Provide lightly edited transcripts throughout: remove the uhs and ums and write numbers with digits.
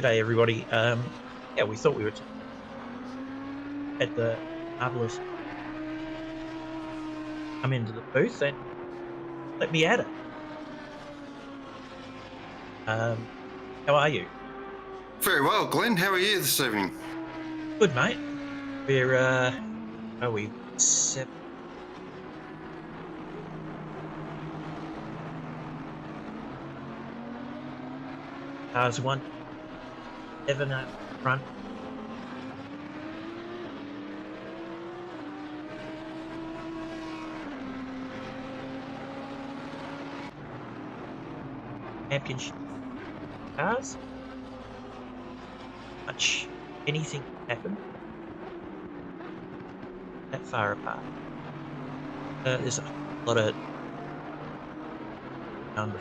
G'day everybody. Yeah, we thought we were at the marvelous come into the booth and let me at it. How are you? Very well, Glenn. How are you this evening? Good, mate. We're are we 7? Cars 1, 7 up front. Championship cars. Much anything happen that far apart. There's a lot of on the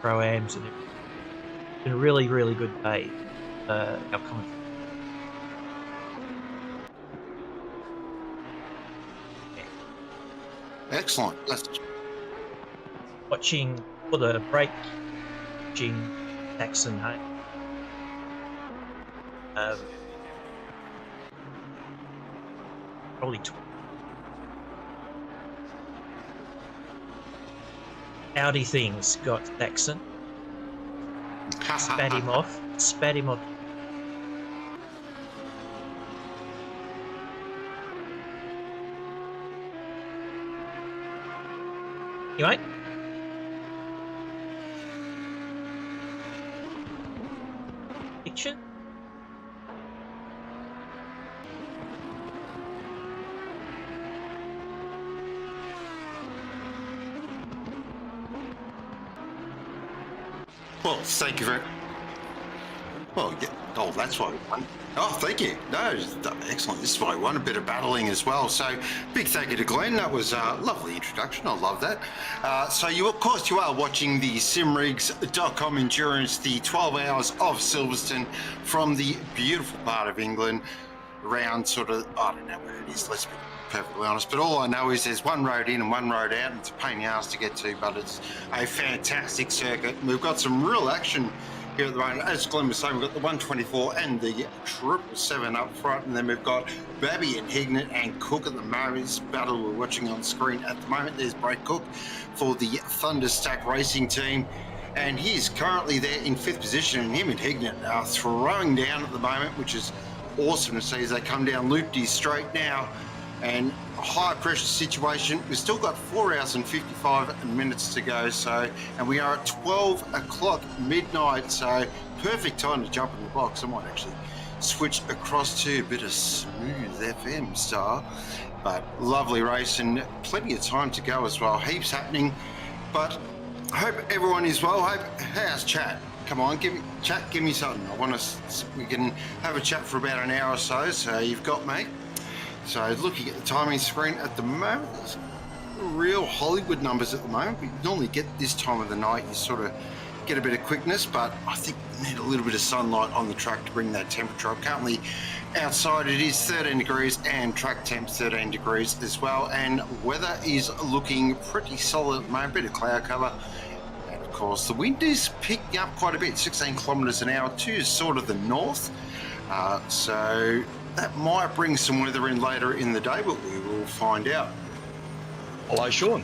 pro-ams and everything. It's been a really, really good day. Our commentary. Excellent. Watching for the break, watching Saxon home. Probably Audi things got Saxon. Spat him off. Spat him off. Anyway. Picture. Well, thank you very. Well, yeah. Oh, that's why we won. Oh, thank you. No, excellent. This is why we won. A bit of battling as well. So, big thank you to Glenn. That was a lovely introduction. I love that. So, of course, you are watching the Simrigs.com Endurance, the 12 hours of Silverstone from the beautiful part of England, around sort of, I don't know where it is. Let's be perfectly honest, but all I know is there's one road in and one road out, and it's a pain in the ass to get to, but it's a fantastic circuit. And we've got some real action here at the moment. As Glenn was saying, we've got the 124 and the 777 up front, and then we've got Babby and Hignett and Cook at the moment. This battle we're watching on screen at the moment. There's Brake Cook for the Thunderstack Racing team, and he's currently there in 5th position, and him and Hignett are throwing down at the moment, which is awesome to see as they come down Loop-de straight now. And a high pressure situation. We've still got 4 hours and 55 minutes to go. So, and we are at 12 o'clock midnight. So perfect time to jump in the box. I might actually switch across to a bit of smooth FM style, but lovely race and plenty of time to go as well. Heaps happening, but I hope everyone is well. How's chat? Come on, give me something. We can have a chat for about an hour or so. So you've got me. So looking at the timing screen at the moment, there's real Hollywood numbers at the moment. We normally get this time of the night, you sort of get a bit of quickness, but I think we need a little bit of sunlight on the track to bring that temperature up. Currently outside it is 13 degrees and track temps 13 degrees as well. And weather is looking pretty solid at the moment, bit of cloud cover. And of course the wind is picking up quite a bit, 16 kilometres an hour to sort of the north. So that might bring some weather in later in the day, but we will find out. Hello, Sean.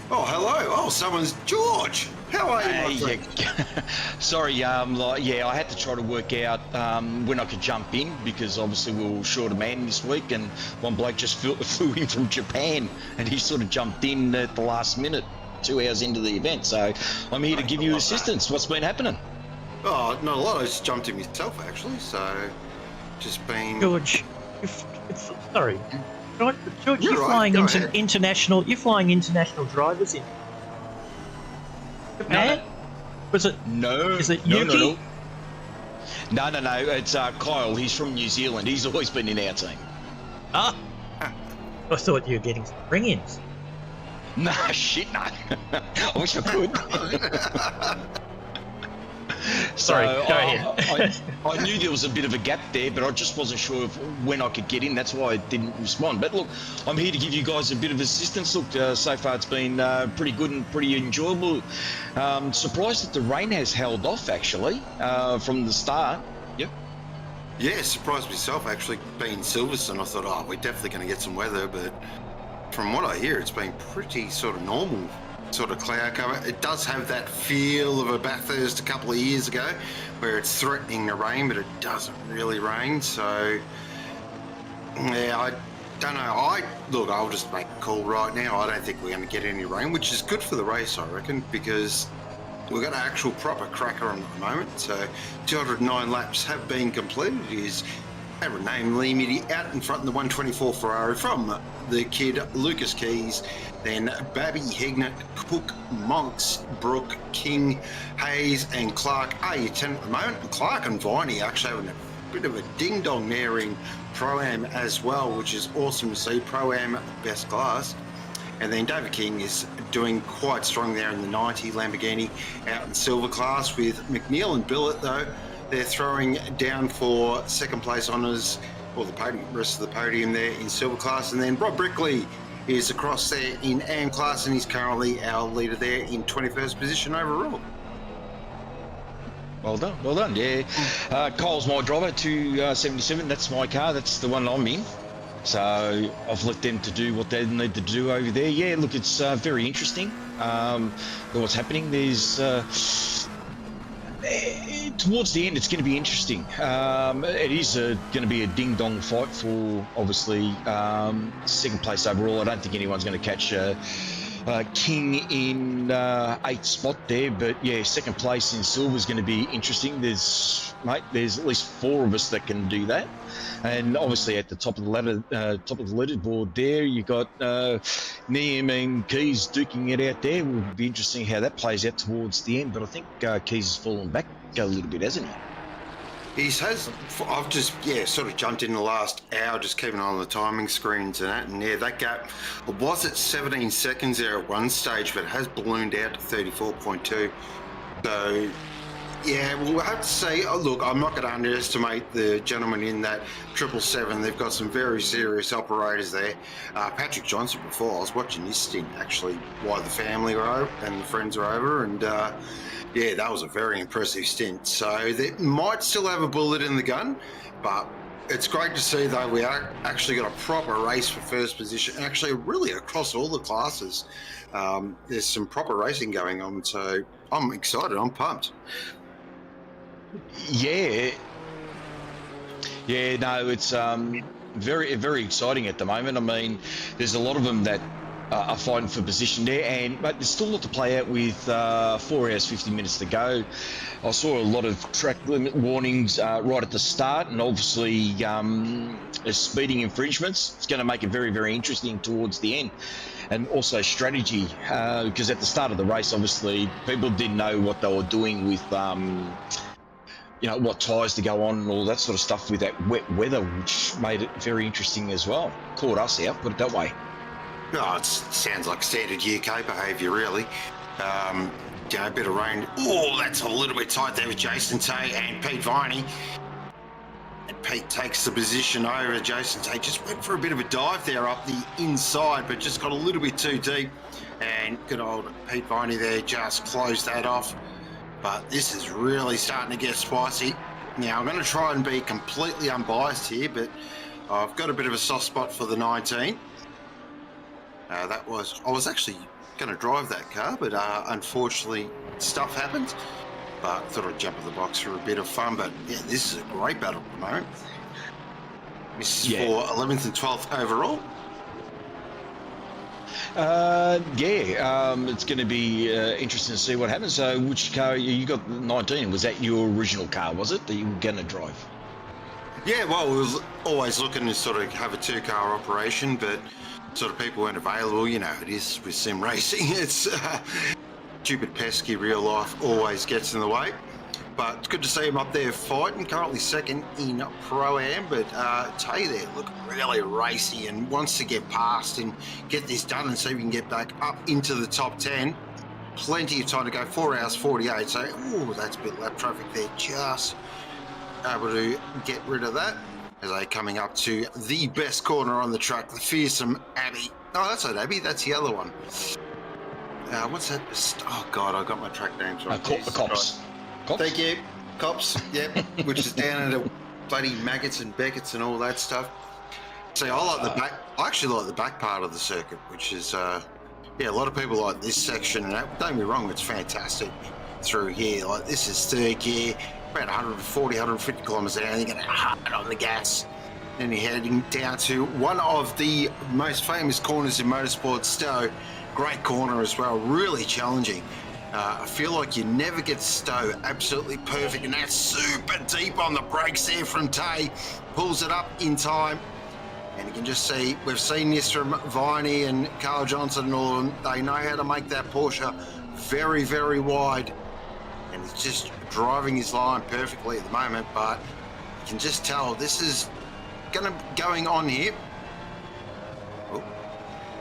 Oh, hello. Oh, someone's George. How are you, my friend? Sorry, I had to try to work out when I could jump in, because obviously we were short a man this week, and one bloke just flew in from Japan, and he sort of jumped in at the last minute, 2 hours into the event. So I'm here to give you assistance. What's been happening? Oh, not a lot. I just jumped in myself, actually, so just been... George, sorry. George, you're flying international. You're flying international drivers in Japan. No. Was it? No. Is it Yuki? No. It's Kyle. He's from New Zealand. He's always been in our team. Ah. I thought you were getting some bring-ins. No, shit, no. I wish I could. Sorry, So go ahead. I knew there was a bit of a gap there, but I just wasn't sure when I could get in. That's why I didn't respond. But look, I'm here to give you guys a bit of assistance. Look, so far it's been pretty good and pretty enjoyable. Surprised that the rain has held off, actually, from the start. Yep. Yeah, surprised myself actually being Silverstone. I thought, oh, we're definitely going to get some weather, but from what I hear, it's been pretty sort of normal sort of cloud cover. It does have that feel of a Bathurst a couple of years ago where it's threatening to rain, but it doesn't really rain. So, yeah, I don't know. Look, I'll just make a call right now. I don't think we're going to get any rain, which is good for the race, I reckon, because we've got an actual proper cracker on at the moment. So 209 laps have been completed. It is average name Lee out in front in the 124 Ferrari from the kid Lucas Keys, then Babby, Hignett, Cook, Monks, Brooke, King, Hayes and Clark are your 10 at the moment. And Clark and Viney actually having a bit of a ding-dong there in Pro-Am as well, which is awesome to see. Pro-Am at the best class. And then David King is doing quite strong there in the 90 Lamborghini out in silver class with McNeil and Billett, though. They're throwing down for second place honours, or the podium, rest of the podium there in silver class. And then Rob Brickley is across there in AM class, and he's currently our leader there in 21st position overall. Well done, yeah. Cole's my driver, 277, that's my car, that's the one I'm in. So I've let them to do what they need to do over there. Yeah, look, it's very interesting what's happening. There's towards the end, it's going to be interesting. It is going to be a ding-dong fight for, obviously, second place overall. I don't think anyone's going to catch King in 8th spot there, but yeah, second place in silver is going to be interesting. There's at least 4 of us that can do that. And obviously at the top of the ladder, top of the leaderboard there, you got Neem and Keys duking it out there. It will be interesting how that plays out towards the end. But I think Keys has fallen back a little bit, hasn't he? He has. I've just, sort of jumped in the last hour, just keeping on the timing screens and that. And yeah, that gap was at 17 seconds there at one stage, but it has ballooned out to 34.2. So, yeah, we'll have to say, look, I'm not going to underestimate the gentleman in that 777. They've got some very serious operators there. Patrick Johnson before, I was watching this stint actually while the family were over and the friends were over, and yeah, that was a very impressive stint. So they might still have a bullet in the gun, but it's great to see, though, we actually got a proper race for first position, and actually really across all the classes. There's some proper racing going on, so I'm excited, I'm pumped. Yeah, no, it's very, very exciting at the moment. I mean, there's a lot of them that are fighting for position there, but there's still a lot to play out with 4 hours 50 minutes to go. I saw a lot of track limit warnings right at the start, and obviously speeding infringements. It's going to make it very, very interesting towards the end. And also strategy, because at the start of the race, obviously, people didn't know what they were doing with what tyres to go on and all that sort of stuff with that wet weather, which made it very interesting as well. Caught us out, put it that way. Oh, it sounds like standard UK behaviour, really. A bit of rain. Oh, that's a little bit tight there with Jason Tay and Pete Viney. And Pete takes the position over. Jason Tay just went for a bit of a dive there up the inside, but just got a little bit too deep. And good old Pete Viney there just closed that off. But this is really starting to get spicy. Now, I'm going to try and be completely unbiased here, but I've got a bit of a soft spot for the 19. I was actually going to drive that car, but unfortunately stuff happened. But I thought I'd jump in the box for a bit of fun. But yeah, this is a great battle at the moment. This is for 11th and 12th overall. It's going to be interesting to see what happens. So which car, you got 19, was that your original car, was it, that you were going to drive? Yeah, well, we were always looking to sort of have a 2-car operation, but sort of people weren't available. You know, it is with sim racing. It's stupid, pesky real life always gets in the way. But it's good to see him up there fighting. Currently second in Pro-Am, but Tay there looking really racy and wants to get past and get this done and see if we can get back up into the top 10. plenty of time to go, 4 hours 48. So, that's a bit of lap traffic there. Just able to get rid of that as they're coming up to the best corner on the track, the fearsome Abbey. Oh, that's not Abbey, that's the other one. What's that? Oh, God, I got my track names wrong. The Cops. Cops? Thank you. Cops, yep, which is down at bloody Maggots and Beckett's and all that stuff. See, I actually like the back part of the circuit, which is, a lot of people like this section, and don't get me wrong, it's fantastic through here. Like, this is third gear, about 140, 150 kilometres an hour, you're going hard on the gas. Then you're heading down to one of the most famous corners in motorsport, Stowe. Great corner as well, really challenging. I feel like you never get Stowe absolutely perfect, and that's super deep on the brakes there from Tay. Pulls it up in time. And you can just see, we've seen this from Viney and Carl Johnson and all of them. They know how to make that Porsche very, very wide. And he's just driving his line perfectly at the moment, but you can just tell this is going on here.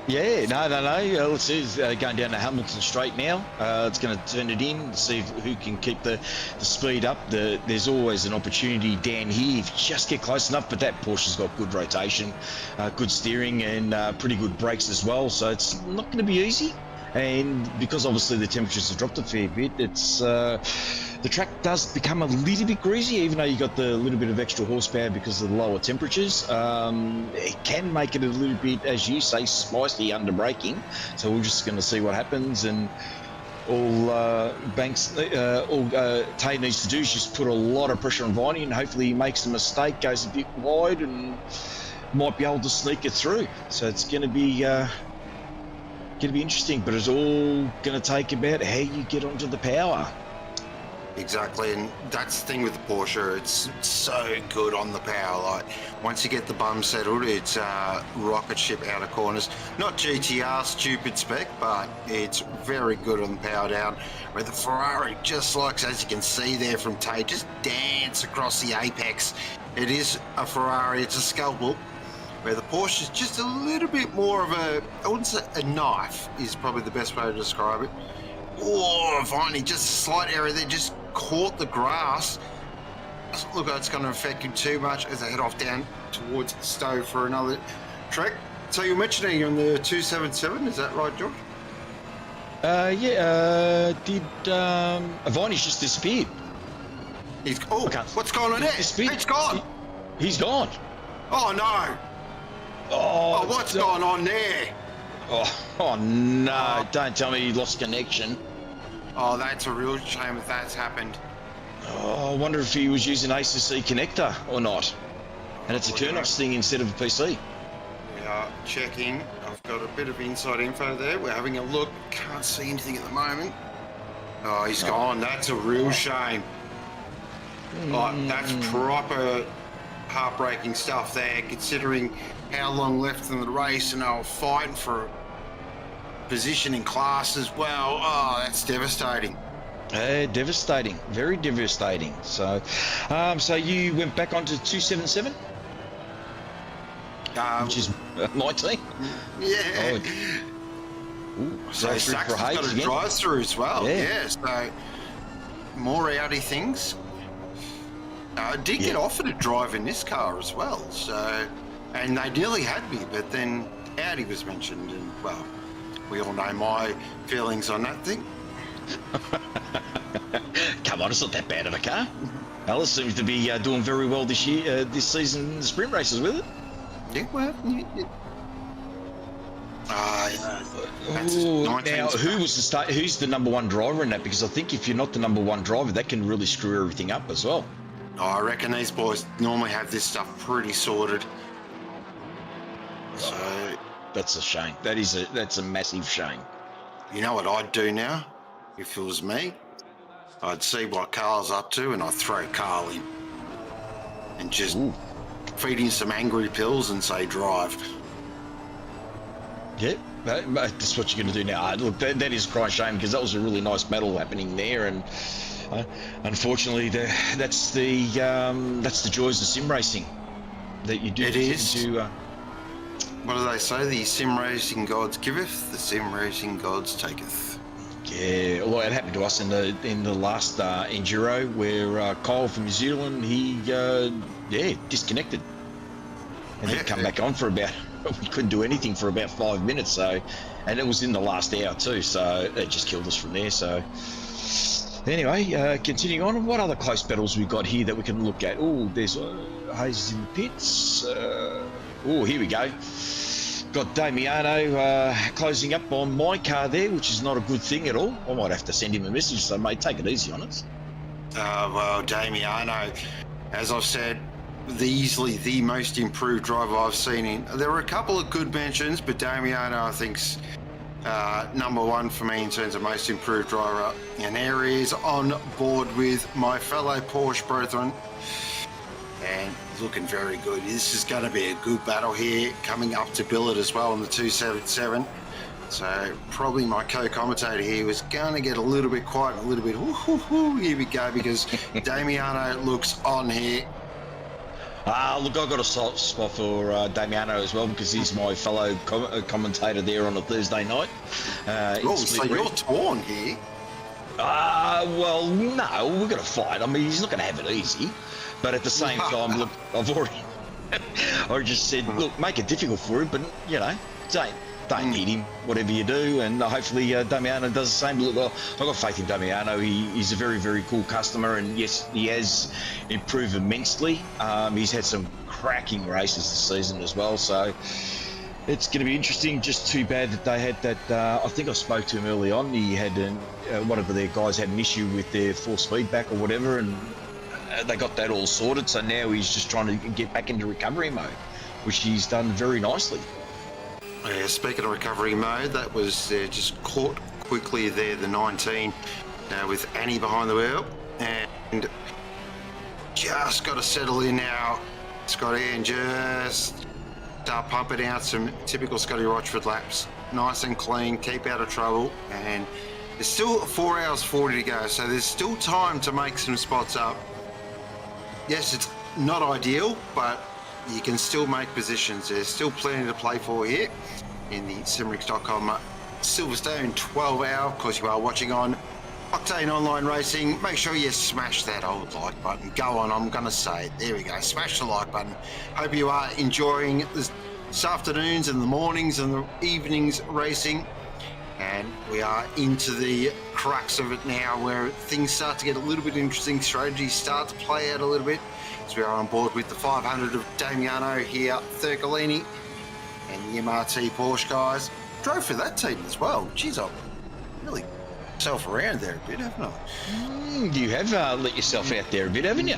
Yeah, no. Let's see, it's going down to Hamilton Straight now. It's going to turn it in, see who can keep the speed up. There's always an opportunity down here if you just get close enough, but that Porsche's got good rotation, good steering, and pretty good brakes as well, so it's not going to be easy. And because obviously the temperatures have dropped a fair bit, it's the track does become a little bit greasy, even though you got the little bit of extra horsepower because of the lower temperatures. It can make it a little bit, as you say, spicy under braking. So we're just going to see what happens. And all Tay needs to do is just put a lot of pressure on Viney, and hopefully he makes a mistake, goes a bit wide, and might be able to sneak it through. So it's going to be interesting, but it's all going to take about how you get onto the power. Exactly, and that's the thing with the Porsche, it's so good on the power. Like, once you get the bum settled, it's rocket ship out of corners. Not GTR stupid spec, but it's very good on the power down. Where the Ferrari just likes, as you can see there from Tay, just dance across the apex. It is a Ferrari, it's a scalpel. Where the Porsche is just a little bit more of I wouldn't say a knife is probably the best way to describe it. Oh, finally, just a slight error there, just caught the grass. Doesn't look like it's going to affect him too much as they head off down towards Stowe for another trek. So you're mentioning on the 277, is that right, George? Viney's just disappeared. What's going on there? He's gone. He's gone. Oh, no. Oh, what's going on there? Oh no, don't tell me he lost connection. Oh, that's a real shame if that's happened. Oh, I wonder if he was using ACC connector or not. And it's a Kernos thing instead of a PC. We are checking. I've got a bit of inside info there. We're having a look. Can't see anything at the moment. Oh, he's gone. That's a real shame. That's proper heartbreaking stuff there, considering how long left in the race, and they were fighting for position in class as well. Oh, that's devastating. Devastating, very devastating. So, so you went back onto 277, which is 19. Yeah. Ooh, so Saxon's got a drive through as well. Yeah. So more Audi things. I did get offered a drive in this car as well. So. And they nearly had me, but then Audi was mentioned, and well, we all know my feelings on that thing. Come on, it's not that bad of a car. Alice seems to be doing very well this year, this season in the sprint races with it. Yeah, well, now, who's the number one driver in that? Because I think if you're not the number one driver, that can really screw everything up as well. I reckon these boys normally have this stuff pretty sorted. So that's a shame. That's a massive shame. You know what I'd do now? If it was me, I'd see what Carl's up to, and I'd throw Carl in and just feed him some angry pills and say drive. Yeah, that's what you're going to do now. Look, that is a crying shame, because that was a really nice battle happening there, and unfortunately, that's the joys of sim racing that you do. It is. What do they say? The sim racing gods giveth, the sim racing gods taketh. Yeah, well, it happened to us in the last enduro where Kyle from New Zealand, he disconnected and then come back on for about. We couldn't do anything for about 5 minutes. So, and it was in the last hour too. So it just killed us from there. So anyway, continuing on. What other close battles we got here that we can look at? Oh, there's Hayes is in the pits. Oh, here we go. Got Damiano closing up on my car there, which is not a good thing at all. I might have to send him a message, so mate, take it easy on us. Well, Damiano, as I've said, easily the most improved driver I've seen. There were a couple of good mentions, but Damiano, I think's number one for me in terms of most improved driver. And there he is on board with my fellow Porsche brethren. And looking very good. This is going to be a good battle here, coming up to billet as well on the 277. So probably my co-commentator here was going to get a little bit quiet, a little bit here we go, because Damiano looks on here. Look, I've got a soft spot for Damiano as well, because he's my fellow commentator there on a Thursday night. So you're torn here. Well, no, we're going to fight. I mean, he's not going to have it easy. But at the same time, look, I've already, I just said, look, make it difficult for him, but, you know, don't hit him, whatever you do, and hopefully Damiano does the same. Look, I've got faith in Damiano. He's a very, very cool customer, and yes, he has improved immensely. He's had some cracking races this season as well, so it's going to be interesting. Just too bad that they had that, I think I spoke to him early on, he had, one of their guys had an issue with their force feedback or whatever, and they got that all sorted, so now he's just trying to get back into recovery mode, which he's done very nicely. Yeah, speaking of recovery mode, that was just caught quickly there, the 19, with Annie behind the wheel, and just got to settle in now, Scotty, and just start pumping out some typical Scotty Rochford laps, nice and clean, keep out of trouble, and there's still 4 hours 40 to go, so there's still time to make some spots up. Yes, it's not ideal, but you can still make positions. There's still plenty to play for here in the Simrigs.com Silverstone 12 hour. Of course, you are watching on Octane Online Racing. Make sure you smash that old like button. Go on, I'm going to say it. There we go. Smash the like button. Hope you are enjoying this afternoons and the mornings and the evenings racing. And we are into the crux of it now, where things start to get a little bit interesting. Strategies start to play out a little bit. So we are on board with the 500 of Damiano here, Thurcolini, and the MRT Porsche guys. Drove for that team as well. Geez, I've really myself around there a bit, haven't I? You have let yourself out there a bit, haven't you?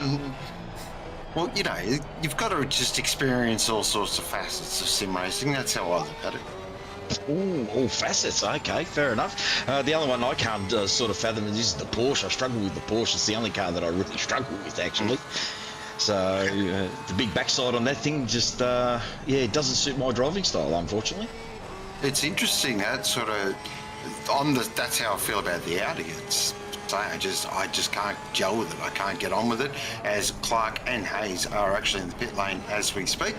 Well, you know, you've got to just experience all sorts of facets of sim racing. That's how I look at it. All facets. Okay, fair enough. The other one I can't sort of fathom is the Porsche. I struggle with the Porsche. It's the only car that I really struggle with, actually. So the big backside on that thing just, it doesn't suit my driving style, unfortunately. It's interesting that sort of that's how I feel about the Audi. It's I just can't gel with it. I can't get on with it, as Clark and Hayes are actually in the pit lane as we speak.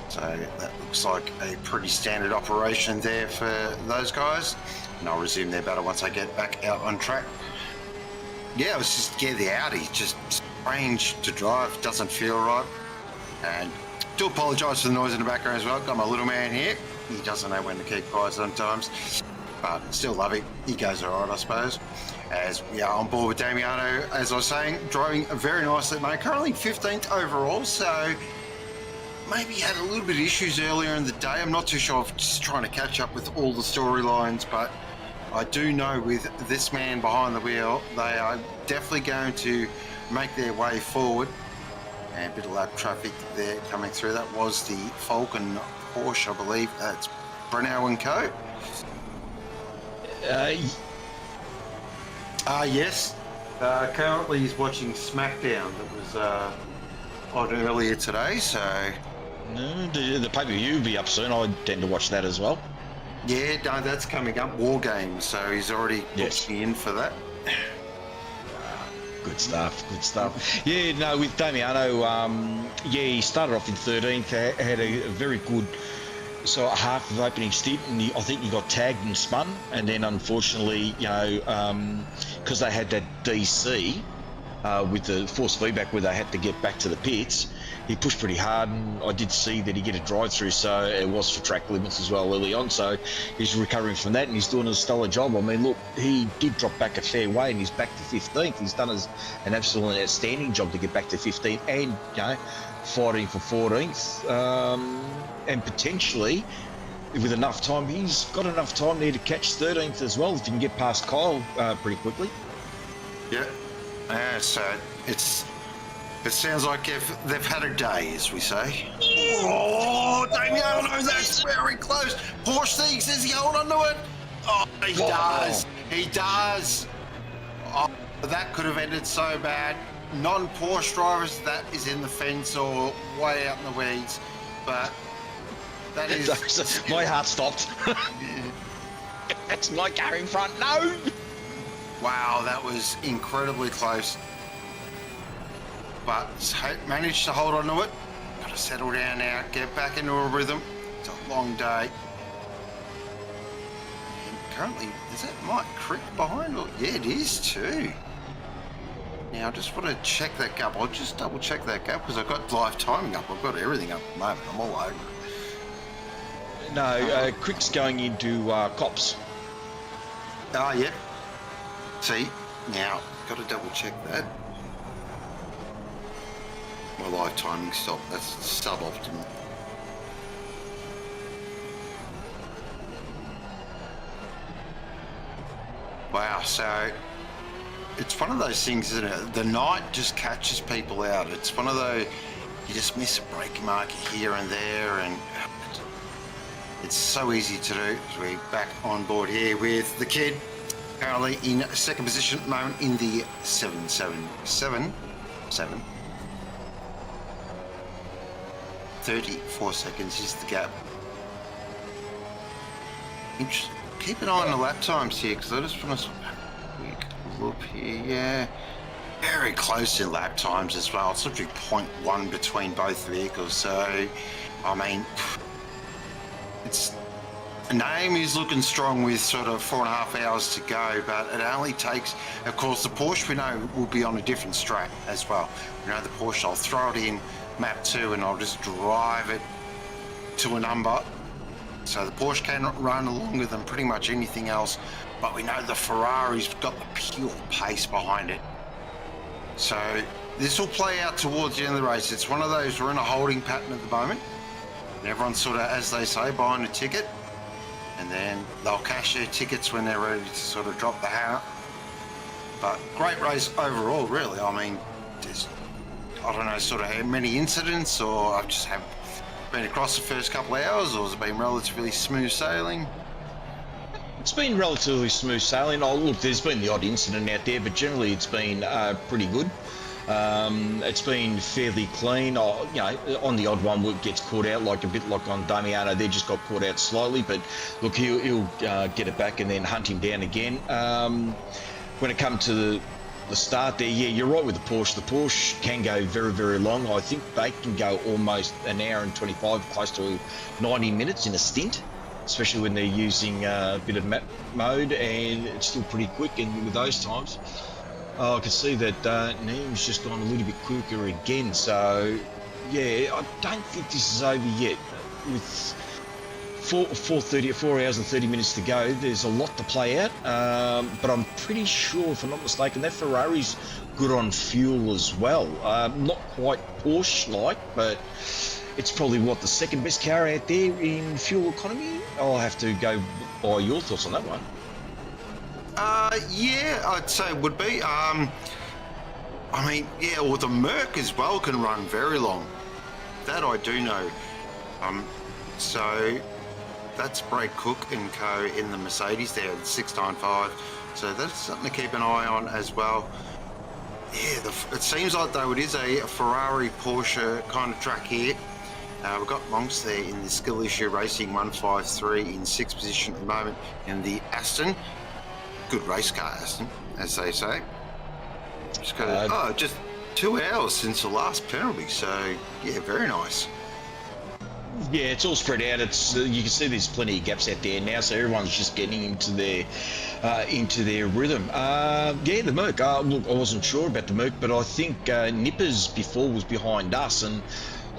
So that looks like a pretty standard operation there for those guys. And I'll resume their battle once I get back out on track. Yeah, it was just, the Audi, just strange to drive, doesn't feel right. And do apologise for the noise in the background as well. Got my little man here. He doesn't know when to keep quiet sometimes, but still love him. He goes all right, I suppose. As we are on board with Damiano, as I was saying, driving very nicely, mate. Currently 15th overall, so maybe had a little bit of issues earlier in the day. I'm not too sure. I'm just trying to catch up with all the storylines, but I do know with this man behind the wheel, they are definitely going to make their way forward. And a bit of lap traffic there coming through. That was the Falcon Porsche, I believe. That's Brunel and Co. Yes. Currently he's watching SmackDown. That was on earlier today, so... No, the pay-per-view will be up soon. I tend to watch that as well. Yeah, no, that's coming up, War Games, so he's already booked me in for that. Good stuff. Yeah, no, with Damiano, he started off in 13th, had a very good So half of opening stint, and I think he got tagged and spun, and then unfortunately, because they had that DC with the force feedback where they had to get back to the pits, he pushed pretty hard, and I did see that he get a drive through, so it was for track limits as well early on. So he's recovering from that, and he's doing a stellar job. I mean, look, he did drop back a fair way, and he's back to 15th. He's done an absolutely outstanding job to get back to 15th, and fighting for 14th, and potentially with enough time, he's got enough time there to catch 13th as well if he can get past Kyle pretty quickly. Yeah, so it sounds like they've had a day, as we say. Oh, Damiano, that's very close. Porsche thinks, does he hold on to it? Oh, he does. He does. Oh, that could have ended so bad. Non-Porsche drivers, that is in the fence or way out in the weeds, but that is... My heart stopped. That's my car in front, no! Wow, that was incredibly close. But managed to hold on to it. Got to settle down now, get back into a rhythm. It's a long day. And currently, is that Mike Crick behind? Or, yeah, it is too. Now, I just want to check that gap. I'll just double check that gap because I've got live timing up. I've got everything up at the moment. I'm all over it. No, Crick's going into Cops. Oh, yeah. See, now, got to double check that. My live timing stopped. That's suboptimal. Wow, so it's one of those things, isn't it? The night just catches people out. It's one of those, you just miss a brake marker here and there, and it's so easy to do. We're back on board here with the kid, currently in second position at the moment in the 777. 34 seconds is the gap. Keep an eye on the lap times here, because I just want to have a quick look here. Yeah, very close in lap times as well. It's literally 0.1 between both vehicles. So, I mean, it's Name is looking strong with sort of 4.5 hours to go, but it only takes, of course, the Porsche we know will be on a different strat as well. We know the Porsche, I'll throw it in map 2 and I'll just drive it to a number. So the Porsche can run longer than pretty much anything else, but we know the Ferrari's got the pure pace behind it. So this will play out towards the end of the race. It's one of those, we're in a holding pattern at the moment, and everyone's sort of, as they say, buying a ticket, and then they'll cash their tickets when they're ready to sort of drop the hammer. But great race overall, really. I mean, there's, I don't know, sort of how many incidents, or I've just haven't been across the first couple of hours, or has it been relatively smooth sailing? It's been relatively smooth sailing. Oh, look, there's been the odd incident out there, but generally it's been pretty good. It's been fairly clean. Oh, you know, on the odd one it gets caught out, like a bit like on Damiano, they just got caught out slightly, but look, he'll get it back and then hunt him down again. When it comes to the start there, yeah, you're right with the Porsche. The Porsche can go very, very long. I think they can go almost an hour and 25, close to 90 minutes in a stint, especially when they're using a bit of map mode, and it's still pretty quick. And with those times, I can see that Neem's just gone a little bit quicker again. So, yeah, I don't think this is over yet. With 4 hours and 30 minutes to go, there's a lot to play out. But I'm pretty sure, if I'm not mistaken, that Ferrari's good on fuel as well. Not quite Porsche-like, but it's probably, what, the second best car out there in fuel economy? I'll have to go by your thoughts on that one. Yeah, I'd say it would be. I mean, yeah, well, the Merc as well can run very long. That I do know. So that's Brake Cook and co in the Mercedes there, the 695. So that's something to keep an eye on as well. Yeah, it seems like, though, it is a Ferrari Porsche kind of track here. We've got Monks there in the Skill Issue Racing 153 in 6th position at the moment in the Aston. Good race car, Aston, as they say. Just got just 2 hours since the last penalty, so yeah, very nice. Yeah, it's all spread out. It's you can see there's plenty of gaps out there now, so everyone's just getting into their rhythm. Yeah, the Merc. Look, I wasn't sure about the Merc, but I think Nippers before was behind us, and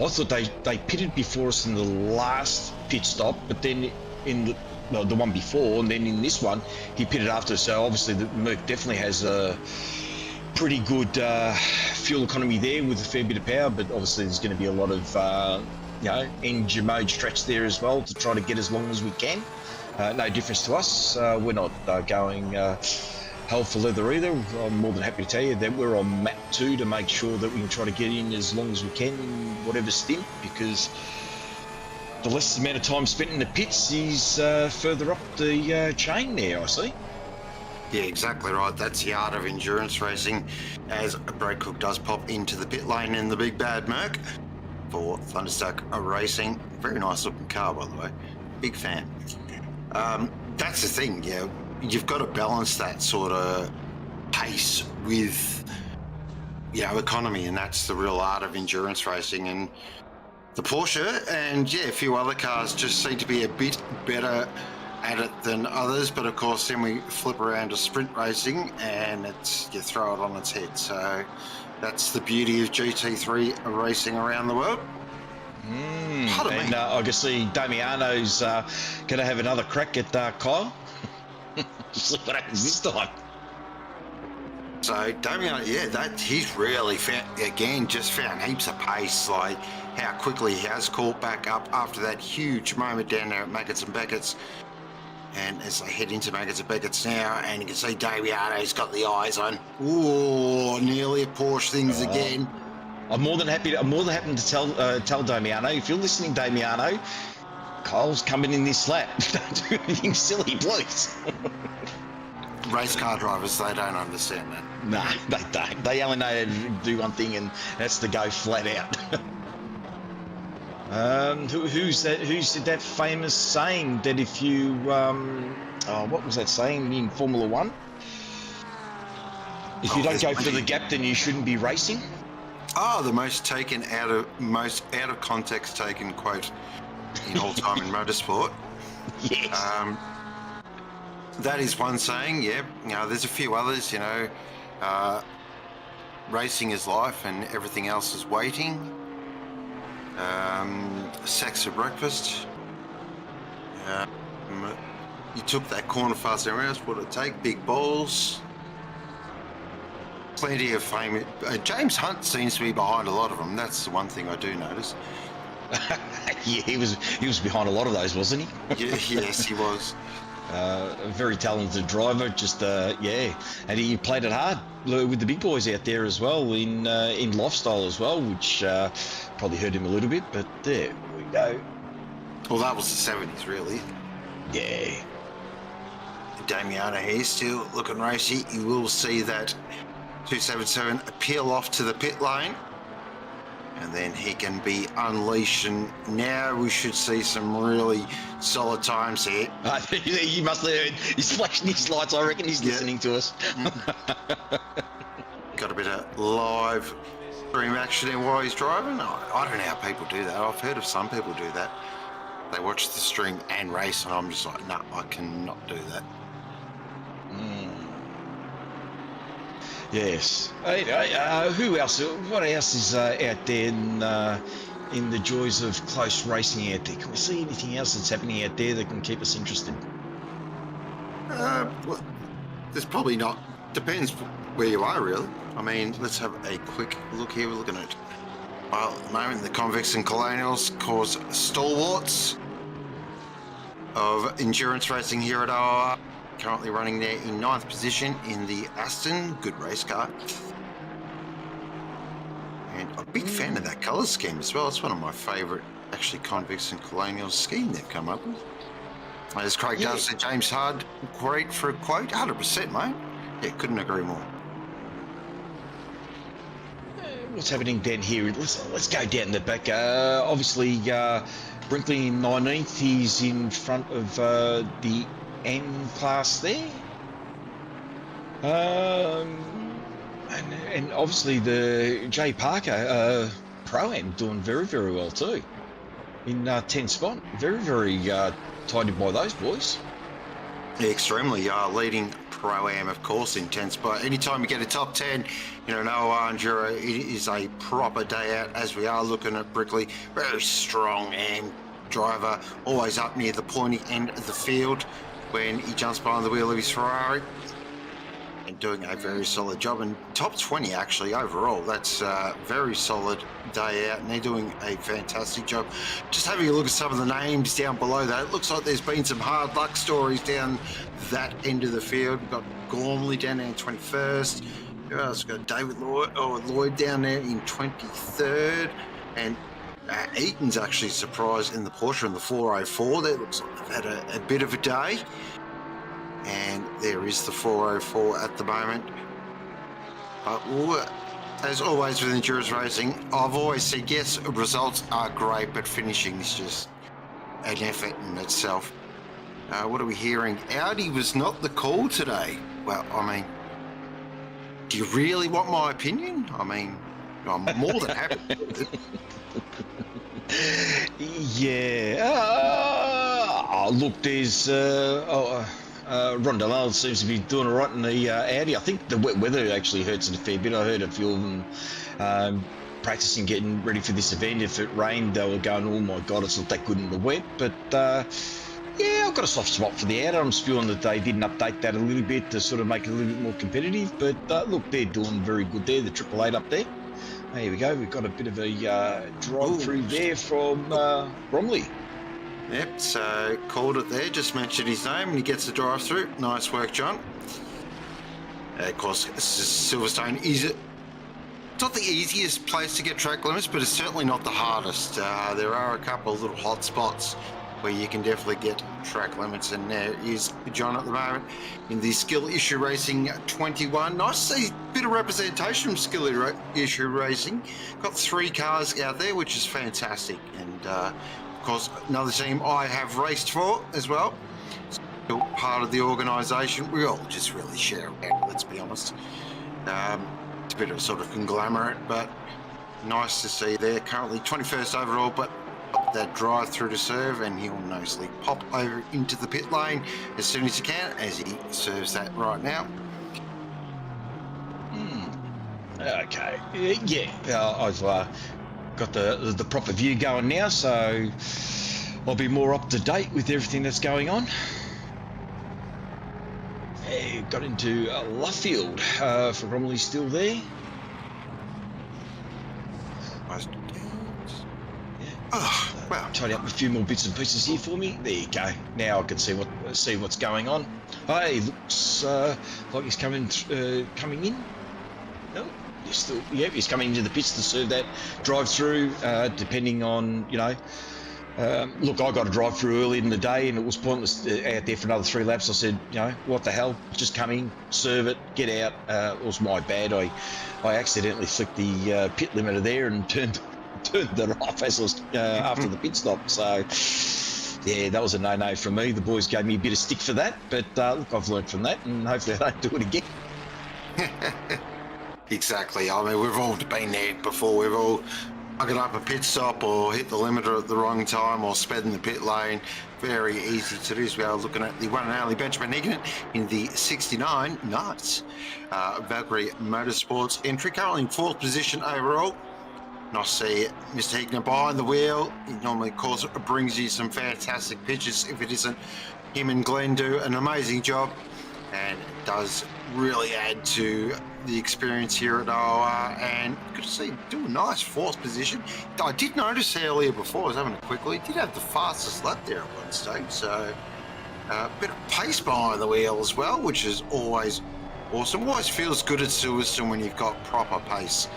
I thought they pitted before us in the last pit stop, but then in the one before, and then in this one he pitted after. So obviously the Merc definitely has a pretty good fuel economy there with a fair bit of power, but obviously there's going to be a lot of engine mode stretch there as well to try to get as long as we can. No difference to us. We're not going hell for leather either. I'm more than happy to tell you that we're on map 2 to make sure that we can try to get in as long as we can in whatever stint, because the less amount of time spent in the pits is further up the chain there, I see. Yeah, exactly right. That's the art of endurance racing, as Brad Cook does pop into the pit lane in the big bad Merc for Thunderstruck Racing. Very nice looking car, by the way. Big fan. That's the thing, yeah. You've got to balance that sort of pace with, economy, and that's the real art of endurance racing. And the Porsche and, a few other cars just seem to be a bit better at it than others, but of course then we flip around to sprint racing and you throw it on its head. So that's the beauty of GT3 racing around the world. And obviously Damiano's going to have another crack at Kyle. See what happens this time. So Damiano, he's really found heaps of pace, like how quickly he has caught back up after that huge moment down there at Maggots and Beckett's. And as they head into Maggots and Beckett's now, and you can see Damiano's got the eyes on. Ooh, nearly a Porsche things again. I'm more than happy to tell Damiano, if you're listening, Damiano, Kyle's coming in this lap. Don't do anything silly, please. Race car drivers, they don't understand that. No, they don't. They only know how to do one thing, and that's to go flat out. Who said that famous saying that if you what was that saying in Formula One? If you don't go for the gap, then you shouldn't be racing. Oh, the most out of context taken quote in all time in motorsport. Yes. That is one saying. Yeah. There's a few others. Racing is life, and everything else is waiting. Sex for breakfast. You took that corner fast and around. What did it take? Big balls. Plenty of fame. James Hunt seems to be behind a lot of them. That's the one thing I do notice. Yeah, he was behind a lot of those, wasn't he? Yes, he was. A very talented driver, and he played it hard with the big boys out there as well in lifestyle as well, which probably hurt him a little bit, but there we go. Well, that was the 70s, really. Yeah. Damiano here still looking racy. You will see that 277 peel off to the pit lane, and then he can be unleashed, and now we should see some really solid times here. You must have heard. He's flashing his lights. I reckon he's listening to us. Got a bit of live stream action in while he's driving. I don't know how people do that. I've heard of some people do that. They watch the stream and race, and I'm just like, no, I cannot do that. Yes. Who else? What else is out there in the joys of close racing out there? Can we see anything else that's happening out there that can keep us interested? Well, there's probably not. Depends where you are, really. I mean, let's have a quick look here. We're looking at, well, at the moment, the Convicts and Colonials cause stalwarts of endurance racing here at OOR. Currently running there in 9th position in the Aston. Good race car. And a big fan of that colour scheme as well. It's one of my favourite, actually, Convicts and Colonials scheme they've come up with. As Craig does say, James Hard, great for a quote. 100%, mate. Yeah, couldn't agree more. What's happening down here? Let's go down the back. Obviously, Brinkley in 19th. He's in front of the M class there. And obviously the Jay Parker Pro-Am doing very, very well too. in 10th spot. Very, very tied by those boys. Yeah, extremely leading Pro-Am, of course, in 10th spot. Anytime you get a top 10, you know, no Enduro, it is a proper day out, as we are looking at Brickley. Very strong AM driver, always up near the pointy end of the field when he jumps behind the wheel of his Ferrari. And doing a very solid job, and top 20 actually overall. That's a very solid day out, and they're doing a fantastic job. Just having a look at some of the names down below that, it looks like there's been some hard luck stories down that end of the field. We've got Gormley down there in 21st. Who else? We've got David Lloyd down there in 23rd, and Eaton's actually surprised in the Porsche in the 404. That looks like they've had a bit of a day. And there is the 404 at the moment. But as always with endurance racing, I've always said, yes, results are great, but finishing is just an effort in itself. What are we hearing? Audi was not the call today. Well, I mean, do you really want my opinion? I mean, I'm more than happy with it. Yeah. Look, there's... Rondellal seems to be doing all right in the Audi. I think the wet weather actually hurts it a fair bit. I heard a few of them practicing getting ready for this event. If it rained, they were going, oh my God, it's not that good in the wet. But yeah, I've got a soft spot for the Audi. I'm spewing that they didn't update that a little bit to sort of make it a little bit more competitive. But look, they're doing very good there, the 888 up there. There we go. We've got a bit of a drive through there from Bromley. Yep, so called it there, just mentioned his name and he gets the drive through. Nice work, John. Of course, Silverstone is it's not the easiest place to get track limits, but it's certainly not the hardest. There are a couple of little hot spots where you can definitely get track limits, and there is John at the moment in the Skill Issue Racing 21. Nice to see a bit of representation from Skill Issue Racing. Got 3 cars out there, which is fantastic, and of course, another team I have raced for as well. Still part of the organisation. We all just really share it, let's be honest. It's a bit of a sort of conglomerate, but nice to see there. Currently 21st overall, but that drive through to serve, and he'll nicely pop over into the pit lane as soon as he can, as he serves that right now. Okay, yeah, I've got the proper view going now, so I'll be more up to date with everything that's going on. Hey, got into Luffield for Bromley still there. Oh, well. Tidy up a few more bits and pieces here for me. There you go. Now I can see what's going on. Hey, looks like he's coming in. No. He's coming into the pits to serve that drive-through, depending on, you know. Look, I got a drive-through early in the day and it was pointless out there for another 3 laps. I said, you know, what the hell, just come in, serve it, get out. It was my bad. I accidentally flicked the pit limiter there and turned it off as I was after the pit stop. So, yeah, that was a no-no from me. The boys gave me a bit of stick for that, but look, I've learned from that and hopefully I don't do it again. Exactly. I mean, we've all been there before. We've all got up a pit stop or hit the limiter at the wrong time or sped in the pit lane. Very easy to do. So we are looking at the one and only Benjamin Higgin in the 69 Knights. Valkyrie Motorsports entry, currently in 4th position overall. Nice to see Mr. Higgin behind the wheel. He normally, of course, brings you some fantastic pictures. If it isn't, him and Glenn do an amazing job, and it does really add to the experience here at OOR, and good to see him do a nice 4th position. I did notice earlier before I was having a quick look, he did have the fastest lap there at one stage, so a bit of pace behind the wheel as well, which is always awesome. Always feels good at Silverstone when you've got proper pace.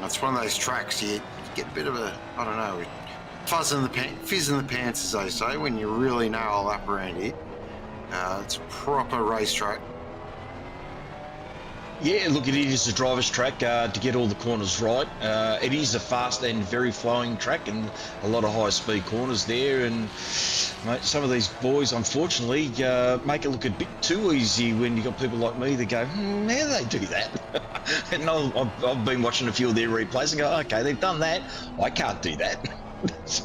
It's one of those tracks you get a bit of a, I don't know, fizz in the pants, as they say, when you really nail a lap around it. It's a proper racetrack. Yeah, look, it is a driver's track to get all the corners right. It is a fast and very flowing track and a lot of high-speed corners there. And mate, some of these boys, unfortunately, make it look a bit too easy when you got people like me that go, how do they do that? And I've been watching a few of their replays and go, okay, they've done that. I can't do that.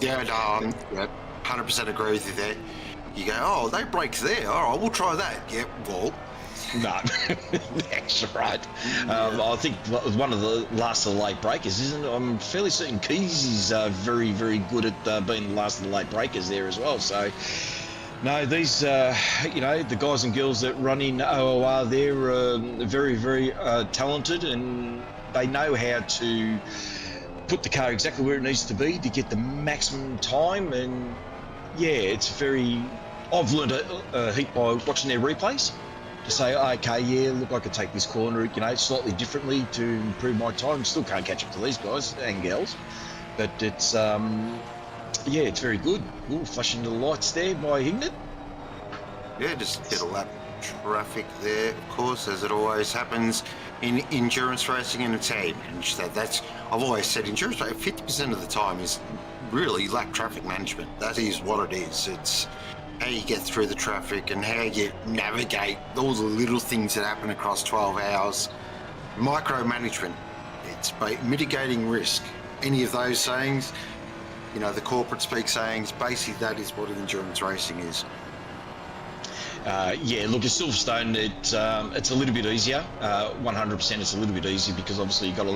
Yeah, no, yeah, 100% agree with you there. You go, oh, they break there. All right, we'll try that. Yep, well. No, that's right. I think one of the last of the late breakers, isn't it? I'm fairly certain Keys is very, very good at being the last of the late breakers there as well. So, no, these, the guys and girls that run in OOR, they're very, very talented, and they know how to put the car exactly where it needs to be to get the maximum time. And yeah, it's very. I've learned a heap by watching their replays. To say, okay, yeah, look, I could take this corner, slightly differently to improve my time. Still can't catch up to these guys and gals, but it's, it's very good. Ooh, flashing the lights there by Hignett. Yeah, just hit a lap traffic there, of course, as it always happens in endurance racing, and it's how you manage that. I've always said endurance racing, 50% of the time is really lap traffic management. That is what it is. It's how you get through the traffic and how you navigate all the little things that happen across 12 hours. Micromanagement, it's mitigating risk. Any of those sayings, the corporate speak sayings, basically that is what endurance racing is. Look, at Silverstone, it's a little bit easier. 100% it's a little bit easier because obviously you've got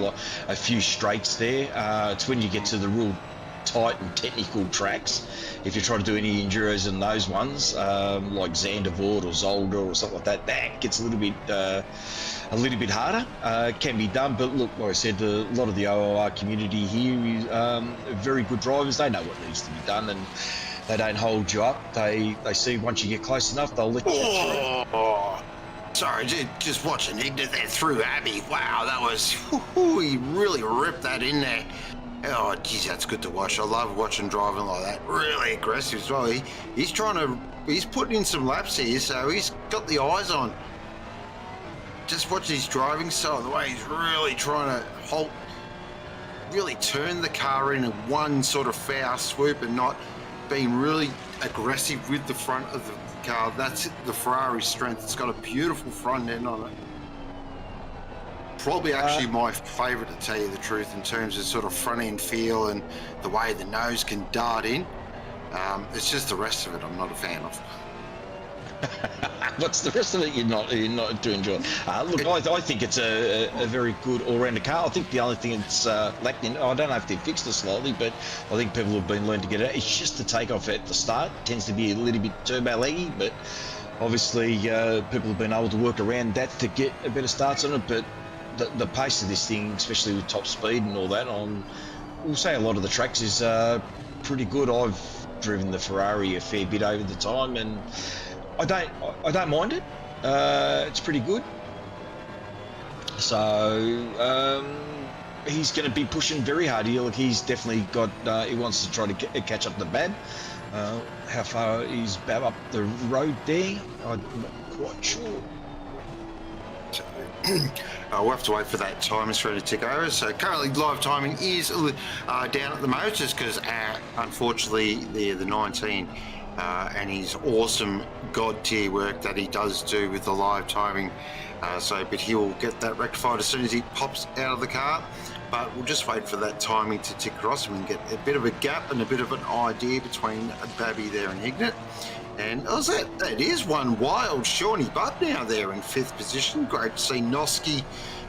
a few straights there. It's when you get to the real tight and technical tracks, if you try to do any enduros in those ones, like Zandvoort or Zolder or something like that gets a little bit harder. Can be done, but look, like I said, a lot of the OOR community here is very good drivers. They know what needs to be done, and they don't hold you up. They see once you get close enough, they'll let you through. Sorry, just watching Hignett there through Abbey. Wow, that was, he really ripped that in there. Oh, geez, that's good to watch. I love watching driving like that. Really aggressive as well. He's putting in some laps here, so he's got the eyes on. Just watching his driving style, the way he's really trying to really turn the car in one sort of fast swoop and not being really aggressive with the front of the car. That's the Ferrari's strength. It's got a beautiful front end on it. Probably actually my favourite, to tell you the truth, in terms of sort of front end feel and the way the nose can dart in. It's just the rest of it I'm not a fan of. What's the rest of it you're not to enjoy? Look, I think it's a very good all-rounder car. I think the only thing it's lacking, I don't know if they've fixed it slightly, but I think people have been learning to get it. It's just the takeoff at the start. It tends to be a little bit turbo-laggy, but obviously people have been able to work around that to get a better starts on it. But the pace of this thing, especially with top speed and all that, we'll say a lot of the tracks is pretty good. I've driven the Ferrari a fair bit over the time, and I don't mind it. It's pretty good. So he's going to be pushing very hard here. Look, he's definitely got. He wants to try to catch up to Bab. How far is Bab up the road there? I'm not quite sure. We'll have to wait for that timer to tick over. So currently live timing is down at the moment, just because unfortunately the 19 and his awesome god tier work that he does do with the live timing. But he will get that rectified as soon as he pops out of the car. But we'll just wait for that timing to tick across and we can get a bit of a gap and a bit of an idea between Babby there and Hignett. And that is one wild Shawnee Butt now there in 5th position. Great to see Noski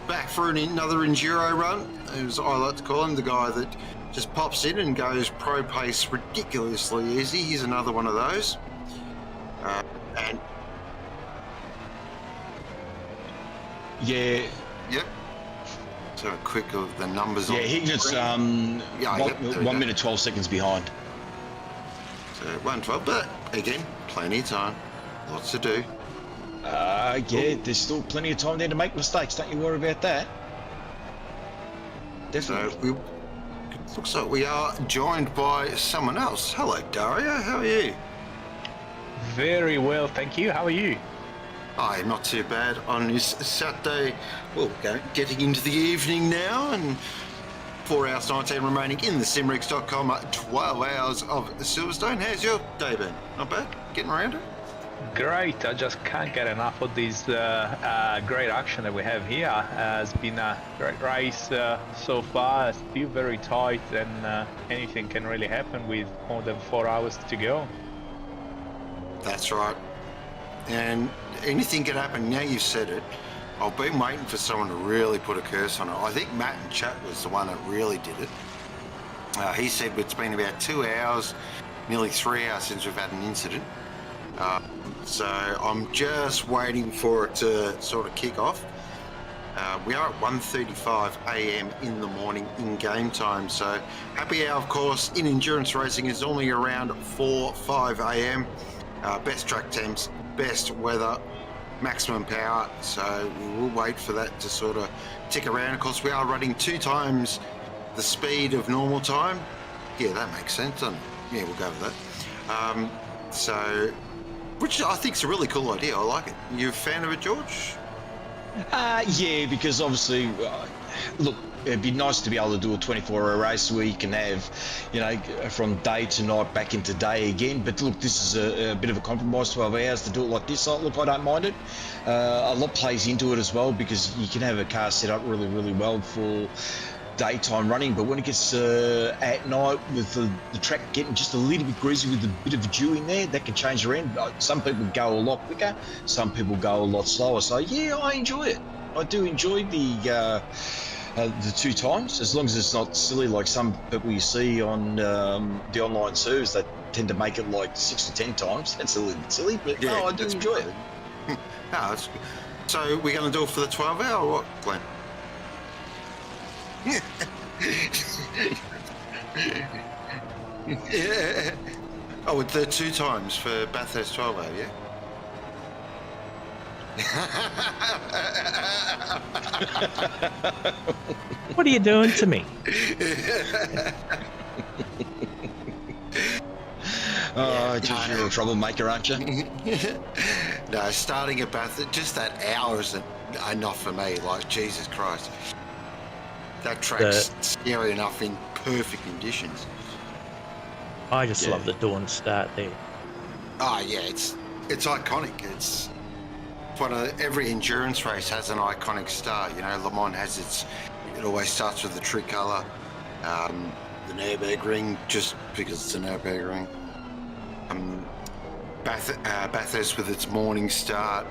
back for another enduro run, as I like to call him, the guy that just pops in and goes pro pace ridiculously easy. He's another one of those. And yeah, yep. So a quick of the numbers. Yeah, Hignett's 1 minute 12 seconds behind. So 1:12, but again, plenty of time, lots to do. There's still plenty of time there to make mistakes. Don't you worry about that. Definitely. So it looks like we are joined by someone else. Hello, Dario. How are you? Very well, thank you. How are you? I'm not too bad on this Saturday. Well, getting into the evening now, and 4 hours 19 remaining in the Simrigs.com, 12 hours of Silverstone. How's your day been? Not bad? Getting around it? Great. I just can't get enough of this great action that we have here. It's been a great race so far. Still very tight, and anything can really happen with more than 4 hours to go. That's right. And anything can happen. Now you've said it. I've been waiting for someone to really put a curse on it. I think Matt in chat was the one that really did it. He said it's been about 2 hours, nearly 3 hours since we've had an incident. So I'm just waiting for it to sort of kick off. We are at 1:35 a.m. in the morning in game time. So happy hour, of course, in endurance racing is only around 4-5 a.m. Best track temps, best weather, maximum power. So we will wait for that to sort of tick around. Of course, we are running 2 times the speed of normal time. Yeah, that makes sense, doesn't it? Yeah, we'll go with that. So, which I think is a really cool idea. I like it. You a fan of it, George? Yeah, because obviously, look, it'd be nice to be able to do a 24-hour race where you can have, you know, from day to night back into day again. But look, this is a bit of a compromise, 12 hours to do it like this. So, look, I don't mind it. A lot plays into it as well because you can have a car set up really, really well for daytime running, but when it gets at night with the track getting just a little bit greasy with a bit of dew in there, that can change around. Some people go a lot quicker, some people go a lot slower. So yeah, I enjoy it. I do enjoy the 2 times, as long as it's not silly like some people you see on the online servers that tend to make it like 6 or 10 times. That's a little bit silly, but yeah, no, I do enjoy it. No, that's good. So we're going to do it for the 12 hour or what, Glenn? Yeah. Oh, the 2 times for Bathurst 12 hour, yeah? What are you doing to me? Oh, just you're a troublemaker, aren't you? No, starting at Bathurst, just that hour isn't enough for me. Like, Jesus Christ. That track's scary enough in perfect conditions. I just love the dawn start there. Oh yeah, it's iconic. It's one of every endurance race has an iconic start. You know, Le Mans has it always starts with the tricolour. The Nürburgring, just because it's a Nürburgring. Bathurst with its morning start.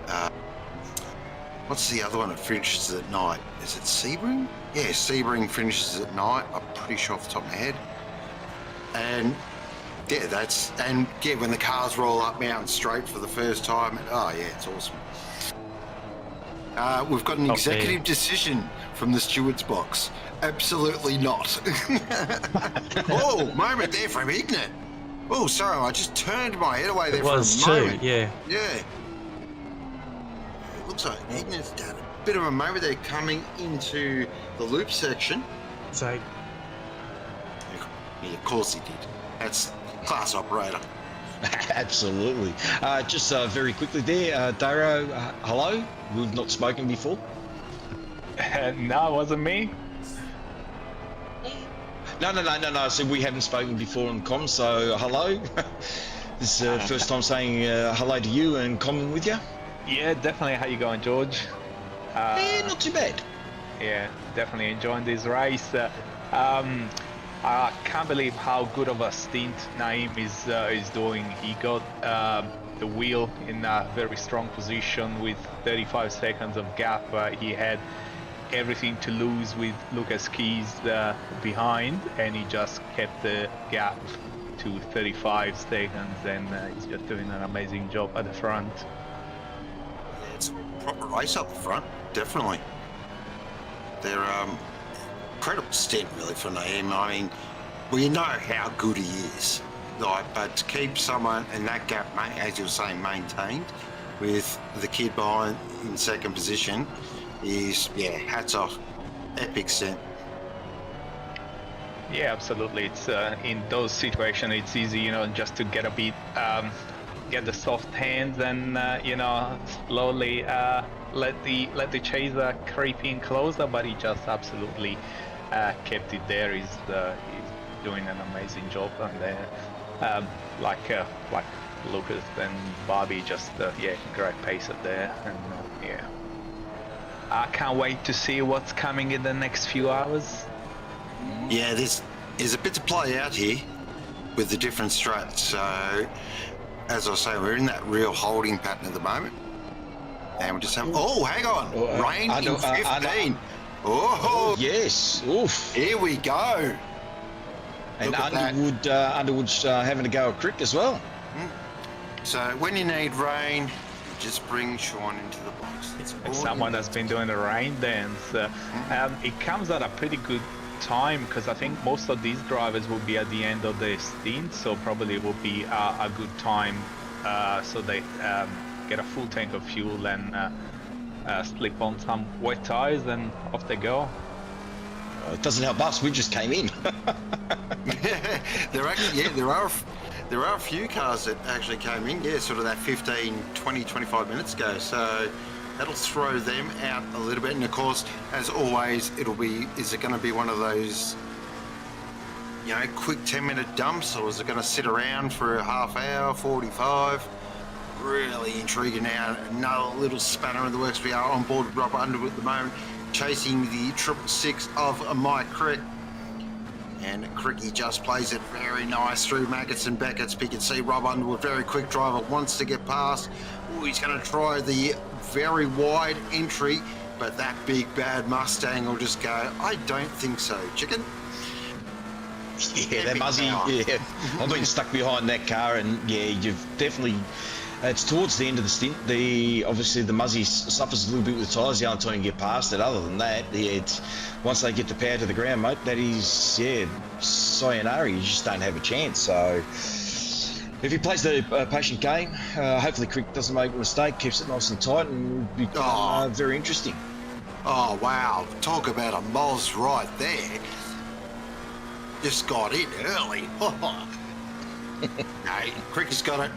What's the other one that finishes at night? Is it Sebring? Yeah, Sebring finishes at night. I'm pretty sure off the top of my head. And yeah, when the cars roll up Mountain Straight for the first time. Oh yeah, it's awesome. We've got an executive decision from the steward's box. Absolutely not. Oh, moment there from Ignat. Oh, sorry, I just turned my head away there for a moment. Yeah. Yeah. It looks like Ignat's done a bit of a moment there coming into the loop section. So, yeah, of course he did. That's class operator. Absolutely. Just very quickly there, Daro, hello. We've not spoken before. No, it wasn't me. No. So we haven't spoken before on comm, so hello. This is the first time saying hello to you and common with you. Yeah, definitely. How you going, George? Yeah, not too bad. Yeah, definitely enjoying this race. I can't believe how good of a stint Naeem is doing. He got the wheel in a very strong position with 35 seconds of gap. He had everything to lose with Lucas Keys behind, and he just kept the gap to 35 seconds, and he's just doing an amazing job at the front. Yeah, it's a proper race up the front, definitely. They're incredible stint really for Naeem. I mean, we know how good he is, like, but to keep someone in that gap, as you were saying, maintained with the kid behind in second position is, yeah, hats off. Epic stint. Yeah, absolutely. It's in those situations, it's easy, you know, just to get a bit, get the soft hands and you know, slowly let the chaser creep in closer. But he just absolutely kept it there. He's doing an amazing job on there. Like Lucas and Bobby just great pace up there, and I can't wait to see what's coming in the next few hours. Yeah, there's a bit to play out here with the different strats. So, as I say, we're in that real holding pattern at the moment. And we just have... Oh, hang on. Rain in 15. Oh, yes. Oof. Here we go. And Underwood's having to go a crick as well. So when you need rain, you just bring Sean into the box. It's someone that's been doing the rain dance. It comes at a pretty good time because I think most of these drivers will be at the end of the stint, so probably it will be a good time so they get a full tank of fuel and slip on some wet tires and off they go. It doesn't help us, we just came in. There are a few cars that actually came in, sort of that 15, 20, 25 minutes ago, so that'll throw them out a little bit. And of course, as always, is it going to be one of those, quick 10-minute dumps, or is it going to sit around for a half hour, 45? Really intriguing now. Another little spanner in the works. We are on board with Rob Underwood at the moment, chasing the 666 of Mike Crick. And Cricky just plays it very nice through Maggots and Beckett's. You can see Rob Underwood, very quick driver, wants to get past. Ooh, he's going to try the very wide entry, but that big bad Mustang will just go, I don't think so, chicken. Yeah, that Muzzy, yeah. I've been stuck behind that car, and you've definitely... It's towards the end of the stint. Obviously the Muzzy suffers a little bit with tyres the only time you get past it. Other than that, it's once they get the power to the ground, mate, that is sayonara. You just don't have a chance. So if he plays the patient game, hopefully Crick doesn't make a mistake, keeps it nice and tight, and become very interesting. Oh wow! Talk about a Moz right there. Just got in early. No, Crick has got it.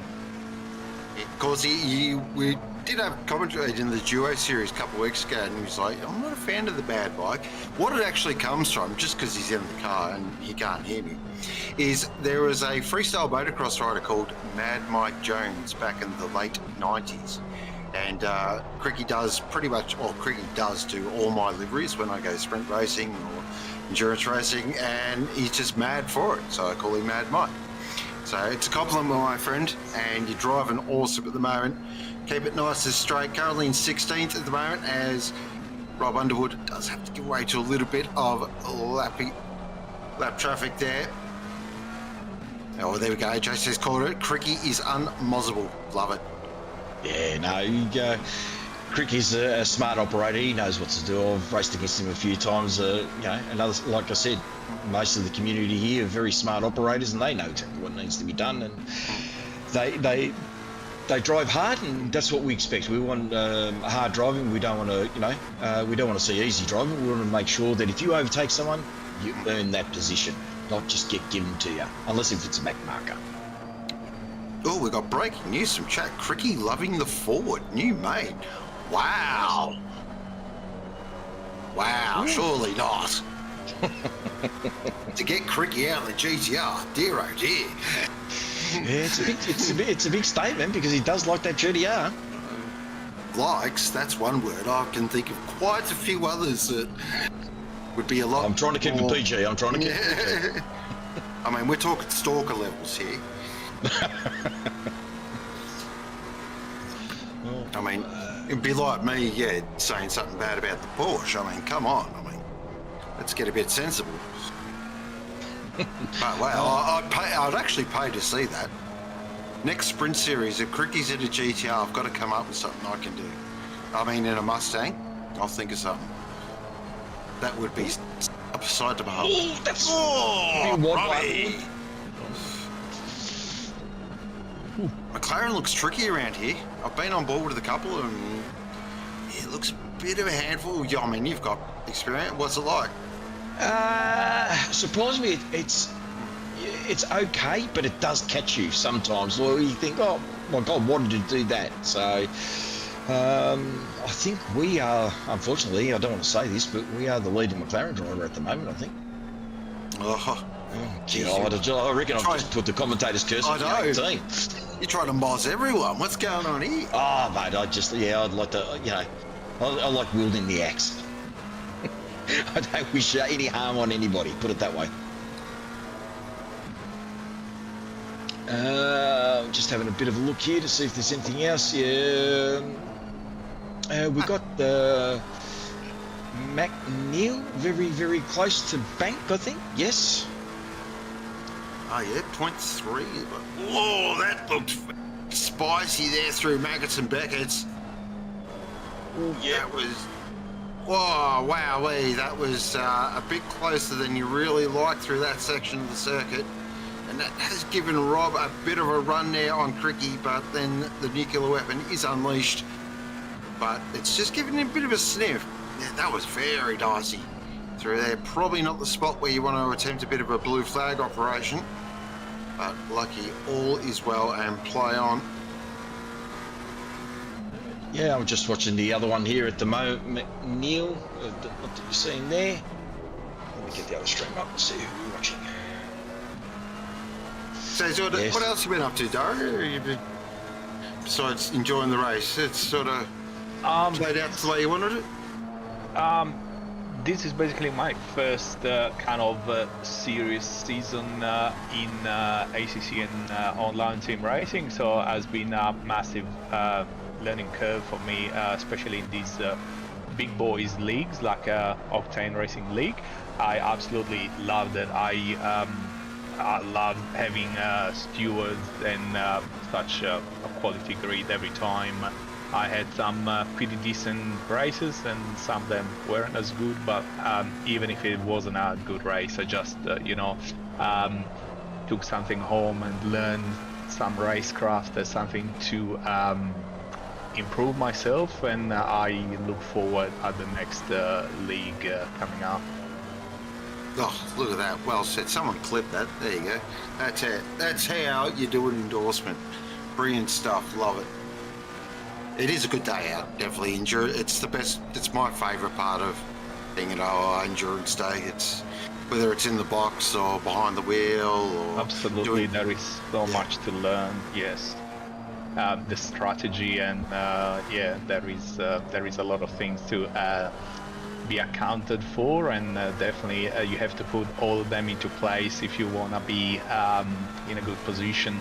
Of course, we did have commentary in the Duo series a couple of weeks ago, and he was like, I'm not a fan of the bad bike. What it actually comes from, just because he's in the car and he can't hear me, is there was a freestyle motocross rider called Mad Mike Jones back in the late 90s. And Cricky does Cricky does do all my liveries when I go sprint racing or endurance racing, and he's just mad for it, so I call him Mad Mike. So it's a compliment, my friend, and you're driving awesome at the moment. Keep it nice and straight. Currently in 16th at the moment, as Rob Underwood does have to give way to a little bit of lap traffic there. Oh, there we go. AJ says called it. Cricky is unmozzable. Love it. Yeah, no, Cricky's a smart operator. He knows what to do. I've raced against him a few times. Another, like I said, most of the community here are very smart operators, and they know exactly what needs to be done, and they drive hard, and that's what we expect. We want hard driving. We don't want to, we don't want to see easy driving. We want to make sure that if you overtake someone, you earn that position, not just get given to you, unless if it's a back marker. Oh, we got breaking news from chat. Cricky loving the forward, new mate. Wow. Wow, surely not. To get Cricky out of the GTR, dear oh dear. Yeah, it's a big statement, because he does like that GTR. Likes, that's one word. I can think of quite a few others that would be a lot. I'm trying to keep it PG. I'm trying to keep it PG. I mean, we're talking stalker levels here. I mean, it'd be like me, saying something bad about the Porsche. I mean, come on. I mean, let's get a bit sensible. But wow, I'd actually pay to see that. Next sprint series, if Cricky's in a GTR, I've got to come up with something I can do. I mean, in a Mustang, I'll think of something. That would be a sight to behold. Oh, that's Robbie! McLaren looks tricky around here. I've been on board with a couple of them. Yeah, it looks a bit of a handful. Yeah, I mean, you've got experience. What's it like? Surprisingly, it's okay, but it does catch you sometimes. Well, you think, oh my God, why did you do that? So I think we are, unfortunately, I don't want to say this, but we are the leading McLaren driver at the moment, I think. Oh, God, I reckon I've just put the commentator's curse on the team. You're trying to boss everyone. What's going on here? Oh, mate, I'd like to, I like wielding the axe. I don't wish any harm on anybody, put it that way. Just having a bit of a look here to see if there's anything else. Yeah, we got McNeil very close to bank, I think. Yes. Oh yeah, 0.3. Whoa, that looked spicy there through Maggots and Beckett's. Yeah. That was. Whoa, wowee, that was a bit closer than you really like through that section of the circuit. And that has given Rob a bit of a run there on Cricky, but then the nuclear weapon is unleashed. But it's just given him a bit of a sniff. Yeah, that was very dicey through there. Probably not the spot where you want to attempt a bit of a blue flag operation. But lucky, all is well and play on. Yeah, I'm just watching the other one here at the moment. Neil, what did you see in there? Let me get the other stream up and see who we're watching. So, yes. What else have you been up to, Dario? Besides enjoying the race, it's sort of played out the way you wanted it? This is basically my first kind of serious season in ACC and online team racing, so it has been a massive learning curve for me, especially in these big boys leagues like Octane Racing League. I absolutely loved it. I love having stewards and such a quality grid every time. I had some pretty decent races and some of them weren't as good, but even if it wasn't a good race, I just took something home and learned some racecraft as something to improve myself, and I look forward at the next league coming up. Oh, look at that. Well said. Someone clip that. There you go. That's it. That's how you do an endorsement. Brilliant stuff. Love it. It is a good day out. Definitely it's the best. It's my favourite part of being an OOR endurance day. It's whether it's in the box or behind the wheel or absolutely there is so much to learn. Yes. The strategy and there is a lot of things to be accounted for, and definitely you have to put all of them into place if you want to be in a good position.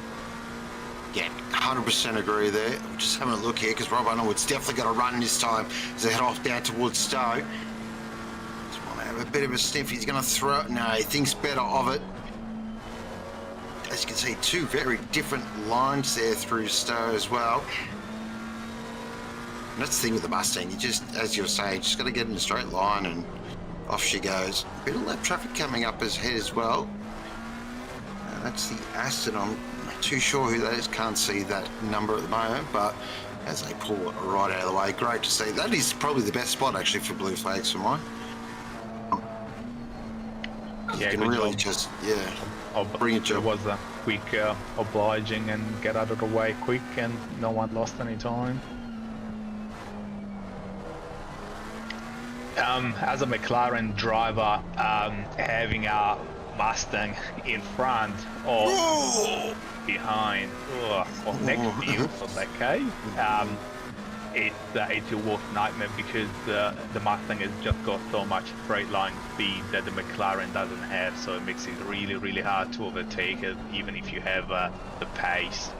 Yeah, 100% agree there. I'm just having a look here because Rob Underwood's definitely got a run this time as they head off down towards Stowe. Just want to have a bit of a sniff. He's going to throw it. No, he thinks better of it. As you can see, two very different lines there through Stowe as well. And that's the thing with the Mustang. You just, as you were saying, just got to get in a straight line and off she goes. A bit of lap traffic coming up ahead as well. That's the Aston. I'm not too sure who that is. Can't see that number at the moment, but as they pull it right out of the way, great to see. That is probably the best spot actually for blue flags for mine. Yeah, you can really just bring it to. It was a quick obliging and get out of the way quick, and no one lost any time. As a McLaren driver, having a Mustang in front or behind or next to you for that case, it's your worst nightmare because the Mustang has just got so much straight line speed that the McLaren doesn't have, so it makes it really hard to overtake it even if you have the pace.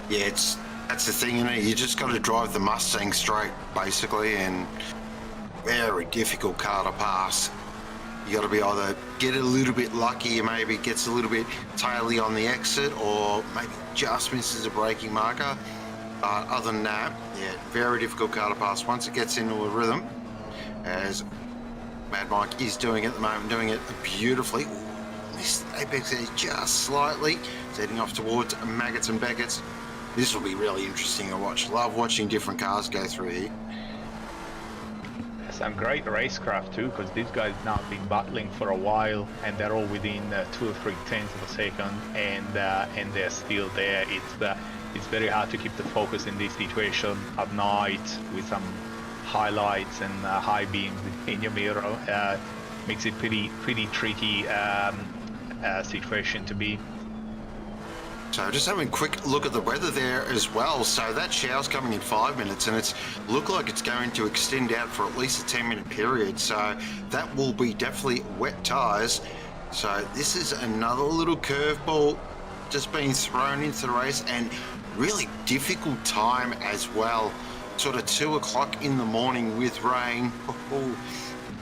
Yeah, that's the thing, you just got to drive the Mustang straight basically, and very difficult car to pass. You got to be either get a little bit lucky, maybe gets a little bit taily on the exit, or maybe just misses a braking marker. But other than that, yeah, very difficult car to pass once it gets into a rhythm, as Mad Mike is doing at the moment, doing it beautifully. Missed apex edge just slightly, heading off towards Maggots and Beckett's. This will be really interesting to watch. Love watching different cars go through here. Some great racecraft too, because these guys now have been battling for a while, and they're all within 2 or 3 tenths of a second, and they're still there. It's very hard to keep the focus in this situation at night with some highlights and high beams in your mirror. makes it pretty tricky situation to be. So just having a quick look at the weather there as well. So that shower's coming in 5 minutes, and it's look like it's going to extend out for at least a 10-minute period. So that will be definitely wet tyres. So this is another little curveball just being thrown into the race, and really difficult time as well. Sort of 2 o'clock in the morning with rain.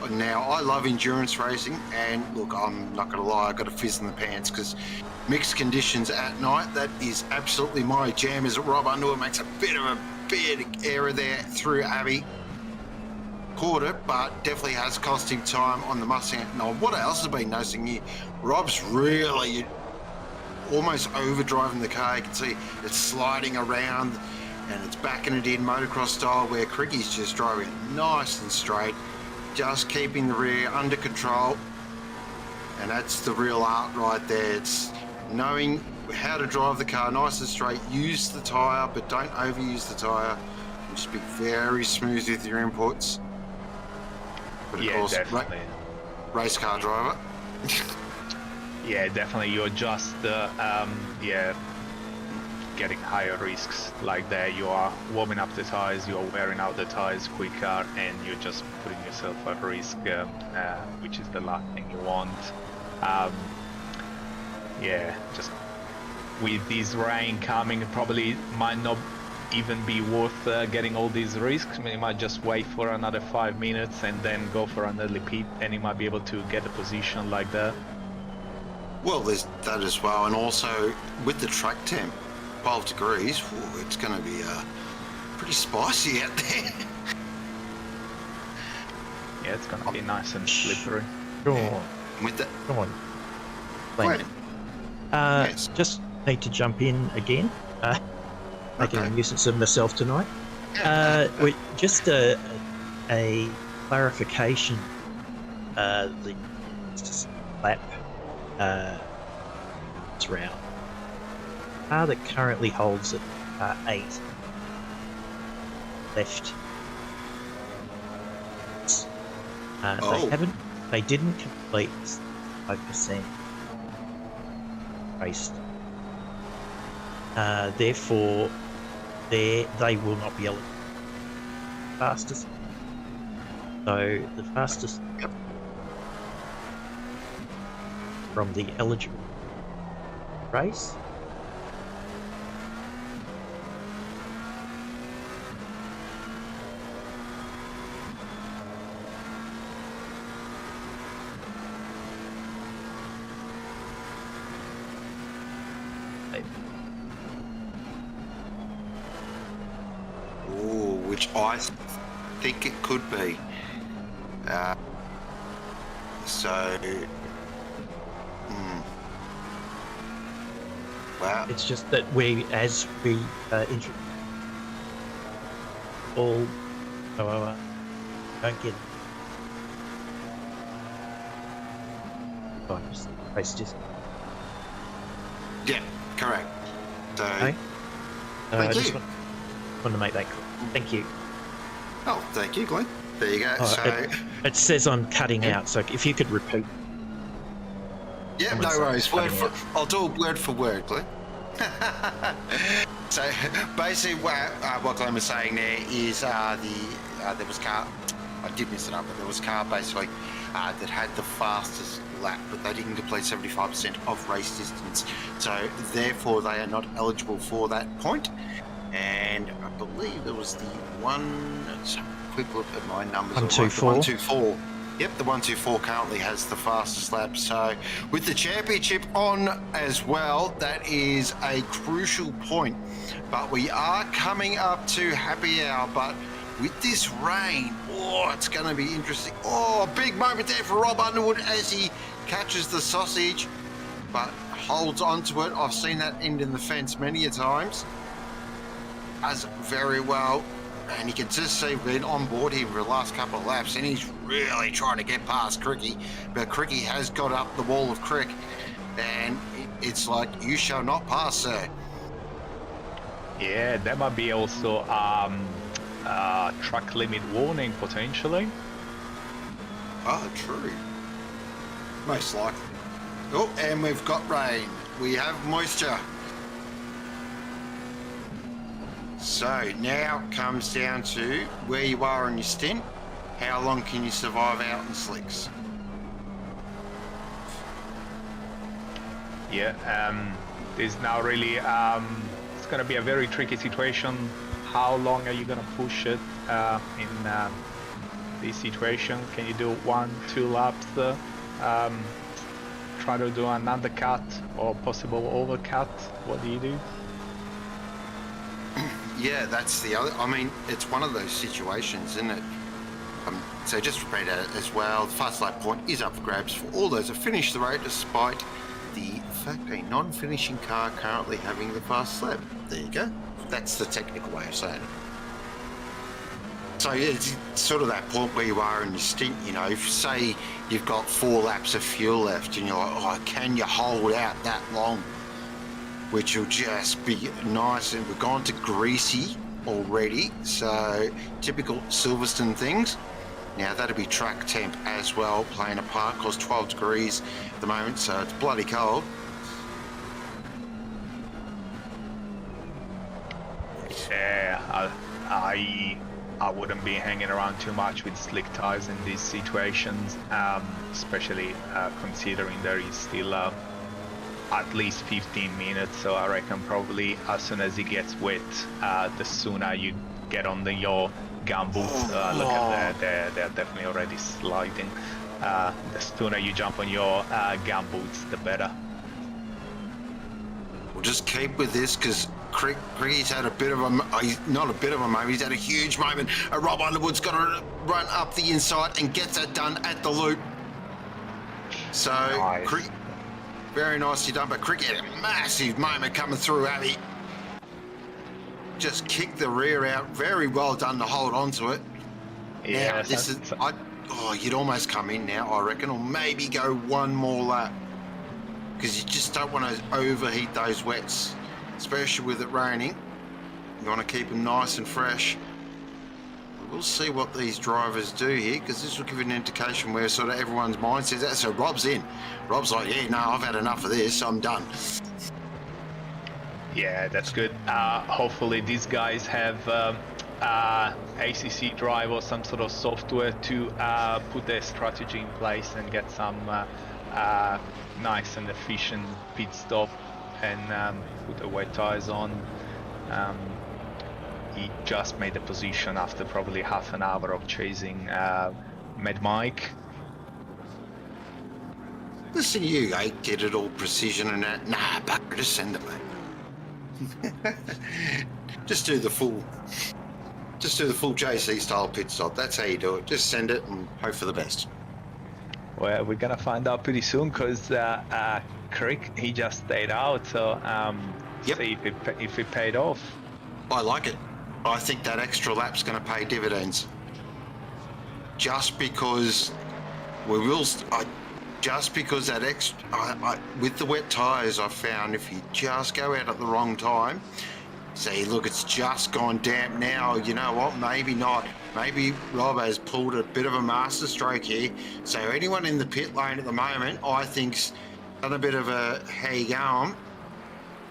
Now, I love endurance racing, and look, I'm not going to lie, I've got a fizz in the pants because mixed conditions at night, that is absolutely my jam. As Rob Underwood makes a bit of a big error there through Abbey. Caught it, but definitely has cost him time on the Mustang. Now, what else has been noticing here, Rob's really almost overdriving the car. You can see it's sliding around and it's backing it in motocross style, where Cricky's just driving nice and straight, just keeping the rear under control. And that's the real art right there. It's knowing how to drive the car nice and straight, use the tyre, but don't overuse the tyre, and just be very smooth with your inputs. But of course, definitely. Race car driver. Yeah, definitely. You're just getting higher risks like that. You are warming up the tires, you are wearing out the tires quicker, and you're just putting yourself at risk, which is the last thing you want. Just with this rain coming, it probably might not even be worth getting all these risks. I mean, you might just wait for another 5 minutes and then go for an early pit, and you might be able to get a position like that. Well, there's that as well, and also with the track temp, 12 degrees, it's going to be pretty spicy out there. Yeah, it's going to be nice and slippery. Come on. With that, Come on. Glenn. Yes. Just need to jump in again. Making a nuisance of myself tonight. Just a clarification. The lap round. The car that currently holds at 8 left. They didn't complete 5% race. Therefore, they will not be eligible. Fastest. So the fastest from the eligible race. Which I think it could be. Wow. It's just that as we introduce all, don't get race just. Yeah, correct. So, Okay. thank I just you. wanted to make that clear. Thank you. Oh, thank you, Glenn. There you go. It says I'm cutting out, so if you could repeat. Yeah, no Someone's worries. cutting out. I'll do it word for word, Glenn. So basically, what Glenn was saying there is there was a car. I did miss it up, but there was a car basically that had the fastest lap, but they didn't complete 75% of race distance. So therefore, they are not eligible for that point. And I believe it was the one. Let's have a quick look at my numbers. 124. 124. Yep, the 124 currently has the fastest lap. So with the championship on as well, that is a crucial point. But we are coming up to happy hour. But with this rain, it's going to be interesting. Big moment there for Rob Underwood as he catches the sausage, but holds onto it. I've seen that end in the fence many a times. Does very well, and you can just see been on board him for the last couple of laps, and he's really trying to get past Cricky, but Cricky has got up the wall of Crick, and it's like, you shall not pass, sir. Yeah, that might be also track limit warning potentially. Oh, true. Most likely. Oh, and we've got rain. We have moisture. So now it comes down to where you are in your stint. How long can you survive out in slicks? Yeah, there's now really, it's going to be a very tricky situation. How long are you going to push it in this situation? Can you do 1-2 laps? Try to do an undercut or possible overcut? What do you do? Yeah, that's the other. I mean, it's one of those situations, isn't it? So just to repeat it as well, the fast lap point is up for grabs for all those that finish the race, despite the fact a non-finishing car currently having the fast lap. There you go. That's the technical way of saying it. So it's sort of that point where you are in your stint, you know, if say you've got 4 laps of fuel left and you're like, oh, can you hold out that long? Which will just be nice, and we've gone to greasy already, so typical Silverstone things. Now that'll be track temp as well, playing a part, cause 12 degrees at the moment, so it's bloody cold. Yeah, I wouldn't be hanging around too much with slick tires in these situations, especially considering there is still at least 15 minutes. So I reckon probably as soon as it gets wet, the sooner you get on your gum boots. Look at that, they're definitely already sliding. The sooner you jump on your gum boots, the better. We'll just keep with this because Cricky's had a bit of a, not a bit of a moment, he's had a huge moment. Rob Underwood's got to run up the inside and gets that done at the loop. So, nice. Very nicely done, but Cricky had a massive moment coming through, Abby. Just kicked the rear out. Very well done to hold on to it. Yeah, now, this is, you'd almost come in now, I reckon, or maybe go one more lap. Because you just don't want to overheat those wets, especially with it raining. You want to keep them nice and fresh. We'll see what these drivers do here, because this will give an indication where sort of everyone's mind says that. So Rob's in. Rob's like, yeah, no, I've had enough of this, I'm done. Yeah, that's good. Hopefully these guys have ACC drive or some sort of software to put their strategy in place and get some nice and efficient pit stop and put the wet tires on. He just made a position after probably half an hour of chasing Mad Mike. Listen to you, eh? Did it all precision and that. Nah, bugger, just send it, mate. Just do the full JC style pit stop. That's how you do it. Just send it and hope for the best. Well, we're gonna find out pretty soon because Crick, he just stayed out, so Yep. see if it paid off. I like it. I think that extra lap's going to pay dividends. Just because just because that extra, with the wet tyres, I found if you just go out at the wrong time, say, look, it's just gone damp now, you know what, maybe not. Maybe Rob has pulled a bit of a master stroke here. So anyone in the pit lane at the moment, I think's done a bit of a, how you going?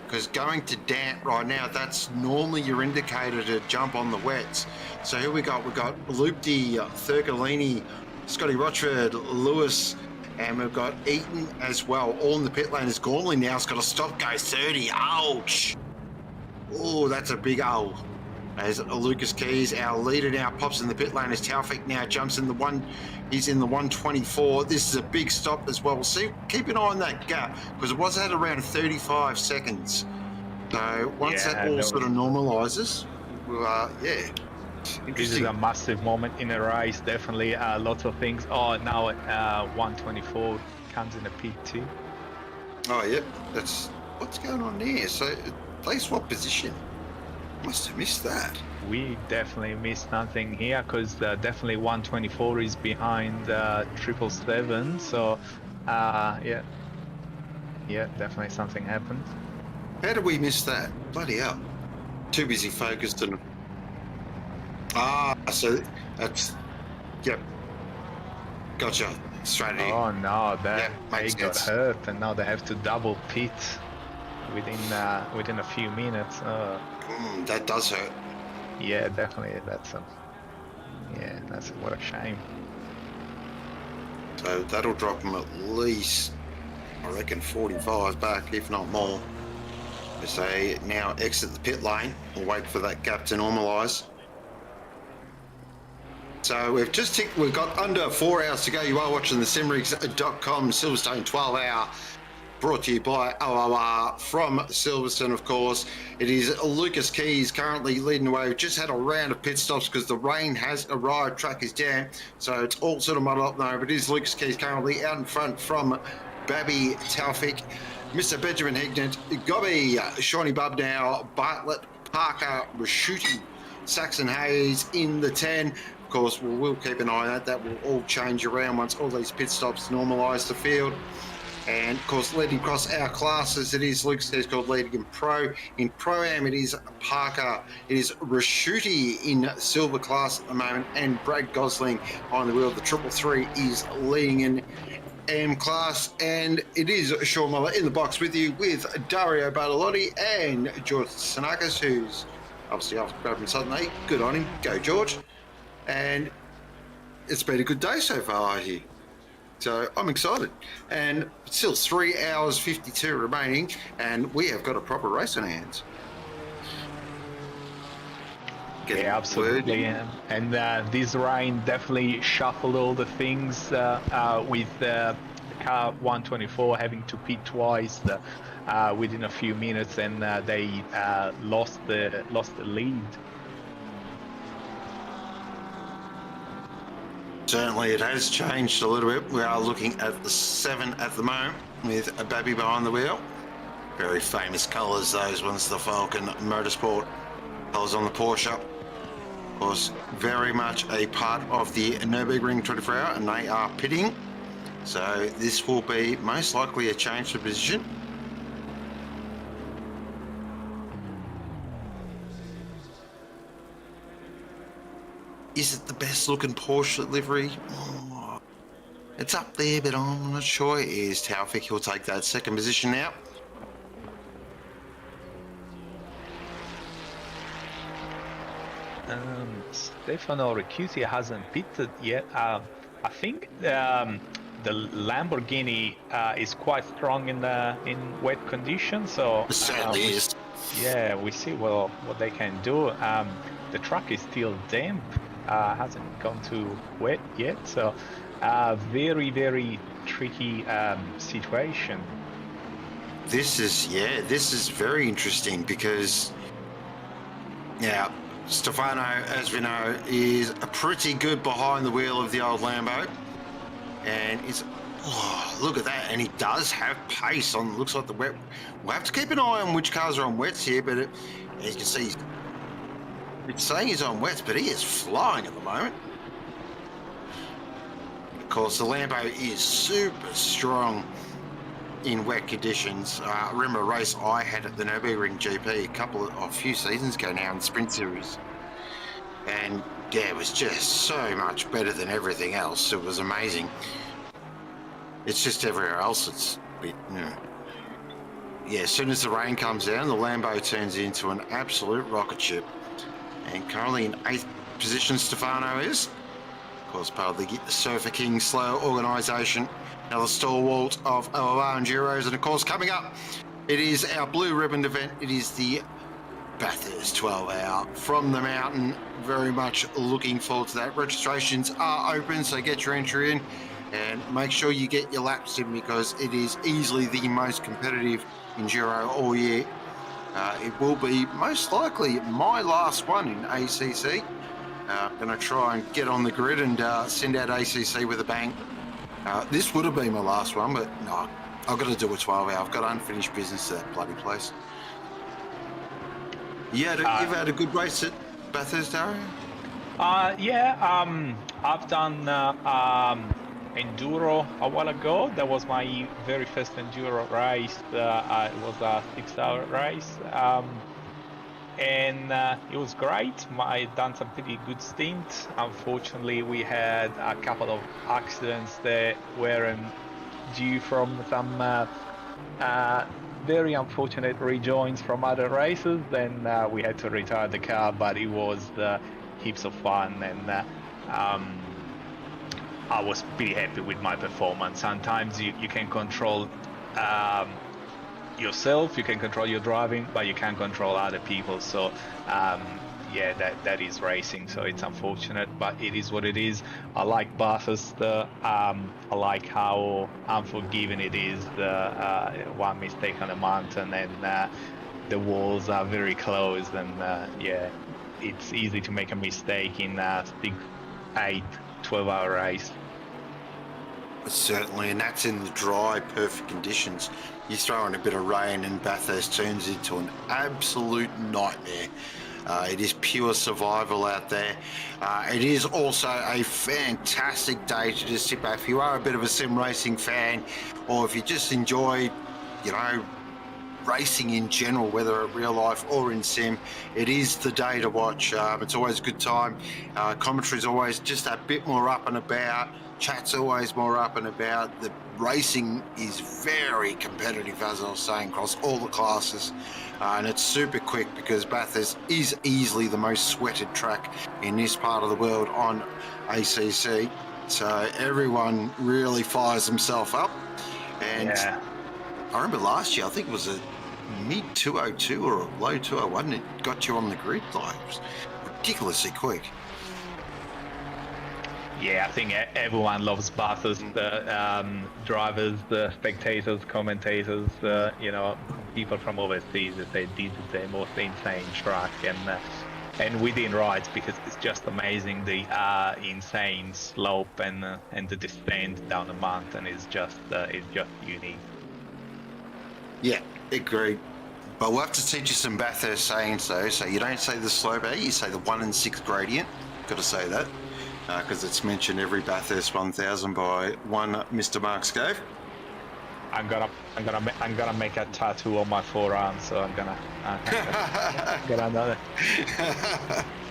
Because going to damp right now, that's normally your indicator to jump on the wets. So here we got, we've got Lupti, Thurcolini, Scotty Rochford, Lewis, and we've got Eaton as well. All in the pit lane is Gormley now. It's got a stop go 30. Ouch! Oh, that's a big owl. As Lucas Keys, our leader now, pops in the pit lane as Taufik now jumps in the one. He's in the 124. This is a big stop as well. See, keep an eye on that gap because it was at around 35 seconds. So once that all sort of normalises, yeah. This is a massive moment in a race, definitely. Lots of things. Oh, now 124 comes in the pit too. Oh, yeah. That's what's going on there. So they swap position. Must have missed that. We definitely missed nothing here because definitely 124 is behind 777. So, yeah, definitely something happened. How did we miss that? Bloody hell. Too busy focused on. So that's, yep. Gotcha. strategy. Oh no, Yeah, they makes got sense. hurt, and now they have to double pit within a few minutes. That does hurt. Yeah, definitely. That's what a shame. So that'll drop them at least, I reckon, 45 back, if not more, as they now exit the pit lane. We'll wait for that gap to normalise. So we've got under 4 hours to go. You are watching the Simrigs.com Silverstone 12-hour, brought to you by OOR from Silverstone, of course. It is Lucas Keys currently leading the way. We've just had a round of pit stops because the rain has arrived. Track is down, so it's all sort of muddled up now. But it is Lucas Keys currently out in front from Babby Taufik, Mr. Benjamin Hignett, Gobby, Shawnee Bubnow, Bartlett, Parker, Rashuti, Saxon Hayes in the 10. Of course, we'll keep an eye on that. That will all change around once all these pit stops normalise the field. And of course, leading across our classes, it is Lucas Keys called leading in Pro. In Pro-Am, it is Parker. It is Rashuti in Silver class at the moment, and Brad Gosling behind the wheel. The 333 is leading in M class, and it is Sean Muller in the box with you, with Dario Bartolotti and George Sanakis, who's obviously after grabbing suddenly. Good on him. Go, George. And it's been a good day so far, I hear. So I'm excited. And still 3 hours 52 remaining, and we have got a proper race on our hands. Yeah, absolutely. Yeah. And this rain definitely shuffled all the things with the car 124 having to pit twice within a few minutes, and they lost the lead. Certainly it has changed a little bit. We are looking at the 7 at the moment with a Babby behind the wheel. Very famous colours, those ones, the Falcon Motorsport colours on the Porsche. Of course, very much a part of the Nürburgring 24 hour, and they are pitting. So this will be most likely a change to position. Is it the best looking Porsche livery? Oh, it's up there, but I'm not sure it is. Taufik, he'll take that second position now. Stefano Ricciuti hasn't pitted yet. I think the Lamborghini is quite strong in wet conditions, so It certainly is. Yeah, we see what they can do. The track is still damp, hasn't gone to wet yet, so very, very tricky situation. This is very interesting because, yeah, Stefano, as we know, is pretty good behind the wheel of the old Lambo, and look at that, and he does have pace on. Looks like the wet. We'll have to keep an eye on which cars are on wets here, but as you can see, it's saying he's on wets, but he is flying at the moment. Of course, the Lambo is super strong in wet conditions. I remember a race I had at the Nürburgring GP a few seasons ago now in the Sprint Series, and yeah, it was just so much better than everything else. It was amazing. It's just everywhere else it's a bit, yeah, as soon as the rain comes down, the Lambo turns into an absolute rocket ship. And currently in 8th position, Stefano is. Of course, part of the Surfer King Slow organisation. Another stalwart of OOR Enduros. And of course, coming up, it is our blue ribbon event. It is the Bathurst 12 hour from the mountain. Very much looking forward to that. Registrations are open, so get your entry in and make sure you get your laps in, because it is easily the most competitive enduro all year. It will be most likely my last one in ACC. Going to try and get on the grid and send out ACC with a bang. This would have been my last one, but no, I've got to do a 12 hour. I've got unfinished business at that bloody place. You've had a good race at Bathurst, Dario? Yeah, I've done enduro a while ago. That was my very first enduro race. It was a 6-hour race. and it was great. I done some pretty good stints. Unfortunately, we had a couple of accidents that weren't due from some very unfortunate rejoins from other races. Then we had to retire the car, but it was heaps of fun, and I was pretty happy with my performance. Sometimes you can control yourself, you can control your driving, but you can't control other people. So yeah, that is racing. So it's unfortunate, but it is what it is. I like Bathurst. I like how unforgiving it is. One mistake on a mountain, and the walls are very close, and yeah, it's easy to make a mistake in a 12-hour race. Certainly, and that's in the dry, perfect conditions. You throw in a bit of rain and Bathurst turns into an absolute nightmare. It is pure survival out there. It is also a fantastic day to just sit back. If you are a bit of a sim racing fan, or if you just enjoy, you know, racing in general, whether in real life or in sim, it is the day to watch. It's always a good time. Commentary is always just a bit more up and about. Chat's always more up and about. The racing is very competitive, as I was saying, across all the classes. And it's super quick because Bathurst is easily the most sweated track in this part of the world on ACC. So everyone really fires themselves up. And Yeah. I remember last year, I think it was a mid 202 or a low 201, it got you on the grid. Like, it was ridiculously quick. Yeah, I think everyone loves Bathurst. The drivers, the spectators, commentators, you know, people from overseas. They say this is the most insane track, and within rides, because it's just amazing. The insane slope and the descent down the mountain is just unique. Yeah, agreed. But we'll have to teach you some Bathurst sayings though. So you don't say the slope, you say the 1 in 6 gradient. Got to say that. Because it's mentioned every Bathurst 1000 by one Mr. Mark Scove. I'm gonna make a tattoo on my forearm, so I'm gonna get another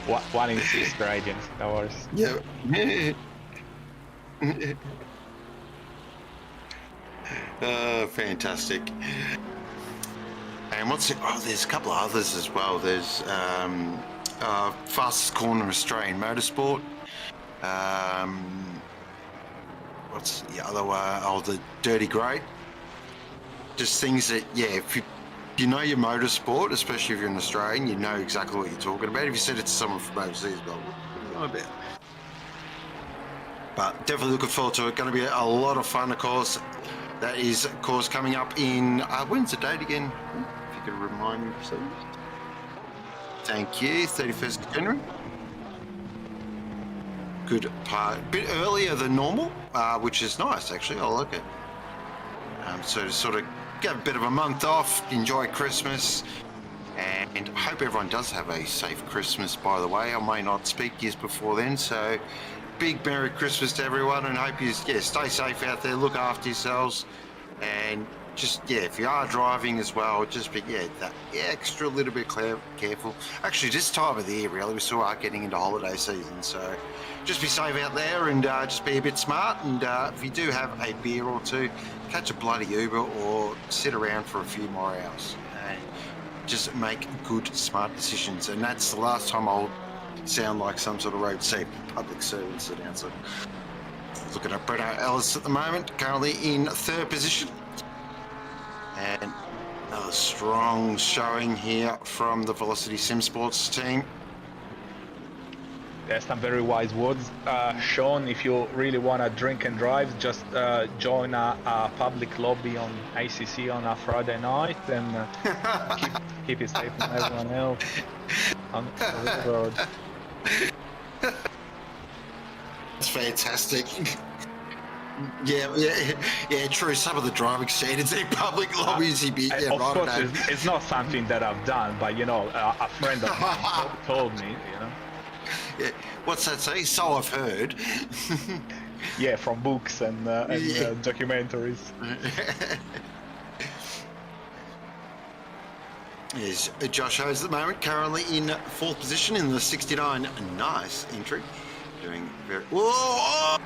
1 in 6 gradient. No worries. Yeah. Fantastic. And what's it? Oh, there's a couple of others as well. There's fastest corner Australian motorsport. What's the other one? Oh, the Dirty Grey. Just things that, yeah, if you know your motorsport, especially if you're an Australian, you know exactly what you're talking about. If you said it to someone from overseas, well, what do you know about? But definitely looking forward to it. Going to be a lot of fun, of course. That is, of course, coming up in, when's the date again? If you could remind me, please. Thank you, 31st of January. Good part, a bit earlier than normal, which is nice, actually. I like it. So to sort of get a bit of a month off, enjoy Christmas, and I hope everyone does have a safe Christmas, by the way. I may not speak to you before then, so big Merry Christmas to everyone, and hope you stay safe out there, look after yourselves, and just, if you are driving as well, just be, that extra little bit careful. Actually, this time of the year, really, we still are getting into holiday season, so just be safe out there and just be a bit smart, and if you do have a beer or two, catch a bloody Uber or sit around for a few more hours and just make good, smart decisions. And that's the last time I'll sound like some sort of road safety public service announcer. Looking at Breno Ellis at the moment, currently in 3rd position. And another strong showing here from the Velocity Sim Sports team. There's some very wise words. Sean, if you really want to drink and drive, just join a public lobby on ACC on a Friday night, and keep it safe from everyone else on the road. That's fantastic. Yeah, true. Some of the driving standards in public lobbies, of course, it's not something that I've done, but you know, a friend of mine told me, you know. Yeah, what's that say? So I've heard. Yeah, from books and documentaries. Is Josh Hayes at the moment, currently in 4th position in the 69. Nice entry. Doing very... Whoa!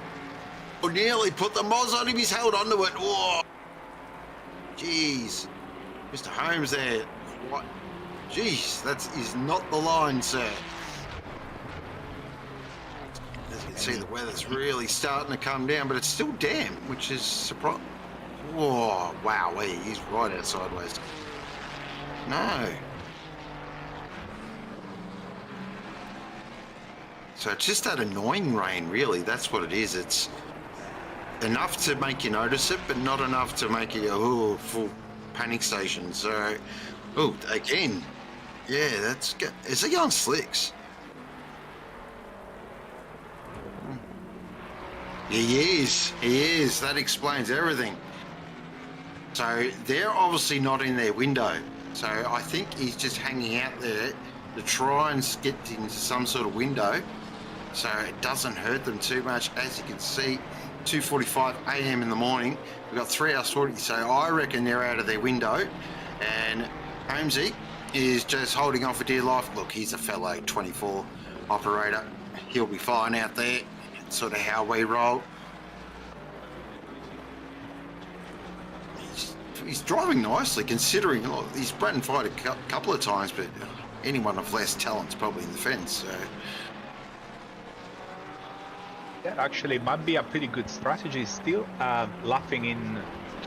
Oh, nearly put the moz on him. He's held onto it. Whoa! Jeez. Mr. Holmes there. What? Jeez, that is not the line, sir. As you can see, the weather's really starting to come down, but it's still damp, which is surprising. Whoa, wow, he's right out sideways. No. So it's just that annoying rain, really. That's what it is. It's enough to make you notice it, but not enough to make you full panic station. So, again, yeah, that's good. Is he on slicks? He is. He is. That explains everything. So they're obviously not in their window. So I think he's just hanging out there to try and get into some sort of window so it doesn't hurt them too much. As you can see, 2:45 a.m. in the morning. We've got 3 hours 40, so I reckon they're out of their window. And Holmesy is just holding on for dear life. Look, he's a fellow 24 operator. He'll be fine out there. It's sort of how we roll. He's driving nicely, considering he's bred and fired a couple of times, but anyone of less talent's probably in the fence. So that actually might be a pretty good strategy. Still lapping in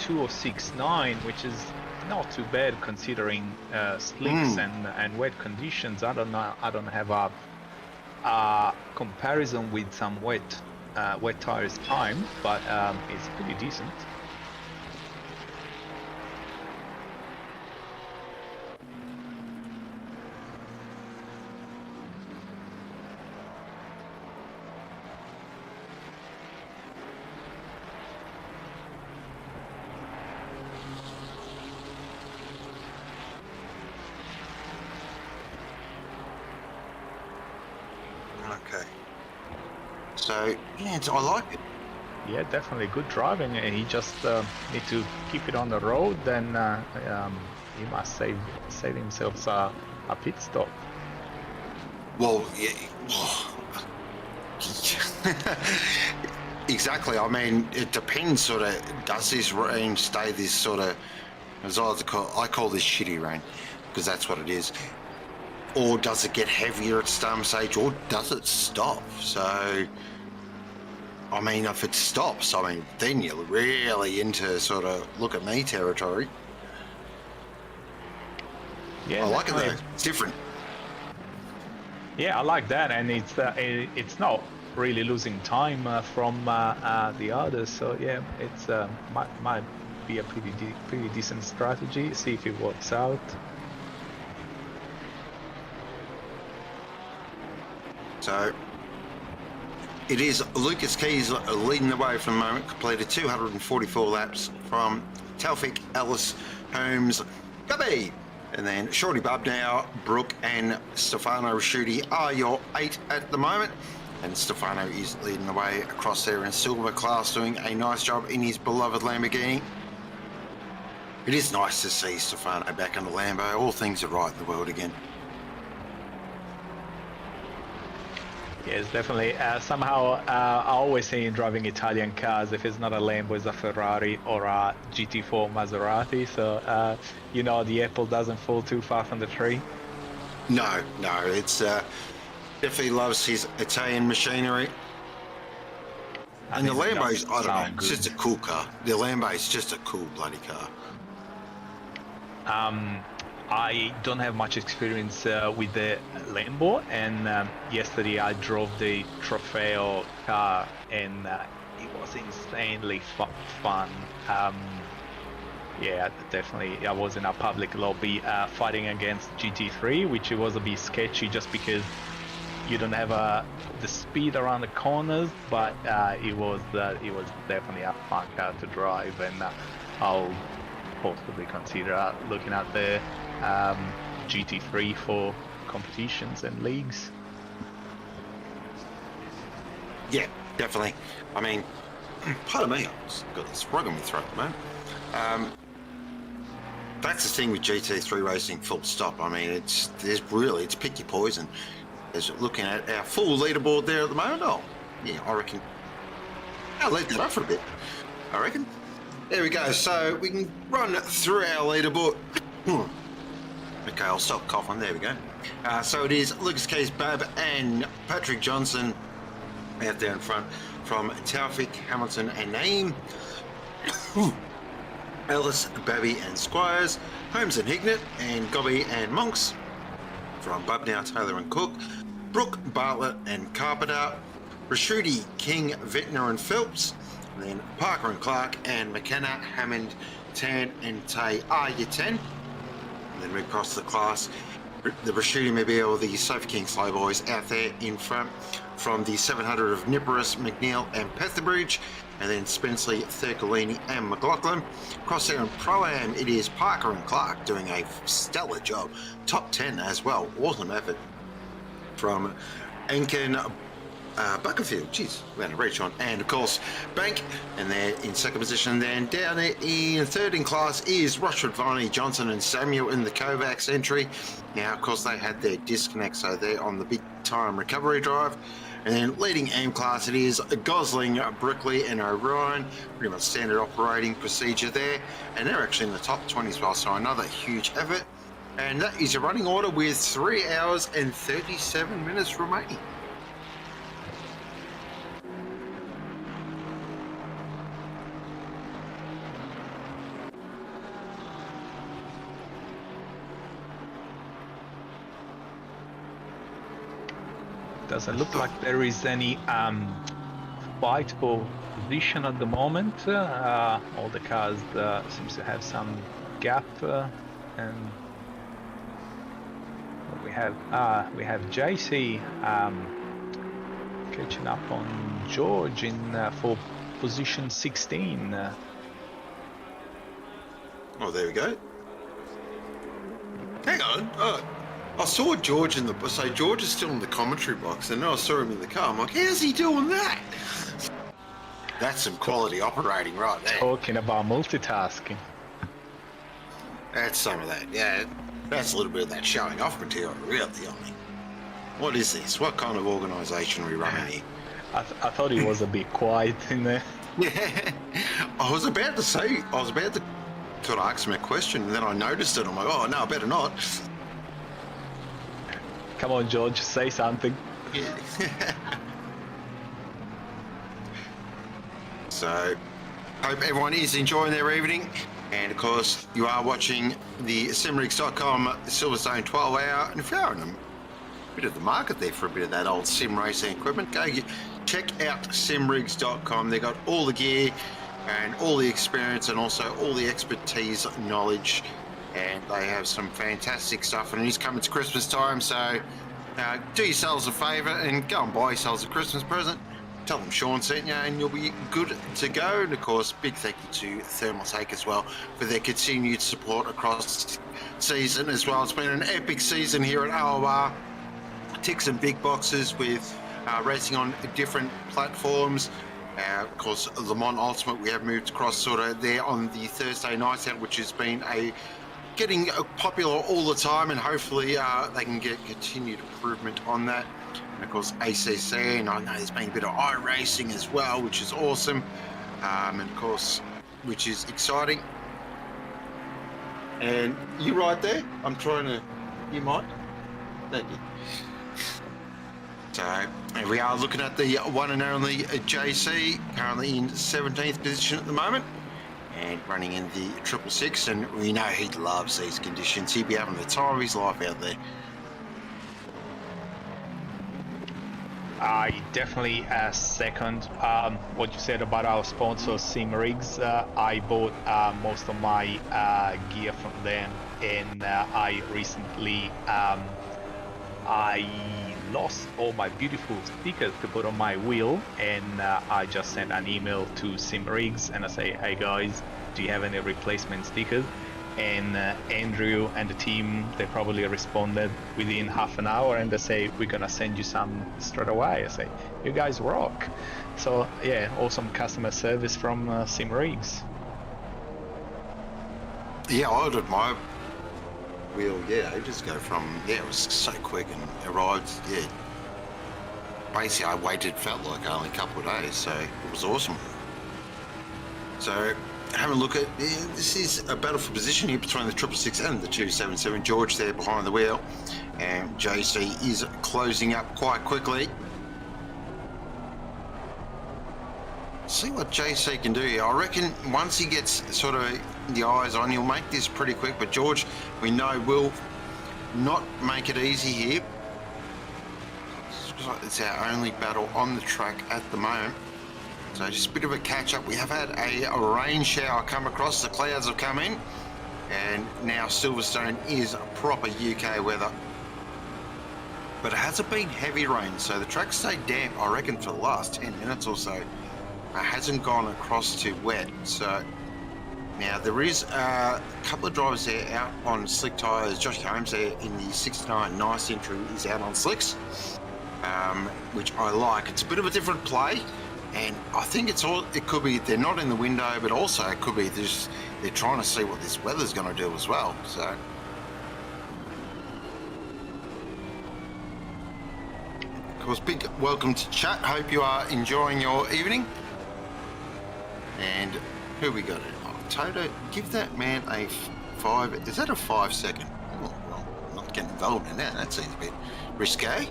2:06.9, which is not too bad considering slicks and wet conditions. I don't know. I don't have a comparison with some wet tires time, but it's pretty decent. okay. So yeah, I like it. Yeah, definitely good driving. He just need to keep it on the road. Then he must save himself a pit stop. Well, yeah. Exactly. I mean, it depends. Sort of, does this rain stay this sort of? As I call this shitty rain, because that's what it is. Or does it get heavier at some stage, or does it stop? So, I mean, if it stops, I mean, then you're really into sort of look at me territory. Yeah, I like it definitely. though. It's different. Yeah, I like that, and it's not really losing time from the others. So yeah, it's might be a pretty decent strategy. See if it works out. So it is Lucas Keys leading the way from the moment, completed 244 laps from Taufik, Ellis, Holmes, Gubby. And then Shorty Bub now, Brooke and Stefano Raschuti are your 8 at the moment. And Stefano is leading the way across there in silver class, doing a nice job in his beloved Lamborghini. It is nice to see Stefano back in the Lambo. All things are right in the world again. Yes, definitely. Somehow, I always say in driving Italian cars, if it's not a Lambo, it's a Ferrari or a GT4 Maserati. So, the apple doesn't fall too far from the tree. No, it's definitely loves his Italian machinery. And the Lambo's, I don't know, it's just a cool car. The Lambo's just a cool bloody car. I don't have much experience with the Lambo, and yesterday I drove the Trofeo car, and it was insanely fun. Yeah, definitely. I was in a public lobby fighting against GT3, which was a bit sketchy just because you don't have the speed around the corners, but it was definitely a fun car to drive, and I'll possibly consider looking at the GT3 for competitions and leagues. Yeah, definitely. I mean, pardon me, I've got this frog in my throat at the moment. That's the thing with GT3 racing, full stop. I mean, it's pick your poison. As looking at our full leaderboard there at the moment, oh, yeah, I reckon I'll leave that up for a bit, I reckon. There we go, so we can run through our leaderboard. Okay, I'll stop coughing, there we go. So it is Lucas Keys, Bab and Patrick Johnson out there in front from Taufik, Hamilton and Naeem. Ellis, Babby and Squires, Holmes and Hignett, and Gobby and Monks from Bubnow, Taylor and Cook, Brooke, Bartlett and Carpenter, Rashudi, King, Ventnor and Phelps, and then Parker and Clark and McKenna, Hammond, Tan and Tay are your 10. And then we cross the class, the Rashudi Mobile, the Sofa King Slow Boys out there in front from the 700 of Niparis, McNeil and Petherbridge, and then Spenceley, Thurcolini and McLaughlin. Across there in Pro-Am, it is Parker and Clark doing a stellar job. Top 10 as well. Awesome effort from Enken, Buckerfield. Jeez, we had a reach on. And of course, Bank, and they're in second position. Then down there in third in class is Rushford, Viney, Johnson and Samuel in the Kovacs entry. Now, of course, they had their disconnect, so they're on the big time recovery drive. And then leading AIM class, it is Gosling, Brickley and O'Ryan. Pretty much standard operating procedure there. And they're actually in the top 20 as well, so another huge effort. And that is a running order with 3 hours and 37 minutes remaining. Doesn't look like there is any fight for position at the moment. All the cars seems to have some gap, and we have JC catching up on George in for position 16. Oh, there we go. Hang on. Oh, I saw George in the... So George is still in the commentary box, and then I saw him in the car. I'm like, how's he doing that? That's some quality operating right there. Talking about multitasking. That's some of that, yeah. That's a little bit of that showing off material, really. I mean, what is this? What kind of organisation are we running here? I thought he was a bit quiet in there. Yeah. I was about to sort of ask him a question, and then I noticed it. I'm like, oh, no, I better not. Come on, George, say something. Yeah. So, hope everyone is enjoying their evening. And of course, you are watching the Simrigs.com Silverstone 12 hour. And if you're in a bit of the market there for a bit of that old sim racing equipment, go check out Simrigs.com. They've got all the gear and all the experience and also all the expertise, knowledge. And they have some fantastic stuff, and it is coming to Christmas time, so do yourselves a favour and go and buy yourselves a Christmas present. Tell them Sean sent you and you'll be good to go. And of course, big thank you to Thermal Take as well for their continued support across the season as well. It's been an epic season here at OOR. Tick some big boxes with racing on different platforms. Of course, Le Mans Ultimate, we have moved across sort of there on the Thursday night out, which has been getting popular all the time, and hopefully they can get continued improvement on that. And of course, ACC, and I know there's been a bit of iRacing as well, which is awesome, and of course, which is exciting. And you right there, I'm trying to, you might, thank you. So here we are looking at the one and only JC, currently in 17th position at the moment, and running in the 666, and we know he loves these conditions. He'd be having the time of his life out there. I definitely second what you said about our sponsor Simrigs. I bought most of my gear from them, and I recently I lost all my beautiful stickers to put on my wheel, and I just sent an email to Simrigs and I say, hey guys, do you have any replacement stickers? And Andrew and the team, they probably responded within half an hour, and they say, we're gonna send you some straight away. I say, you guys rock. So yeah, awesome customer service from Simrigs. Yeah, I ordered my wheel, ages ago it was so quick and arrived, Basically, I waited, felt like only a couple of days, so it was awesome. So, have a look at, this is a battle for position here between the 666 and the 277. George there behind the wheel, and JC is closing up quite quickly. See what JC can do here. I reckon once he gets sort of the eyes on, he'll make this pretty quick, but George, we know, will not make it easy here. It's our only battle on the track at the moment. So just a bit of a catch up. We have had a rain shower come across. The clouds have come in, and now Silverstone is proper UK weather. But it hasn't been heavy rain, so the track stayed damp, I reckon, for the last 10 minutes or so. It hasn't gone across to wet. So now there is a couple of drivers there out on slick tyres. Josh Holmes there in the 69 nice entry is out on slicks, which I like. It's a bit of a different play, and I think it could be they're not in the window, but also it could be they're trying to see what this weather's going to do as well. So of course, big welcome to chat. Hope you are enjoying your evening. And who we got it? Oh, Toto, give that man a 5. Is that a 5 second? Oh, well, I'm not getting involved in that. That seems a bit risque.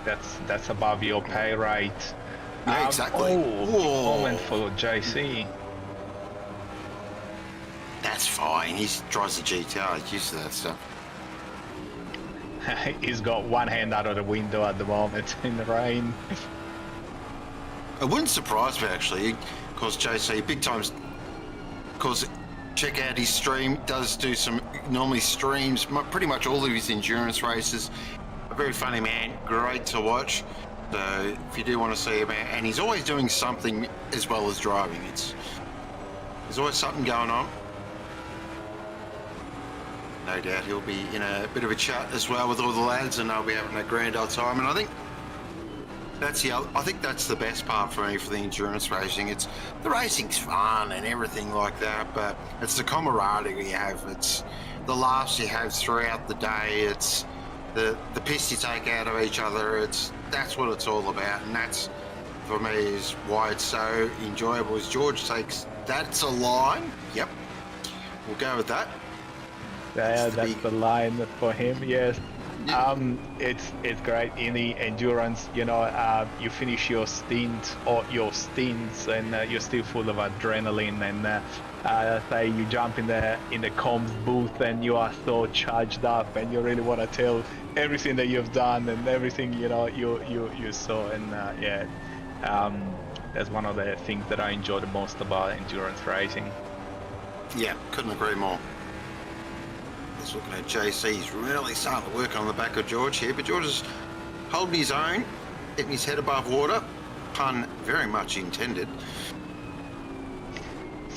That's above your pay rate. Yeah, exactly. Moment for JC. That's fine. He drives the GTR. He's used to that stuff. He's got one hand out of the window at the moment in the rain. It wouldn't surprise me, actually, because JC, big times, because check out his stream, does do some, normally streams pretty much all of his endurance races. A very funny man, great to watch. So if you do want to see him, and he's always doing something as well as driving. There's always something going on. No doubt he'll be in a bit of a chat as well with all the lads, and they'll be having a grand old time. And I think that's the best part for me for the endurance racing. It's the racing's fun and everything like that, but it's the camaraderie you have. It's the laughs you have throughout the day. It's the piss you take out of each other. That's what it's all about, and that's for me is why it's so enjoyable. As George takes, that's a line. Yep, we'll go with that. Yeah, that's the line for him. Yes. It's great in the endurance. You finish your stint or your stints, and you're still full of adrenaline. And say you jump in the comms booth, and you are so charged up, and you really want to tell everything that you've done and everything you saw. And that's one of the things that I enjoy the most about endurance racing. Yeah, couldn't agree more. Just looking at JC, he's really starting to work on the back of George here, but George is holding his own, getting his head above water. Pun very much intended.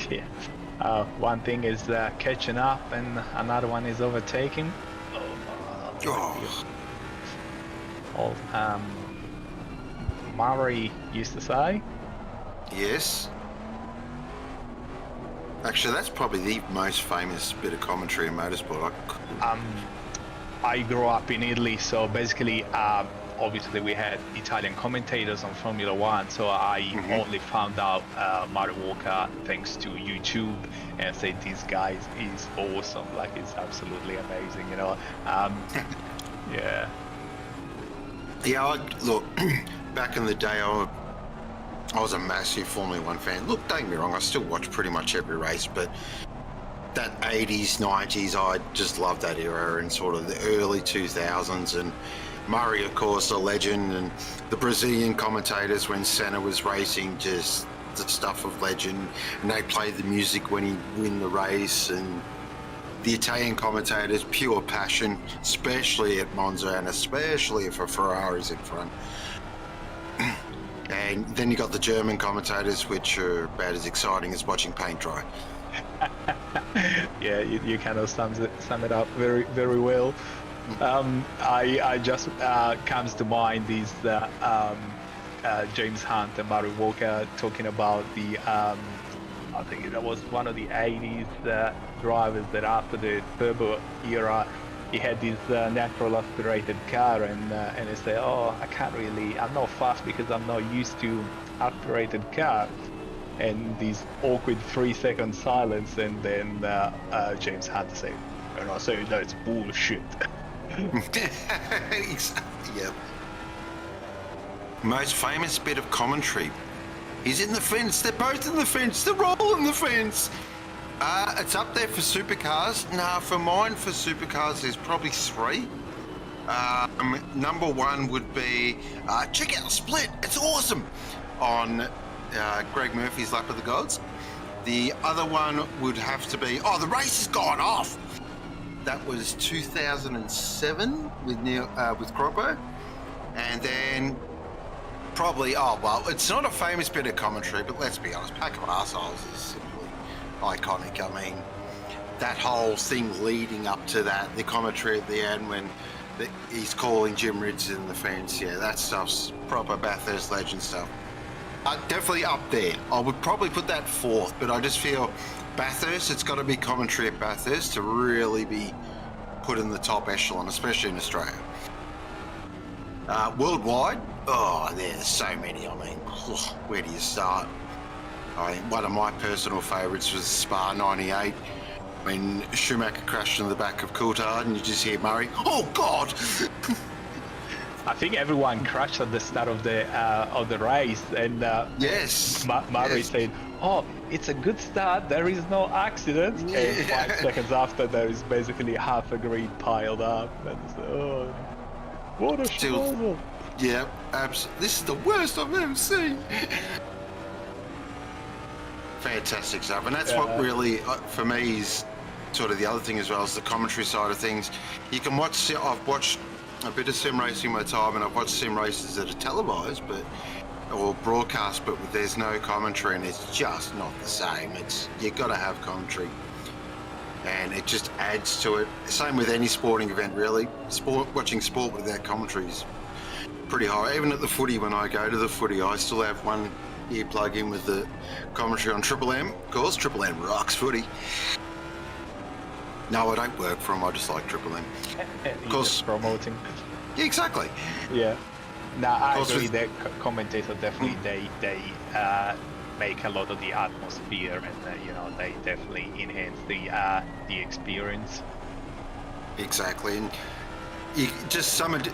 Yeah. One thing is catching up, and another one is overtaking. Murray used to say. Yes. Actually, that's probably the most famous bit of commentary in motorsport. I grew up in Italy, so basically, obviously we had Italian commentators on Formula One, so I only found out Murray Walker thanks to YouTube, and say this guy is awesome, like he's absolutely amazing, Yeah. Yeah, look, back in the day, I was a massive Formula One fan. Look, don't get me wrong, I still watch pretty much every race, but that 80s, 90s, I just loved that era, and sort of the early 2000s. And Murray, of course, a legend, and the Brazilian commentators when Senna was racing, just the stuff of legend. And they played the music when he'd win the race, and the Italian commentators, pure passion, especially at Monza, and especially if a Ferrari's in front. And then you got the German commentators, which are about as exciting as watching paint dry. Yeah, you kind of sum it up very, very well. I just comes to mind is James Hunt and Murray Walker talking about the I think that was one of the 80s drivers that after the turbo era, he had this natural aspirated car, and they say, oh, I'm not fast because I'm not used to aspirated car. And this awkward 3-second silence, and then James had to say, and I say that's bullshit. Exactly, yeah. Most famous bit of commentary. He's in the fence, they're both in the fence, they're all in the fence. It's up there for supercars. Nah, for mine, for supercars, there's probably 3. Number 1 would be, check out Split, it's awesome, on Greg Murphy's Lap of the Gods. The other one would have to be, the race has gone off. That was 2007 with Croppo. And then probably, it's not a famous bit of commentary, but let's be honest, Pack of Arseholes is simply iconic. I mean, that whole thing leading up to that, the commentary at the end when he's calling Jim Ridge in the fence, yeah, that stuff's proper Bathurst legend stuff. Definitely up there. I would probably put that 4th, but I just feel Bathurst, it's got to be commentary at Bathurst to really be put in the top echelon, especially in Australia. Worldwide, there's so many. I mean, where do you start? I mean, one of my personal favourites was Spa 98, when Schumacher crashed in the back of Coulthard and you just hear Murray, oh God! I think everyone crashed at the start of the race, and yes, Murray said, "Oh, it's a good start. There is no accident." Yeah. And 5 seconds after, there is basically half a grid piled up. And it's, what a struggle! Yeah, absolutely. This is the worst I've ever seen. Fantastic stuff, and that's what really, for me, is sort of the other thing as well, is the commentary side of things. You can watch. I've watched a bit of sim racing in my time, and I've watched sim races that are televised or broadcast, but there's no commentary, and it's just not the same. You've got to have commentary, and it just adds to it. Same with any sporting event, really. Watching sport without commentary is pretty hard. Even at the footy, when I go to the footy, I still have one ear plug in with the commentary on Triple M. Of course, Triple M rocks footy. No, I don't work for them. I just like Triple M. Of course, promoting. Yeah, exactly. Yeah. No, I agree. The commentators definitely they make a lot of the atmosphere, and they definitely enhance the experience. Exactly, and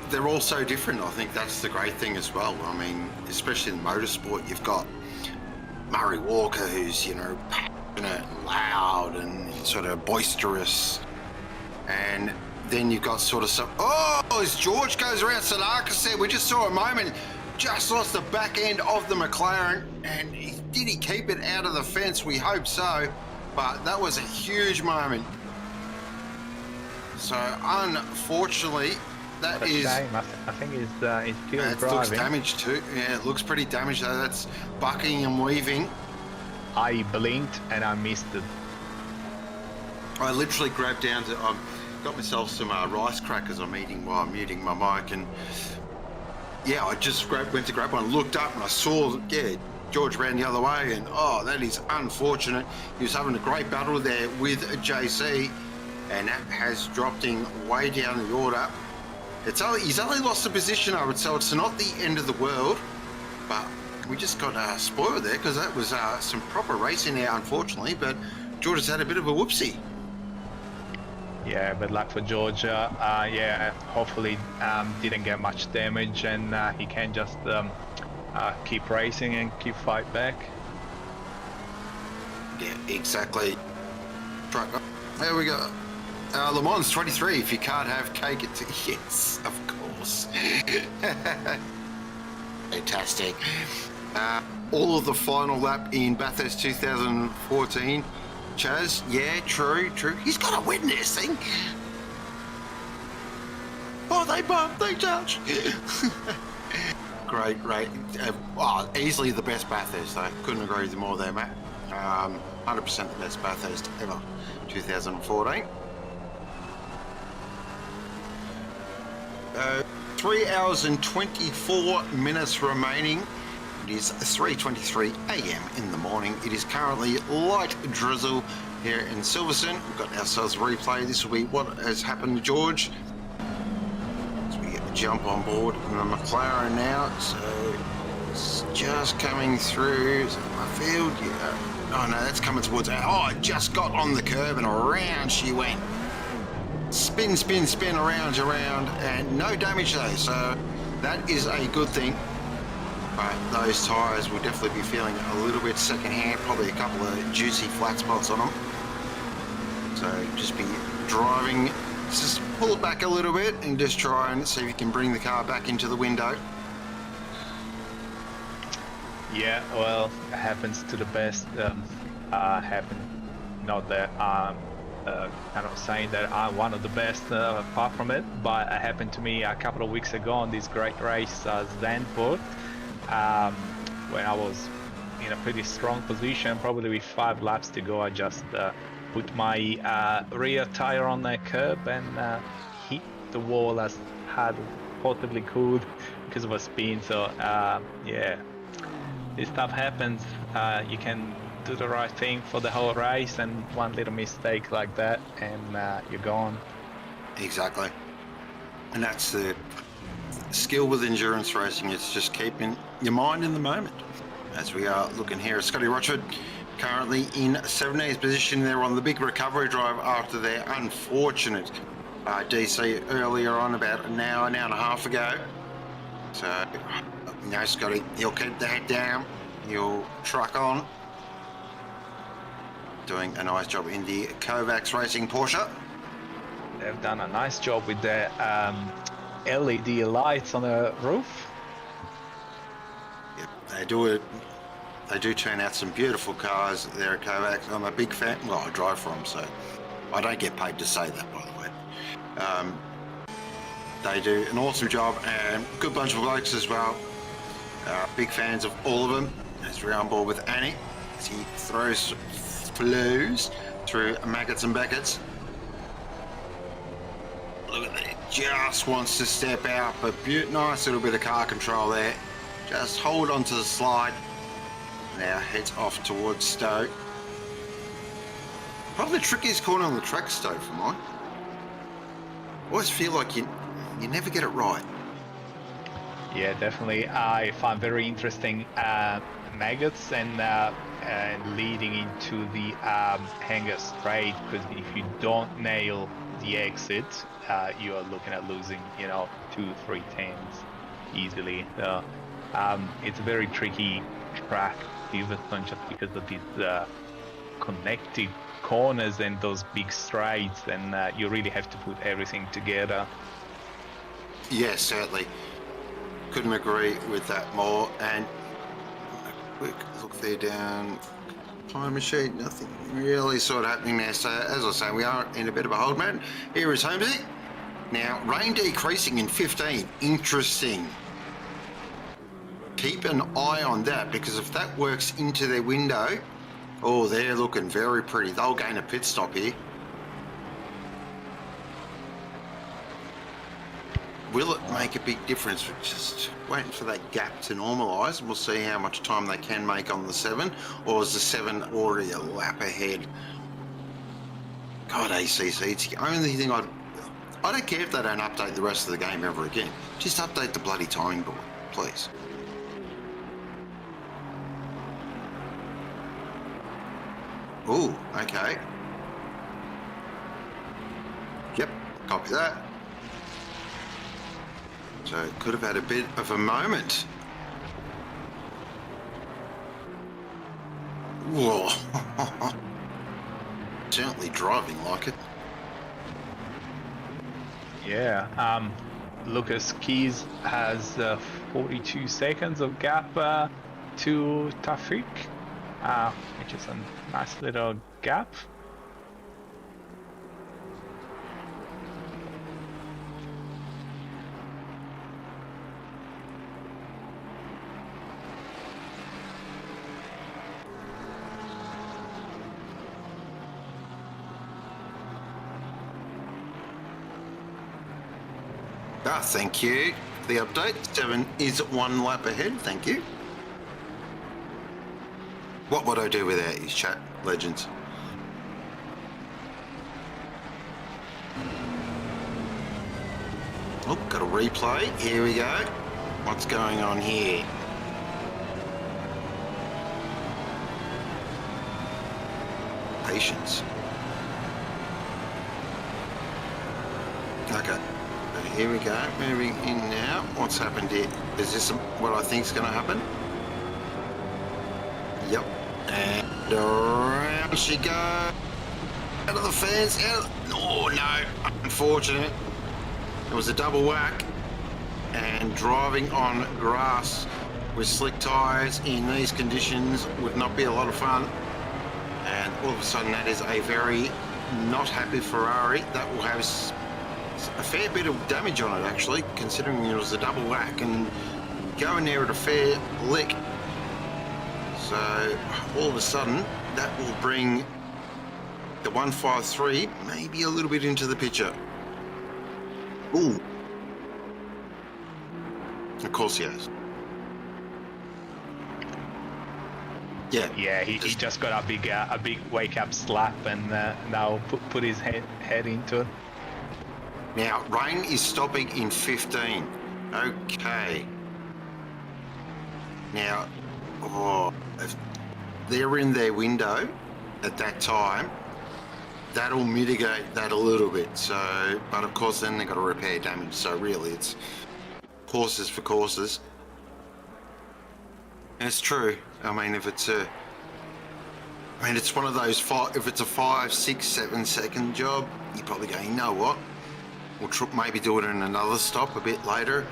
they're all so different. I think that's the great thing as well. I mean, especially in motorsport, you've got Murray Walker, who's passionate and loud and sort of boisterous, and then you've got sort of some, as George goes around, Sadaka said, we just saw a moment, just lost the back end of the McLaren, and did he keep it out of the fence? We hope so, but that was a huge moment. So unfortunately, that is shame. I think he's still it driving. looks damaged too. Yeah, it looks pretty damaged though. That's bucking and weaving. I blinked and I missed it. I literally grabbed down to, got myself some rice crackers I'm eating while I'm muting my mic, and yeah, I just went to grab one, looked up and I saw, George ran the other way, and that is unfortunate. He was having a great battle there with JC, and that has dropped him way down the order. He's only lost a position, I would say. It's not the end of the world, but we just got spoiled there because that was some proper racing there, unfortunately, but George has had a bit of a whoopsie. Yeah, bad luck for George. Hopefully didn't get much damage, and he can just keep racing and keep fight back. Yeah, exactly. There we go. Le Mans 23, if you can't have cake, yes, of course. Fantastic. All of the final lap in Bathurst 2014. Chaz, yeah, true. He's got to win this thing. They bumped, they touched. Great. Easily the best Bathurst, though. Couldn't agree with you more there, Matt. 100% the best Bathurst ever, 2014. 3 hours and 24 minutes remaining. It is 3:23 a.m. in the morning. It is currently light drizzle here in Silverstone. We've got ourselves a replay. This will be what has happened to George. As we jump on board in the McLaren now. So it's just coming through my field. Yeah. Oh no, that's coming towards. Oh, it just got on the curb and around she went. Spin, spin, spin, around, and no damage though. So that is a good thing. But those tyres will definitely be feeling a little bit secondhand, probably a couple of juicy flat spots on them. So just be driving, just pull it back a little bit and just try and see if you can bring the car back into the window. Yeah, well, it happens to the best. Not that I'm kind of saying that I'm one of the best apart from it, but it happened to me a couple of weeks ago on this great race, Zandvoort, when I was in a pretty strong position, probably with 5 laps to go. I just put my rear tire on the curb and hit the wall as hard as possibly could because of a spin. So yeah, this stuff happens. You can do the right thing for the whole race, and one little mistake like that and you're gone. Exactly. And that's the skill with endurance racing. It's just keeping your mind in the moment. As we are looking here at Scotty Rochford, currently in 17th position. They're on the big recovery drive after their unfortunate DC earlier on, about an hour and a half ago. So, no, Scotty, he'll keep the head down. He'll truck on. Doing a nice job in the Kovacs Racing Porsche. They've done a nice job with their LED lights on the roof. Yep, they do it. They do turn out some beautiful cars there at Kovacs. I'm a big fan. Well, I drive for them, so I don't get paid to say that, by the way. They do an awesome job, and good bunch of blokes as well. Big fans of all of them. As we're on board with Annie, as he flows through Maggots and Beckett's. Look at that, just wants to step out, but nice little bit of car control there. Just hold on to the slide. Now heads off towards Stowe. Probably the trickiest corner on the track, Stowe, for mine. Always feel like you never get it right. Yeah, definitely. I find very interesting Maggots and leading into the hangar straight, because if you don't nail the exit, you are looking at losing, 2-3 tenths easily. So it's a very tricky track, Silverstone, just because of these connected corners and those big strides, and you really have to put everything together. Yes, certainly. Couldn't agree with that more. And a quick look there down time machine, nothing really sort of happening there. So as I say, we are in a bit of a hold mode. Here is Holmesy. Now, rain decreasing in 15. Interesting. Keep an eye on that, because if that works into their window, oh, they're looking very pretty. They'll gain a pit stop here. Will it make a big difference? We're just waiting for that gap to normalise, and we'll see how much time they can make on the 7, or is the 7 already a lap ahead? God, ACC, it's the only thing I don't care if they don't update the rest of the game ever again. Just update the bloody timing board, please. Ooh, okay. Yep, copy that. So it could have had a bit of a moment. Whoa. Certainly driving like it. Yeah, Lucas Keys has 42 seconds of gap to Tafik, which is a nice little gap. Thank you for the update. 7 is 1 lap ahead. Thank you. What would I do without you, chat legends? Oh, got a replay. Here we go. What's going on here? Patience. Okay. So here we go. Moving in now. What's happened here? Is this what I think is going to happen? Yep. And around she goes. Out of the fence. Oh, no. Unfortunate. It was a double whack. And driving on grass with slick tyres in these conditions would not be a lot of fun. And all of a sudden that is a very not happy Ferrari. That will have a fair bit of damage on it, actually, considering it was a double whack and going there at a fair lick. So all of a sudden that will bring the 153 maybe a little bit into the picture. Ooh. Of course he has. Yeah. Yeah, he just got a big wake up slap and now put his head into it. Now rain is stopping in 15. Okay. Now, if they're in their window at that time, that'll mitigate that a little bit. So, but of course then they've got to repair damage. So really it's courses for courses. And it's true. I mean, if it's it's one of those if it's a 5, 6, 7 second job, you probably go, you know what? We'll maybe do it in another stop a bit later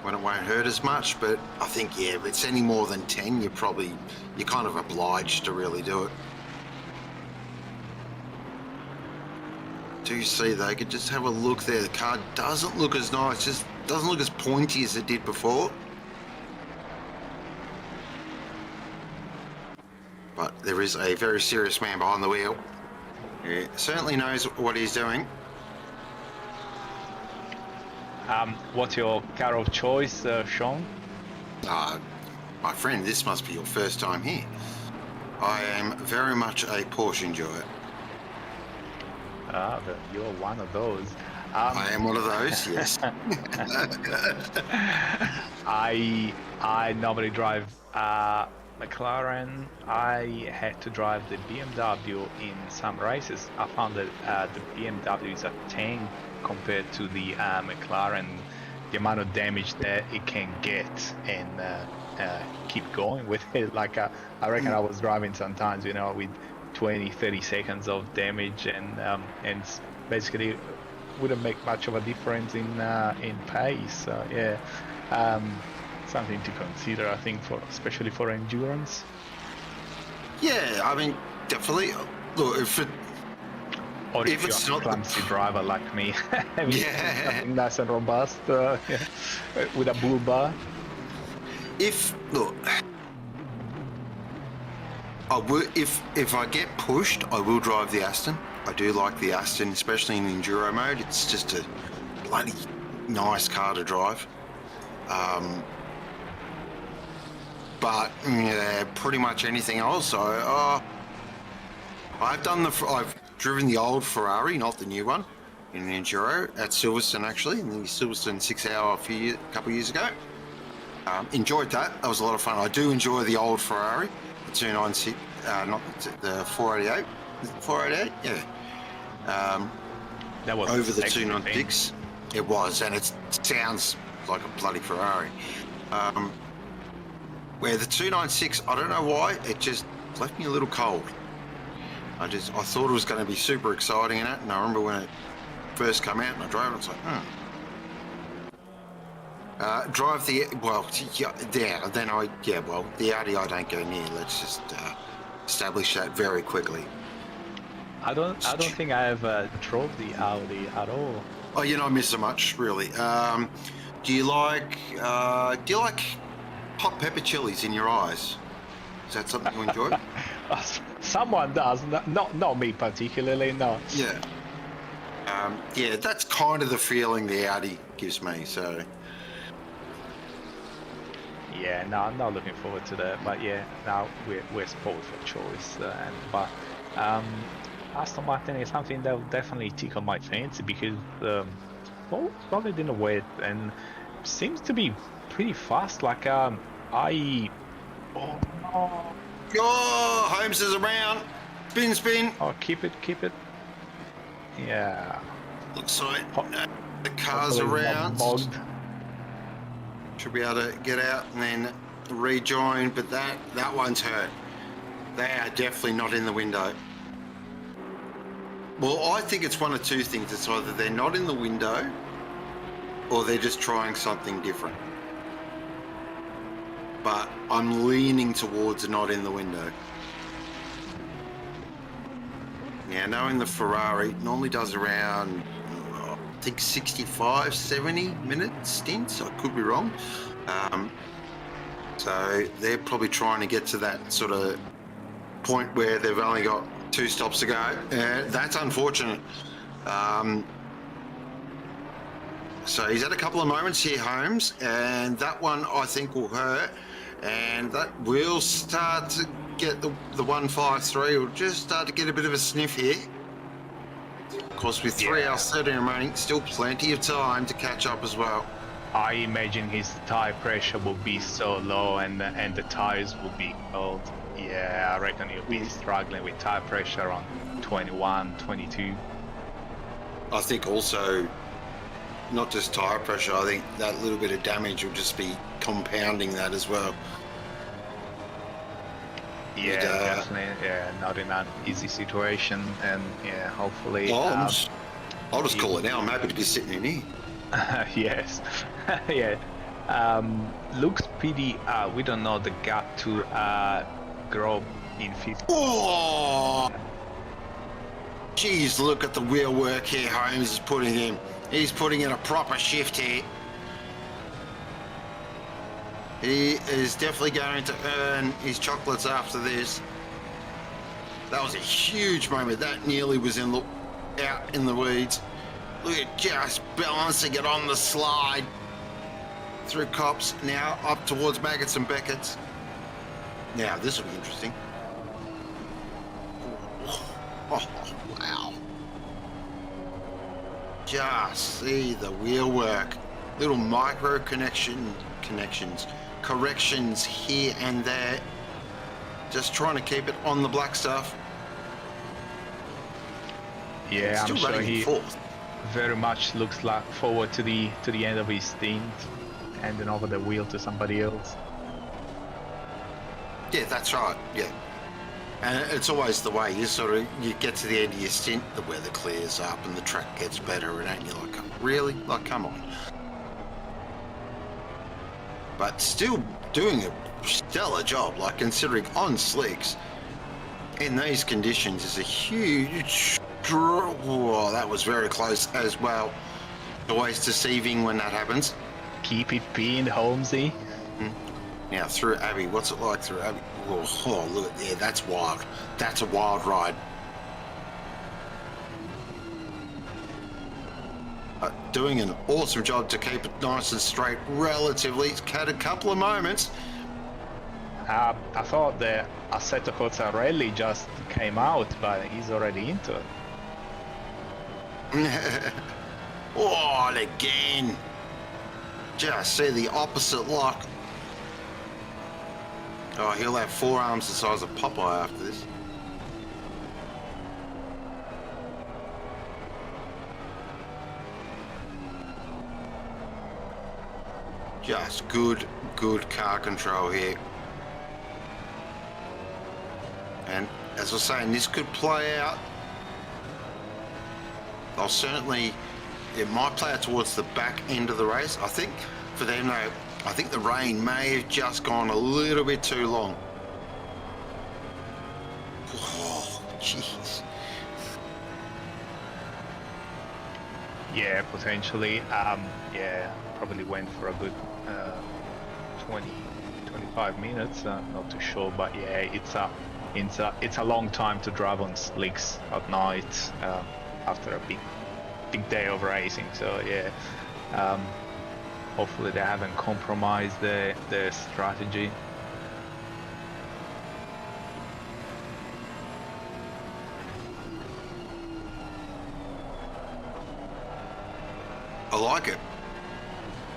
when it won't hurt as much. But I think, yeah, if it's any more than 10, you're kind of obliged to really do it. Do you see they could just have a look there? The car doesn't look as nice, just doesn't look as pointy as it did before. But there is a very serious man behind the wheel. He certainly knows what he's doing. What's your car of choice, Sean? My friend, this must be your first time here. I am very much a Porsche enjoyer. You're one of those. I am one of those, yes. I normally drive McLaren. I had to drive the BMW in some races. I found that the BMW is a tank compared to the McLaren. The amount of damage that it can get and keep going with it. Like I reckon I was driving sometimes, with 20-30 seconds of damage, and basically wouldn't make much of a difference in pace. So yeah, something to consider, I think, especially for endurance. Yeah, I mean, definitely. Look, if if it's you're not a clumsy driver like me, something nice and robust with a bull bar. If I get pushed, I will drive the Aston. I do like the Aston, especially in enduro mode. It's just a bloody nice car to drive. But yeah, pretty much anything else. I've driven the old Ferrari, not the new one, in an enduro at Silverstone, actually, in the Silverstone 6 hour a couple of years ago. Enjoyed that. That was a lot of fun. I do enjoy the old Ferrari, the 296, not the 488. Is it 488? Yeah. That was over the 296. It was, and it sounds like a bloody Ferrari. Where the 296, I don't know why, it just left me a little cold. I thought it was going to be super exciting in it, and I remember when it first came out and I drove it, it's like, drive the, the Audi I don't go near. Let's just establish that very quickly. I don't think I ever drove the Audi at all. Oh, you're not missing much, really. Do you like hot pepper chilies in your eyes? Is that something you enjoy? Someone does, not me particularly, no. Yeah. Yeah, that's kind of the feeling the Audi gives me, so. Yeah, no, I'm not looking forward to that. But yeah, now we're spoiled for choice. Aston Martin is something that will definitely tickle my fancy because solid in a way and seems to be pretty fast. Like oh no. Oh, Holmes is around. Spin. Oh, keep it. Yeah. Looks like the car's Hopefully it's not around. bogged. Should be able to get out and then rejoin, but that one's hurt. They are definitely not in the window. Well, I think it's one of two things. It's either they're not in the window or they're just trying something different. But I'm leaning towards not in the window. Now, knowing the Ferrari normally does around, I think 65, 70 minute stints. I could be wrong. So they're probably trying to get to that sort of point where they've only got 2 stops to go. That's unfortunate. So he's had a couple of moments here, Holmes, and that one I think will hurt. And that will start to get the 153. Will just start to get a bit of a sniff here. Of course, with 3 hours 30 remaining, still plenty of time to catch up as well. I imagine his tire pressure will be so low and the tires will be cold. Yeah, I reckon he'll be struggling with tire pressure on 21, 22. I think also, not just tire pressure, I think that little bit of damage will just be compounding that as well. Yeah, definitely. Yeah, not in an easy situation, and yeah, hopefully. I'll just call it now. I'm happy to be sitting in here. Yes, yeah. Looks pretty. We don't know the gap to grow in 50. Oh, geez! Look at the wheel work here. Holmes is putting in. He's putting in a proper shift here. He is definitely going to earn his chocolates after this. That was a huge moment. That nearly was out in the weeds. Look at just balancing it on the slide. Through Cops, now up towards Maggots and Beckett's. Now, this will be interesting. Oh, wow. Just see the wheel work. Little micro corrections here and there. Just trying to keep it on the black stuff. Yeah, I'm sure he fourth. Very much looks like forward to the end of his stint, handing over the wheel to somebody else. Yeah, that's right. Yeah. And it's always the way you get to the end of your stint, the weather clears up and the track gets better, and you're like, really? Like, come on. But still doing a stellar job, like considering on slicks in these conditions is a huge draw. Oh, that was very close as well. Always deceiving when that happens. Keep it pinned, Holmesy. Now through Abbey, what's it like through Abbey? Oh, look at there, that's wild. That's a wild ride. Doing an awesome job to keep it nice and straight relatively. It's had a couple of moments. I thought the Assetto Corsa rally just came out, but he's already into it. Oh, and again. Just see the opposite lock. Oh, he'll have forearms the size of Popeye after this. Just good car control here. And as I was saying, this could play out. It might play out towards the back end of the race. I think for them, though, I think the rain may have just gone a little bit too long. Oh, jeez. Yeah, potentially. Yeah, probably went for a good 20-25 minutes. Not too sure, but yeah, it's a long time to drive on slicks at night after a big day of racing. So yeah, hopefully they haven't compromised the strategy. I like it.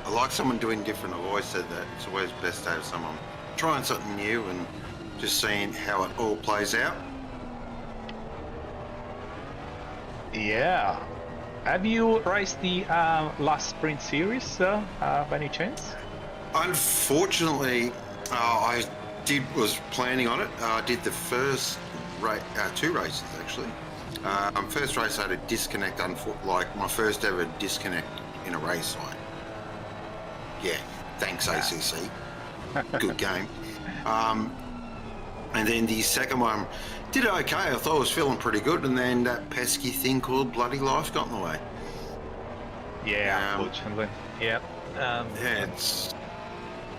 I like someone doing different. I've always said that. It's always best to have someone trying something new and just seeing how it all plays out. Yeah. Have you raced the last sprint series by any chance? Unfortunately, I was planning on it. I did the first two races actually. First race I had a disconnect, like my first ever disconnect in a race. Like, yeah, thanks ACC. Good game. And then the second one did okay. I thought I was feeling pretty good, and then that pesky thing called bloody life got in the way. Yeah, unfortunately. Yeah. Yeah, it's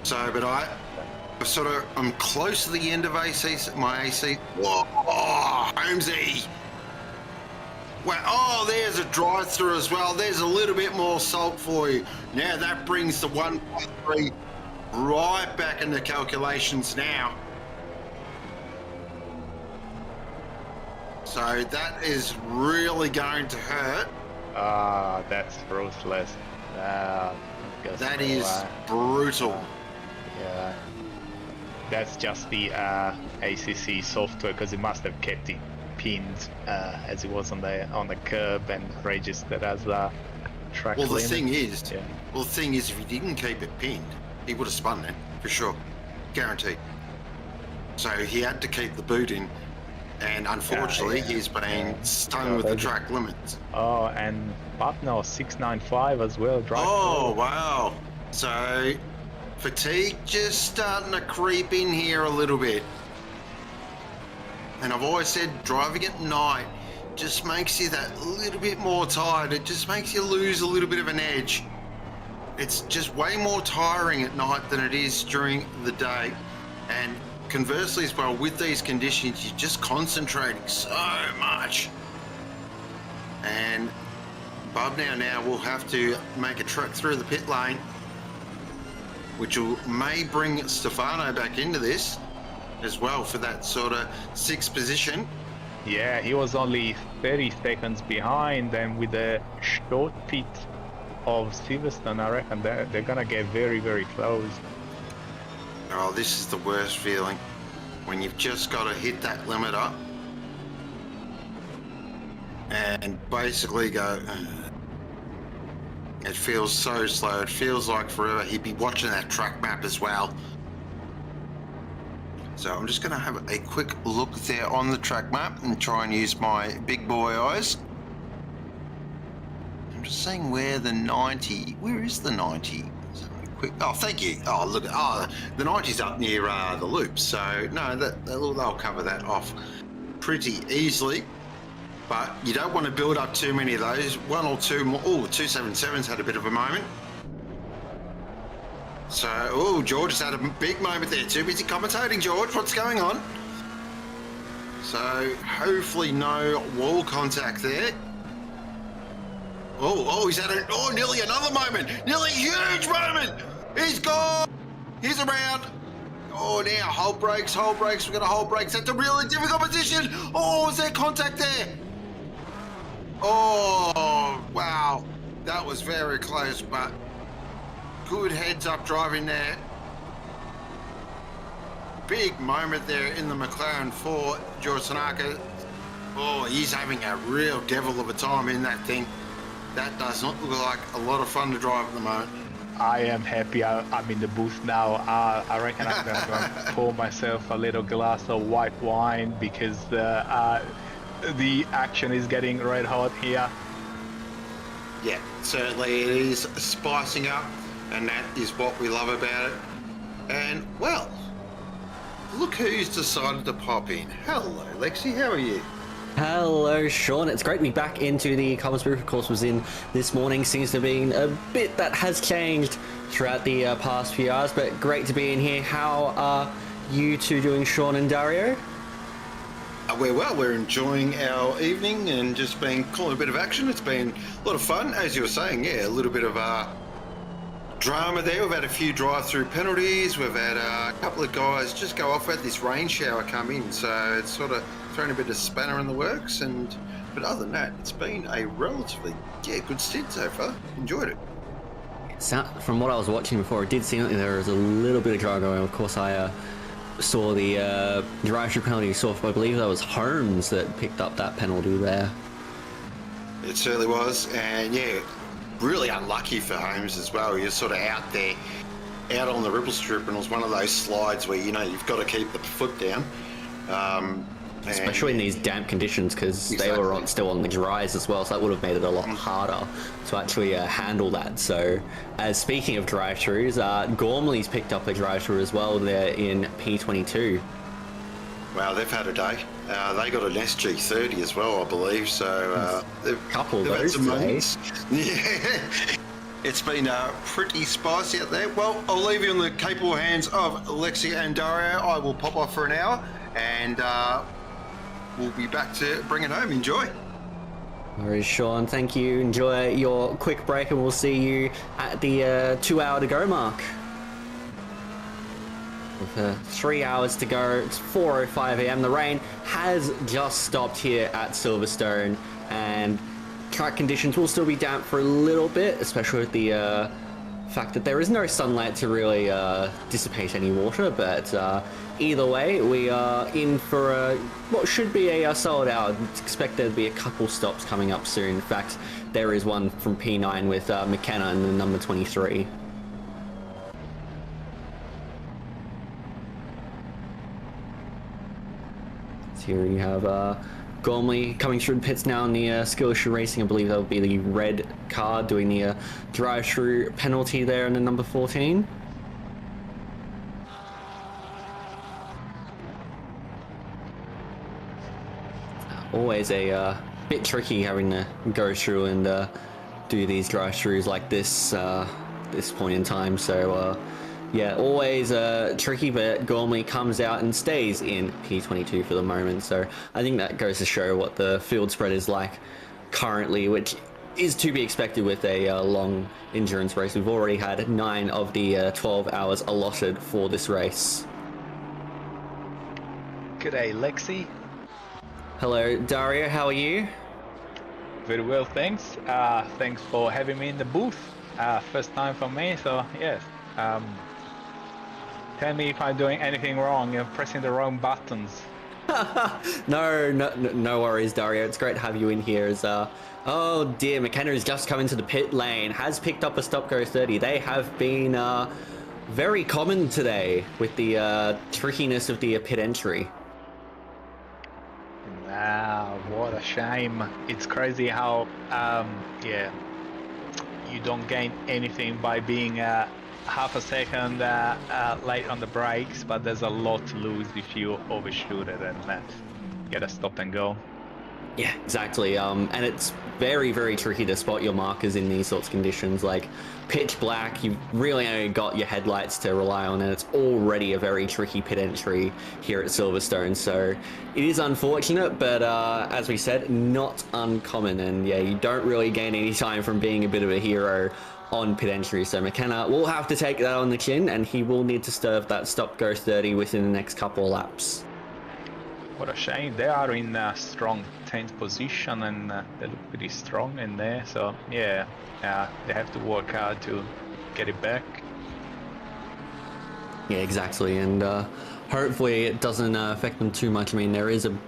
so. But I'm close to the end of my AC. Whoa, Holmesy. Well, oh, there's a drive-through as well. There's a little bit more salt for you. Now that brings the 1.3 right back in the calculations now. So that is really going to hurt. That's ruthless. That is brutal. Yeah. That's just the ACC software, because it must have kept it pinned as it was on the curb and registered as a track Well, limit. the thing is, Yeah. if he didn't keep it pinned, he would have spun it for sure, guaranteed. So he had to keep the boot in, and unfortunately, he's been stung with the track limits. Oh, and partner 695 as well. Oh wow! So fatigue just starting to creep in here a little bit. And I've always said driving at night just makes you that little bit more tired. It just makes you lose a little bit of an edge. It's just way more tiring at night than it is during the day. And conversely as well, with these conditions, you're just concentrating so much. And Bob now will have to make a trek through the pit lane, which may bring Stefano back into this as well for that sort of sixth position. Yeah, he was only 30 seconds behind, and with the short pit of Silverstone, I reckon they're gonna get very, very close. Oh, this is the worst feeling when you've just got to hit that limiter and basically go. It feels so slow. It feels like forever. He'd be watching that track map as well. So I'm just going to have a quick look there on the track map and try and use my big boy eyes. I'm just seeing where the 90. Where is the 90? Quick. Oh, thank you. Oh, look. Oh, the 90's up near the loop. So no, they'll cover that off pretty easily. But you don't want to build up too many of those. One or two more. Oh, 277's had a bit of a moment. So, George has had a big moment there. Too busy commentating, George. What's going on? So, hopefully no wall contact there. He's had nearly another moment. Nearly a huge moment. He's gone. He's around. Oh, now hold brakes. We've got to hold brakes. That's a really difficult position. Oh, is there contact there? Oh, wow. That was very close, but good heads-up driving there. Big moment there in the McLaren for George Tanaka. Oh, he's having a real devil of a time in that thing. That does not look like a lot of fun to drive at the moment. I am happy I'm in the booth now. I reckon I'm going to pour myself a little glass of white wine, because the action is getting red hot here. Yeah, certainly it is spicing up, and that is what we love about it. And, well, look who's decided to pop in. Hello, Lexi, how are you? Hello, Sean. It's great to be back into the comments booth. Of course, was in this morning. Seems to be a bit that has changed throughout the past few hours, but great to be in here. How are you two doing, Sean and Dario? We're well. We're enjoying our evening and just calling a bit of action. It's been a lot of fun, as you were saying. Yeah, a little bit of drama there. We've had a few drive-through penalties. We've had a couple of guys just go off. We had this rain shower come in, so it's sort of thrown a bit of spanner in the works. But other than that, it's been a relatively good stint so far. Enjoyed it. From what I was watching before, it did seem like there was a little bit of drama going on. Of course, I saw the drive-through penalty. I believe that was Holmes that picked up that penalty there. It certainly was, and really unlucky for Holmes as well. You're sort of out there, out on the ripple strip, and it was one of those slides where you've got to keep the foot down. Especially in these damp conditions, because they were still on the dries as well, so that would have made it a lot harder to actually handle that. So, speaking of drive-throughs, Gormley's picked up a drive-through as well there in P22. Wow, they've had a day. They got an SG30 as well, I believe. So they've had those moments. Yeah, it's been pretty spicy out there. Well, I'll leave you in the capable hands of Lexi and Dario. I will pop off for an hour, and we'll be back to bring it home. Enjoy. All right, Sean, thank you. Enjoy your quick break, and we'll see you at the 2 hour to go mark. With 3 hours to go, it's 4:05 a.m. The rain has just stopped here at Silverstone, and track conditions will still be damp for a little bit, especially with the fact that there is no sunlight to really dissipate any water. But either way, we are in for what should be a solid hour. Expect there to be a couple stops coming up soon. In fact, there is one from P9 with McKenna in the number 23. Here you have Gormley coming through the pits now in the Skillshare Racing. I believe that will be the red car doing the drive-through penalty there in the number 14. Always a bit tricky having to go through and do these drive-throughs like this this point in time. So yeah, always tricky, but Gormley comes out and stays in P22 for the moment. So I think that goes to show what the field spread is like currently, which is to be expected with a long endurance race. We've already had 9 of the 12 hours allotted for this race. G'day, Lexi. Hello, Dario. How are you? Very well, thanks. Thanks for having me in the booth. First time for me, so yes. Tell me if I'm doing anything wrong. You're pressing the wrong buttons. No worries, Dario. It's great to have you in here. Oh dear, McKenna has just come into the pit lane. Has picked up a stop go 30. They have been very common today with the trickiness of the pit entry. Wow, what a shame. It's crazy how you don't gain anything by being half a second late on the brakes, but there's a lot to lose if you overshoot it and get a stop and go. Yeah, exactly. And it's very, very tricky to spot your markers in these sorts of conditions. Like pitch black, you've really only got your headlights to rely on, and it's already a very tricky pit entry here at Silverstone. So it is unfortunate, but as we said, not uncommon. And yeah, you don't really gain any time from being a bit of a hero on pit entry. So McKenna will have to take that on the chin, and he will need to serve that stop go 30 within the next couple of laps. What a shame. They are in a strong 10th position, and they look pretty strong in there. So yeah, they have to work hard to get it back. Yeah, exactly. And hopefully it doesn't affect them too much. I mean, there is a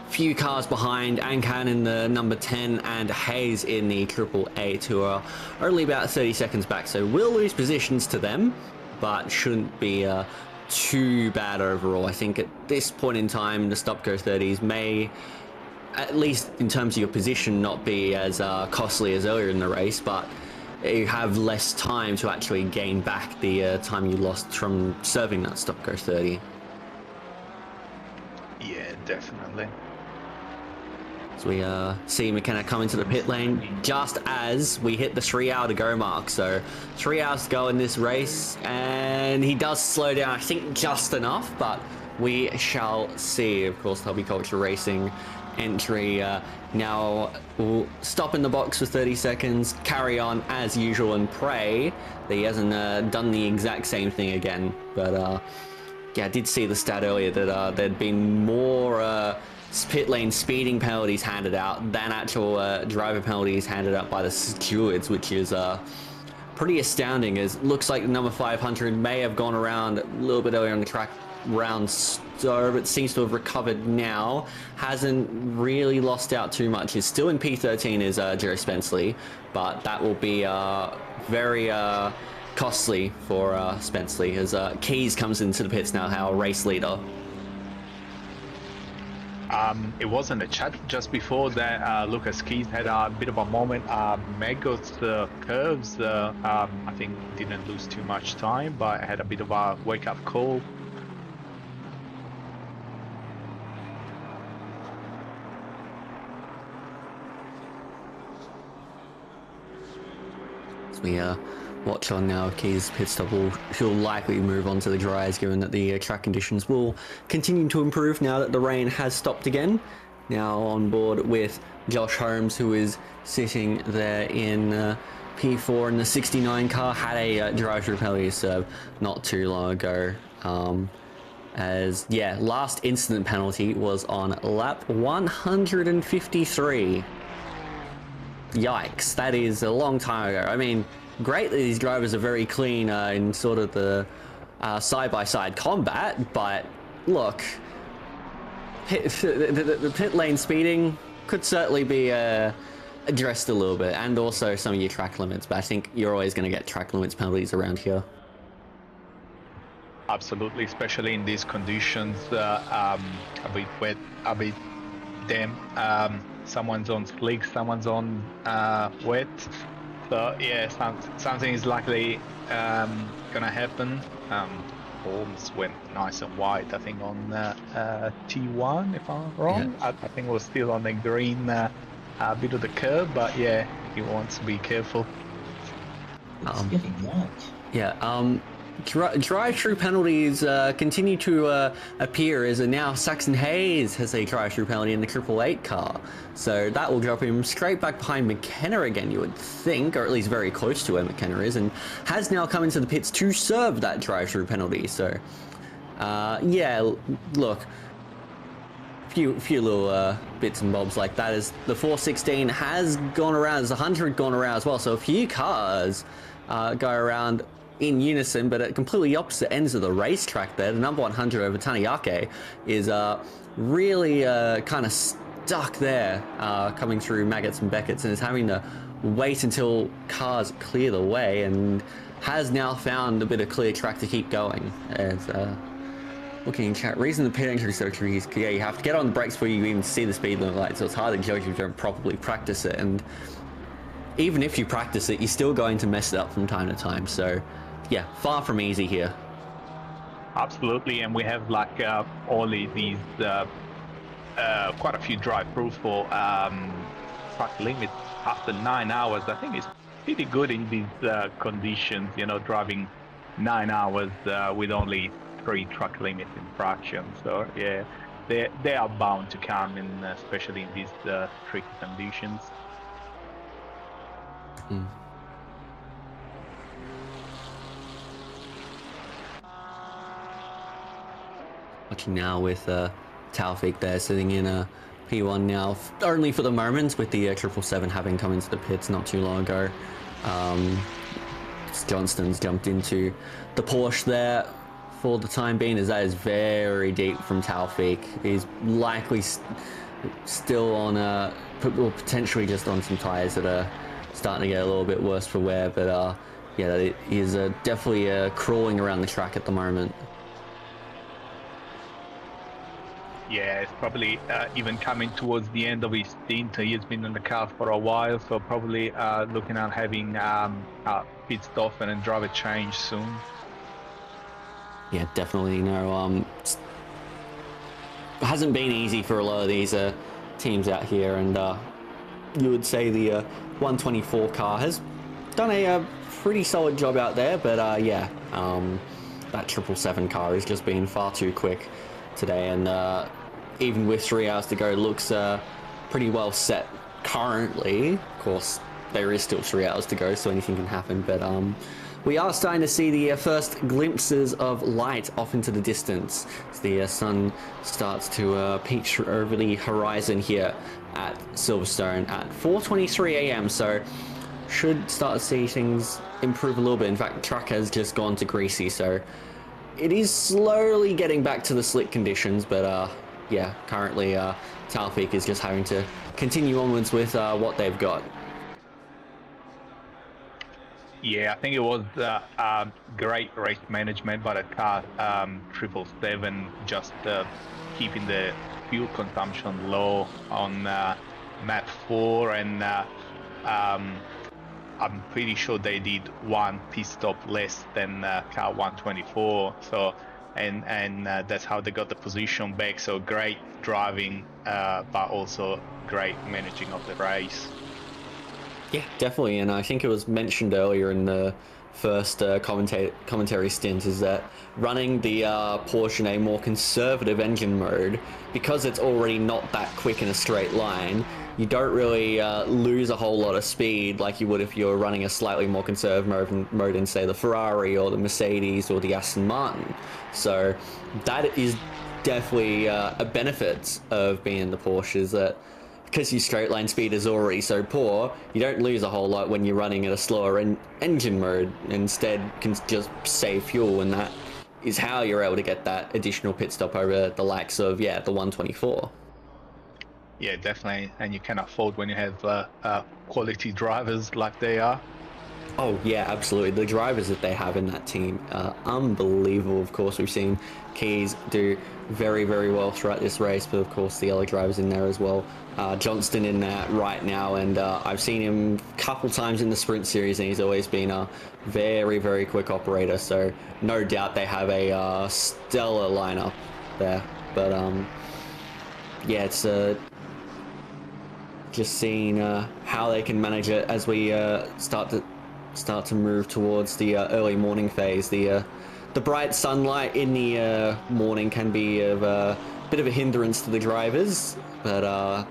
few cars behind Ancan in the number 10 and Hayes in the Triple 8, who are only about 30 seconds back. So we'll lose positions to them, but shouldn't be too bad overall. I think at this point in time, the stop go 30s may, at least in terms of your position, not be as costly as earlier in the race, but you have less time to actually gain back the time you lost from serving that stop go 30. Yeah, definitely. So we see McKenna come into the pit lane just as we hit the 3 hour to go mark. So 3 hours to go in this race, and he does slow down, I think just enough, but we shall see. Of course, Hobby Culture Racing entry. Now will stop in the box for 30 seconds, carry on as usual, and pray that he hasn't done the exact same thing again. But yeah, I did see the stat earlier that there'd been more pit lane speeding penalties handed out than actual driver penalties handed out by the stewards, which is pretty astounding, as it looks like the number 500 may have gone around a little bit earlier on the track round so, but seems to have recovered now. Hasn't really lost out too much. Is still in P13 is Jerry Spenceley, but that will be very costly for Spenceley, as Keys comes into the pits now, our race leader. It wasn't a chat just before that. Lucas Keys had a bit of a moment. Megos curves, I think, didn't lose too much time, but had a bit of a wake-up call. As we watch on now, Keys pit stop he'll likely move on to the dries, given that the track conditions will continue to improve now that the rain has stopped again. Now on board with Josh Holmes, who is sitting there in P4 in the 69 car, had a drive-through penalty serve not too long ago. As yeah, last incident penalty was on lap 153. Yikes, that is a long time ago. I mean, great that these drivers are very clean in sort of the side-by-side combat, but look, the pit lane speeding could certainly be addressed a little bit, and also some of your track limits, but I think you're always going to get track limits penalties around here. Absolutely, especially in these conditions, a bit wet, a bit damp. Someone's on slick, someone's on wet. So yeah, something is likely gonna happen. Holmes went nice and wide, I think, on T1, if I'm wrong. Yeah. I think it was still on the green bit of the curb, but yeah, he wants to be careful. It's getting wet. Yeah, drive-through penalties continue to appear, as now Saxon Hayes has a drive-through penalty in the 888 car. So that will drop him straight back behind McKenna again, you would think, or at least very close to where McKenna is, and has now come into the pits to serve that drive-through penalty. So, yeah, look, few little bits and bobs like that, as the 416 has gone around, as the 100 gone around as well. So a few cars go around in unison, but at completely opposite ends of the racetrack there. The number 100 over Taniyake is really kind of stuck there, coming through Maggots and Beckett's, and is having to wait until cars clear the way, and has now found a bit of clear track to keep going. As looking in chat, reason the pit entry circuit is clear, you have to get on the brakes before you even see the speed limit light, so it's hard to judge if you don't properly practice it, and even if you practice it, you're still going to mess it up from time to time. So yeah, far from easy here. Absolutely, and we have like all these quite a few drive-throughs for track limits after 9 hours. I think it's pretty good in these conditions, you know, driving 9 hours with only 3 track limits infractions. So yeah, they are bound to come in, especially in these tricky conditions. Watching now with Taufik there sitting in a P1 now, only for the moment, with the 777 having come into the pits not too long ago. Johnston's jumped into the Porsche there for the time being, as that is very deep from Taufik. He's likely still on or potentially just on some tyres that are starting to get a little bit worse for wear, but yeah, he is definitely crawling around the track at the moment. Yeah, it's probably even coming towards the end of his stint. He has been in the car for a while, so probably looking at having pit stop and then driver change soon. Yeah, definitely. No, hasn't been easy for a lot of these teams out here, and you would say the 124 car has done a pretty solid job out there, but yeah, that 777 car has just been far too quick today, and even with 3 hours to go, looks pretty well set currently. Of course, there is still 3 hours to go, so anything can happen, but we are starting to see the first glimpses of light off into the distance as the sun starts to peek over the horizon here at Silverstone at 4:23 a.m. So should start to see things improve a little bit. In fact, track has just gone to greasy, so it is slowly getting back to the slick conditions, but yeah, currently Taufik is just having to continue onwards with what they've got. Yeah, I think it was great race management by the car 777, just keeping the fuel consumption low on map 4, and I'm pretty sure they did one pit stop less than car 124. So, and that's how they got the position back. So great driving, but also great managing of the race. Yeah, definitely, and I think it was mentioned earlier in the first commentary stint is that running the Porsche in a more conservative engine mode, because it's already not that quick in a straight line, you don't really lose a whole lot of speed like you would if you're running a slightly more conservative mode in, say, the Ferrari or the Mercedes or the Aston Martin. So that is definitely a benefit of being in the Porsche, is that because your straight line speed is already so poor, you don't lose a whole lot when you're running at a slower engine mode. Instead, can just save fuel, and that is how you're able to get that additional pit stop over the likes of, yeah, the 124. Yeah, definitely, and you can afford when you have quality drivers like they are. Oh yeah, absolutely. The drivers that they have in that team are unbelievable. Of course, we've seen Keys do very, very well throughout this race, but of course the other drivers in there as well. Johnston in there right now, and I've seen him a couple times in the sprint series, and he's always been a very, very quick operator. So no doubt they have a stellar lineup there. But yeah, it's just seeing how they can manage it as we start to move towards the early morning phase. The bright sunlight in the morning can be of a bit of a hindrance to the drivers, but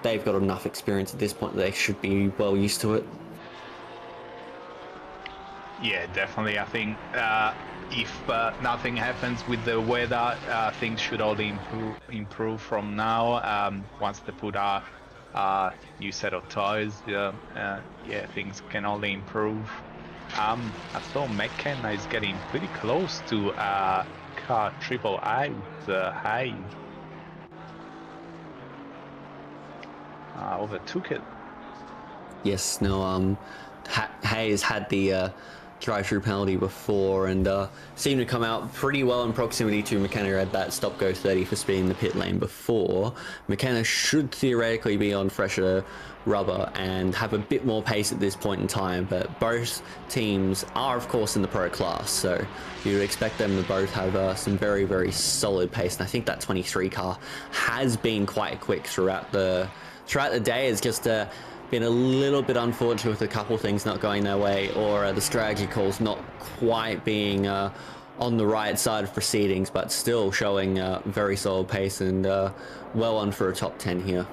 they've got enough experience at this point that they should be well used to it. Yeah, definitely. I think if nothing happens with the weather, things should only improve from now. Once they put our new set of tires, yeah, things can only improve. I saw McKenna is getting pretty close to car 888 Hayes. Overtook it. Yes, no, Hayes had the drive-through penalty before and seemed to come out pretty well in proximity to McKenna, who had that stop-go 30 for speed in the pit lane before. McKenna should theoretically be on fresher rubber and have a bit more pace at this point in time, but both teams are of course in the pro class, so you would expect them to both have some very, very solid pace. And I think that 23 car has been quite quick throughout the day. It's just been a little bit unfortunate with a couple things not going their way, or the strategy calls not quite being on the right side of proceedings, but still showing very solid pace and well on for a top 10 here.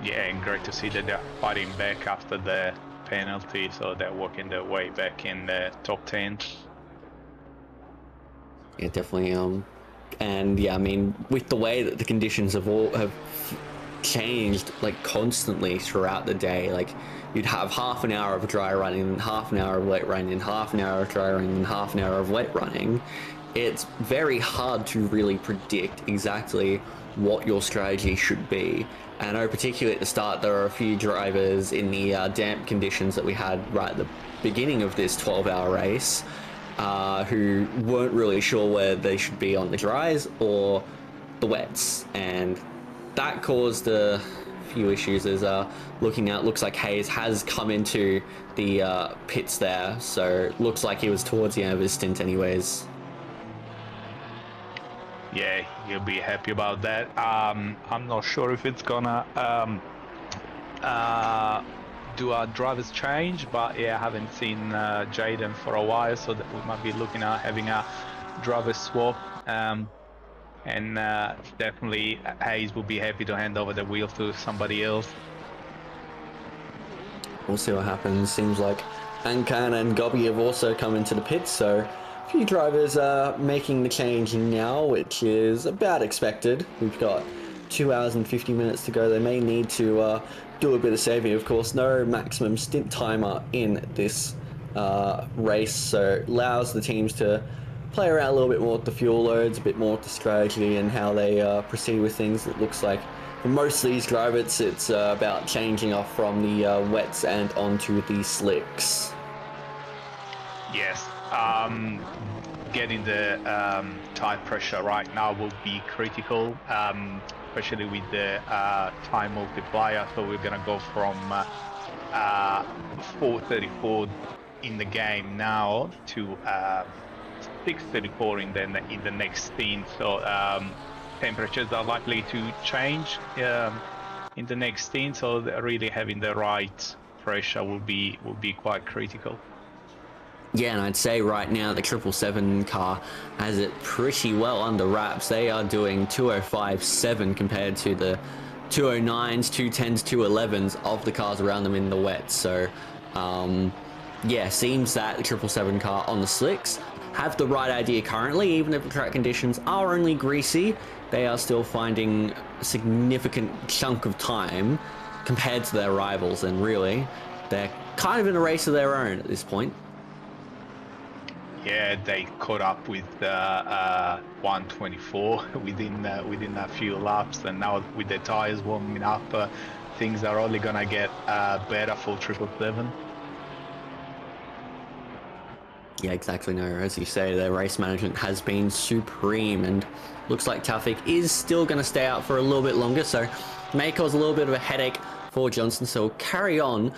Yeah, and great to see that they're fighting back after the penalty, so they're working their way back in the top 10. Yeah, definitely. And yeah, I mean, with the way that the conditions have changed like constantly throughout the day, like you'd have half an hour of dry running, and half an hour of wet running, and half an hour of dry running, and half an hour of wet running. It's very hard to really predict exactly what your strategy should be. And I know particularly at the start there are a few drivers in the damp conditions that we had right at the beginning of this 12-hour race who weren't really sure where they should be on the dries or the wets, and that caused a few issues. As looks like Hayes has come into the pits there, so looks like he was towards the end of his stint anyways. Yeah, he'll be happy about that. I'm not sure if it's gonna do a driver's change, but yeah, I haven't seen Jaden for a while, so that we might be looking at having a driver swap and definitely Hayes will be happy to hand over the wheel to somebody else. We'll see what happens. Seems like Ankan and Gobby have also come into the pits, so a few drivers are making the change now, which is about expected. We've got 2 hours and 50 minutes to go. They may need to do a bit of saving, of course. No maximum stint timer in this race, so allows the teams to play around a little bit more with the fuel loads, a bit more with the strategy and how they proceed with things. It looks like for most of these drivers, it's about changing off from the wets and onto the slicks. Yes, getting the tire pressure right now will be critical, especially with the time multiplier. So we're gonna go from 434 in the game now to 634 in the next stint. So temperatures are likely to change in the next stint. So really having the right pressure will be quite critical. Yeah, and I'd say right now the 777 car has it pretty well under wraps. They are doing 205.7 compared to the 209s, 210s, 211s of the cars around them in the wet. So, yeah, seems that the 777 car on the slicks have the right idea currently. Even if the track conditions are only greasy, they are still finding a significant chunk of time compared to their rivals, and really, they're kind of in a race of their own at this point. Yeah, they caught up with 124 within a few laps, and now with the tires warming up, things are only gonna get better for 777. Yeah, exactly. No, as you say, their race management has been supreme, and looks like Taufik is still going to stay out for a little bit longer, so may cause a little bit of a headache for Johnston. So we'll carry on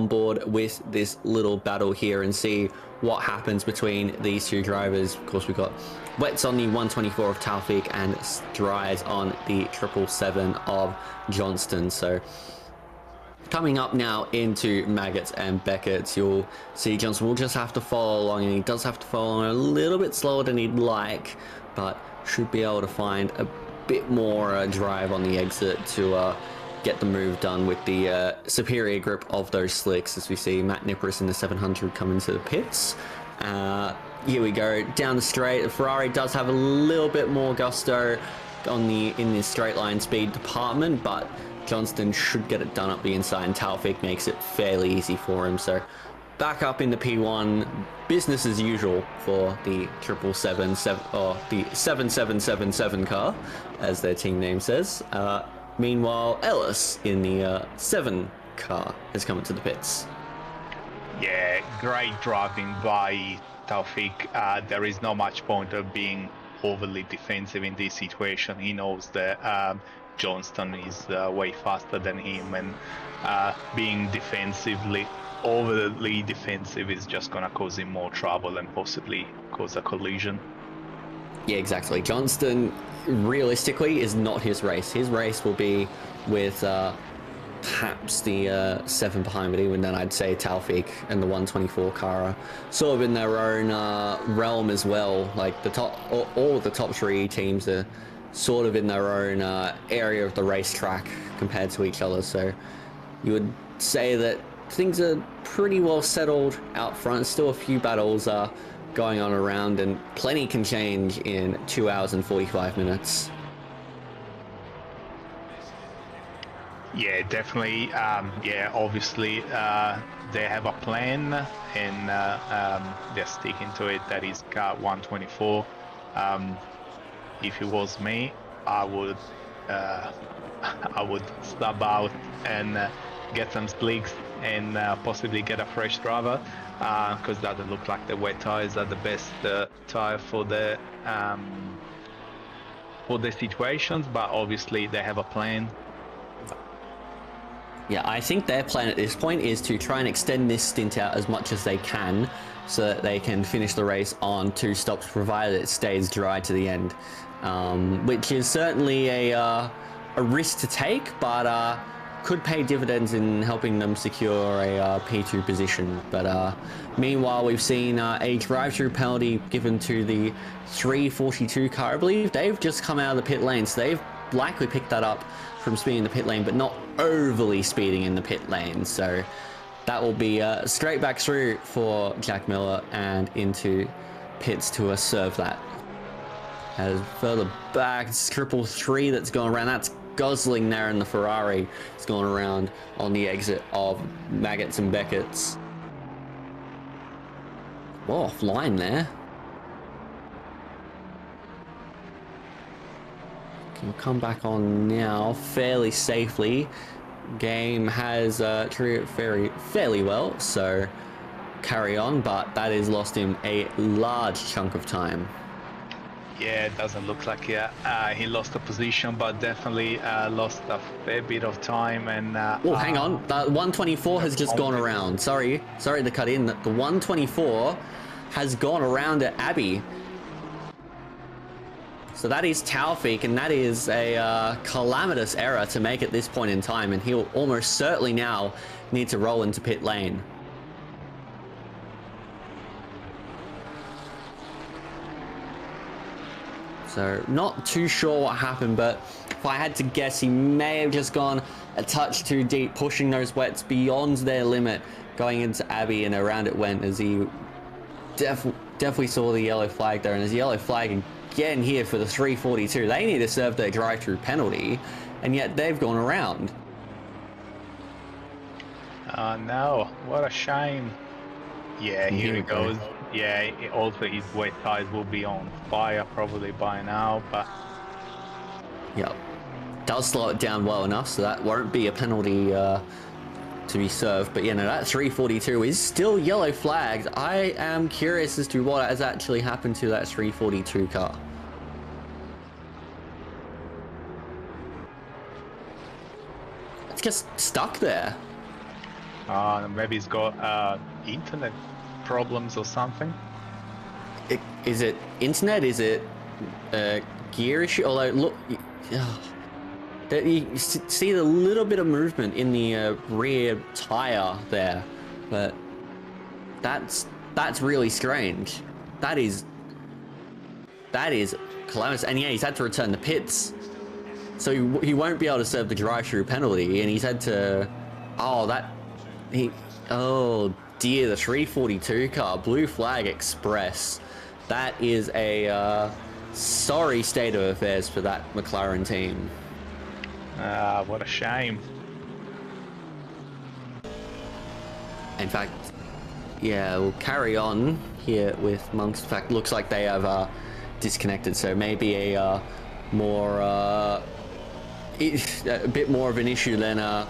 board with this little battle here and see what happens between these two drivers. Of course, we've got wets on the 124 of Taufik and dries on the 777 of Johnston. So coming up now into Maggots and Beckett's, you'll see Johnson will just have to follow along, and he does have to follow along a little bit slower than he'd like, but should be able to find a bit more drive on the exit to get the move done with the superior grip of those slicks, as we see Matt Nipris in the 700 come into the pits. Here we go, down the straight. The Ferrari does have a little bit more gusto in the straight line speed department, but Johnston should get it done up the inside, and Taufik makes it fairly easy for him. So back up in the P1, business as usual for the 7777 car, as their team name says. Meanwhile, Ellis in the 7 car has come into the pits. Yeah, great driving by Taufik. There is not much point of being overly defensive in this situation. He knows that Johnston is way faster than him, and being overly defensive is just gonna cause him more trouble and possibly cause a collision. Yeah, exactly. Johnston realistically is not his race. His race will be with perhaps the 7 behind, but even then I'd say Taufik and the 124 car are sort of in their own realm as well. Like all of the top 3 teams are sort of in their own area of the racetrack compared to each other. So you would say that things are pretty well settled out front. Still a few battles going on around, and plenty can change in 2 hours and 45 minutes. Yeah, definitely. Yeah, obviously they have a plan, and they're sticking to it. That is car 124. If it was me, I would sub out and get some slicks and possibly get a fresh driver, because that doesn't look like the wet tires are the best tire for the situations. But obviously they have a plan. Yeah, I think their plan at this point is to try and extend this stint out as much as they can, so that they can finish the race on 2 stops, provided it stays dry to the end, which is certainly a risk to take, but could pay dividends in helping them secure a P2 position. But meanwhile, we've seen a drive-through penalty given to the 342 car. I believe they've just come out of the pit lane, so they've likely picked that up from speeding in the pit lane, but not overly speeding in the pit lane. So that will be straight back through for Jack Miller and into pits to serve that. As further back, it's 333 that's going around. That's Gosling there in the Ferrari. It's going around on the exit of Maggots and Beckett's. Whoa, offline there. Can come back on now fairly safely. Game has treated fairly well, so carry on, but that has lost him a large chunk of time. Yeah, it doesn't look like he lost a position, but definitely lost a fair bit of time. And oh, hang on, the 124 has just gone around. Sorry to cut in. The 124 has gone around at Abbey. So that is Taufik, and that is a calamitous error to make at this point in time, and he'll almost certainly now need to roll into pit lane. So not too sure what happened, but if I had to guess, he may have just gone a touch too deep, pushing those wets beyond their limit, going into Abbey, and around it went as he definitely saw the yellow flag there, and there's a yellow flag again here for the 342. They need to serve their drive-through penalty, and yet they've gone around. No, what a shame. Yeah, here he goes. Yeah, also his wet tires will be on fire probably by now, but... Yep. Does slow it down well enough, so that won't be a penalty to be served. But, you know, that 342 is still yellow flagged. I am curious as to what has actually happened to that 342 car. It's just stuck there. Maybe he's got internet problems or something. Is it internet? Is it gear issue? Although look, you see the little bit of movement in the rear tire there, but that's really strange. That is calamitous. And yeah, he's had to return the pits, so he won't be able to serve the drive-through penalty, and he's had to. Oh dear, the 342 car, Blue Flag Express. That is a sorry state of affairs for that McLaren team. What a shame. In fact, yeah, we'll carry on here with Monks. In fact, looks like they have disconnected, so maybe a more a bit more of an issue than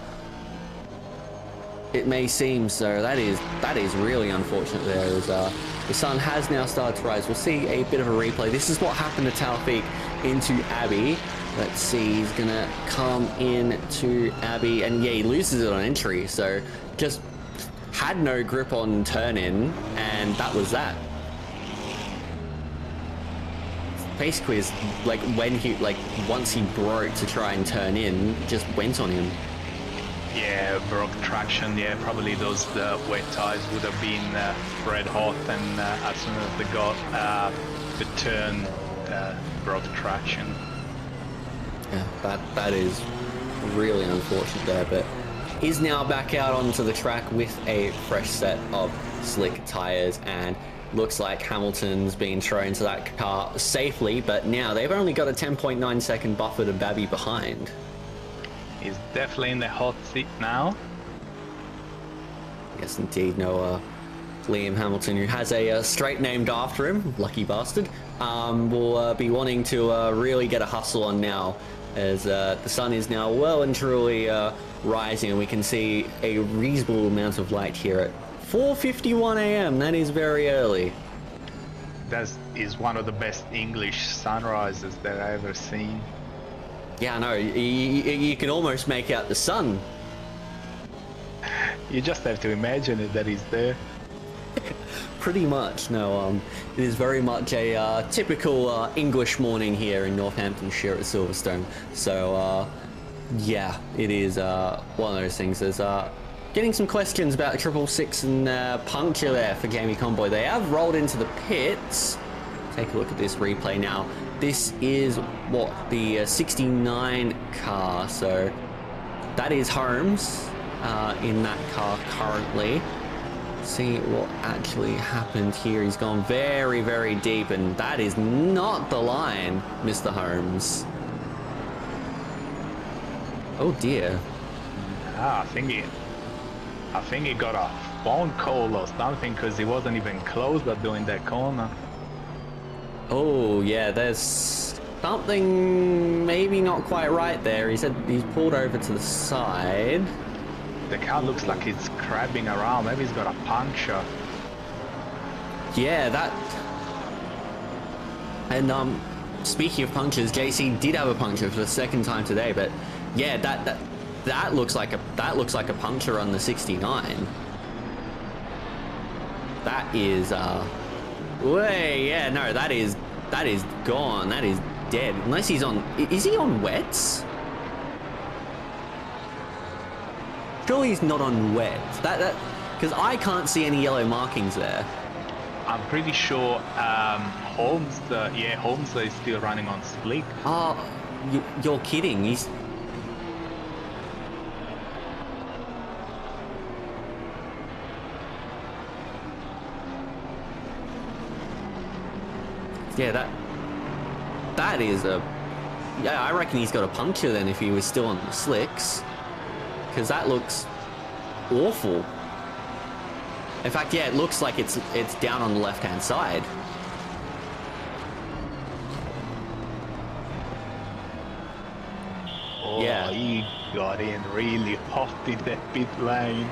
it may seem. So that is really unfortunate there, as the sun has now started to rise. We'll see a bit of a replay. This is what happened to Taufik into Abbey. Let's see, he's gonna come in to Abbey, and yeah, he loses it on entry, so just had no grip on turn in, and that was that. Basically, it's like when he, once he broke to try and turn in, just went on him. Yeah, broke traction. Yeah, probably those wet tires would have been red hot, and as soon as they got the turn, broke traction. Yeah, that is really unfortunate there, but he's now back out onto the track with a fresh set of slick tires, and looks like Hamilton's been thrown to that car safely, but now they've only got a 10.9 second buffer to Babby behind. He's definitely in the hot seat now. Yes, indeed. No, Liam Hamilton, who has a straight named after him, lucky bastard, will be wanting to really get a hustle on now, as the sun is now well and truly rising, and we can see a reasonable amount of light here at 4:51 a.m. That is very early. That is one of the best English sunrises that I've ever seen. Yeah, I know. You can almost make out the sun. You just have to imagine it, that he's there. Pretty much. No, it is very much a typical English morning here in Northamptonshire at Silverstone. So Yeah, it is one of those things. There's getting some questions about 666 and puncture there for Jamie Conboy. They have rolled into the pits. Take a look at this replay now. This is what, the 69 car, so that is Holmes in that car currently. See what actually happened here. He's gone very, very deep, and that is not the line, Mr. Holmes. Oh dear. I think he got a phone call or something, because he wasn't even close at doing that corner. Oh yeah, there's something maybe not quite right there. He said he's pulled over to the side. The car looks like it's crabbing around. Maybe he's got a puncture. Yeah, that. And speaking of punctures, JC did have a puncture for the second time today, but yeah, that looks like a puncture on the 69. That is way, yeah, no, that is gone. That is dead. Unless he's on, is he on wets? Surely he's not on wets. That because I can't see any yellow markings there. I'm pretty sure Holmes, Holmes is still running on slick. Oh, you're kidding. He's. Yeah, that is a. Yeah, I reckon he's got a puncture then if he was still on the slicks, because that looks awful. In fact, yeah, it looks like it's down on the left-hand side. Oh, Yeah. He got in really hot in that pit lane.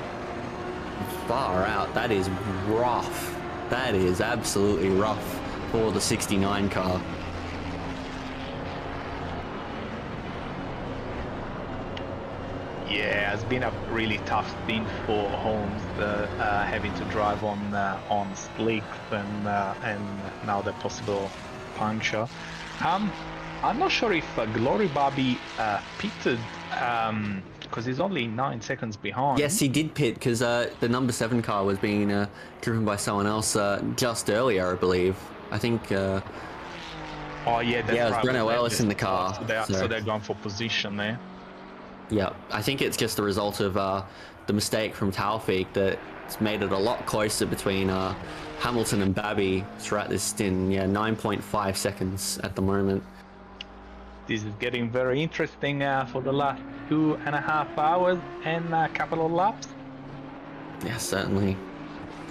Far out. That is rough. That is absolutely rough for the 69 car. Yeah, it's been a really tough stint for Holmes, having to drive on slicks and now the possible puncture. I'm not sure if Glory Bobby pitted because he's only 9 seconds behind. Yes, he did pit because the number 7 car was being driven by someone else just earlier, I believe. I think. Oh yeah, that's yeah, it was right. Breno Ellis in the car. So they're going for position there. Yeah, I think it's just the result of the mistake from Taufik that's made it a lot closer between Hamilton and Babby throughout this stint. Yeah, 9.5 seconds at the moment. This is getting very interesting for the last 2.5 hours and a couple of laps. Yeah, certainly.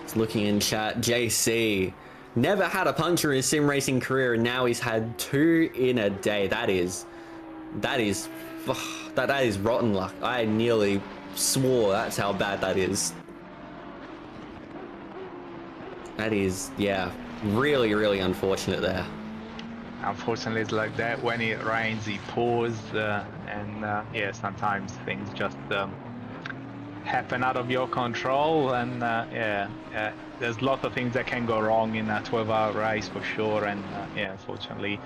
It's looking in chat. JC never had a puncture in his sim racing career, and now he's had 2 in a day. That is rotten luck. I nearly swore that's how bad that is. That is, yeah, really, really unfortunate there. Unfortunately, it's like that. When it rains, it pours, and yeah, sometimes things just happen out of your control, and there's lots of things that can go wrong in a 12-hour race for sure, and yeah, unfortunately,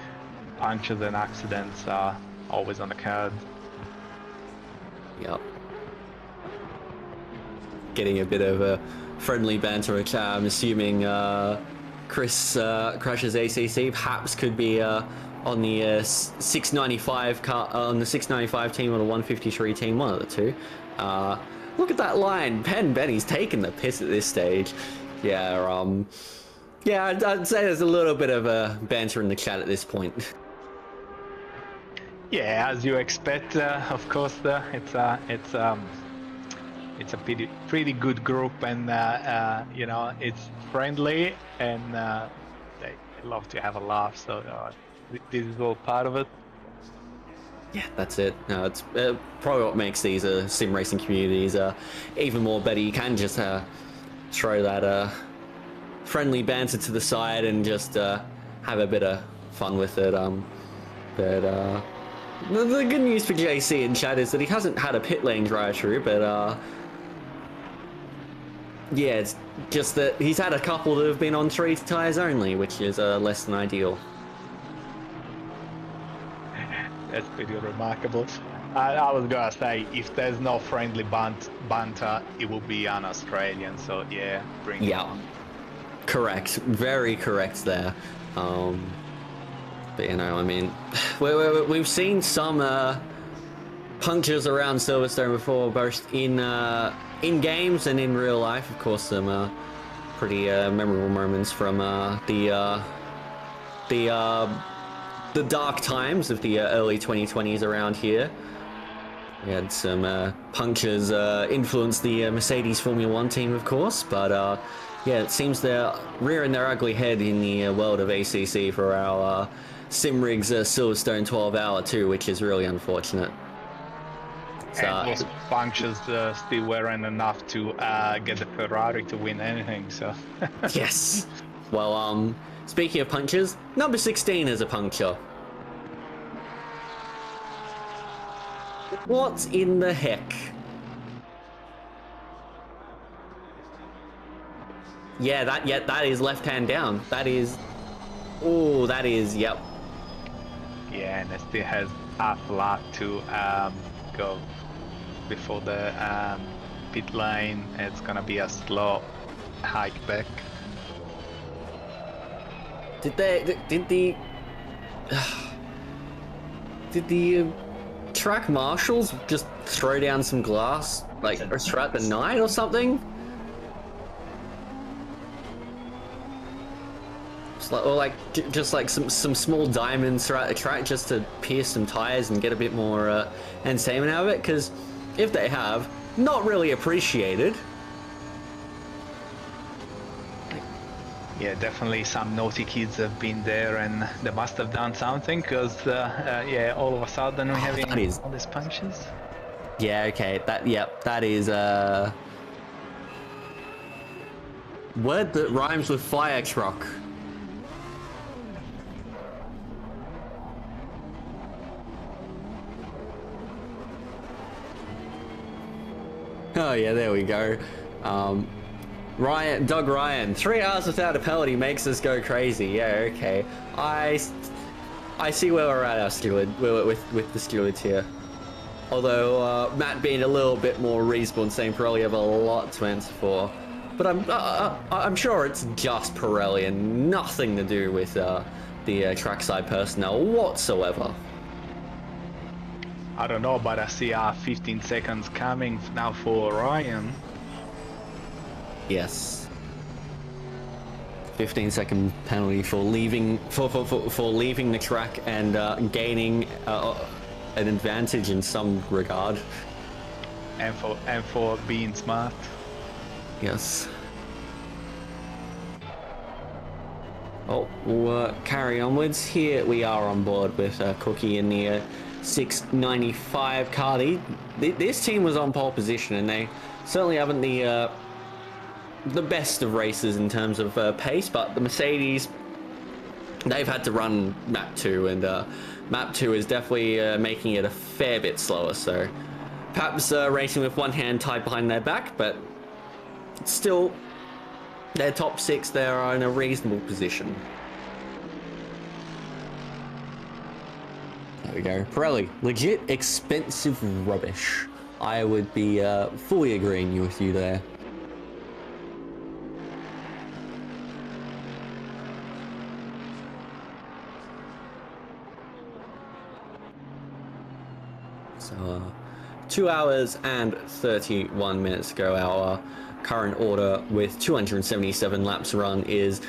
punctures and accidents are always on the card. Yep. Getting a bit of a friendly banter, which I'm assuming Chris Crusher's ACC perhaps could be on the 695 car, on the 695 team or the 153 team, one of the two. Look at that line. Benny's taking the piss at this stage. Yeah, yeah, I'd say there's a little bit of a banter in the chat at this point. Yeah, as you expect, of course, it's a pretty good group, and you know, it's friendly, and they love to have a laugh. So this is all part of it. Yeah, that's it. No, it's probably what makes these sim racing communities even more better. You can just throw that friendly banter to the side and just have a bit of fun with it. But the good news for JC in chat is that he hasn't had a pit lane drive through, but yeah, it's just that he's had a couple that have been on 3 tyres only, which is less than ideal. That's pretty remarkable. I was gonna say, if there's no friendly banter, it will be an Australian. So yeah, bring it on. Correct. Very correct there. But you know, I mean, we've seen some punctures around Silverstone before, both in games and in real life. Of course, some pretty memorable moments from the dark times of the early 2020s around here. We had some punctures influence the Mercedes Formula One team, of course, but yeah, it seems they're rearing their ugly head in the world of ACC for our Simrigs Silverstone 12-hour too, which is really unfortunate. So, And those punctures still weren't enough to get the Ferrari to win anything. So yes. Well, speaking of punctures, number 16 is a puncture. What in the heck? Yeah, that is left hand down. That is, oh, that is, yep. yeah, and it still has half lap to go before the pit lane. It's gonna be a slow hike back. Did the track marshals just throw down some glass like throughout the night or something? Just like some small diamonds throughout the track just to pierce some tires and get a bit more entertainment out of it, because if they have, not really appreciated. Yeah, definitely some naughty kids have been there and they must have done something, because yeah, all of a sudden we're having all these punches. Yeah, okay, that is word that rhymes with fire truck. Oh yeah, there we go. Doug Ryan, 3 hours without a penalty makes us go crazy. Yeah, okay. I see where we're at, our steward, with the stewards here. Although Matt being a little bit more reasonable and saying Pirelli have a lot to answer for, but I'm sure it's just Pirelli and nothing to do with the trackside personnel whatsoever. I don't know, but I see 15 seconds coming now for Ryan. Yes. 15-second penalty for leaving for leaving the track and gaining an advantage in some regard. And for being smart. Yes. Oh, we'll carry onwards. Here we are on board with Cookie in the 695 car. This team was on pole position, and they certainly haven't the best of races in terms of pace, but the Mercedes, they've had to run map 2, and map 2 is definitely making it a fair bit slower, so perhaps racing with one hand tied behind their back, but still their top 6 there are in a reasonable position. There we go. Pirelli, legit expensive rubbish. I would be fully agreeing with you there. So 2 hours and 31 minutes ago, our current order with 277 laps run is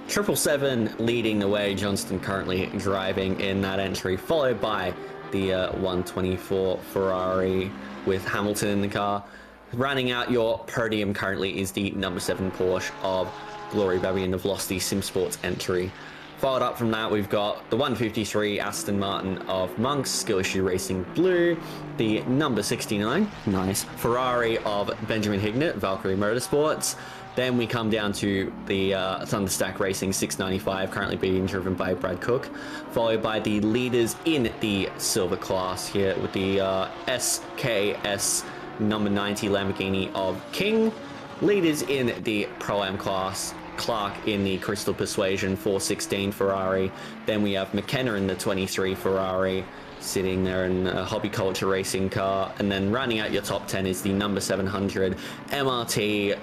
777 leading the way. Johnston currently driving in that entry, followed by the 124 Ferrari with Hamilton in the car. Rounding out your podium currently is the number 7 Porsche of Glory Baby and the Velocity Sim Sports entry. Followed up from that, we've got the 153 Aston Martin of Monks, Skill Issue Racing Blue, the number 69, nice, Ferrari of Benjamin Hignett, Valkyrie Motorsports. Then we come down to the Thunderstack Racing 695, currently being driven by Brad Cook, followed by the leaders in the silver class here with the SKS number 90 Lamborghini of King, leaders in the Pro-Am class, Clark in the Crystal Persuasion 416 Ferrari. Then we have McKenna in the 23 Ferrari, sitting there in a hobby culture racing car. And then rounding out your top 10 is the number 700 MRT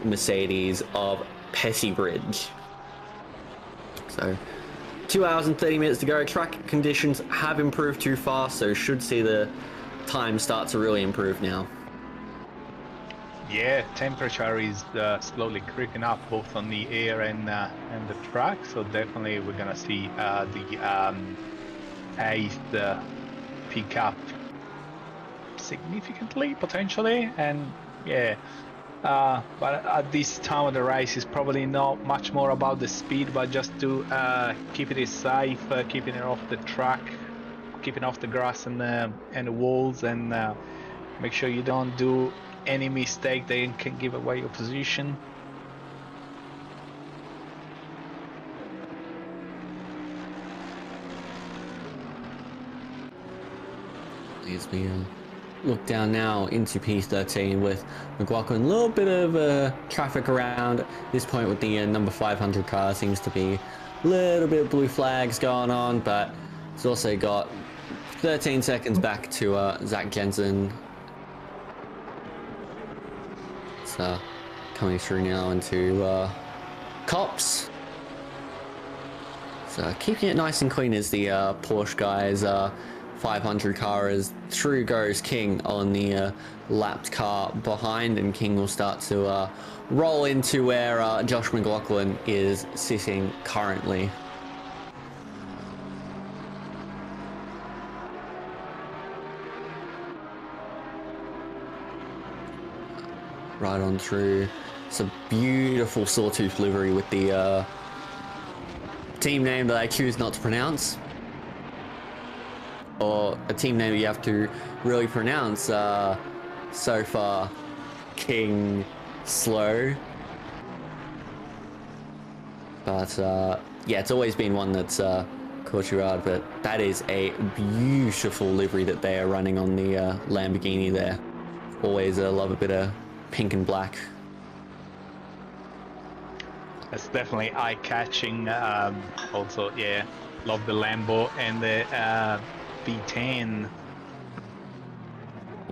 Mercedes of Pessybridge. So 2 hours and 30 minutes to go. Track conditions have improved too fast, so should see the time start to really improve now. Yeah, temperature is slowly creeping up both on the air and the track, so definitely we're gonna see the pace pick up significantly potentially, and yeah. But at this time of the race, it's probably not much more about the speed, but just to keep it safe, keeping it off the track, keeping off the grass and the walls, and make sure you don't do any mistake that can give away your position. As we look down now into P13 with McLaughlin, a little bit of traffic around this point with the number 500 car. Seems to be a little bit of blue flags going on, but it's also got 13 seconds back to Zach Jensen. It's coming through now into Cops. So keeping it nice and clean as the Porsche guys 500 car, as through goes King on the lapped car behind, and King will start to roll into where Josh McLaughlin is sitting currently. Right on through. It's a beautiful sawtooth livery with the team name that I choose not to pronounce, or a team name you have to really pronounce. So far, King Slow. But yeah, it's always been one that's caught you out. But that is a beautiful livery that they are running on the Lamborghini there. Always love a bit of pink and black. That's definitely eye-catching. Also, yeah, love the Lambo and the V10.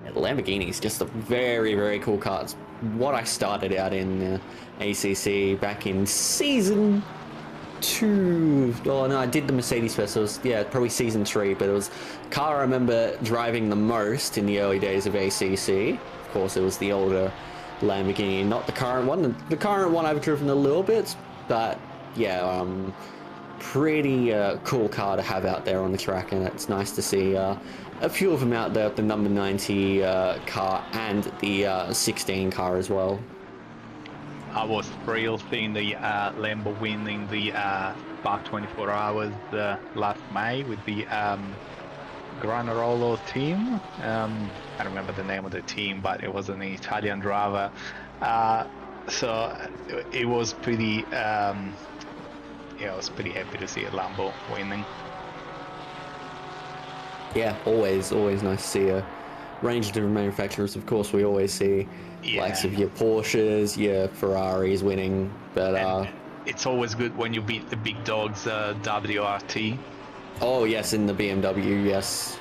Yeah, the Lamborghini is just a very, very cool car. It's what I started out in ACC back in season 2. Oh no, I did the Mercedes first. So it was, yeah, probably season 3, but it was a car I remember driving the most in the early days of ACC. Of course, it was the older Lamborghini, not the current one. The current one I've driven a little bit, but yeah, pretty cool car to have out there on the track, and it's nice to see a few of them out there, the number 90 car and the 16 car as well. I was thrilled seeing the Lambo winning the Spark 24 Hours last May with the Granarolo team. I don't remember the name of the team, but it was an Italian driver. So it was pretty, yeah, I was pretty happy to see a Lambo winning. Yeah, always nice to see a range of different manufacturers. Of course, we always see likes of your Porsches, your Ferraris winning, but it's always good when you beat the big dogs, WRT. Oh yes, in the BMW, yes.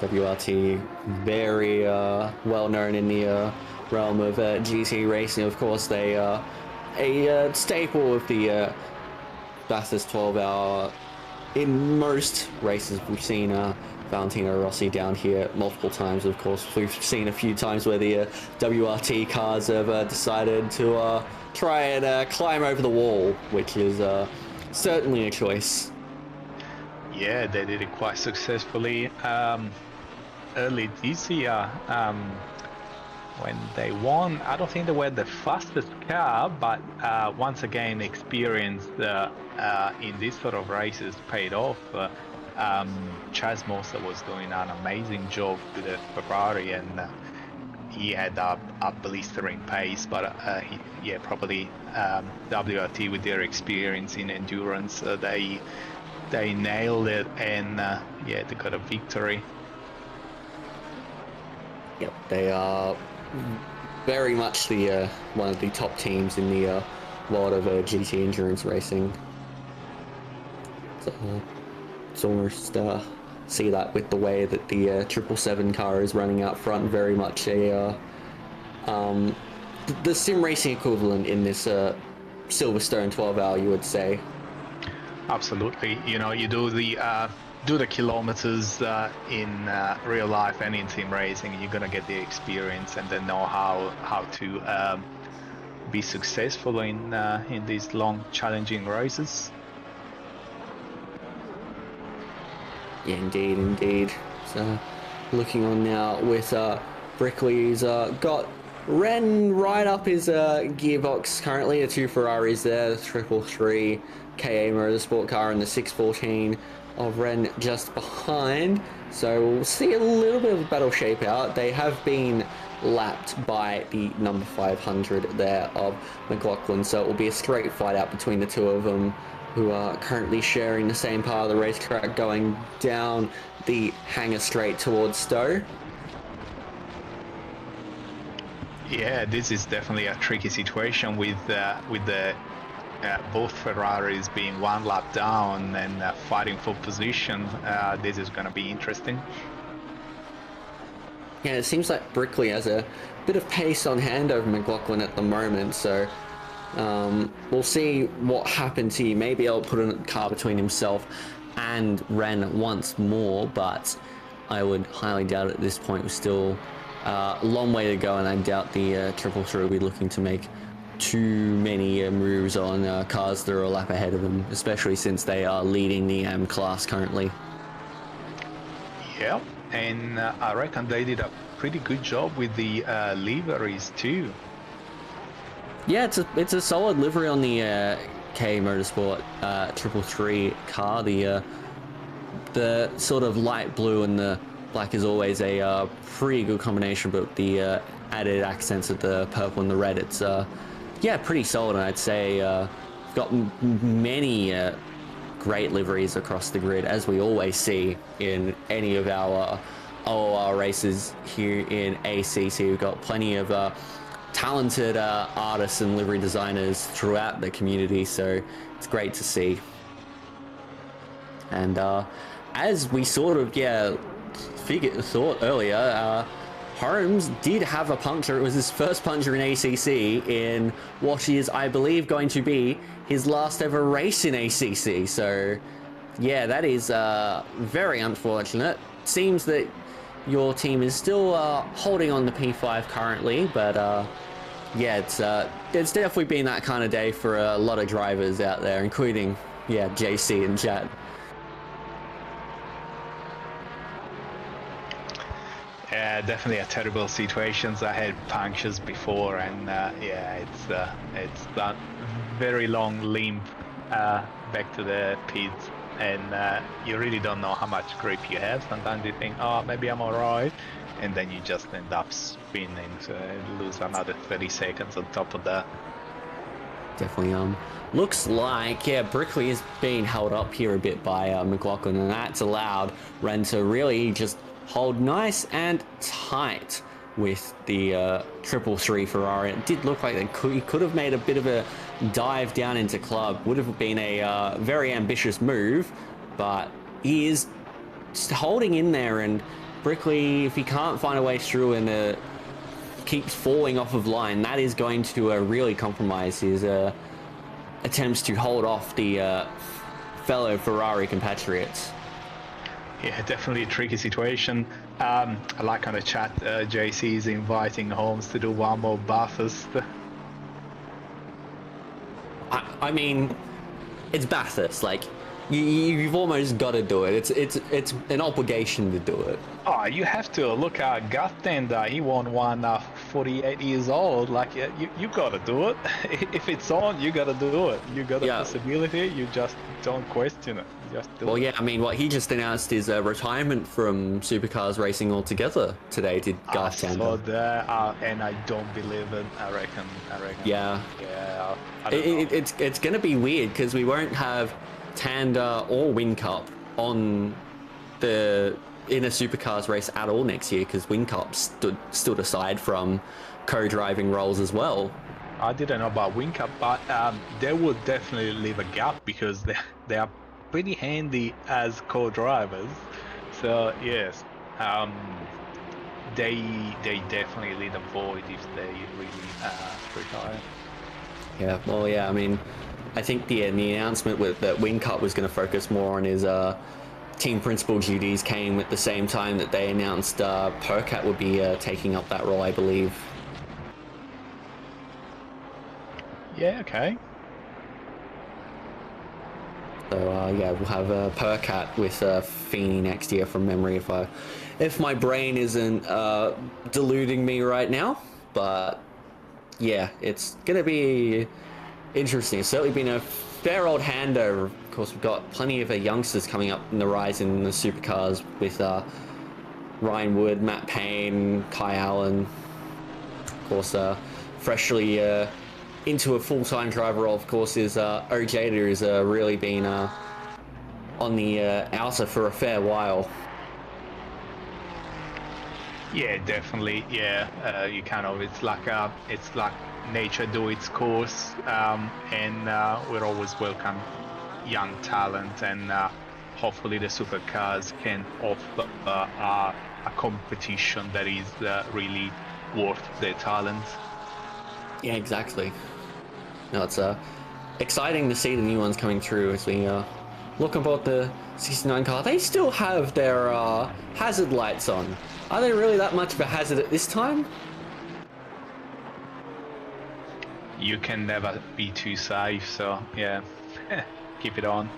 WRT, very well known in the realm of GT racing. Of course, they are a staple of the fastest 12-hour in most races. We've seen Valentino Rossi down here multiple times. Of course, we've seen a few times where the WRT cars have decided to try and climb over the wall, which is certainly a choice. Yeah, they did it quite successfully early this year when they won. I don't think they were the fastest car, but once again, experience in these sort of races paid off. Chaz Moser was doing an amazing job with the Ferrari, and he had a blistering pace, but yeah, probably WRT with their experience in endurance, they nailed it, and yeah, they got a victory. Yep, they are very much the one of the top teams in the world of GT endurance racing. So, perhaps almost see that with the way that the 777 car is running out front. Very much a the sim racing equivalent in this Silverstone 12-hour, you would say. Absolutely. You know, you do the kilometers in real life and in sim racing, you're gonna get the experience and then know how to be successful in these long, challenging races. Yeah, indeed. So, looking on now with Brickley's got Ren right up his gearbox currently. The two Ferraris there, the 333 KA Motorsport car and the 614 of Ren just behind. So we'll see a little bit of a battle shape out. They have been lapped by the number 500 there of McLaughlin, so it will be a straight fight out between the two of them, who are currently sharing the same part of the racetrack going down the hangar straight towards Stowe. Yeah, this is definitely a tricky situation with the both Ferraris being one lap down and fighting for position. This is going to be interesting. Yeah, it seems like Brickley has a bit of pace on hand over McLaughlin at the moment, so we'll see what happens here. Maybe I'll put a car between himself and Ren once more, but I would highly doubt it at this point. We're still a long way to go, and I doubt the 333 will be looking to make too many moves on cars that are a lap ahead of them, especially since they are leading the M class currently. Yeah, and I reckon they did a pretty good job with the liveries too. Yeah, it's a solid livery on the K Motorsport 333 car. The sort of light blue and the black is always a pretty good combination, but the added accents of the purple and the red, it's yeah, pretty solid. And I'd say got many great liveries across the grid, as we always see in any of our OOR races here in ACC. We've got plenty of talented artists and livery designers throughout the community, so it's great to see. And as we sort of thought earlier, Holmes did have a puncture. It was his first puncture in ACC in what is, I believe, going to be his last ever race in ACC. So yeah, that is very unfortunate. Seems that your team is still holding on the P5 currently, but yeah, it's definitely been that kind of day for a lot of drivers out there, including JC and Chad. Yeah, definitely a terrible situations. I had punctures before, and yeah, it's that very long limp back to the pits, and you really don't know how much grip you have. Sometimes you think, oh, maybe I'm alright, and then you just end up spinning, so you lose another 30 seconds on top of that. Definitely looks like Brickley is being held up here a bit by McLaughlin, and that's allowed Ren to really just hold nice and tight with the 333 Ferrari. It did look like he could have made a bit of a dive down into club. Would have been a very ambitious move, but he is just holding in there, and Brickley, if he can't find a way through and keeps falling off of line, that is going to really compromise his attempts to hold off the fellow Ferrari compatriots. Yeah, definitely a tricky situation. I like on the chat, JC is inviting Holmes to do one more Bathurst. I mean, it's Bathurst. Like, you've almost got to do it. It's an obligation to do it. Oh, you have to. Look at Gattender. He won one 48 years old. Like, you got to do it. If it's on, you got to do it. You got the possibility. You just don't question it. Just do it. Yeah, I mean, he just announced his retirement from supercars racing altogether today, did Gattender. So there, and I don't believe it. I reckon. Yeah. Yeah. It's going to be weird because we won't have Tander or WinCup on in a supercars race at all next year, because WinCup stood aside from co-driving roles as well. I didn't know about WinCup, but they would definitely leave a gap because they are pretty handy as co-drivers. So yes, they definitely lead a void if they really retire. Yeah, well, yeah, I mean, I think the announcement with that Wingcut was going to focus more on his team principal duties came at the same time that they announced Percat would be taking up that role, I believe. Yeah, okay. So yeah, we'll have Percat with Feeney next year from memory, if my brain isn't deluding me right now. But yeah, it's gonna be interesting. It's certainly been a fair old handover. Of course, we've got plenty of youngsters coming up in the rise in the supercars with Ryan Wood, Matt Payne, Kai Allen. Of course, freshly into a full-time driver role, of course, is Ojeda, who's really been on the outer for a fair while. Yeah, definitely. Yeah, you kind of it's like nature do its course, and we're always welcome young talent, and hopefully the supercars can offer a competition that is really worth their talent. Yeah, exactly. No, it's exciting to see the new ones coming through as we look about the 69 car. They still have their hazard lights on. Are they really that much of a hazard at this time? You can never be too safe, so yeah, keep it on.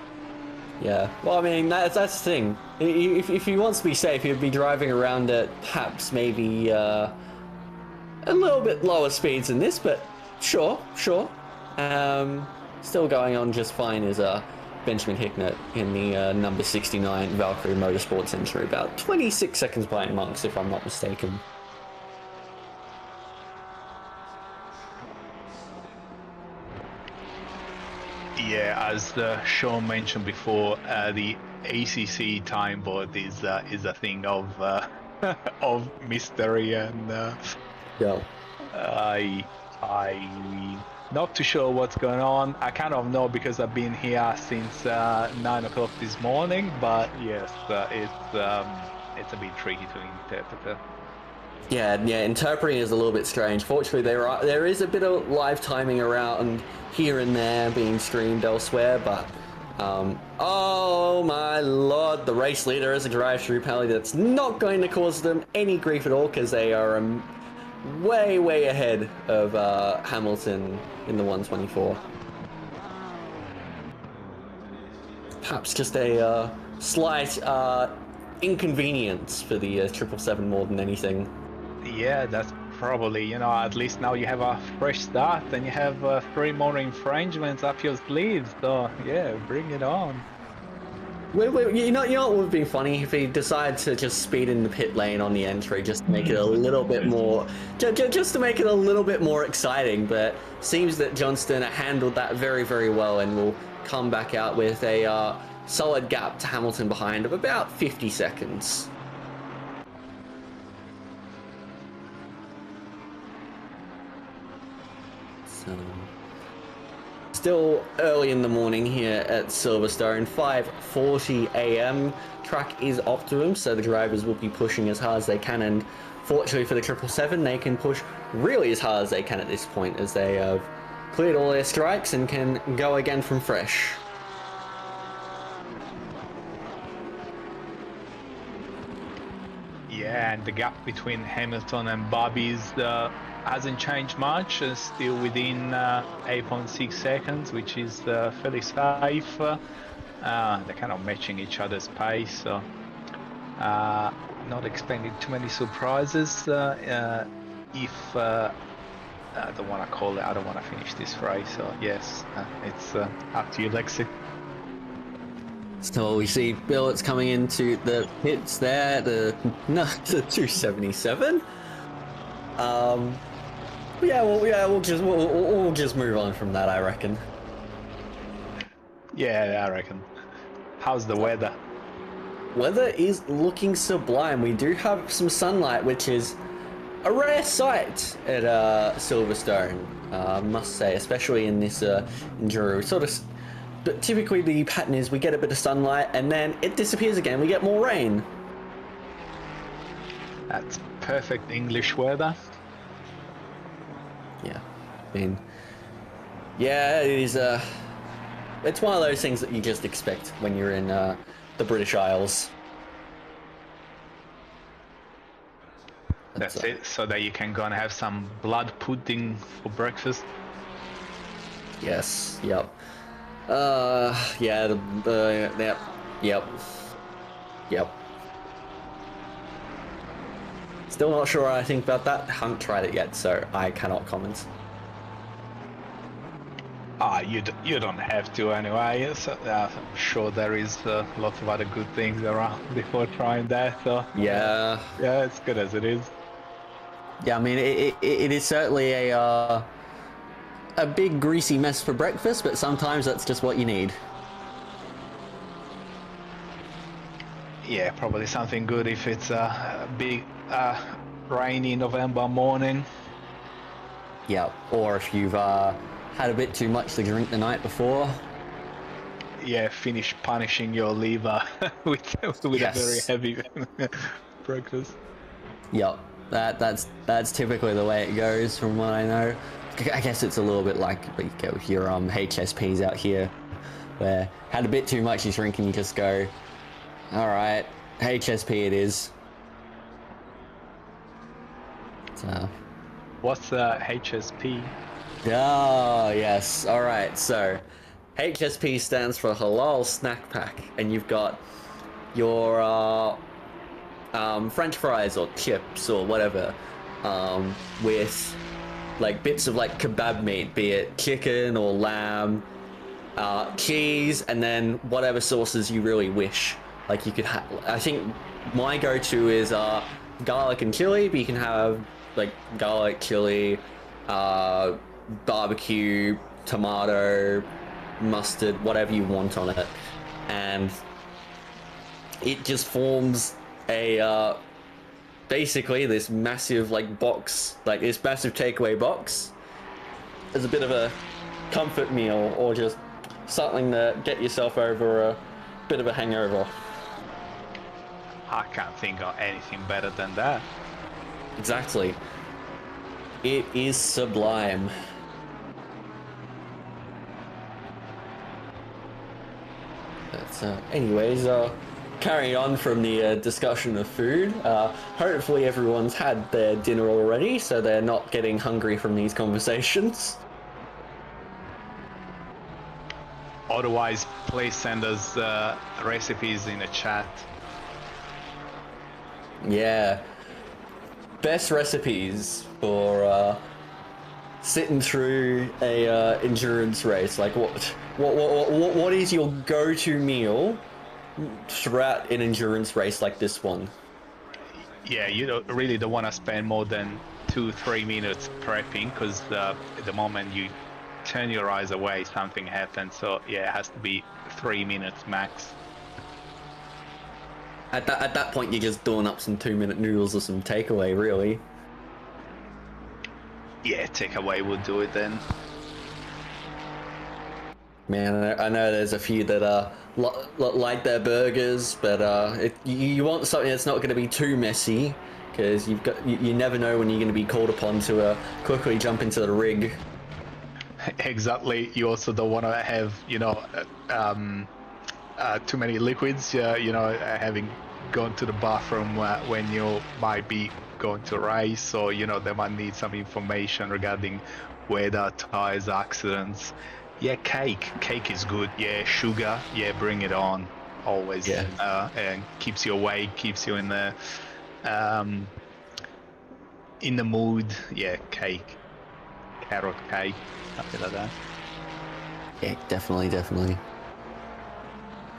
Yeah, well, I mean, that's the thing. If he wants to be safe, he'd be driving around at perhaps maybe a little bit lower speeds than this, but sure. Still going on just fine is Benjamin Hicknett in the number 69 Valkyrie Motorsports entry, about 26 seconds behind Monks, if I'm not mistaken. Yeah, as Sean mentioned before, the ACC time board is a thing of of mystery, and Yeah. I not too sure what's going on. I kind of know because I've been here since 9 o'clock this morning, but yes, it's a bit tricky to interpret. Yeah, interpreting is a little bit strange. Fortunately, there is a bit of live timing around here and there being streamed elsewhere, but oh my lord, the race leader is a drive-through penalty that's not going to cause them any grief at all, because they are way ahead of Hamilton in the 124. Perhaps just a slight inconvenience for the 777 more than anything. Yeah, that's probably, at least now you have a fresh start and you have 3 more infringements up your sleeves. So yeah, bring it on. Wait, you know what would be funny if he decided to just speed in the pit lane on the entry, just to make it a little bit more, just to make it a little bit more exciting. But seems that Johnston handled that very well, and will come back out with a solid gap to Hamilton behind of about 50 seconds. So, still early in the morning here at Silverstone, 5:40 a.m. Track is optimum, so the drivers will be pushing as hard as they can, and fortunately for the 777, they can push really as hard as they can at this point, as they have cleared all their strikes and can go again from fresh. Yeah, and the gap between Hamilton and Bobby's hasn't changed much, still within 8.6 seconds, which is fairly safe. They're kind of matching each other's pace, so not expecting too many surprises. If I don't want to call it, I don't want to finish this race, so yes, it's up to you, Lexi. So we see Billets coming into the pits there, the 277. We'll just move on from that, I reckon. Yeah, I reckon. How's the weather? Weather is looking sublime. We do have some sunlight, which is a rare sight at Silverstone, I must say, especially in this enduro. Sort of but typically the pattern is we get a bit of sunlight and then it disappears again. We get more rain. That's perfect English weather. Yeah, I mean, yeah, it is. It's one of those things that you just expect when you're in the British Isles. That's it. So that you can go and have some blood pudding for breakfast. Yes. Yep. Yeah. Yep. Yep. Yep. Still not sure what I think about that. Haven't tried it yet, so I cannot comment. You don't have to anyway. So, I'm sure there is lots of other good things around before trying that. So Yeah. yeah, it's good as it is. Yeah, I mean, it is certainly a big greasy mess for breakfast, but sometimes that's just what you need. Yeah, probably something good if it's a big rainy November morning. Yeah, or if you've had a bit too much to drink the night before. Yeah, finish punishing your liver with Yes. a very heavy breakfast. Yep, that's typically the way it goes from what I know. I guess it's a little bit like you get with your HSPs out here, where had a bit too much to drink and you just go, all right, HSP it is. So. What's the HSP? Oh, yes. All right. So, HSP stands for Halal Snack Pack, and you've got your French fries or chips or whatever, with like bits of like kebab meat, be it chicken or lamb, cheese, and then whatever sauces you really wish. Like you could have. I think my go-to is garlic and chili, but you can have like garlic, chili, barbecue, tomato, mustard, whatever you want on it, and it just forms a basically this massive like box, like this massive takeaway box, as a bit of a comfort meal or just something to get yourself over a bit of a hangover. I can't think of anything better than that. Exactly. It is sublime. But anyways, carrying on from the discussion of food, hopefully everyone's had their dinner already, so they're not getting hungry from these conversations. Otherwise, please send us recipes in the chat. Yeah. Best recipes for sitting through a endurance race. Like what is your go-to meal throughout an endurance race like this one? Yeah, you really don't want to spend more than 2-3 minutes prepping, because the moment you turn your eyes away, something happens. So yeah, it has to be 3 minutes max. At that point, you're just doing up some 2-minute noodles or some takeaway, really. Yeah, takeaway would do it then. Man, I know there's a few that like their burgers, but you want something that's not going to be too messy, because you never know when you're going to be called upon to quickly jump into the rig. Exactly. You also don't want to have too many liquids. Having gone to the bathroom when you might be going to race, or they might need some information regarding weather, tires, accidents. Yeah, cake is good. Yeah, sugar, yeah, bring it on always. Yeah. And keeps you awake, keeps you in the mood. Yeah, cake, carrot cake, something like that. Yeah, definitely.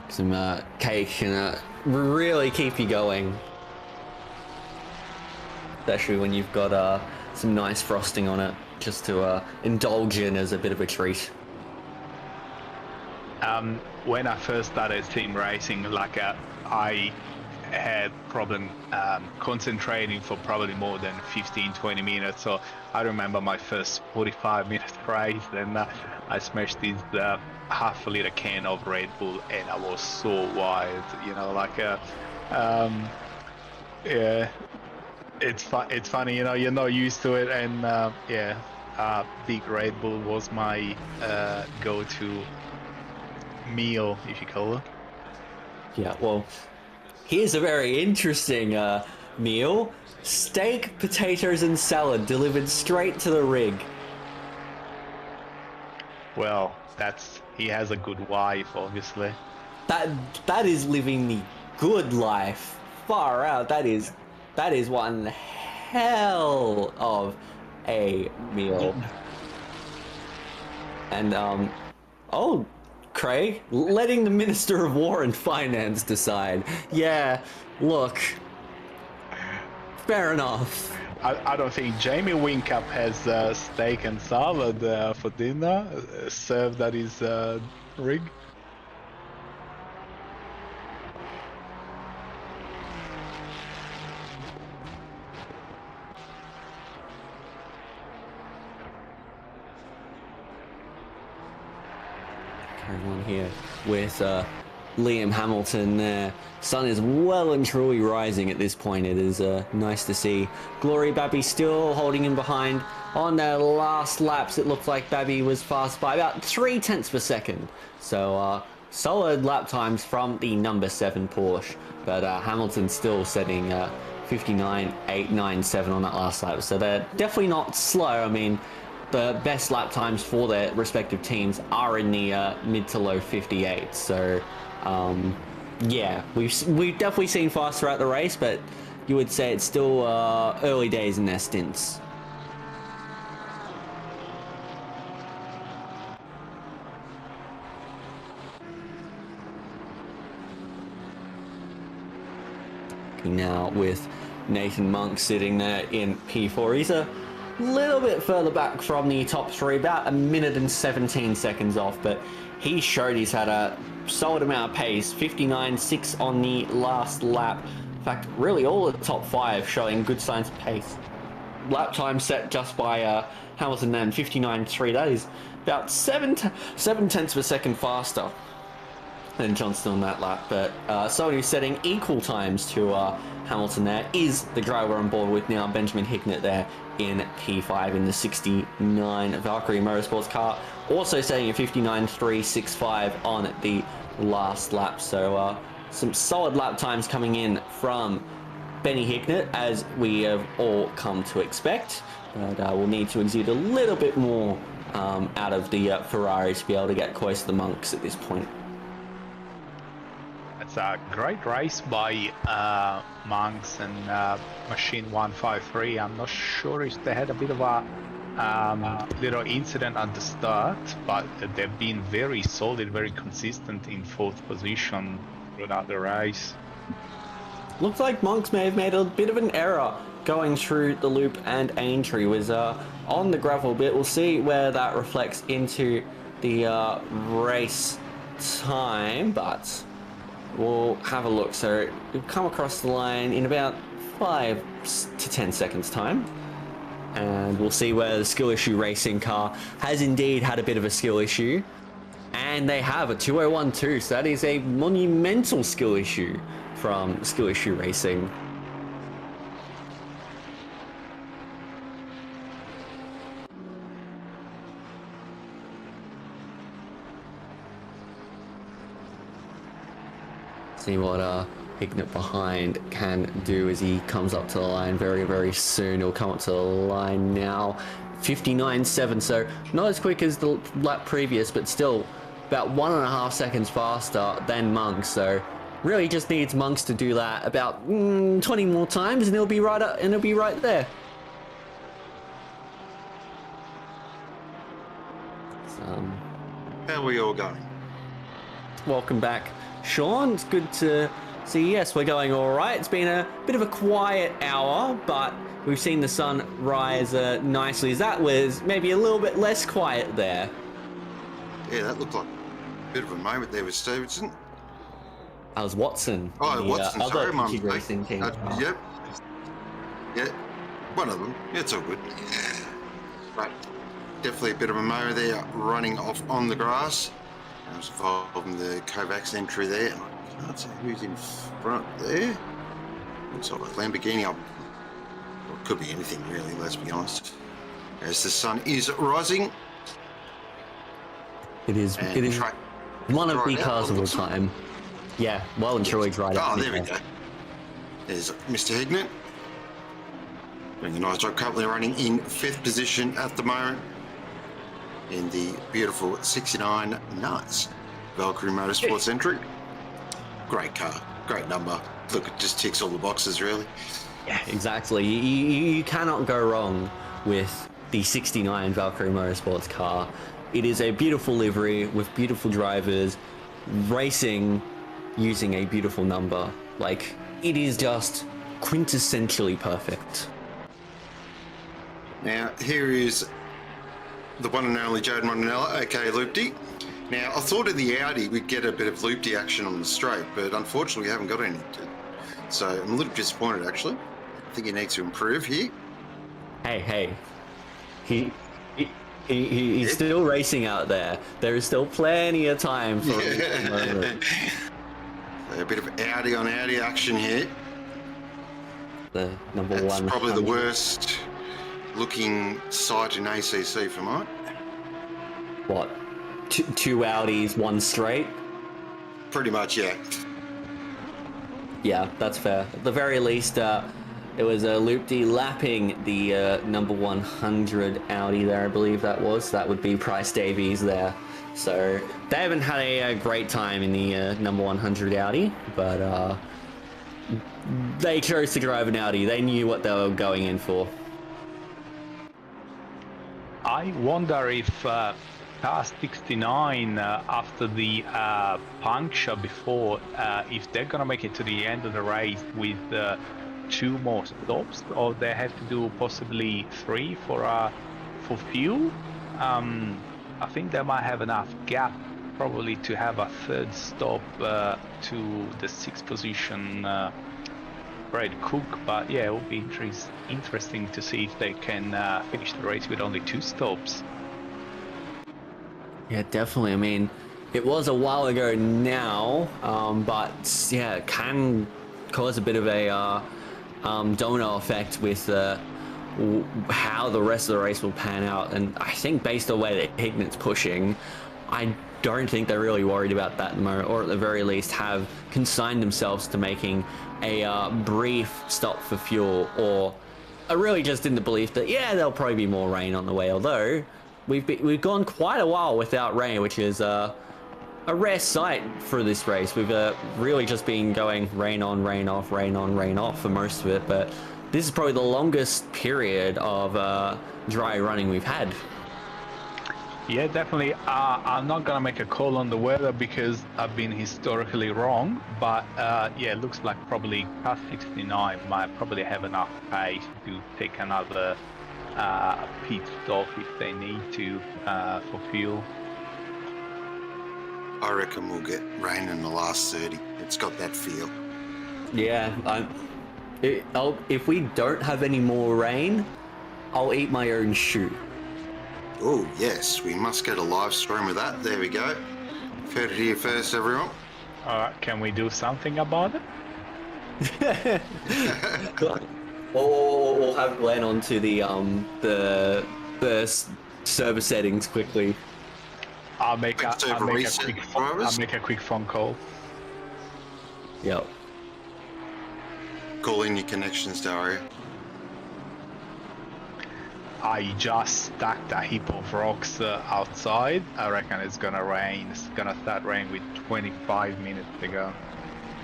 Some cake can really keep you going, especially when you've got some nice frosting on it, just to indulge in as a bit of a treat. When I first started sim racing, I had problem concentrating for probably more than 15-20 minutes. So I remember my first 45-minute race, then I smashed this half-a-liter can of Red Bull, and I was so wild, you know, like yeah, it's funny, you know, you're not used to it, and big Red Bull was my go-to meal, if you call it. Yeah, well, here's a very interesting meal. Steak, potatoes, and salad delivered straight to the rig. Well, he has a good wife, obviously. That is living the good life. Far out. That is one hell of a meal. And oh, Craig, letting the Minister of War and Finance decide. Yeah, look, fair enough. I don't think Jamie Winkup has steak and salad for dinner served at his rig. Carrying on here with Liam Hamilton there. Sun is well and truly rising at this point. It is nice to see. Glory Babby still holding him behind. On their last laps, it looked like Babby was fast by about 0.3 per second. So solid lap times from the number 7 Porsche. But Hamilton still setting 59.897 on that last lap. So they're definitely not slow. I mean, the best lap times for their respective teams are in the mid to low 58. So yeah, we've definitely seen fast throughout the race, but you would say it's still early days in their stints. Now with Nathan Monk sitting there in P4. He's a little bit further back from the top 3, about 1 minute and 17 seconds off, but he showed he's had a solid amount of pace. 59.6 on the last lap. In fact, really all of the top 5 showing good signs of pace. Lap time set just by Hamilton and 59.3. That is about 7 tenths of a second faster than Johnston on that lap. But someone who's setting equal times to Hamilton there is the driver on board with now, Benjamin Hicknett there in P5 in the 69 Valkyrie Motorsports car, also setting a 59.365 on the last lap. So some solid lap times coming in from Benny Hicknett, as we have all come to expect, but we'll need to exude a little bit more out of the Ferraris to be able to get close to the Monks at this point. It's a great race by Monks and Machine 153. I'm not sure if they had a bit of a little incident at the start, but they've been very solid, very consistent in 4th position throughout the race. Looks like Monks may have made a bit of an error going through the loop, and Aintree was on the gravel bit. We'll see where that reflects into the race time, but we'll have a look. So we've come across the line in about 5 to 10 seconds time, and we'll see where the Skill Issue Racing car has indeed had a bit of a skill issue, and they have a 201.2, so that is a monumental skill issue from Skill Issue Racing. See what Hicknett behind can do as he comes up to the line very, very soon. He'll come up to the line now. 59.7, so not as quick as the lap previous, but still about 1.5 seconds faster than Monks. So really just needs Monks to do that about 20 more times, and he'll be right up, and he'll be right there. How are we all going? Welcome back, Sean. It's good to see. Yes, we're going all right. It's been a bit of a quiet hour, but we've seen the sun rise nicely. That was maybe a little bit less quiet there. Yeah, that looked like a bit of a moment there with Stevenson. I was Watson. Oh, the, Watson, sorry, other my Kid mistake. Racing team. Yep. Yeah, one of them. It's all good. But definitely a bit of a mower there, running off on the grass. I was involved in the Kovacs entry there. I can't see who's in front there. Looks like a Lamborghini. Well, it could be anything really, let's be honest. As the sun is rising. It is one of the cars of all time. Yeah, well and truly right. Oh, there we go. There's Mr. Hignett. Doing a nice job, currently running in 5th position at the moment in the beautiful 69 Nuts Valkyrie Motorsports entry. Great car, great number. Look, it just ticks all the boxes, really. Yeah, exactly. You cannot go wrong with the 69 Valkyrie Motorsports car. It is a beautiful livery with beautiful drivers, racing using a beautiful number. Like, it is just quintessentially perfect. Now, here is the one and only Jaden Montanella, aka Loopty. Now, I thought of the Audi we'd get a bit of Loopty action on the straight, but unfortunately we haven't got any. So I'm a little disappointed, actually. I think he needs to improve here. Hey. He's still racing out there. There is still plenty of time for him. A bit of Audi on Audi action here. The number That's one. probably the worst looking sight in ACC for mine. What? Two Audis, one straight? Pretty much, yeah. Yeah, that's fair. At the very least, it was a Loopty lapping the number 100 Audi there, I believe that was. That would be Price Davies there. So they haven't had a great time in the number 100 Audi, but they chose to drive an Audi. They knew what they were going in for. I wonder if car 69 after the puncture before, if they're gonna make it to the end of the race with 2 more stops, or they have to do possibly 3 for fuel. I think they might have enough gap probably to have a 3rd stop to the 6th position Brad Cook, but yeah, it will be interesting to see if they can finish the race with only 2 stops. Yeah, definitely. I mean, it was a while ago now, but yeah, it can cause a bit of a domino effect with how the rest of the race will pan out. And I think based on the way that Hignett's pushing, I don't think they're really worried about that at the moment, or at the very least have consigned themselves to making a brief stop for fuel, or are really just in the belief that, yeah, there'll probably be more rain on the way, although we've gone quite a while without rain, which is a rare sight for this race. We've really just been going rain on, rain off, rain on, rain off for most of it, but this is probably the longest period of dry running we've had. Yeah, definitely. I'm not gonna make a call on the weather because I've been historically wrong, but yeah, it looks like probably car 69 might probably have enough pace to take another pit stop if they need to for fuel. I reckon we'll get rain in the last 30. It's got that feel. Yeah, if we don't have any more rain, I'll eat my own shoe. Oh, yes, we must get a live stream of that. There we go. Heard it here first, everyone. Can we do something about it? We'll have Glenn onto the server settings quickly. I'll make a quick phone call. Yep. Call in your connections, Dario. I just stacked a heap of rocks outside. I reckon it's gonna rain. It's gonna start raining with 25 minutes to go.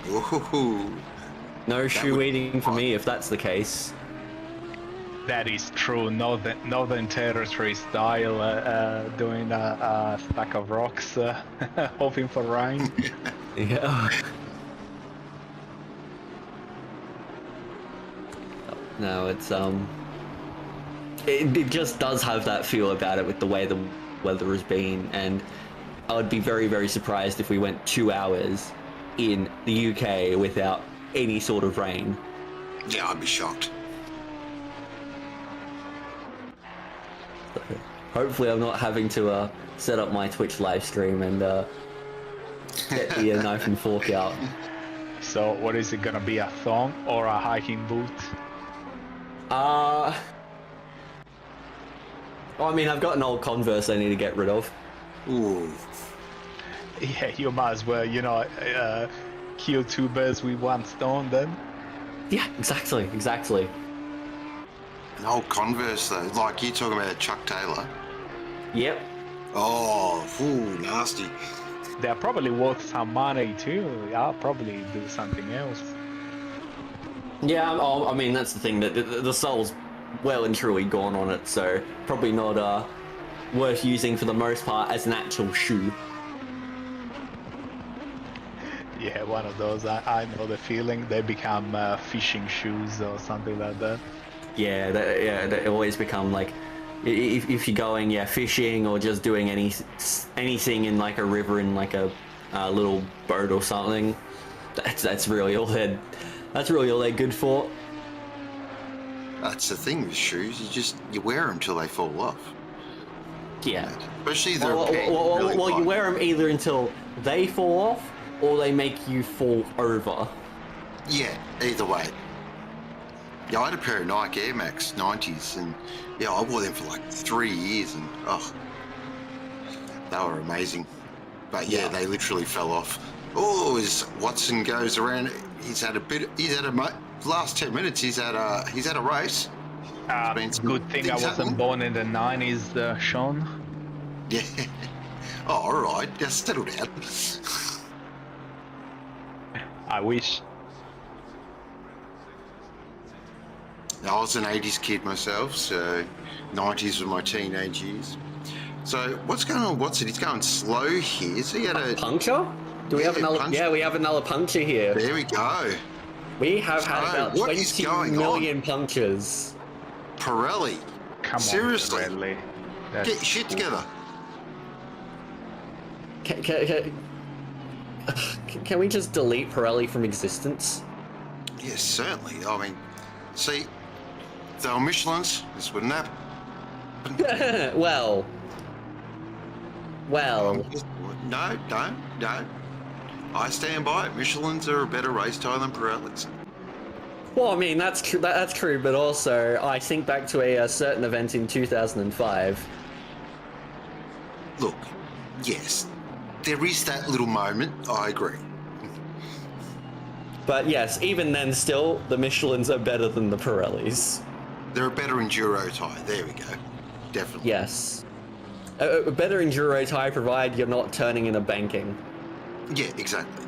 Ooh. No shoe eating for me if that's the case. That is true. Northern Territory style, doing a stack of rocks, hoping for rain. Yeah. No, it's it just does have that feel about it with the way the weather has been, and I would be very, very surprised if we went 2 hours in the UK without any sort of rain. Yeah, I'd be shocked. Hopefully I'm not having to set up my Twitch live stream and get the knife and fork out. So what is it gonna be, a thong or a hiking boot? I mean, I've got an old Converse I need to get rid of. Ooh. Yeah, you might as well, kill two birds with one stone then. Yeah, exactly. An old Converse though, like you're talking about Chuck Taylor. Yep. Oh, ooh, nasty. They're probably worth some money too. I'll probably do something else. Yeah, I mean, that's the thing, that the soul's well and truly gone on it, so probably not worth using for the most part as an actual shoe. Yeah, one of those. I know the feeling. They become fishing shoes or something like that. Yeah, they always become like, if you're going fishing or just doing anything in like a river in like a little boat or something, that's really all they're good for. That's the thing with shoes. You wear them till they fall off. Yeah. Especially the Well, you wear them either until they fall off or they make you fall over. Yeah, either way. Yeah, I had a pair of Nike Air Max 90s, and yeah, I wore them for like 3 years, and they were amazing. But yeah, they literally fell off. Oh, as Watson goes around, last 10 minutes. He's had a race. Good thing I wasn't born in the 90s, Sean. Yeah. Oh, all right. Just settle down. I wish. I was an 80s kid myself, so 90s were my teenage years. So what's going on, Watson? He's going slow here. So he had a puncture? Do we have another? puncture. Yeah, we have another puncture here. There we go. We have had about what is 20 going million punctures. Pirelli. Come Seriously? on, Pirelli. Get your shit together. Can we just delete Pirelli from existence? Yes, certainly. I mean, see, if they were Michelins, this wouldn't happen. well. No. I stand by it. Michelins are a better race tire than Pirellis. Well, I mean, that's true, but also I think back to a certain event in 2005. Look, yes, there is that little moment. I agree. But yes, even then, still, the Michelins are better than the Pirellis. They're a better enduro tire. There we go. Definitely. Yes. A better enduro tire, provided you're not turning in a banking. Yeah, exactly.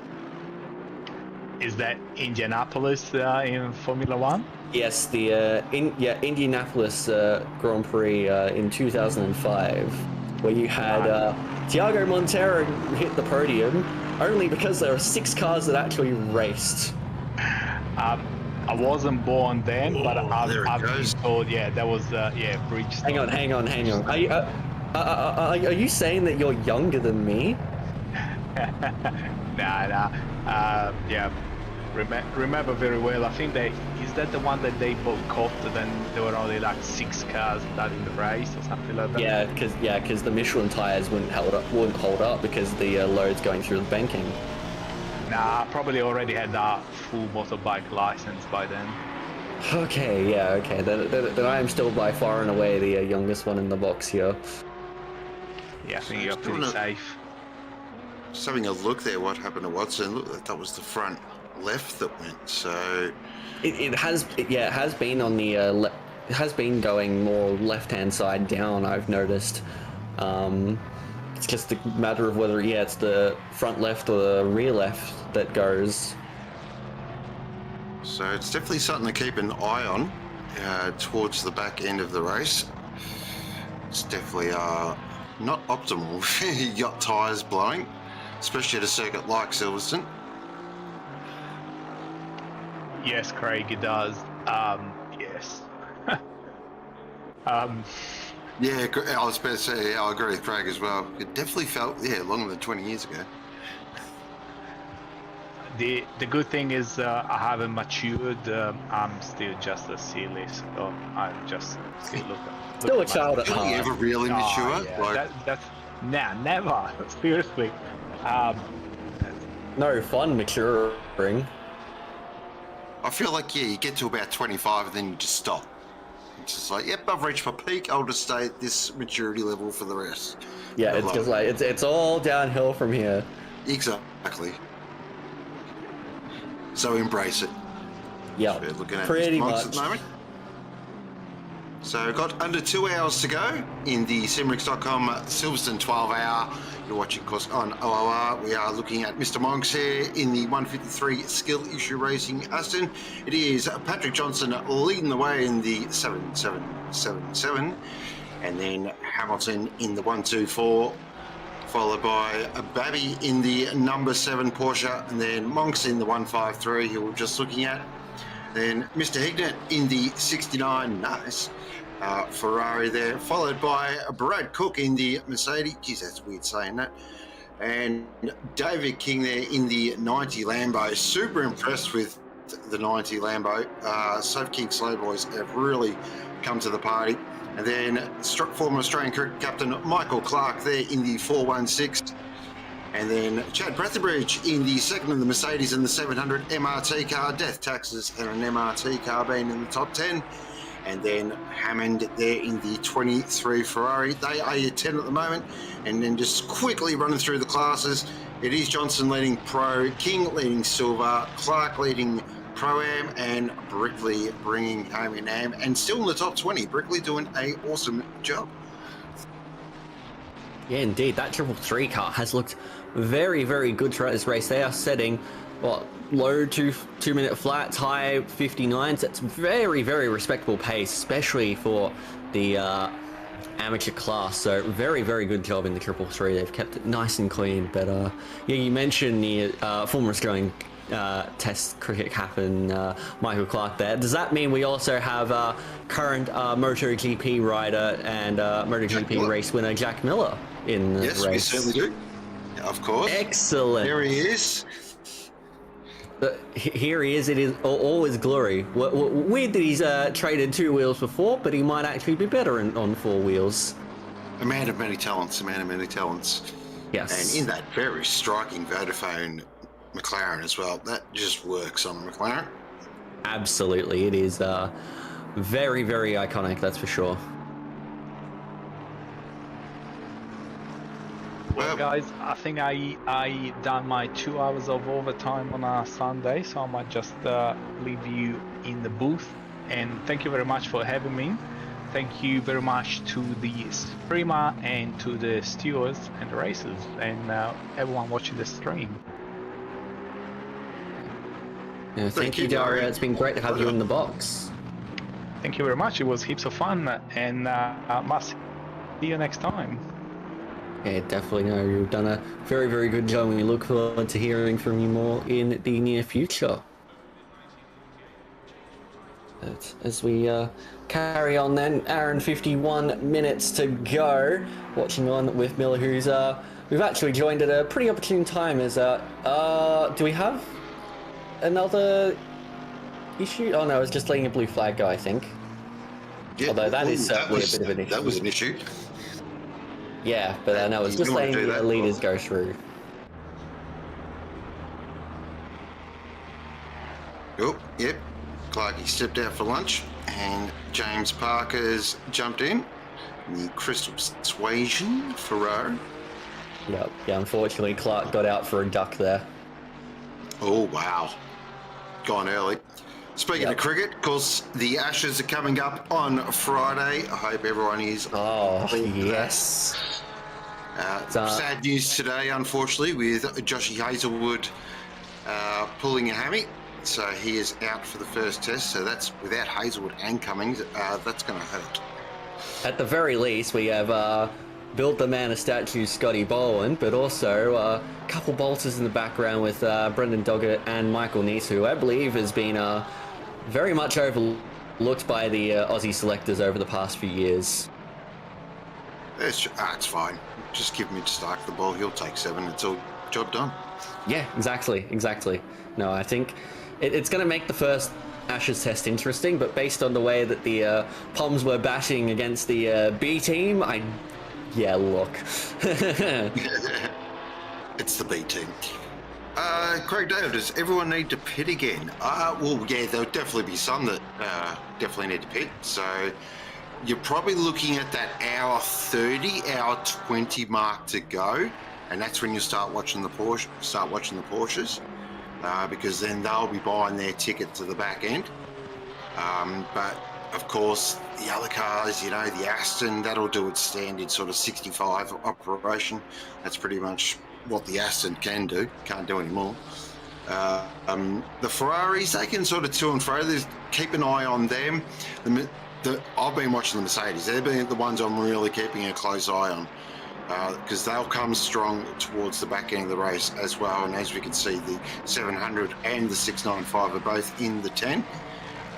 Is that Indianapolis in Formula One? Yes, the Indianapolis Grand Prix in 2005, where you had Thiago Montero hit the podium only because there were 6 cars that actually raced. I wasn't born then, but I've been told, that was Bridgestone. Hang on. Are you saying that you're younger than me? Nah. Remember very well. I think is that the one that they boycotted, and there were only like 6 cars that in the race or something like that. Yeah, because the Michelin tires wouldn't hold up because the load's going through the banking. Nah, I probably already had that full motorbike license by then. Okay. Then I am still by far and away the youngest one in the box here. Yeah, I think you're pretty safe. Just having a look there, what happened to Watson? Look, that was the front left that went. So it has been on the it has been going more left-hand side down. I've noticed. It's just a matter of whether it's the front left or the rear left that goes. So it's definitely something to keep an eye on towards the back end of the race. It's definitely not optimal. You got tyres blowing, especially at a circuit like Silverstone. Yes, Craig, it does. Yes. Yeah, I was about to say, I agree with Craig as well. It definitely felt, longer than 20 years ago. the good thing is I haven't matured. I'm still just a silly, so I just still look. Still a child at Have you heart. ever really mature? Yeah, Like, that's nah, never. Seriously. No fun maturing. I feel like, yeah, you get to about 25 and then you just stop. It's just like, yep, I've reached my peak. I'll just stay at this maturity level for the rest. Yeah, I it's love just it. like it's all downhill from here. Exactly. So embrace it. Yeah, We're looking at pretty Mr. Monks much. at the moment. So got under 2 hours to go in the Simrigs.com Silverstone 12-hour. You're watching, of course, on OOR. We are looking at Mr. Monks here in the 153 Skill Issue Racing Aston. It is Patrick Johnson leading the way in the 7777, and then Hamilton in the 124, followed by Babby in the number 7 Porsche, and then Monks in the 153 who we're just looking at. Then Mr. Hignett in the 69, nice, Ferrari there, followed by Brad Cook in the Mercedes. Geez, that's weird saying that. And David King there in the 90 Lambo. Super impressed with the 90 Lambo. Soap King Slow Boys have really come to the party. And then former Australian cricket captain Michael Clark there in the 416. And then Chad Bretherbridge in the second of the Mercedes and the 700 MRT car. Death taxes and an MRT car being in the top 10. And then Hammond there in the 23 Ferrari. They are your 10 at the moment. And then just quickly running through the classes, it is Johnson leading Pro, King leading Silver, Clark leading Pro-Am, and Brickley bringing home in Am. And still in the top 20. Brickley doing an awesome job. Yeah, indeed. That 333 car has looked very, very good throughout this race. They are setting, low 2-minute flats, high 59s. That's very, very respectable pace, especially for the amateur class. So very, very good job in the 333. They've kept it nice and clean. But yeah, you mentioned the former Australian Test cricket captain Michael Clark there. Does that mean we also have current MotoGP rider and MotoGP race winner Jack Miller in the Yes, race? we certainly do. Of course. Excellent. Here he is. Here he is. It is all his glory. Weird that he's traded 2 wheels before, but he might actually be better on 4 wheels. A man of many talents, a man of many talents. Yes. And in that very striking Vodafone McLaren as well. That just works on a McLaren. Absolutely. It is very, very iconic, that's for sure. Well, guys, I think I done my 2 hours of overtime on a Sunday, so I might just leave you in the booth. And thank you very much for having me. Thank you very much to the streamer and to the stewards and the racers and everyone watching the stream. Yeah, thank you, Daria. It's been great to have you in the box. Thank you very much. It was heaps of fun, and I must see you next time. Yeah, definitely. No, you've done a very, very good job, and we look forward to hearing from you more in the near future. But as we carry on then, Aaron, 51 minutes to go. Watching on with Miller, who's we've actually joined at a pretty opportune time. As do we have another issue? Oh no, it's just letting a blue flag go, I think. Yeah, Although that is certainly a bit of an issue. That was an issue. Yeah, but I know it's just letting the leaders go through. Oh, yep. Clarkey stepped out for lunch, and James Parker's jumped in. The Crystal Persuasion Ferrari. Yep. Yeah, unfortunately, Clark got out for a duck there. Oh, wow. Gone early. Speaking of cricket, of course, the Ashes are coming up on Friday. I hope everyone is. Oh, yes. Sad news today, unfortunately, with Joshy Hazelwood pulling a hammy. So he is out for the first test. So that's without Hazelwood and Cummings. That's going to hurt. At the very least, we have built the man a statue, Scotty Bowen, but also a couple bolters in the background with Brendan Doggett and Michael Neese, who I believe has been very much overlooked by the Aussie selectors over the past few years. It's fine. Just give Mitch Stark the ball. He'll take 7. It's all job done. Yeah, exactly. No, I think it's going to make the first Ashes test interesting, but based on the way that the Poms were batting against the B team, look. It's the B team. Craig Dale, does everyone need to pit again? Well, yeah, there'll definitely be some that definitely need to pit. So you're probably looking at that hour 30, hour 20 mark to go, and that's when you start watching the Porsches, because then they'll be buying their ticket to the back end. But of course, the other cars, the Aston, that'll do its standard sort of 65 operation. That's pretty much what the Aston can do. Can't do any more. The Ferraris, they can sort of to and fro. Keep an eye on them. I've been watching the Mercedes. They've been the ones I'm really keeping a close eye on, because they'll come strong towards the back end of the race as well. And as we can see, the 700 and the 695 are both in the 10.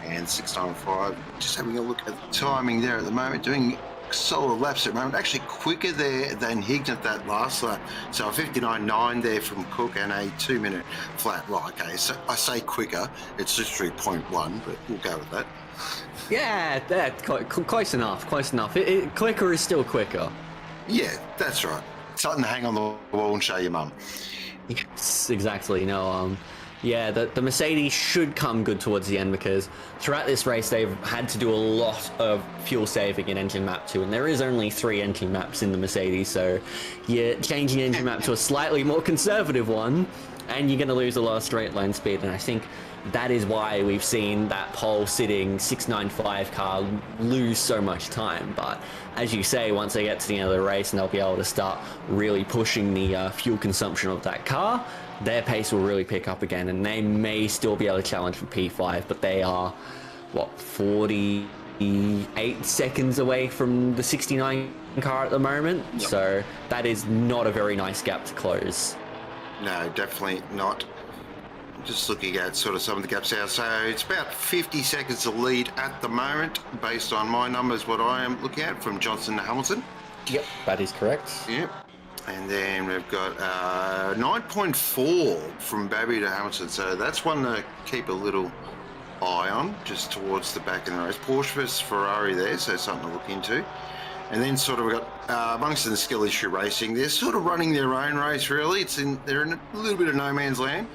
And 695, just having a look at the timing there at the moment, doing solid laps at the moment, actually quicker there than Hignett that last lap. So a 59.9 there from Cook and a 2-minute flat. Well, okay, so I say quicker, it's just 3.1, but we'll go with that. Yeah, that's close enough. Quicker is still quicker. Yeah, that's right. Something to hang on the wall and show your mum. Yes, exactly. No, yeah, the Mercedes should come good towards the end, because throughout this race they've had to do a lot of fuel saving in engine map 2, and there is only 3 engine maps in the Mercedes, so you're changing engine map to a slightly more conservative one, and you're going to lose a lot of straight line speed. And I think that is why we've seen that pole sitting 695 car lose so much time. But as you say, once they get to the end of the race and they'll be able to start really pushing the fuel consumption of that car, their pace will really pick up again, and they may still be able to challenge for P5, but they are, 48 seconds away from the 69 car at the moment. Yep. So that is not a very nice gap to close. No, definitely not. Just looking at sort of some of the gaps out. So it's about 50 seconds of lead at the moment, based on my numbers, what I am looking at, from Johnson to Hamilton. Yep, that is correct. Yep. And then we've got 9.4 from Babby to Hamilton. So that's one to keep a little eye on, just towards the back of the race. Porsche versus Ferrari there, so something to look into. And then sort of we've got amongst the skill issue racing, they're sort of running their own race, really. They're in a little bit of no man's land,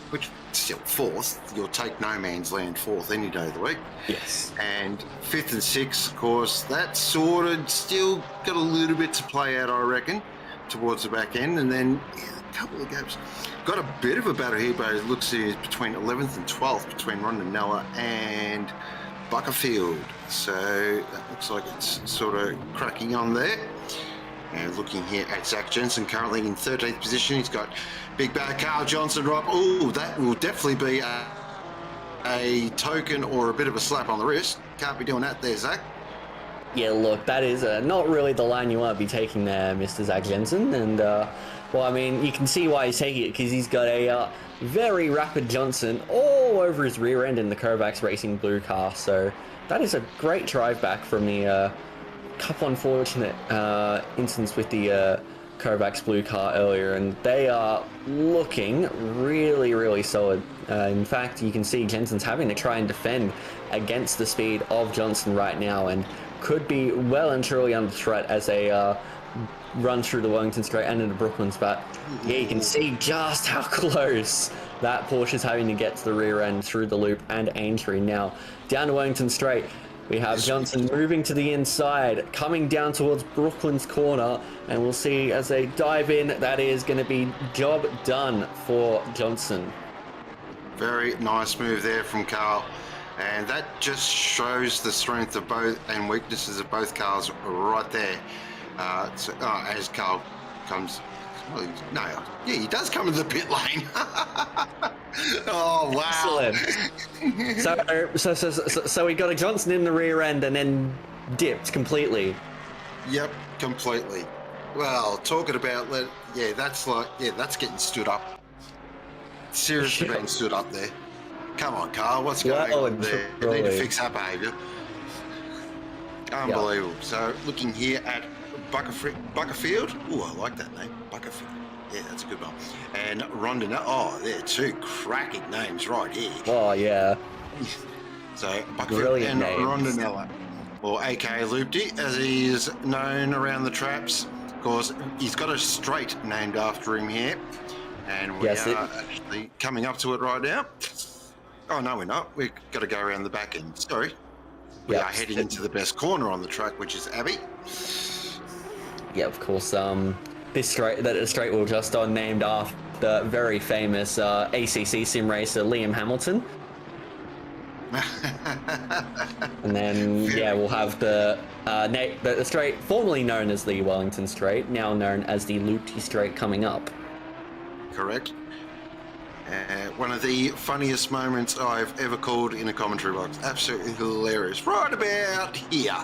which still fourth. You'll take no man's land fourth any day of the week. Yes. And fifth and sixth, of course, that's sort of still got a little bit to play out, I reckon, towards the back end. And then a couple of gaps. Got a bit of a battle here, but it looks like between 11th and 12th, between Rondinella and Buckerfield. So that looks like it's sort of cracking on there. And looking here at Zach Jensen, currently in 13th position. He's got big bad Carl Johnson right. Oh, that will definitely be a token or a bit of a slap on the wrist. Can't be doing that there, Zach. Yeah, look, that is not really the line you want to be taking there, Mr. Zach Jensen. And, well, I mean, you can see why he's taking it, because he's got a very rapid Johnson all over his rear end in the Kovacs Racing blue car. So that is a great drive back from the couple unfortunate instance with the Kovacs blue car earlier, and they are looking really, really solid. In fact, you can see Jensen's having to try and defend against the speed of Johnson right now, and could be well and truly under threat as they run through the Wellington Straight and into Brooklands. But yeah, you can see just how close that Porsche's having to get to the rear end through the loop and Aintree. Now down to Wellington Straight, we have Johnson moving to the inside, coming down towards Brooklands corner, and we'll see as they dive in, that is going to be job done for Johnson. Very nice move there from Carl. And that just shows the strength of both and weaknesses of both cars right there. As Carl comes, well, no, yeah, he does come into the pit lane. Oh wow! Excellent. So we got a Johnson in the rear end and then dipped completely. Yep, completely. Well, talking about that's getting stood up. Seriously, being stood up there. Come on, Carl, what's going on there? You need to fix that behaviour. Unbelievable. So looking here at Buckerfield. Oh, I like that name, Buckerfield. Yeah, that's a good one. And Rondinella. Oh, they're two cracking names right here. Oh, yeah. So Buckerfield Brilliant and names. Rondinella, or aka Loopty, as he is known around the traps. Of course, he's got a straight named after him here. And we are actually coming up to it right now. Oh, no, we're not. We've got to go around the back end. Sorry. We are heading into the best corner on the track, which is Abbey. Yeah, of course. This straight we're just on, named after very famous ACC sim racer Liam Hamilton. And then we'll have the straight formerly known as the Wellington Straight, now known as the Loopty Straight, coming up. Correct. One of the funniest moments I've ever called in a commentary box. Absolutely hilarious. Right about here.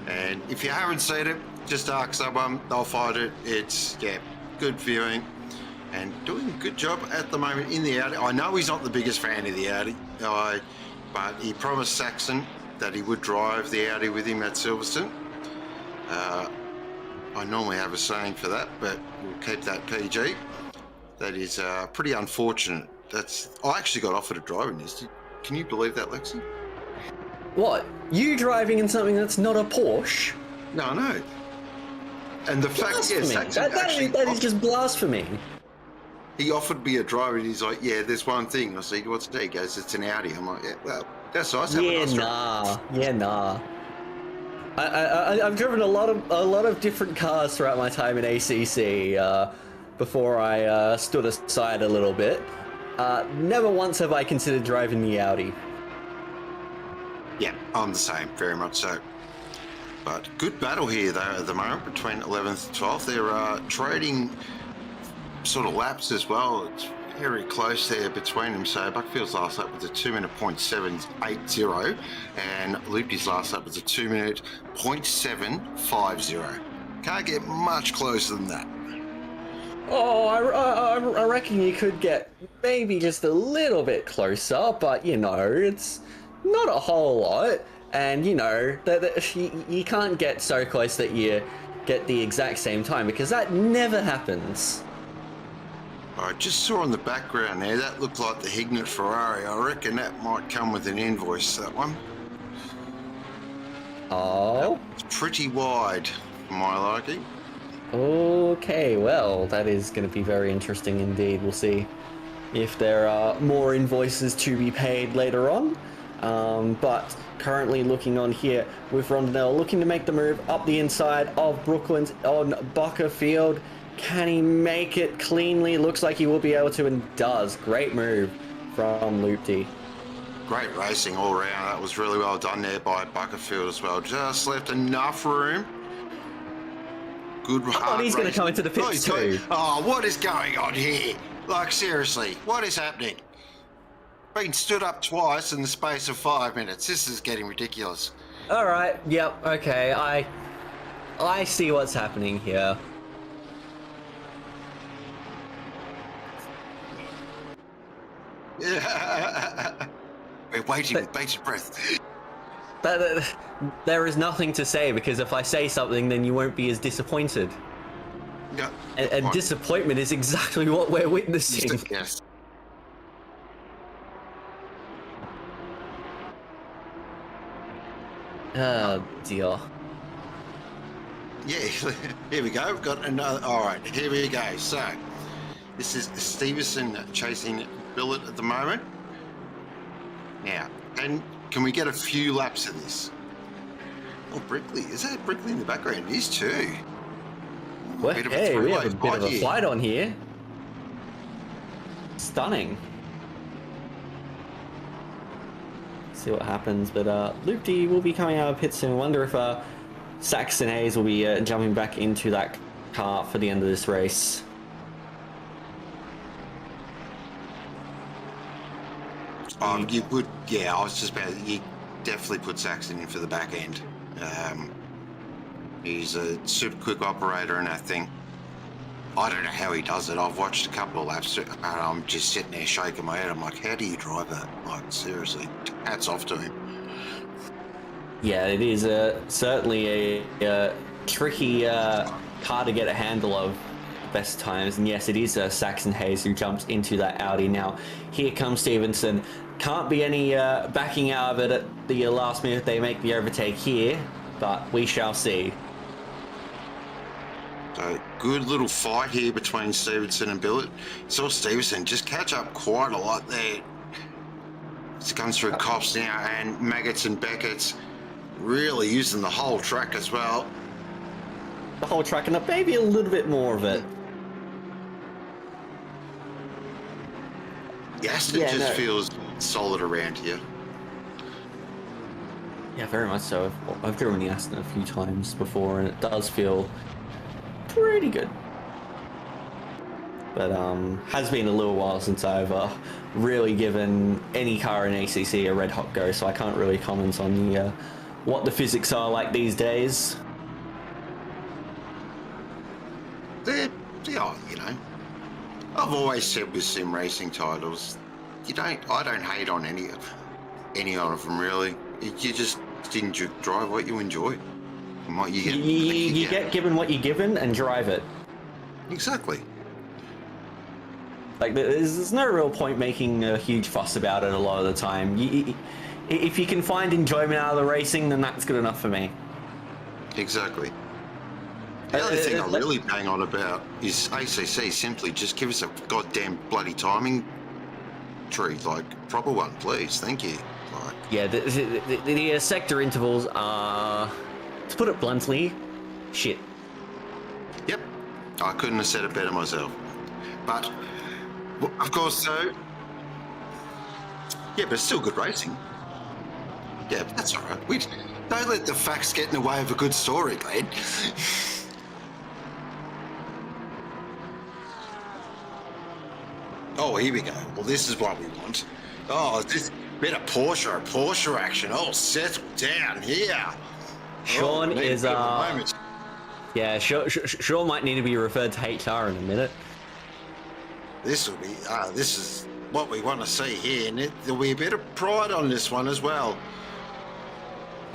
And if you haven't seen it, just ask someone. They'll find it. It's, good viewing. And doing a good job at the moment in the Audi. I know he's not the biggest fan of the Audi, but he promised Saxon that he would drive the Audi with him at Silverstone. I normally have a saying for that, but we'll keep that PG. That is pretty unfortunate. I actually got offered a driving this. Can you believe that, Lexi? What? You driving in something that's not a Porsche? No. And the fact is, that is just blasphemy. He offered me a drive and he's like, yeah, there's one thing. I said, what's it? He goes, it's an Audi. I'm like, yeah, well, that's nice. Nah. I've driven a lot of different cars throughout my time in ACC before I stood aside a little bit. Never once have I considered driving the Audi. Yeah, I'm the same, very much so. But good battle here, though, at the moment, between 11th and 12th. They're trading sort of laps as well. It's very close there between them. So Buckfield's last lap was a 2-minute 0.780, and Loopy's last lap was a 2-minute 0.750. Can't get much closer than that. Oh, I reckon you could get maybe just a little bit closer, but it's not a whole lot. And you can't get so close that you get the exact same time, because that never happens. I just saw in the background there, that looked like the Hignett Ferrari. I reckon that might come with an invoice, that one. Oh? It's pretty wide, for my liking. Okay, well, that is going to be very interesting indeed. We'll see if there are more invoices to be paid later on. But currently looking on here with Rondinella, looking to make the move up the inside of Brooklyn's on Buckerfield. Can he make it cleanly? Looks like he will be able to, and does. Great move from Loopty. Great racing all around. That was really well done there by Buckerfield as well. Just left enough room. Good hard he's going to come into the pits too. What is going on here? Like, seriously, what is happening? Been stood up twice in the space of 5 minutes. This is getting ridiculous. All right. Yep. Okay. I see what's happening here. We're waiting with bated breath. There is nothing to say, because if I say something, then you won't be as disappointed. Yeah. And disappointment is exactly what we're witnessing. Yes. Oh dear. Yeah, here we go. We've got another. All right, here we go. So, this is Stevenson chasing Billet at the moment. Now, can we get a few laps of this? Oh, Brickley. Is that Brickley in the background? It is too. Well, hey, we have a bit of a fight on here. Stunning. See what happens, but Loopty will be coming out of pits soon. I wonder if Saxon Hayes will be jumping back into that car for the end of this race. You would, yeah. I was just about. You definitely put Saxon in for the back end. He's a super quick operator and that thing. I don't know how he does it. I've watched a couple of laps and I'm just sitting there shaking my head. I'm like, how do you drive that? Like, seriously, hats off to him. Yeah, it is certainly a tricky car to get a handle of best times. And yes, it is Saxon Hayes who jumps into that Audi. Now, here comes Stevenson. Can't be any backing out of it at the last minute. They make the overtake here, but we shall see. So good little fight here between Stevenson and Billett. Saw Stevenson just catch up quite a lot there. It comes through Cops now, and Maggots and Beckett's really using the whole track as well. The whole track, and maybe a little bit more of it. Yes, it just feels solid around here. Yeah, very much so. I've driven the Aston a few times before, and it does feel pretty good. But has been a little while since I've really given any car in ACC a red hot go, so I can't really comment on the what the physics are like these days. They're, you know, I've always said with sim racing titles, I don't hate on any of them really. You just drive what you enjoy. And what you get. You get given what you're given and drive it. Exactly. Like, there's no real point making a huge fuss about it a lot of the time. If you can find enjoyment out of the racing, then that's good enough for me. Exactly. The other thing I'm really bang on about is ACC simply just give us a goddamn bloody timing tree, like proper one, please. Thank you. Like, yeah, the sector intervals are, to put it bluntly, shit. Yep. I couldn't have said it better myself. But, of course, though, yeah, but it's still good racing. Yeah, but that's all right. We don't let the facts get in the way of a good story, Glenn. Oh, here we go. Well, this is what we want. Oh, this bit of Porsche action. Oh, settle down here. Sean is yeah, Sean might need to be referred to HR in a minute. This will be this is what we want to see here, and there'll be a bit of pride on this one as well.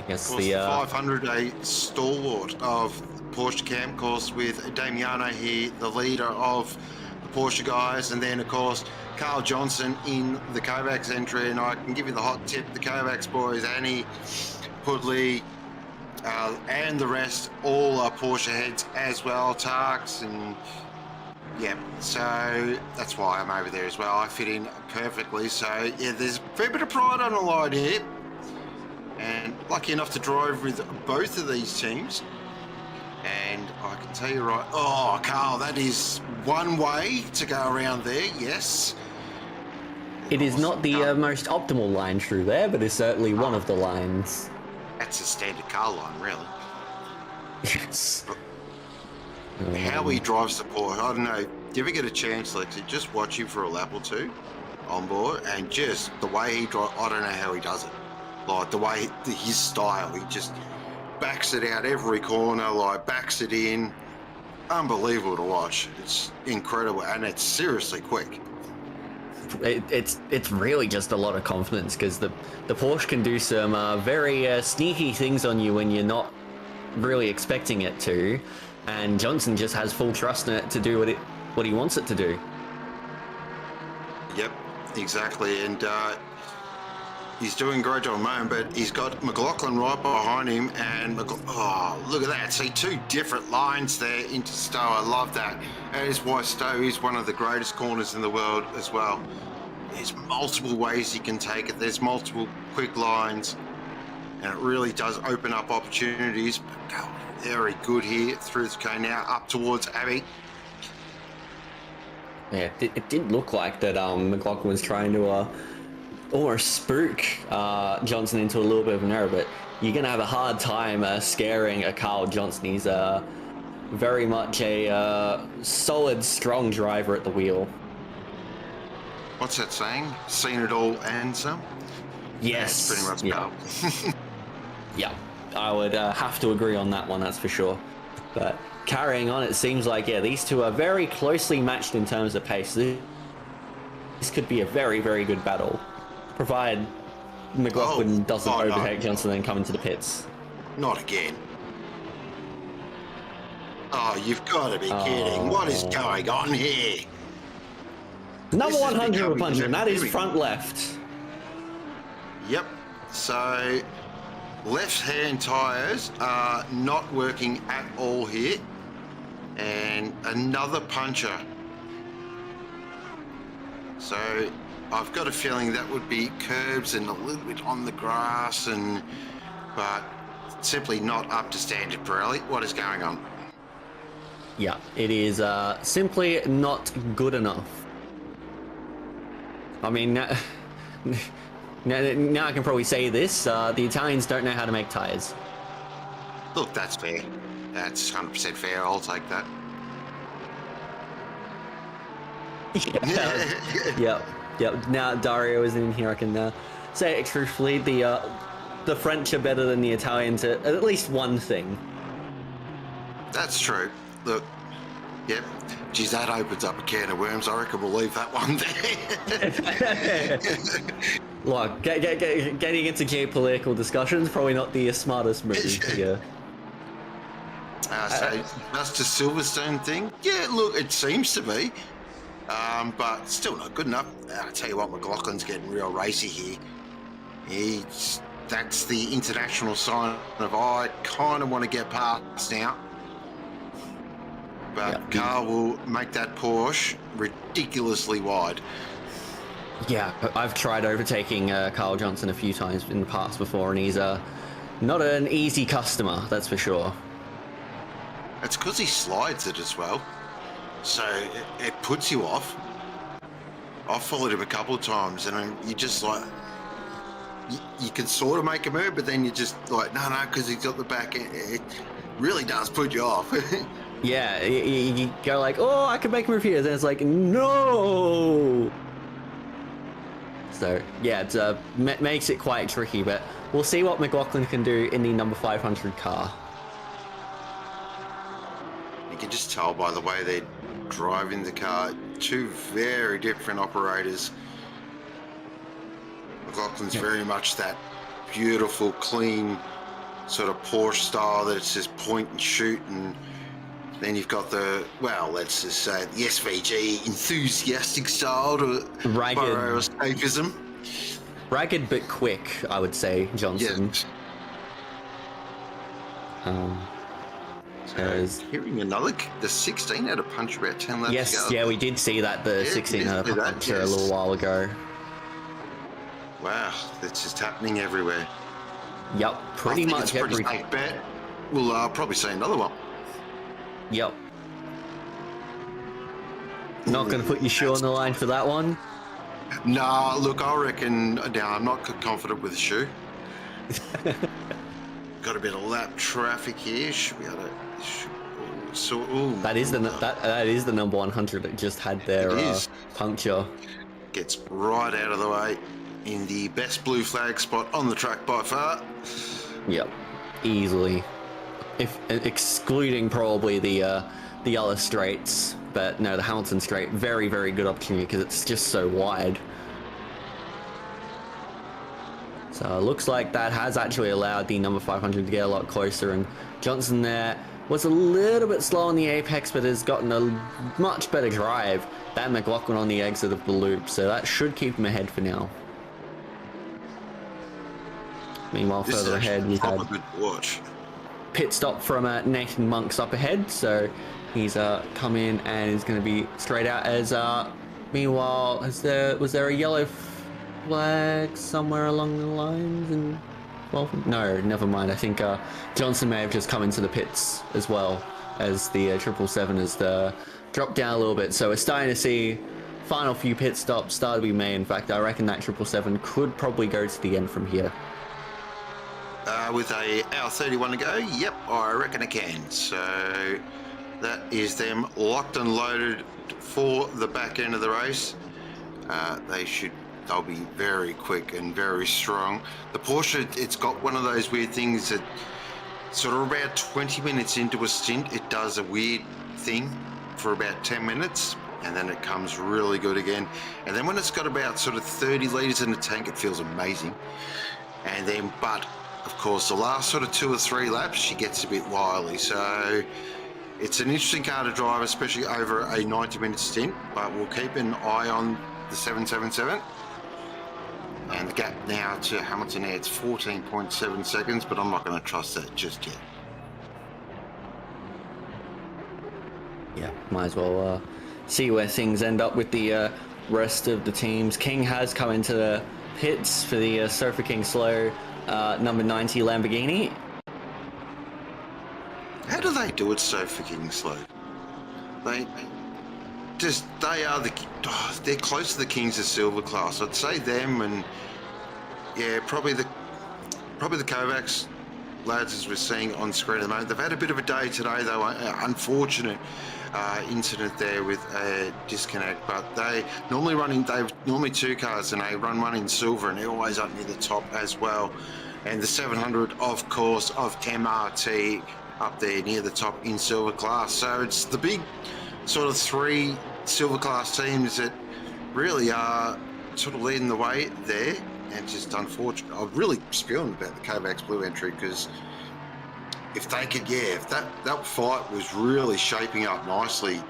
I guess Of course, the 500, a stalwart of Porsche Camp course with Damiano here, the leader of the Porsche guys, and then of course Carl Johnson in the Kovacs entry. And I can give you the hot tip: the Kovacs boys, Annie, Pudley, and the rest, all are Porsche heads as well, Tarks, and yeah, so that's why I'm over there as well. I fit in perfectly. So yeah, there's a fair bit of pride on the line here, and lucky enough to drive with both of these teams. And I can tell you right, oh Carl, that is one way to go around there. Yes, it is not the most optimal line through there, but it's certainly one of the lines. That's a standard car line, really. Yes. How he drives the Porsche, I don't know. Do you ever get a chance, like, to just watch him for a lap or two on board, and just the way he drives, I don't know how he does it. Like, the way, his style, he just backs it out every corner, like, backs it in. Unbelievable to watch. It's incredible, and it's seriously quick. It's really just a lot of confidence, because the Porsche can do some very sneaky things on you when you're not really expecting it to. And Johnson just has full trust in it to do what he wants it to do. Yep, exactly. And he's doing a great job at the moment, but he's got McLaughlin right behind him. And oh, look at that. See, two different lines there into Stowe. I love that. That is why Stowe is one of the greatest corners in the world as well. There's multiple ways you can take it. There's multiple quick lines. And it really does open up opportunities. But, very good here through the chicane now up towards Abbey. Yeah, it did look like that McLaughlin was trying to almost spook Johnson into a little bit of an error, but you're going to have a hard time scaring a Carl Johnson. He's very much a solid, strong driver at the wheel. What's that saying? Seen it all and some? Yes. That's pretty much yeah. Yeah. I would have to agree on that one, that's for sure. But carrying on, it seems like, yeah, these two are very closely matched in terms of pace. This could be a very, very good battle, provided McLaughlin doesn't no. overtake Johnson and come into the pits. Not again. Oh, you've got to be kidding. What is going on here? Number This is 100 becoming puncher, and that is very- front left. Yep. So left-hand tyres are not working at all here. And another puncher. So I've got a feeling that would be curbs and a little bit on the grass, but simply not up to standard, Pirelli. What is going on? Yeah, it is simply not good enough. I mean, now I can probably say this, the Italians don't know how to make tyres. Look, that's fair. That's 100% fair. I'll take that. Yep. Now Dario is in here, I can say it truthfully, the French are better than the Italians at least one thing. That's true. Look, yep. Geez, that opens up a can of worms. I reckon we'll leave that one there. Look, getting into geopolitical discussions probably not the smartest move here. So just a Silverstone thing? Yeah, look, it seems to be. But still not good enough. I'll tell you what, McLaughlin's getting real racy here. That's the international sign of I kind of want to get past now. But Carl will make that Porsche ridiculously wide. Yeah, I've tried overtaking Carl Johnson a few times in the past before, and he's not an easy customer, that's for sure. It's because he slides it as well. So it puts you off. I've followed him a couple of times, and you just like, you can sort of make a move, but then you just like, no, because he's got the back end. It really does put you off. Yeah, you go like, oh, I can make a move here, then it's like, no! So, yeah, it makes it quite tricky, but we'll see what McLaughlin can do in the number 500 car. You can just tell by the way they're driving the car, two very different operators. McLaughlin's very much that beautiful, clean sort of Porsche style that it's just point and shoot, and then you've got the, well, let's just say the SVG enthusiastic style to borrow escapism. Ragged but quick, I would say, Johnson. Yeah. Hearing another, the 16 had a punch about 10 laps Yes, ago. yeah, we did see that, the 16 had a puncher a little while ago. Wow, that's just happening everywhere. Yep, pretty much it's a pretty safe bet. We'll probably see another one. Yep. Not going to put your shoe on the line for that one? Nah, look, I reckon, I'm not confident with the shoe. Got a bit of lap traffic here. Should be able to... That is the number 100 that just had their puncture. Gets right out of the way in the best blue flag spot on the track by far. Yep, easily. If excluding probably the other straights, but no, the Hamilton straight, very, very good opportunity because it's just so wide. So it looks like that has actually allowed the number 500 to get a lot closer, and Johnson there was a little bit slow on the apex, but has gotten a much better drive than McLaughlin on the exit of the loop, so that should keep him ahead for now. Meanwhile, further ahead, we've had pit stop from Nathan Monks up ahead, so he's come in and is going to be straight out as meanwhile, was there a yellow flag somewhere along the lines? And well, no, never mind. I think Johnson may have just come into the pits as well as the 777 has dropped down a little bit, so we're starting to see final few pit stops start to be made. In fact, I reckon that 777 could probably go to the end from here. With a hour 31 to go, yep, I reckon it can. So that is them locked and loaded for the back end of the race. They'll be very quick and very strong. The Porsche, it's got one of those weird things that sort of about 20 minutes into a stint, it does a weird thing for about 10 minutes. and then it comes really good again. And then when it's got about sort of 30 litres in the tank, it feels amazing. And then, but of course, the last sort of 2 or 3 laps, she gets a bit wily. So it's an interesting car to drive, especially over a 90-minute stint, but we'll keep an eye on the 777. And the gap now to Hamilton it's 14.7 seconds, but I'm not going to trust that just yet. Yeah, might as well see where things end up with the rest of the teams. King has come into the pits for the Sofa King Slow number 90 Lamborghini. How do they do it so fucking slow? They're close to the Kings of Silver class. I'd say them, and yeah, probably the Kovacs lads, as we're seeing on screen at the moment. They've had a bit of a day today, though. Unfortunate incident there with a disconnect, but they've normally 2 cars, and they run one in silver, and they're always up near the top as well. And the 700, of course, of MRT up there near the top in silver class. So it's the big sort of 3 silver class teams that really are sort of leading the way there. And just unfortunate. I'm really spewing about the Kovacs blue entry, because if they could, if that fight was really shaping up nicely,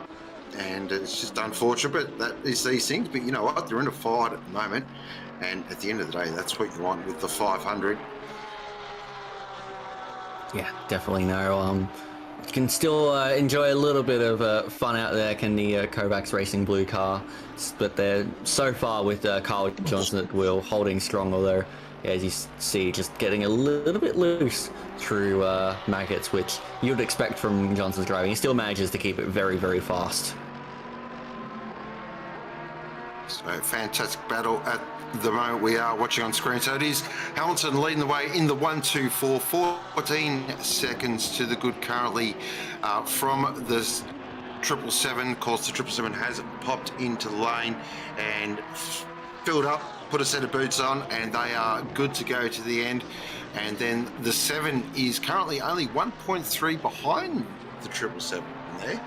and it's just unfortunate, but that is these things. But you know what? They're in a fight at the moment, and at the end of the day, that's what you want with the 500. Yeah, definitely no. You can still enjoy a little bit of fun out there, can the Kovacs Racing blue car, but they're so far with Carl Johnson at the wheel, holding strong, although, as you see, just getting a little bit loose through maggots, which you'd expect from Johnson's driving. He still manages to keep it very, very fast. So fantastic battle at the moment we are watching on screen. So it is Hamilton leading the way in the 1-2-4, 14 seconds to the good currently from the 777. Of course, the 777 has popped into the lane and filled up, put a set of boots on, and they are good to go to the end. And then the 7 is currently only 1.3 behind the 777 there.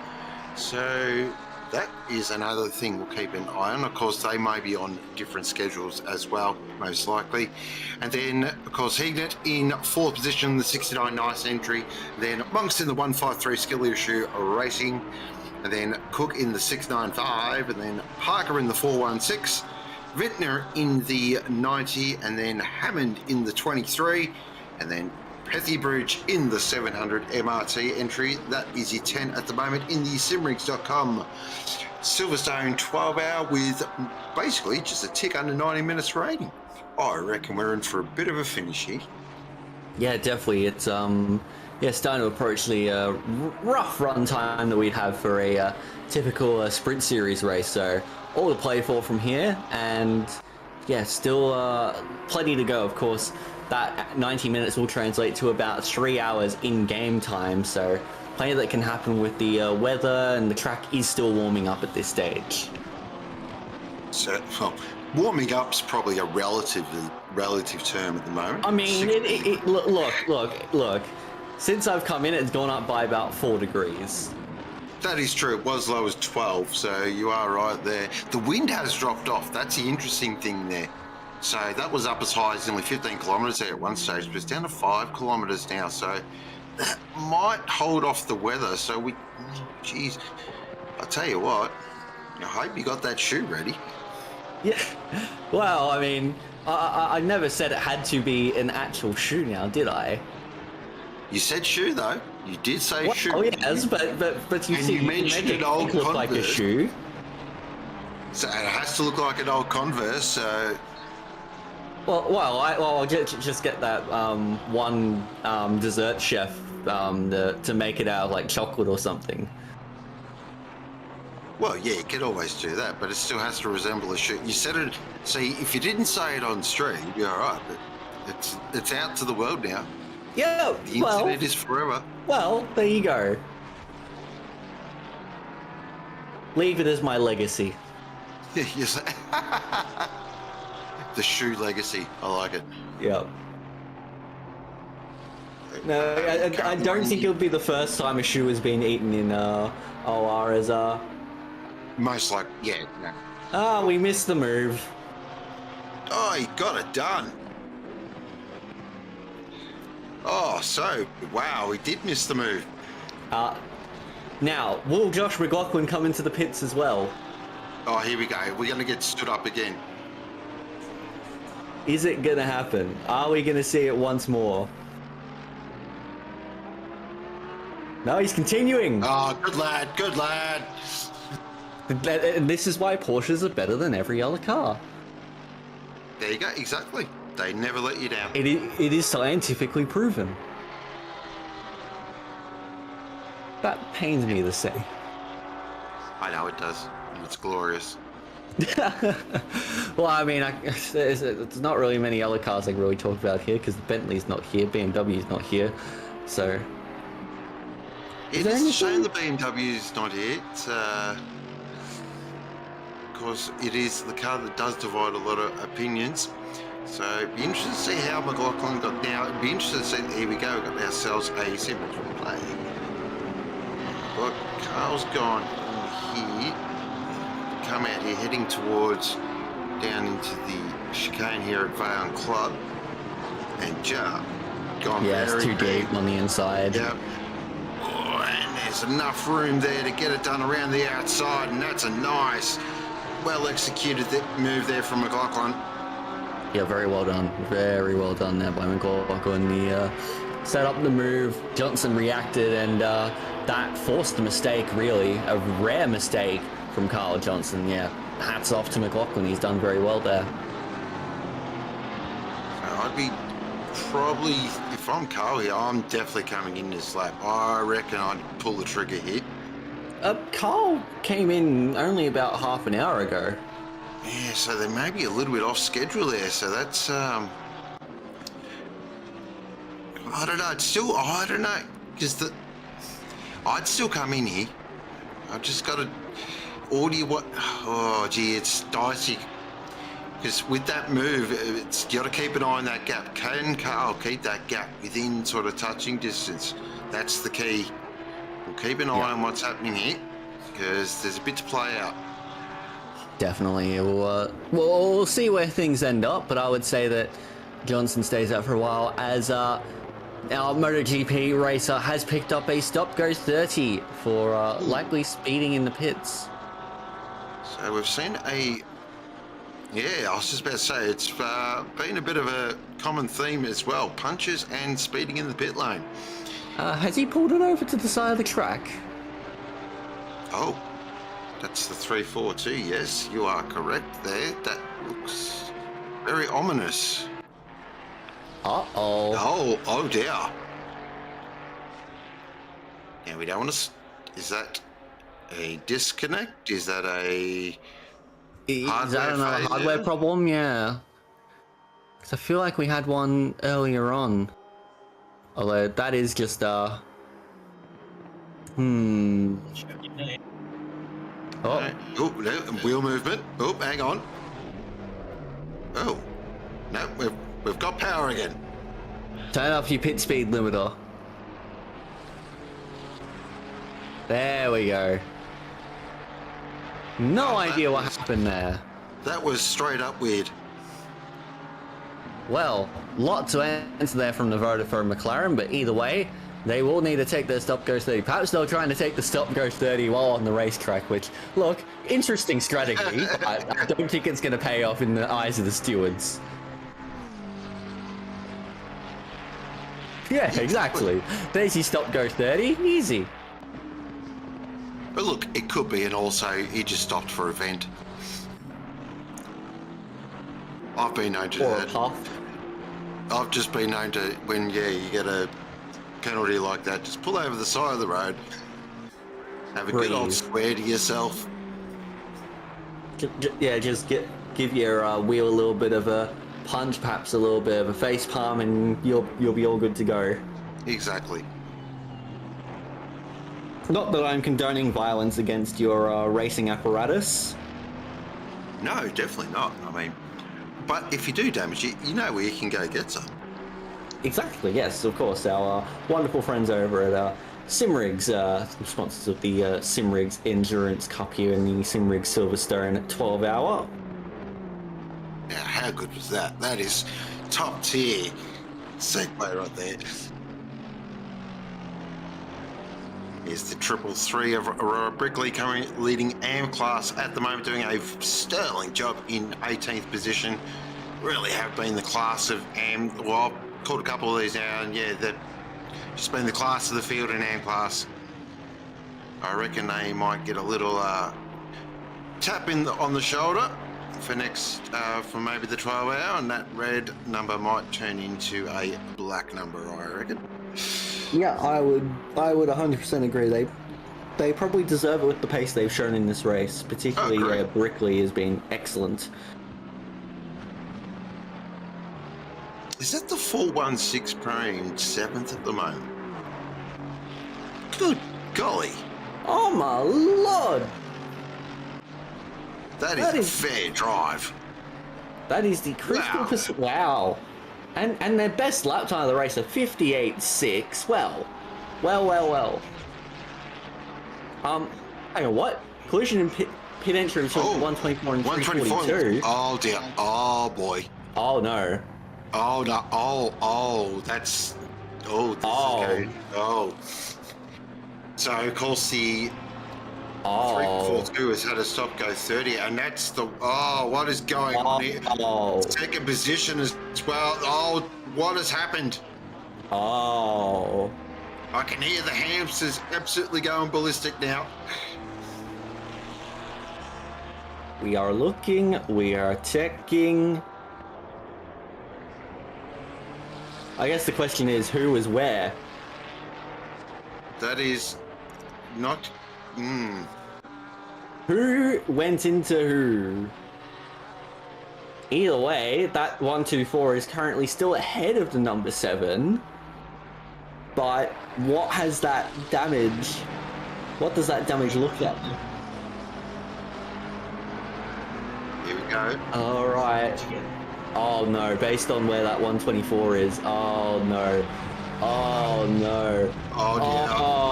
So that is another thing we'll keep an eye on. Of course, they may be on different schedules as well, most likely. And then, of course, Hignett in 4th position, the 69 nice entry. Then Monks in the 153 Skill Issue Racing. And then Cook in the 695. And then Parker in the 416. Vintner in the 90. And then Hammond in the 23. And then Pethybridge in the 700 MRT entry. That is your 10 at the moment in the Simrigs.com Silverstone 12-hour with basically just a tick under 90 minutes rating. I reckon we're in for a bit of a finish here. Yeah, definitely. It's starting to approach the rough run time that we'd have for a typical sprint series race. So all to play for from here, and yeah, still plenty to go. Of course, that 90 minutes will translate to about 3 hours in game time, so plenty that can happen with the weather, and the track is still warming up at this stage. So, well, warming up's probably a relative term at the moment. I mean, look. Since I've come in, it's gone up by about 4 degrees. That is true. It was low as 12, so you are right there. The wind has dropped off. That's the interesting thing there. So that was up as high as nearly 15 kilometres there at one stage, but it's down to 5 kilometres now. So that might hold off the weather. So geez, I'll tell you what, I hope you got that shoe ready. Yeah, well, I mean, I never said it had to be an actual shoe now, did I? You said shoe though. You did say shoe. Oh yes, but you and see, you mentioned an old look Converse. like a shoe. So it has to look like an old Converse. So. I'll just get that one dessert chef to make it out of like chocolate or something. Well, yeah, you could always do that, but it still has to resemble a shoe. You said it. See, if you didn't say it on stream, you'd be all right. But it's out to the world now. Yeah, the internet is forever. Well, there you go. Leave it as my legacy. Yes. The shoe legacy. I like it. Yep. No, I don't think it'll be the first time a shoe has been eaten in OR, as most like, yeah. No. Ah, we missed the move. Oh, he got it done. Oh, so, wow, he did miss the move. Now, will Josh McLaughlin come into the pits as well? Oh, here we go. We're going to get stood up again. Is it going to happen? Are we going to see it once more? No, he's continuing. Oh, good lad, good lad. And this is why Porsches are better than every other car. There you go, exactly. They never let you down. It is scientifically proven. That pains me to say. I know it does. It's glorious. Well, I mean, there's not really many other cars I can really talk about here because Bentley's not here, BMW's not here, so. It is a shame the BMW's not here. It's, because it is the car that does divide a lot of opinions. So it'd be interesting to see how McLaughlin got now. It'd be interesting to see. Here we go. We've got ourselves a Simrigs play. Look, Carl's gone here. Come out here, heading towards down into the chicane here at Vaughan Club, and gone Yeah, very it's too deep on the inside. Yep. Oh, and there's enough room there to get it done around the outside, and that's a nice, well executed move there from McLaughlin. Yeah, very well done. Very well done there by McLaughlin. He set up the move, Johnson reacted, and that forced a mistake, really. A rare mistake from Carl Johnson. Yeah, hats off to McLaughlin. He's done very well there. I'd be probably, if I'm Carl here, I'm definitely coming in this lap. I reckon I'd pull the trigger here. Carl came in only about half an hour ago. Yeah, so they may be a little bit off schedule there. So that's, I don't know. I don't know. Because I'd still come in here. I've just got to audio what. Oh, gee, it's dicey. Because with that move, you got to keep an eye on that gap. Can Carl keep that gap within sort of touching distance? That's the key. We'll keep an eye on what's happening here because there's a bit to play out. Definitely. We'll see where things end up, but I would say that Johnson stays out for a while as our MotoGP racer has picked up a stop goes 30 for likely speeding in the pits. So we've seen a... Yeah, I was just about to say, it's been a bit of a common theme as well. Punches and speeding in the pit lane. Has he pulled it over to the side of the track? Oh, that's the 342. Yes, you are correct there. That looks very ominous. Uh-oh. Oh dear. Now we don't want to... Is that a disconnect? Is that a... Is that another hardware problem? Yeah. Because I feel like we had one earlier on. Although that is just Oh. Oh, no, wheel movement. Oh, hang on. Oh, no, we've got power again. Turn off your pit speed limiter. There we go. No idea what happened there. That was straight up weird. Well, lot to answer there from the voter for McLaren, but either way, they will need to take their stop goes 30. Perhaps they're trying to take the stop goes 30 while on the racetrack, which, look, interesting strategy, but I don't think it's going to pay off in the eyes of the stewards. Yeah, exactly. There's your stop goes 30, easy. But look, it could be, and also he just stopped for a vent. I've been known to do Or a that. puff. I've just been known to, when, yeah, you get a penalty like that, just pull over the side of the road. Have a good old swear to yourself. Yeah, just give your wheel a little bit of a punch, perhaps a little bit of a face palm, and you'll be all good to go. Exactly. Not that I'm condoning violence against your racing apparatus. No, definitely not. I mean, but if you do damage it, you know where you can go get some. Exactly, yes, of course. Our wonderful friends over at Simrigs, sponsors of the Simrigs Endurance Cup here in the Simrigs Silverstone 12-hour. Yeah, how good was that? That is top tier segue right there. Here's the 333 of Aurora Brickley coming leading AM class at the moment, doing a sterling job in 18th position. Really have been the class of AM. Well, I've caught a couple of these now, and yeah, they've just been the class of the field in AM class. I reckon they might get a little tap on the shoulder for maybe the 12 hour, and that red number might turn into a black number, I reckon. Yeah, I would 100% agree. They probably deserve it with the pace they've shown in this race. Particularly Brickley has been excellent. Is that the 416 Prime 7th at the moment? Good golly. Oh my lord! That is a fair drive. That is the crystal. Wow. And their best lap time of the race, a 58.6. Well. Hang on, what? Collision and pit entry took 124 and 342. Oh dear. Oh boy. Oh no. Oh no. Oh. That's. Oh. This is going. Oh. So of course the 342 has had a stop go 30, and that's the. Oh, what is going on here? Second position as well. Oh, what has happened? Oh. I can hear the hamsters absolutely going ballistic now. We are looking, we are checking. I guess the question is, who is where? That is not. Who went into who? Either way, that 124 is currently still ahead of the number 7. But what has that damage? What does that damage look like? Here we go. Alright. Oh no, based on where that 124 is. Oh no. Oh no. Oh dear. Oh.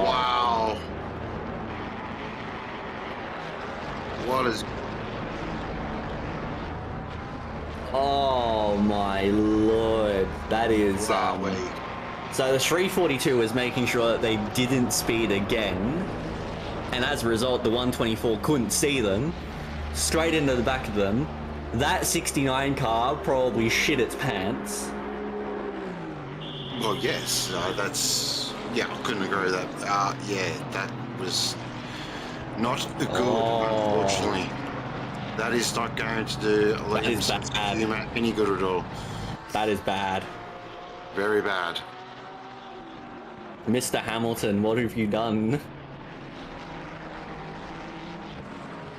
Wow. What is. Oh my lord. That is so the 342 was making sure that they didn't speed again, and as a result the 124 couldn't see them, straight into the back of them. That 69 car probably shit its pants. Well, yes, that's. Yeah, I couldn't agree with that. Yeah, that was not good, unfortunately. That is not going to do any good at all. That is bad. Very bad. Mr. Hamilton, what have you done?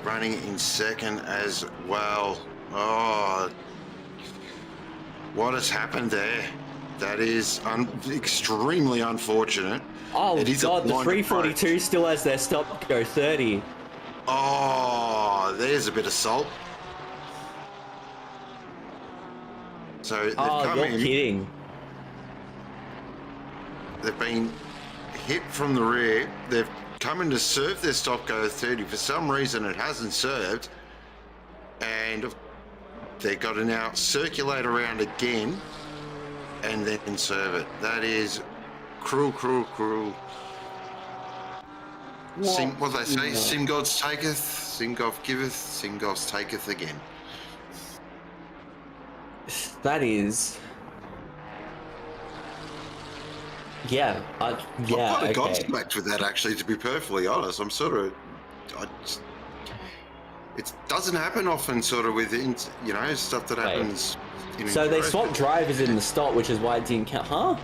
Running in second as well. Oh, what has happened there? That is extremely unfortunate. Oh it god, the 342 still has their stop go 30. Oh, there's a bit of salt. So they've come you're in. kidding. They've been hit from the rear. They've come in to serve their stop go 30. For some reason it hasn't served, and they've got to now circulate around again and then serve it. That is cruel. What they say, Sim gods taketh, Sim God giveth, Sim gods taketh again. That is. Yeah, I'm quite a gobsmacked with that, actually, to be perfectly honest. I'm sort of. It doesn't happen often, sort of, with stuff that happens. So they swapped drivers in the stop, which is why it didn't count, huh?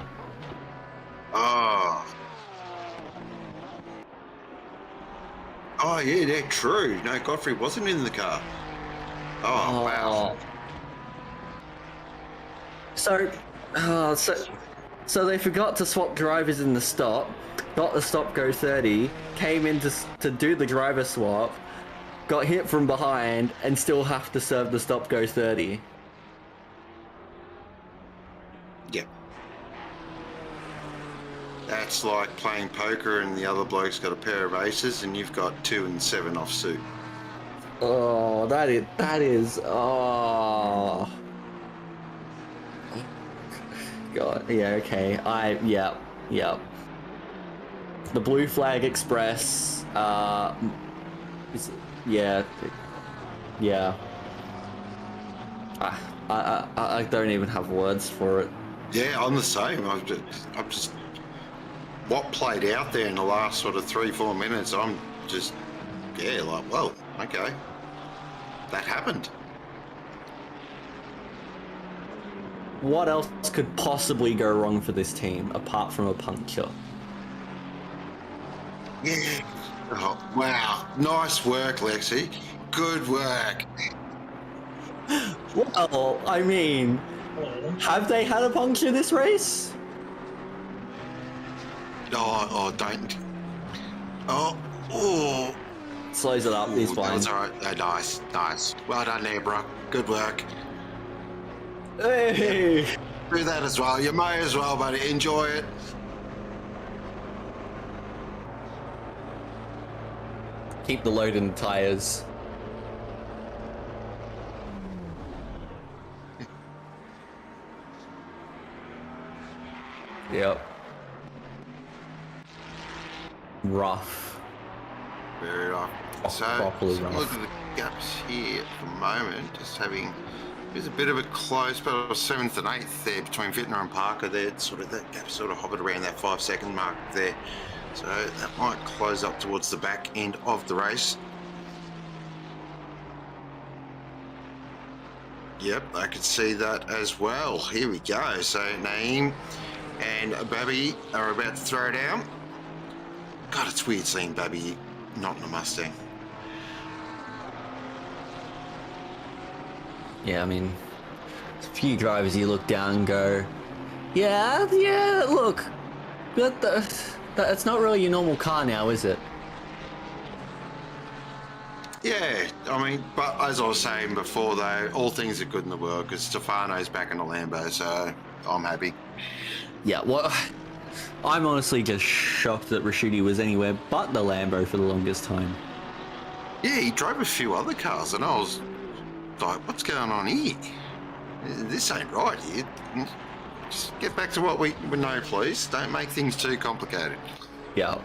Oh yeah, true. No, Godfrey wasn't in the car. Oh wow. So they forgot to swap drivers in the stop, got the stop go 30, came in to do the driver swap, got hit from behind, and still have to serve the stop go 30. Yeah. that's like playing poker and the other bloke's got a pair of aces and you've got 2 and 7 off suit. Oh, that is, oh. God, yeah, okay, yeah. The Blue Flag Express, yeah. I don't even have words for it. Yeah, I'm the same. I'm just what played out there in the last sort of 3-4 minutes. I'm just, yeah, like, well, okay, that happened. What else could possibly go wrong for this team apart from a puncture? Yeah. Oh, wow. Nice work, Lexi. Good work. Well, I mean, have they had a puncture this race? Oh, don't. Oh. Slows it up, he's That fine. was all right. Nice. Well done there, bro. Good work. Hey! Do that as well. You may as well, buddy. Enjoy it. Keep the load in the tyres. Yep. Rough. Very rough. So, properly look rough. at the gaps here at the moment. Just having, there's a bit of a close, but it was 7th and 8th there between Vintner and Parker. There, sort of that gap sort of hovered around that 5-second mark there. So that might close up towards the back end of the race. Yep, I could see that as well. Here we go. So Naeem and Babby are about to throw down. God, it's weird seeing Babby not in a Mustang. Yeah, I mean, there's a few drivers you look down and go, yeah, look, that's not really your normal car now, is it? Yeah, I mean, but as I was saying before, though, all things are good in the world because Stefano's back in the Lambo, so I'm happy. Yeah, well, I'm honestly just shocked that Rashidi was anywhere but the Lambo for the longest time. Yeah, he drove a few other cars, and I was like, what's going on here? This ain't right here. Just get back to what we know, please. Don't make things too complicated. Yeah.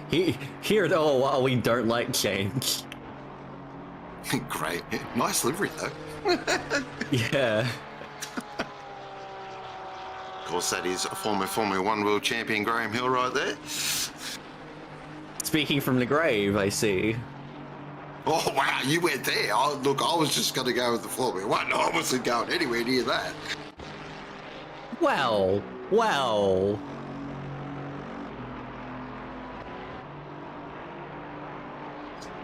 Here at OOR, we don't like change. Great. Nice livery, though. Yeah. Of course, that is a former Formula One world champion, Graham Hill, right there. Speaking from the grave, I see. Oh, wow, you went there. Look, I was just going to go with the Formula One. I wasn't going anywhere near that. Well.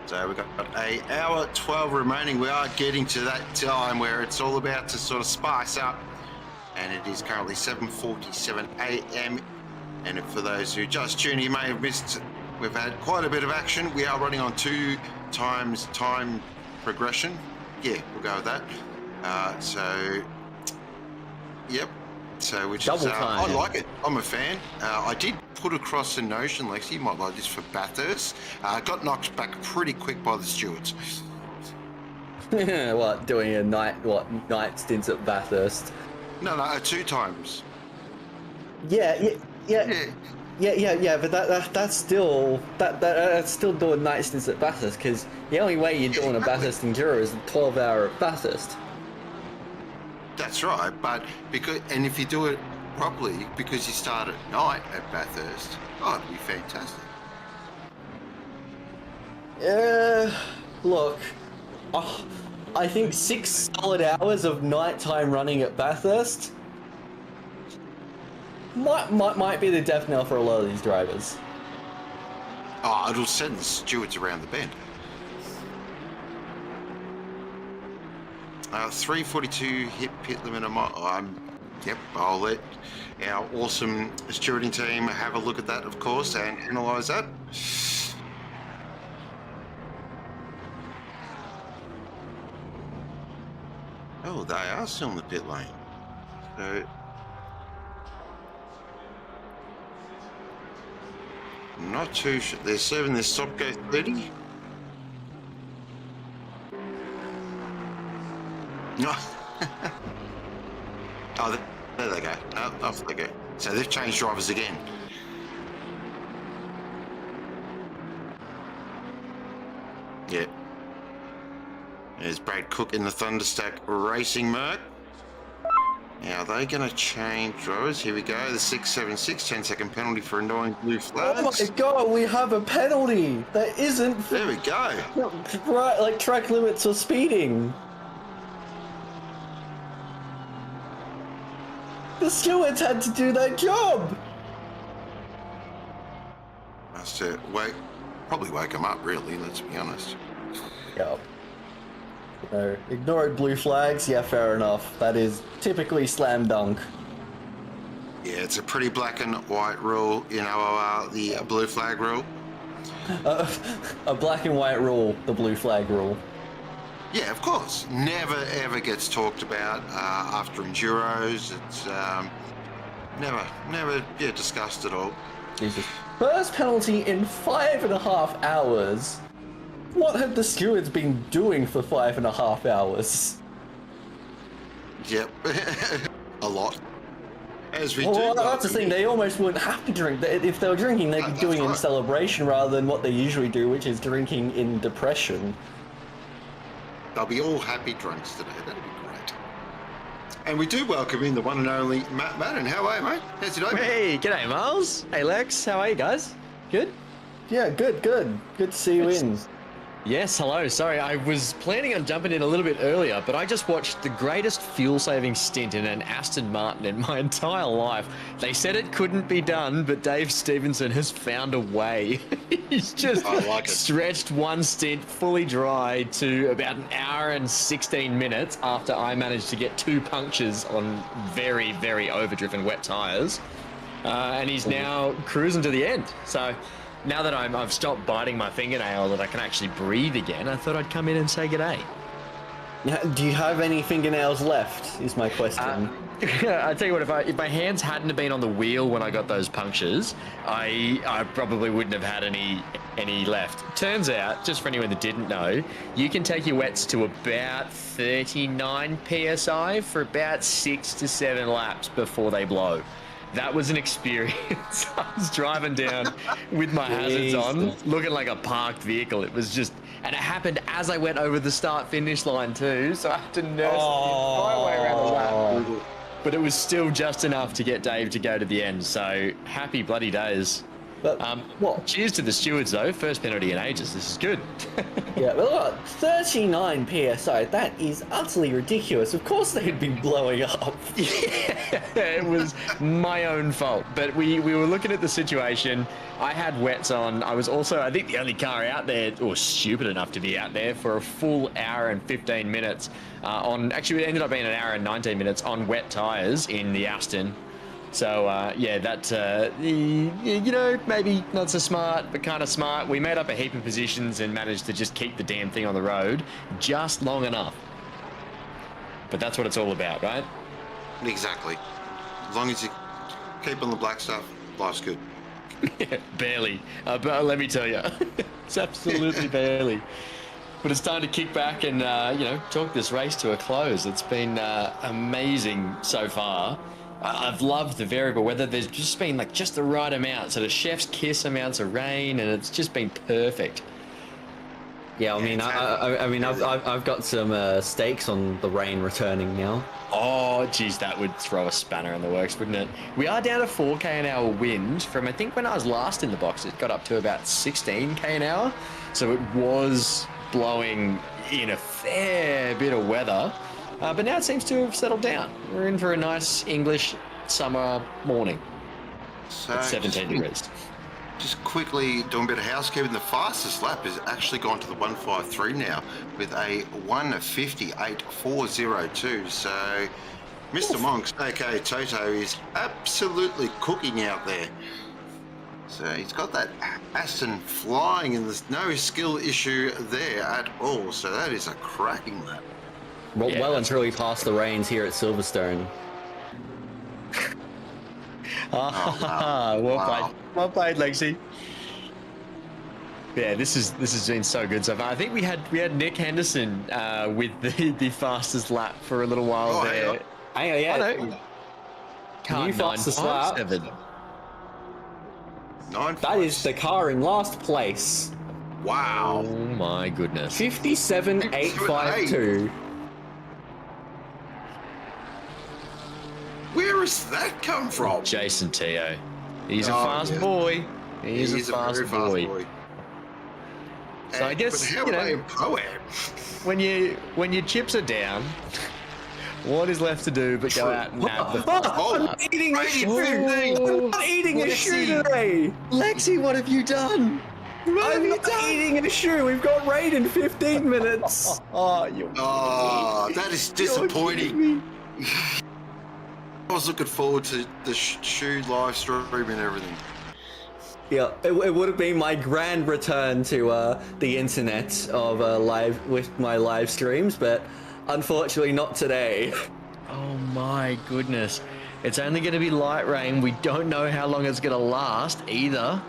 So we've got an hour 12 remaining. We are getting to that time where it's all about to sort of spice up. And it is currently 7:47 a.m. And for those who just tuned in, you may have missed, we've had quite a bit of action. We are running on 2 times time progression. Yeah, we'll go with that. Yep. So, which Double is, time. I like it. I'm a fan. I did put across a notion, Lexi, you might like this for Bathurst. Got knocked back pretty quick by the stewards. What, doing a night stints at Bathurst? No, 2 times. Yeah, but that's still that's still doing night stints at Bathurst, because the only way you're doing a Bathurst Enduro is a 12-hour at Bathurst. That's right, but if you do it properly, because you start at night at Bathurst, it'd be fantastic. Look, I think 6 solid hours of nighttime running at Bathurst might be the death knell for a lot of these drivers. It'll send the stewards around the bend. 3:42 hit pit limit. Yep, I'll let our awesome stewarding team have a look at that, of course, and analyse that. Oh, they are still in the pit lane. So, Not too sure. They're serving their stop go 30. No. Oh, there they go. No, off they go. So they've changed drivers again. Yeah. There's Brad Cook in the Thunderstack Racing Merc. Now, are they going to change drivers? Here we go. The 676, 10-second penalty for annoying blue flags. Oh my god, we have a penalty! That isn't... There we go. Right, like track limits or speeding. The stewards had to do that job! Must have probably woke them up, really, let's be honest. Yep. No, ignored blue flags, yeah, fair enough. That is typically slam dunk. Yeah, it's a pretty black and white rule, you know, the blue flag rule. A black and white rule, the blue flag rule. Yeah, of course. Never ever gets talked about after enduros. It's never discussed at all. Jesus. First penalty in 5.5 hours. What have the stewards been doing for 5.5 hours? Yep, a lot. As we Well, do. that's the thing. They almost wouldn't have to drink. If they were drinking, they'd be doing it in celebration rather than what they usually do, which is drinking in depression. They'll be all happy drunks today. That'd be great. And we do welcome in the one and only Matt Madden. How are you, mate? How's your day? Hey, g'day, Miles. Hey, Lex. How are you guys? Good? Yeah, good. Good to see you in. Yes, hello. Sorry, I was planning on jumping in a little bit earlier, but I just watched the greatest fuel-saving stint in an Aston Martin in my entire life. They said it couldn't be done, but Dave Stevenson has found a way. He's just stretched one stint fully dry to about 1 hour and 16 minutes after I managed to get 2 punctures on very, very overdriven wet tyres. And he's now cruising to the end. So now that I've stopped biting my fingernail that I can actually breathe again, I thought I'd come in and say g'day. Do you have any fingernails left, is my question. I tell you what, if my hands hadn't have been on the wheel when I got those punctures, I probably wouldn't have had any left. Turns out, just for anyone that didn't know, you can take your wets to about 39 PSI for about 6 to 7 laps before they blow. That was an experience. I was driving down with my hazards on, looking like a parked vehicle. It was just, and it happened as I went over the start-finish line too, so I had to nurse it the entire way around the lap. But it was still just enough to get Dave to go to the end, so happy bloody days. But cheers to the stewards though, first penalty in ages, this is good. Yeah, well, 39 PSI, that is utterly ridiculous. Of course they'd be blowing up. Yeah, it was my own fault. But we were looking at the situation. I had wets on. I was also, I think, the only car out there, or stupid enough to be out there, for a full hour and 15 minutes actually it ended up being 1 hour and 19 minutes on wet tyres in the Aston. So, yeah, that, you know, maybe not so smart, but kind of smart. We made up a heap of positions and managed to just keep the damn thing on the road just long enough. But that's what it's all about, right? Exactly. As long as you keep on the black stuff, life's good. Yeah, barely. But let me tell you, it's absolutely barely. But it's time to kick back and, you know, talk this race to a close. It's been amazing so far. I've loved the variable weather. There's just been like just the right amount, so the chef's kiss amounts of rain, and it's just been perfect. Yeah, I mean, I've got some stakes on the rain returning now. Oh, geez, that would throw a spanner in the works, wouldn't it? We are down to 4 k/h wind from, I think, when I was last in the box, it got up to about 16 k/h. So it was blowing in a fair bit of weather. But now it seems to have settled down. We're in for a nice English summer morning. So It's 17 degrees. Just quickly doing a bit of housekeeping. The fastest lap has actually gone to the 153 now with a 1:58.402. So Mr. Monks, aka Toto, is absolutely cooking out there. So he's got that Aston flying, and there's no skill issue there at all. So that is a cracking lap. Well and truly past the rains here at Silverstone. Well played, Lexi. Yeah, this has been so good so far. I think we had Nick Henderson with the fastest lap for a little while there. Hang on, yeah. I know. Car New fastest lap. 9.57. That is the car in last place. Wow. Oh my goodness. 57.852. Where has that come from? Jason Teo. He's a fast boy. He's a fast very fast boy. boy. So I guess, but how are they in Pro-Am? when your chips are down, what is left to do but go out and nab the I'm eating a shoe. I'm not eating a shoe today. Lexi, what have you done? I'm not eating a shoe. We've got raid in 15 minutes. Oh, That is disappointing. I was looking forward to the shoe live stream and everything. Yeah, it would have been my grand return to the internet of with my live streams, but unfortunately not today. Oh my goodness. It's only going to be light rain. We don't know how long it's going to last either.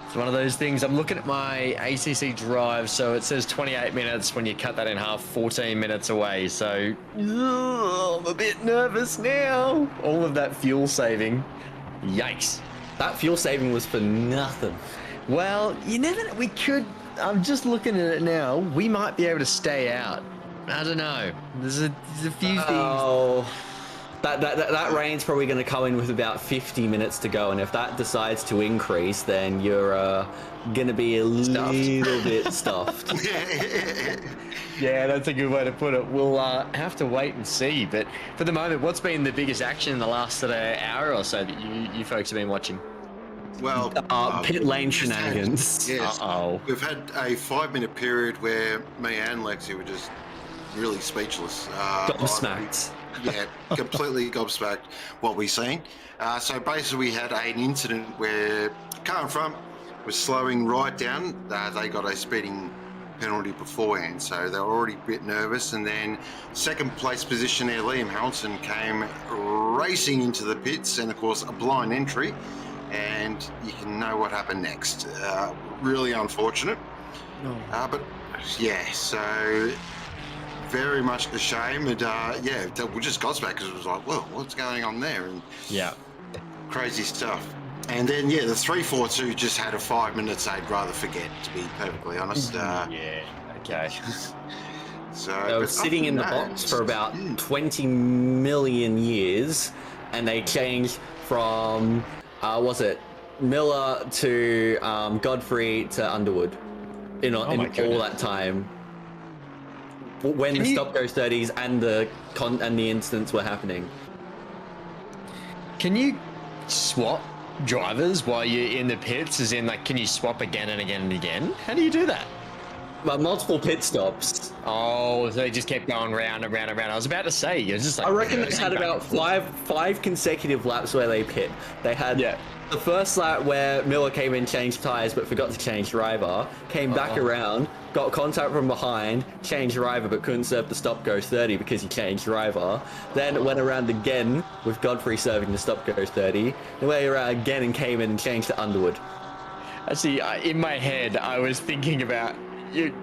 It's one of those things. I'm looking at my ACC drive, so it says 28 minutes. When you cut that in half, 14 minutes away. So I'm a bit nervous now. All of that fuel saving. Yikes. That fuel saving was for nothing. Well, you never know. We could. I'm just looking at it now. We might be able to stay out. I don't know. There's a few things. Oh, that rain's probably going to come in with about 50 minutes to go, and if that decides to increase, then you're going to be a little bit stuffed. Yeah, that's a good way to put it. We'll have to wait and see. But for the moment, what's been the biggest action in the last hour or so that you folks have been watching? Well, pit lane shenanigans. Yes. We've had a 5-minute period where me and Lexi were just really speechless. Gobsmacked. Yeah, completely gobsmacked what we've seen. So basically we had an incident where car in front was slowing right down. They got a speeding penalty beforehand, so they were already a bit nervous. And then second place position there, Liam Hamilton came racing into the pits, and of course a blind entry, and you can know what happened next. Really unfortunate. But yeah, so very much a shame. And we just got back because it was like, well, what's going on there? And yeah, crazy stuff. And then the 342 just had a 5 minutes I'd rather forget, to be perfectly honest. Yeah, okay. So they were sitting in the box for about 20 million years, and they changed from was it Miller to Godfrey to Underwood in all that time. When the stop go 30s and the incidents were happening. Can you swap drivers while you're in the pits? As in, like, can you swap again and again and again? How do you do that? Multiple pit stops. Oh, so they just kept going round and round and round. I was about to say, you're just like, I reckon they had about five consecutive laps where they pit. They had the first lap where Miller came in, changed tyres, but forgot to change driver, came back around, got contact from behind, changed driver, but couldn't serve the stop go 30 because he changed driver. Then went around again with Godfrey serving the stop go 30. Then went around again and came in and changed to Underwood. Actually, in my head, I was thinking about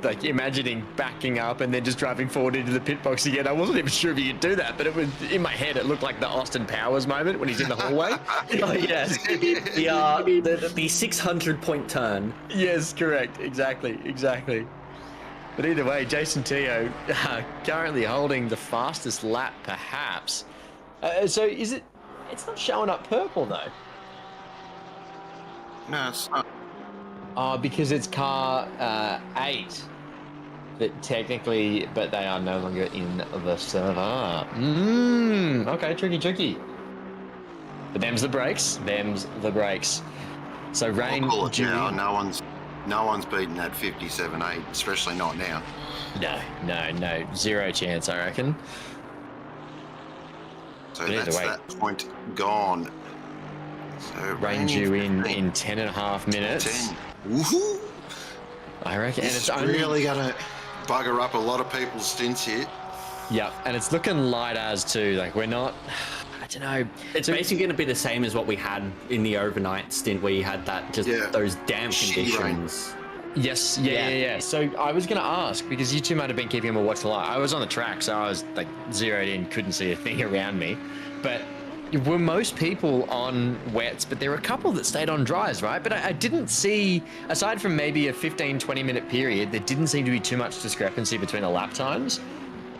like imagining backing up and then just driving forward into the pit box again. I wasn't even sure if you could do that, but it was in my head. It looked like the Austin Powers moment when he's in the hallway. Oh, yes, the 600-point turn. Yes, correct. Exactly. But either way, Jason Teo currently holding the fastest lap, perhaps. So is it? It's not showing up purple though. No, it's not. Because it's car 8. That technically, but they are no longer in the server. Okay, tricky. But them's the brakes. So rain. I'll call it now. No one's beating that 57.8, especially not now. No, zero chance, I reckon. So that's that point gone. So rain due in 10.5 minutes. 10. Woohoo! I reckon, and it's really gonna bugger up a lot of people's stints here. Yeah, and it's looking light as too. Like we're not. I don't know. It's basically going to be the same as what we had in the overnight stint, where you had that those damp conditions. Yes, yeah. So I was going to ask, because you two might have been keeping him a watch a lot. I was on the track, so I was like zeroed in, couldn't see a thing around me. But were most people on wets, but there were a couple that stayed on dries, right? But I didn't see, aside from maybe a 15, 20-minute period, there didn't seem to be too much discrepancy between the lap times.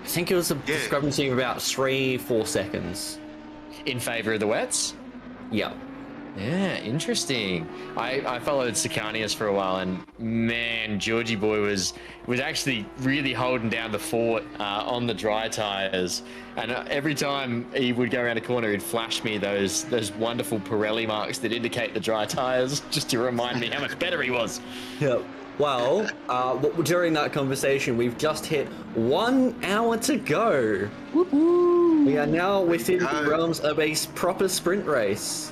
I think it was a discrepancy of about 3-4 seconds. In favour of the wets? Yeah. Yeah, interesting. I followed Sicanius for a while, and man, Georgie boy was actually really holding down the fort on the dry tires. And every time he would go around a corner, he'd flash me those wonderful Pirelli marks that indicate the dry tires, just to remind me how much better he was. Yep. Well, during that conversation, we've just hit 1 hour to go. Woo-hoo. We are now within the realms of a proper sprint race.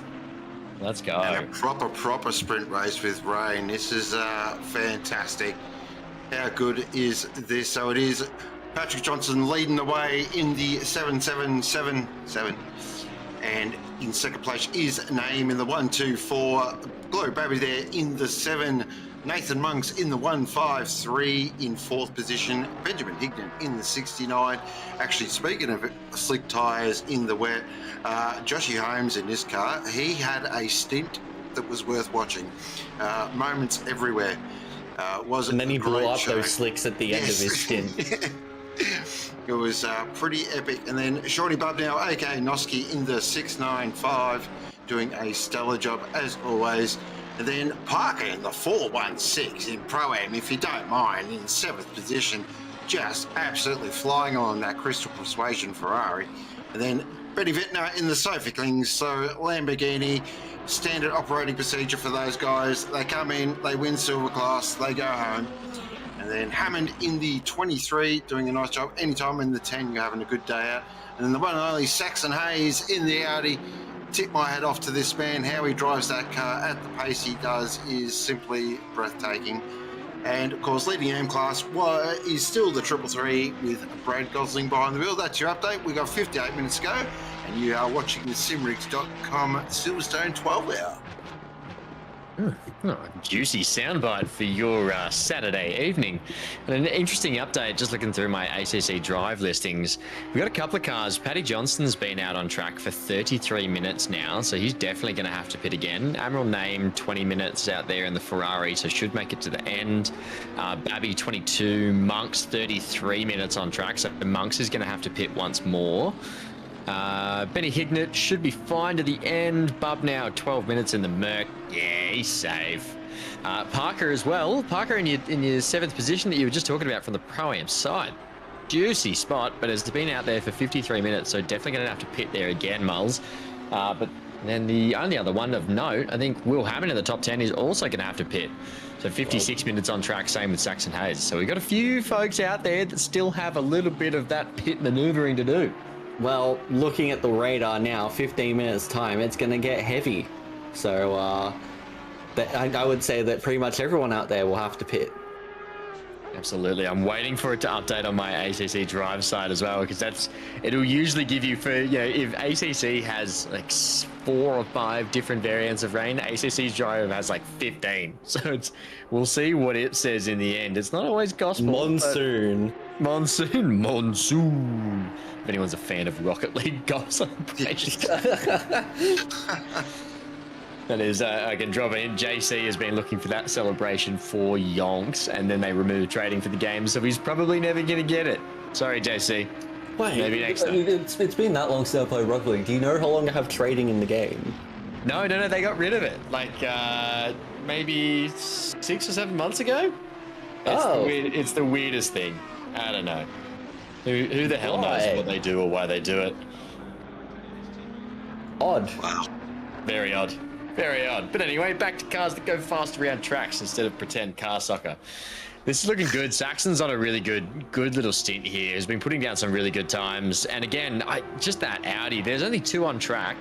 Let's go. And a proper sprint race with rain. This is fantastic. How good is this? So it is Patrick Johnson leading the way in the 7-7-7-7. And in second place is Naeem in the 1-2-4. Glow Baby there in the 7. Nathan Monks in the 1-5-3 in fourth position. Benjamin Hignan in the 69. Actually, speaking of slick tyres in the wet, Joshy Holmes in this car, he had a stint that was worth watching. Moments everywhere. And then he blew up those slicks at the end of his stint. It was pretty epic. And then Shorty Bubnow, aka Noski, in the 6-9-5, doing a stellar job as always. And then Parker in the 4-1-6 in Pro-Am, if you don't mind, in 7th position, just absolutely flying on that Crystal Persuasion Ferrari. And then Benny Vittner in the Sophiclings, so Lamborghini, standard operating procedure for those guys. They come in, they win silver class, they go home. And then Hammond in the 23, doing a nice job. Anytime in the 10, you're having a good day out. And then the one and only Saxon Hayes in the Audi. Tip my hat off to this man. How he drives that car at the pace he does is simply breathtaking. And of course, leading M class is still the 333 with Brad Gosling behind the wheel. That's your update. We've got 58 minutes to go, and you are watching the Simrigs.com Silverstone 12 hour. Juicy soundbite for your Saturday evening. And an interesting update, just looking through my ACC drive listings. We've got a couple of cars. Paddy Johnston's been out on track for 33 minutes now, so he's definitely going to have to pit again. Admiral Name, 20 minutes out there in the Ferrari, so should make it to the end. Babby, 22. Monks, 33 minutes on track, so Monks is going to have to pit once more. Benny Hignett should be fine to the end. Bub now 12 minutes in the Merc. Yeah, he's safe. Parker as well. Parker in your 7th position that you were just talking about from the Pro-Am side. Juicy spot, but has been out there for 53 minutes, so definitely going to have to pit there again, Mulls. But then the only other one of note, I think Will Hammond in the top 10 is also going to have to pit. So 56 minutes on track, same with Saxon Hayes. So we've got a few folks out there that still have a little bit of that pit manoeuvring to do. Well, looking at the radar now, 15 minutes time, it's going to get heavy. So I would say that pretty much everyone out there will have to pit. Absolutely. I'm waiting for it to update on my ACC drive side as well, because it'll usually give you, for, you know, if ACC has like 4 or 5 different variants of rain, ACC's drive has like 15. So we'll see what it says in the end. It's not always gospel. Monsoon. If anyone's a fan of Rocket League golf celebrations. That is, I can drop it in. JC has been looking for that celebration for yonks, and then they removed trading for the game, so he's probably never going to get it. Sorry, JC. Wait, maybe next time. It's been that long since I played Rocket League. Do you know how long I have trading in the game? No, they got rid of it. Like, maybe 6 or 7 months ago? It's the weirdest thing. I don't know. Who the hell knows what they do or why they do it? Odd. Wow. Very odd. Very odd. But anyway, back to cars that go fast around tracks instead of pretend car soccer. This is looking good. Saxon's on a really good little stint here. He's been putting down some really good times. And again, just that Audi, there's only 2 on track,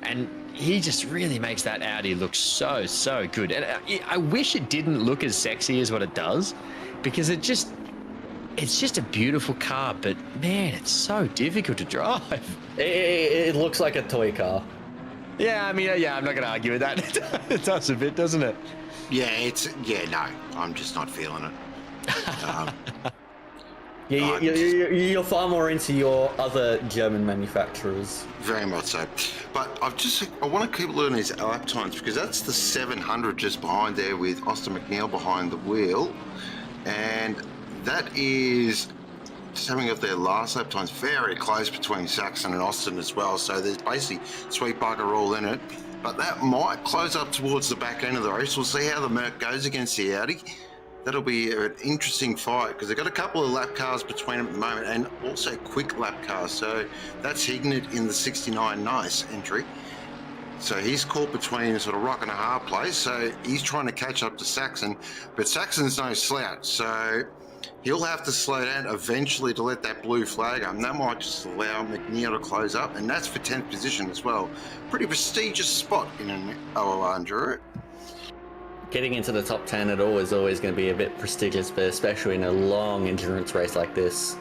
and he just really makes that Audi look so good. And I wish it didn't look as sexy as what it does, because it's just a beautiful car, but man, it's so difficult to drive. It looks like a toy car. Yeah, I mean, yeah, I'm not going to argue with that. It does a bit, doesn't it? No, I'm just not feeling it. Yeah, you're far more into your other German manufacturers. Very much so. But I want to keep learning these lap times because that's the 700 just behind there with Austin McNeil behind the wheel. And that is just having up their last lap times very close between Saxon and Austin as well. So there's basically sweet bugger all in it. But that might close up towards the back end of the race. We'll see how the Merc goes against the Audi. That'll be an interesting fight because they've got a couple of lap cars between them at the moment and also quick lap cars. So that's Hignett in the 69 nice entry. So he's caught between sort of rock and a hard place. So he's trying to catch up to Saxon, but Saxon's no slouch. So he'll have to slow down eventually to let that blue flag up. And that might just allow McNeil to close up. And that's for 10th position as well. Pretty prestigious spot in an OOR Enduro. Getting into the top 10 at all is always going to be a bit prestigious, but especially in a long endurance race like this.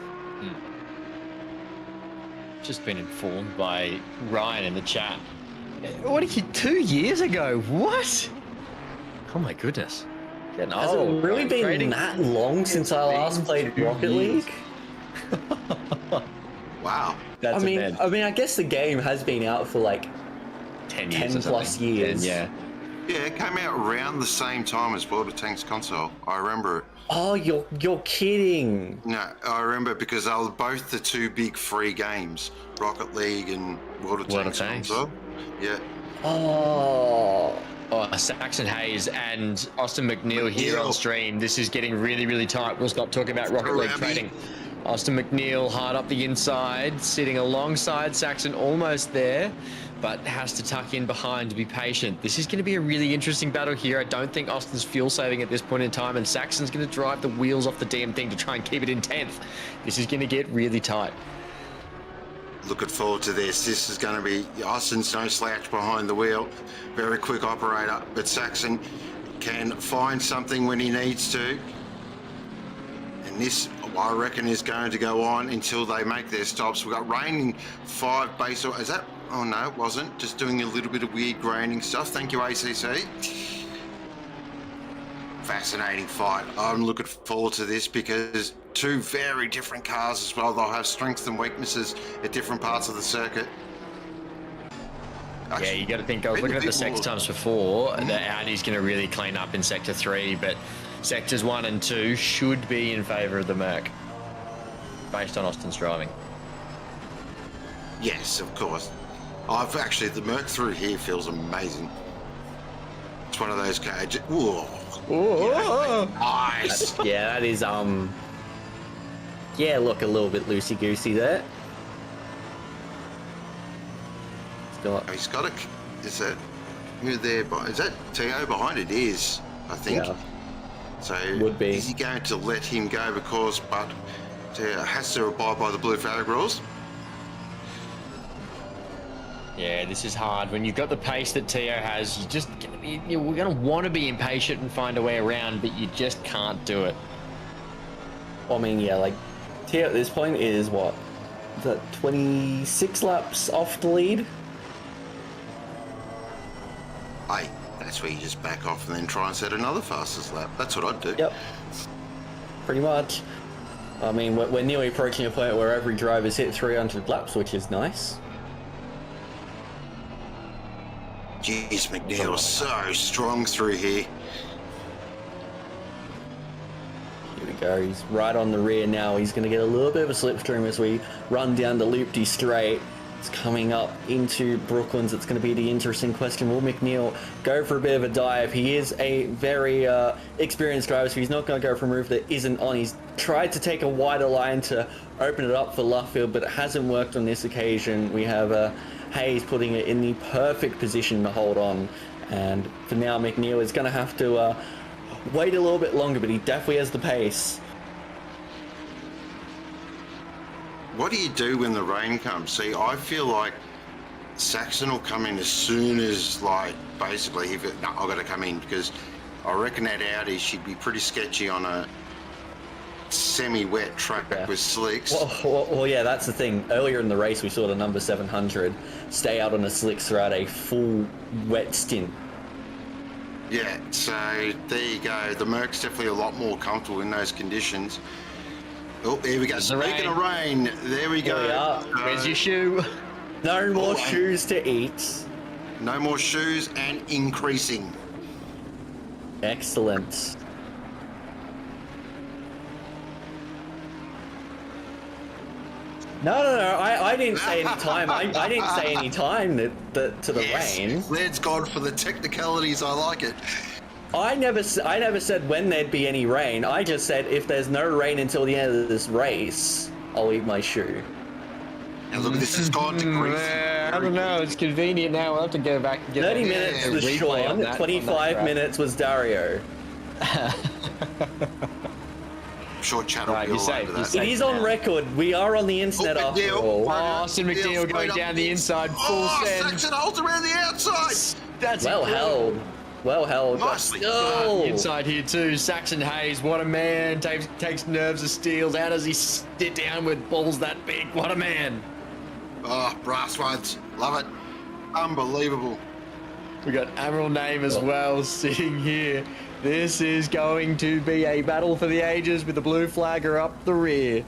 Just been informed by Ryan in the chat. What did you 2 years ago? What? Oh my goodness. Getting Has it really been that long since I last played Rocket League? Wow. That's I mean, I guess the game has been out for like 10 years 10 plus years. Yeah. Yeah, it came out around the same time as World of Tanks console. I remember it. Oh, you're kidding. No, I remember because they were both the two big free games, Rocket League and World of Tanks console. Yeah. Oh, Saxon Hayes and Austin McNeil here on stream. This is getting really, really tight. We'll stop talking about Rocket League trading. Austin McNeil hard up the inside, sitting alongside Saxon, almost there, but has to tuck in behind to be patient. This is going to be a really interesting battle here. I don't think Austin's fuel saving at this point in time, and Saxon's going to drive the wheels off the damn thing to try and keep it in 10th. This is going to get really tight. Looking forward to this. This is going to be Austin's no slouch behind the wheel. Very quick operator, but Saxon can find something when he needs to. And this, I reckon, is going to go on until they make their stops. We've got rain in 5 base. Is that? Oh no, it wasn't. Just doing a little bit of weird graining stuff. Thank you, ACC. Fascinating fight. I'm looking forward to this because two very different cars as well. They'll have strengths and weaknesses at different parts of the circuit. Yeah, you got to think, I was looking at the sector times before, the Audi's going to really clean up in Sector 3, but Sectors 1 and 2 should be in favour of the Merc, based on Austin's driving. Yes, of course. I've actually, the Merc through here feels amazing. It's one of those cars. Whoa. Oh, Nice. yeah, that is, yeah, look, a little bit loosey-goosey there. He's got a, is that, who there, is that Teo behind it? Is, I think. Yeah. So, would be. Is he going to let him go because, but Teo has to abide by the blue flag rules? yeah, this is hard. When you've got the pace that Teo has, we're going to want to be impatient and find a way around, but you just can't do it. Well, I mean, yeah, like, Teo at this point is what? Is that 26 laps off the lead? Hey, that's where you just back off and then try and set another fastest lap. That's what I'd do. Yep. Pretty much. I mean, we're nearly approaching a point where every driver's hit 300 laps, which is nice. Jeez, McNeil so strong through here. Here we go. He's right on the rear now. He's going to get a little bit of a slipstream as we run down the loop-de straight. It's coming up into Brooklands. It's going to be the interesting question. Will McNeil go for a bit of a dive? He is a very experienced driver, so he's not going to go for a move that isn't on. He's tried to take a wider line to open it up for Luffield, but it hasn't worked on this occasion. We have Hayes putting it in the perfect position to hold on. And for now, McNeil is going to have to wait a little bit longer, but he definitely has the pace. What do you do when the rain comes? See, I feel like Saxon will come in as soon as, like, basically, I've got to come in because I reckon that Audi should be pretty sketchy on a semi-wet track Yeah. with slicks. Well, yeah, that's the thing. Earlier in the race, we saw the number 700 stay out on the slicks throughout a full wet stint. Yeah, so there you go. The Merc's definitely a lot more comfortable in those conditions. Oh, here we go. There's the Speaking of rain, there we go. Here we are. Where's your shoe? No more Oh, shoes to eat. No more shoes and increasing. Excellent. No, I didn't say any time. I didn't say any time to the rain. Let's God for the technicalities. I like it. I never said when there'd be any rain. I just said if there's no rain until the end of this race, I'll eat my shoe. Now look, this has gone to grease. I don't know. It's convenient now. We'll have to go back and get 30 a minutes was replay on Sean, that- 25 on that minutes was Dario. I'm sure Chad will Right, be you're all safe, over you're that. safe. It is on record. We are on the internet Oh, after McNeil. all. Oh, Austin McNeil going straight up down the inside, full send. Saxon holds around the outside. That's Well incredible. held. Well held. Nicely Oh. Inside here too, Saxon Hayes, what a man, takes nerves of steel. How does he sit down with balls that big? What a man. Oh, brass ones. Love it. Unbelievable. We got Admiral Name as well sitting here. This is going to be a battle for the ages with the blue flagger up the rear.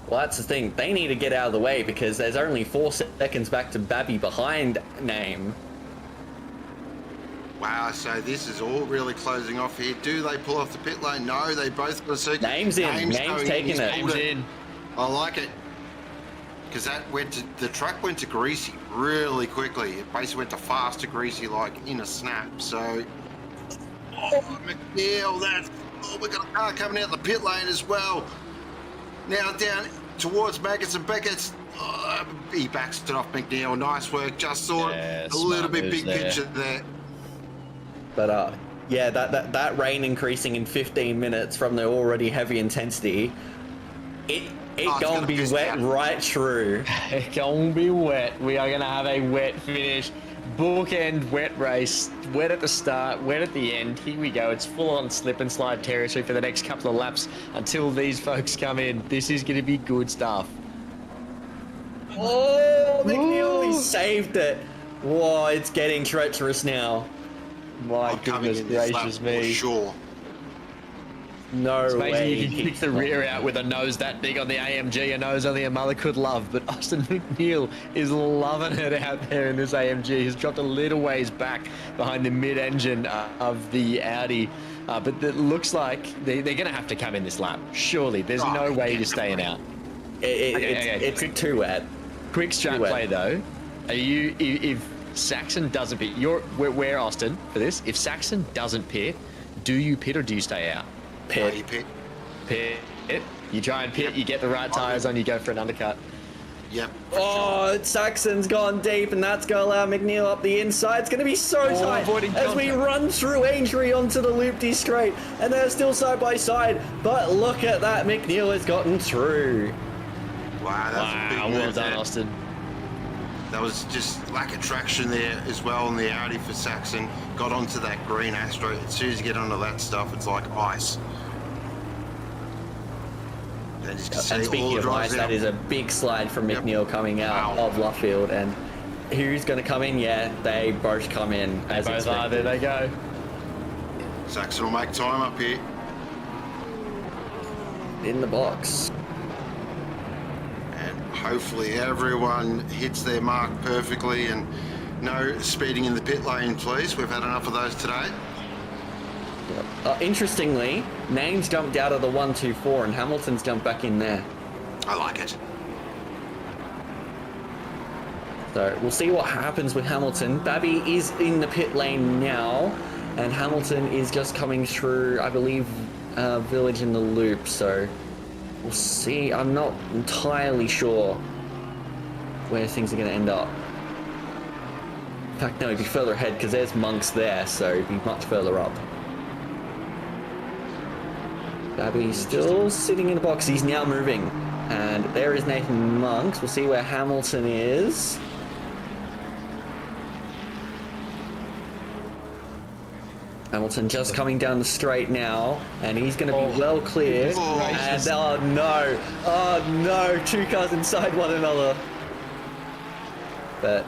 Well, that's the thing. They need to get out of the way because there's only 4 seconds back to Babby behind Name. Wow, so this is all really closing off here. Do they pull off the pit lane? No, they both got a second. Name's in. Name's going taking He's it. pulled Name's in. I like it. Because the track went to greasy really quickly. It basically went to fast to greasy like in a snap. So, oh, McNeil, we got a car coming out the pit lane as well. Now down towards Maggots and Beckett's. Oh, he backs it off McNeil. Nice work. Just saw Yeah, it. A little smart bit moves big there. picture there. But yeah, that rain increasing in 15 minutes from the already heavy intensity, it it's gonna gonna be piss wet down. right through. It's gonna be wet. We are gonna have a wet finish. Bookend wet race. Wet at the start, wet at the end. Here we go. It's full on slip and slide territory for the next couple of laps until these folks come in. This is gonna be good stuff. Oh, McNeil, he saved it. Whoa, it's getting treacherous now. My I'm coming goodness in this lap gracious for me. sure. No It's way. amazing you can he kick the keeps rear out with a nose that big on the AMG, a nose only a mother could love. But Austin McNeil is loving it out there in this AMG. He's dropped a little ways back behind the mid-engine of the Audi. But it looks like they're going to have to come in this lap. Surely, there's Oh, no way yeah, you're staying right. out. It's too wet. Quick strat Too wet. play though. Are you if Saxon doesn't pit? We're Austin for this. If Saxon doesn't pit, do you pit or do you stay out? Pit. You pit. Pit. You try and pit. You get the right tires on. You go for an undercut. Yep. for sure. Oh, Saxon's gone deep, and that's going to allow McNeil up the inside. It's going to be so tight avoiding as we contact. run through Aintree onto the loop-de straight, and they're still side by side. But look at that, McNeil has gotten through. Wow, that was a big Wow, move well done, there. Austin. That was just lack of traction there as well on the Audi for Saxon. Got onto that green Astro. As soon as you get onto that stuff, it's like ice. And, you can see And all speaking the of drives ice, that out. is a big slide from Yep. McNeil coming out Wow. of Luffield. And who's going to come in? Yeah, they both come in as Both are. expected. There they go. Saxon will make time up here. In the box. And hopefully everyone hits their mark perfectly and no speeding in the pit lane, please. We've had enough of those today. Interestingly, Name's jumped out of the 1-2-4 and Hamilton's jumped back in there. I like it. So we'll see what happens with Hamilton. Babby is in the pit lane now, and Hamilton is just coming through, I believe, Village in the Loop. So we'll see. I'm not entirely sure where things are going to end up. In fact, no, it'd be further ahead because there's Monks there, so it'd be much further up. Babby still sitting in the box. He's now moving. And there is Nathan Monks. We'll see where Hamilton is. Hamilton just coming down the straight now, and he's going to be well clear. Oh. And oh no, 2 cars inside one another. But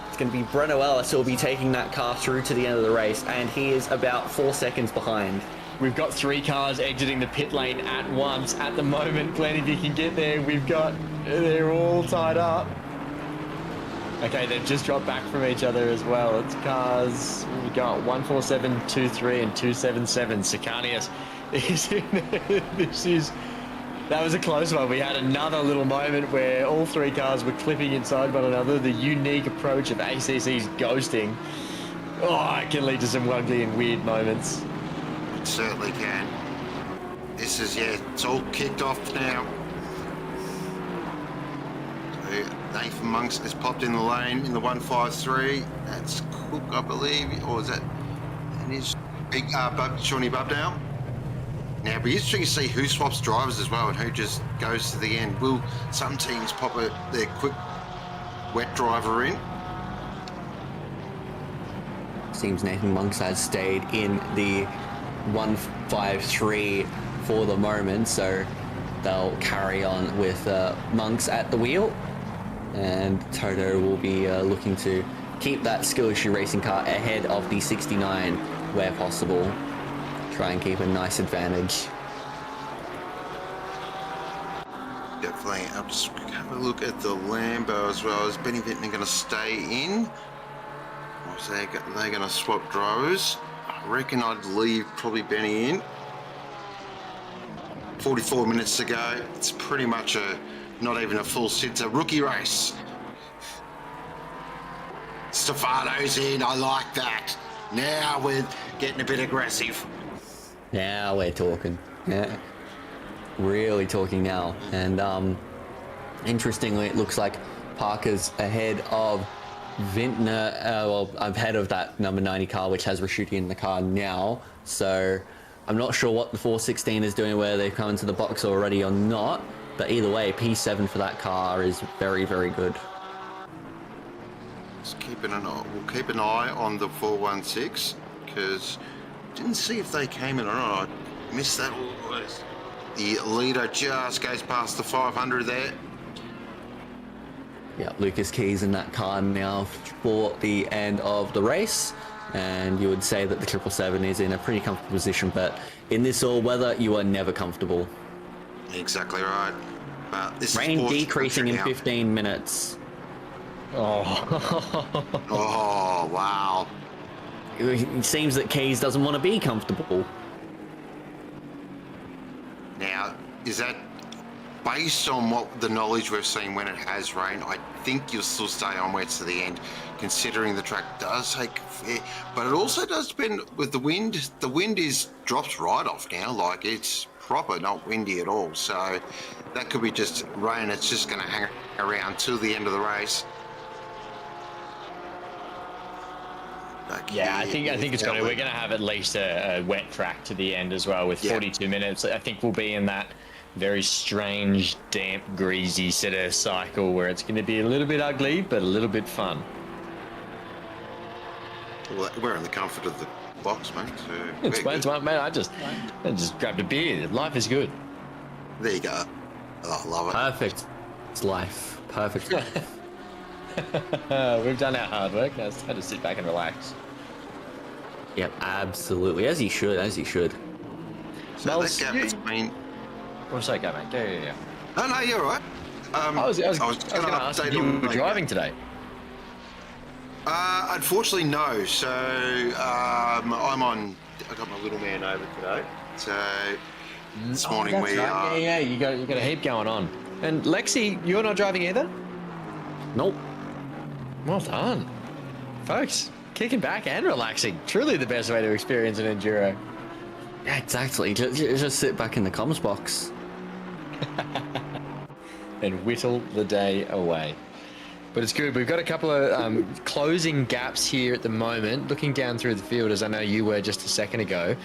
it's going to be Breno Ellis who will be taking that car through to the end of the race, and he is about 4 seconds behind. We've got 3 cars exiting the pit lane at once at the moment. Glenn, if you can get there, they're all tied up. Okay, they've just dropped back from each other as well. It's cars, we've got 147, 23, and 277. Sicanius is in there. That was a close one. We had another little moment where all 3 cars were clipping inside one another. The unique approach of ACC's ghosting. Oh, it can lead to some ugly and weird moments. It certainly can. This is, it's all kicked off now. So Nathan Monks has popped in the lane in the 153. That's Cook, I believe, or is that? And his big Shawnee Bubdale. Now, it'll be interesting to see who swaps drivers as well and who just goes to the end. Will some teams pop their quick wet driver in? Seems Nathan Monks has stayed in the 153 for the moment, so they'll carry on with Monks at the wheel, and Toto will be looking to keep that skill issue racing car ahead of the 69 where possible. Try and keep a nice advantage. Definitely. I'll just have a look at the Lambo as well. Is Benny Vintner going to stay in? Or is they going to swap drivers? I reckon I'd leave probably Benny in. 44 minutes to go. It's pretty much not even a full sit. It's a rookie race. Stefano's in. I like that. Now we're getting a bit aggressive. Now we're talking. Yeah, really talking now. And interestingly, it looks like Parker's ahead of Vintner, ahead of that number 90 car, which has Rashuti in the car now. So I'm not sure what the 416 is doing, whether they've come into the box already or not. But either way, P7 for that car is very, very good. We'll keep an eye on the 416 because didn't see if they came in or not. I missed that. The leader just goes past the 500 there. Yeah, Lucas Keys in that car now for the end of the race. And you would say that the 777 is in a pretty comfortable position, but in this all weather, you are never comfortable. Exactly right. But this rain is decreasing in now. 15 minutes. Oh, wow. It seems that Keys doesn't want to be comfortable. Now, is that based on what the knowledge we've seen when it has rained? I think you'll still stay on wets to the end, considering the track does take fair, but it also does depend with the wind. The wind drops right off now, like it's proper, not windy at all. So that could be just rain. It's just going to hang around till the end of the race. Yeah, I think it's going to. We're going to have at least a wet track to the end as well with 42 minutes. I think we'll be in that very strange, damp, greasy sort of cycle where it's going to be a little bit ugly, but a little bit fun. Well, we're in the comfort of the box, mate. So Explains why, mate. I just grabbed a beer. Life is good. There you go. Oh, I love it. Perfect. It's life. Perfect life. We've done our hard work. Now it's time to sit back and relax. Yep, absolutely. As you should, as you should. So that gap between... What's that, go, mate? Yeah. Oh, no, you're right. I was going to ask if you were driving today. Unfortunately, no. So I'm on... I got my little man over today. So this morning we... Yeah, you got a heap going on. And Lexi, you're not driving either? Nope. Well done. Folks, kicking back and relaxing. Truly the best way to experience an enduro. Yeah, exactly. Just sit back in the comms box. And whittle the day away. But it's good. We've got a couple of closing gaps here at the moment. Looking down through the field, as I know you were just a second ago,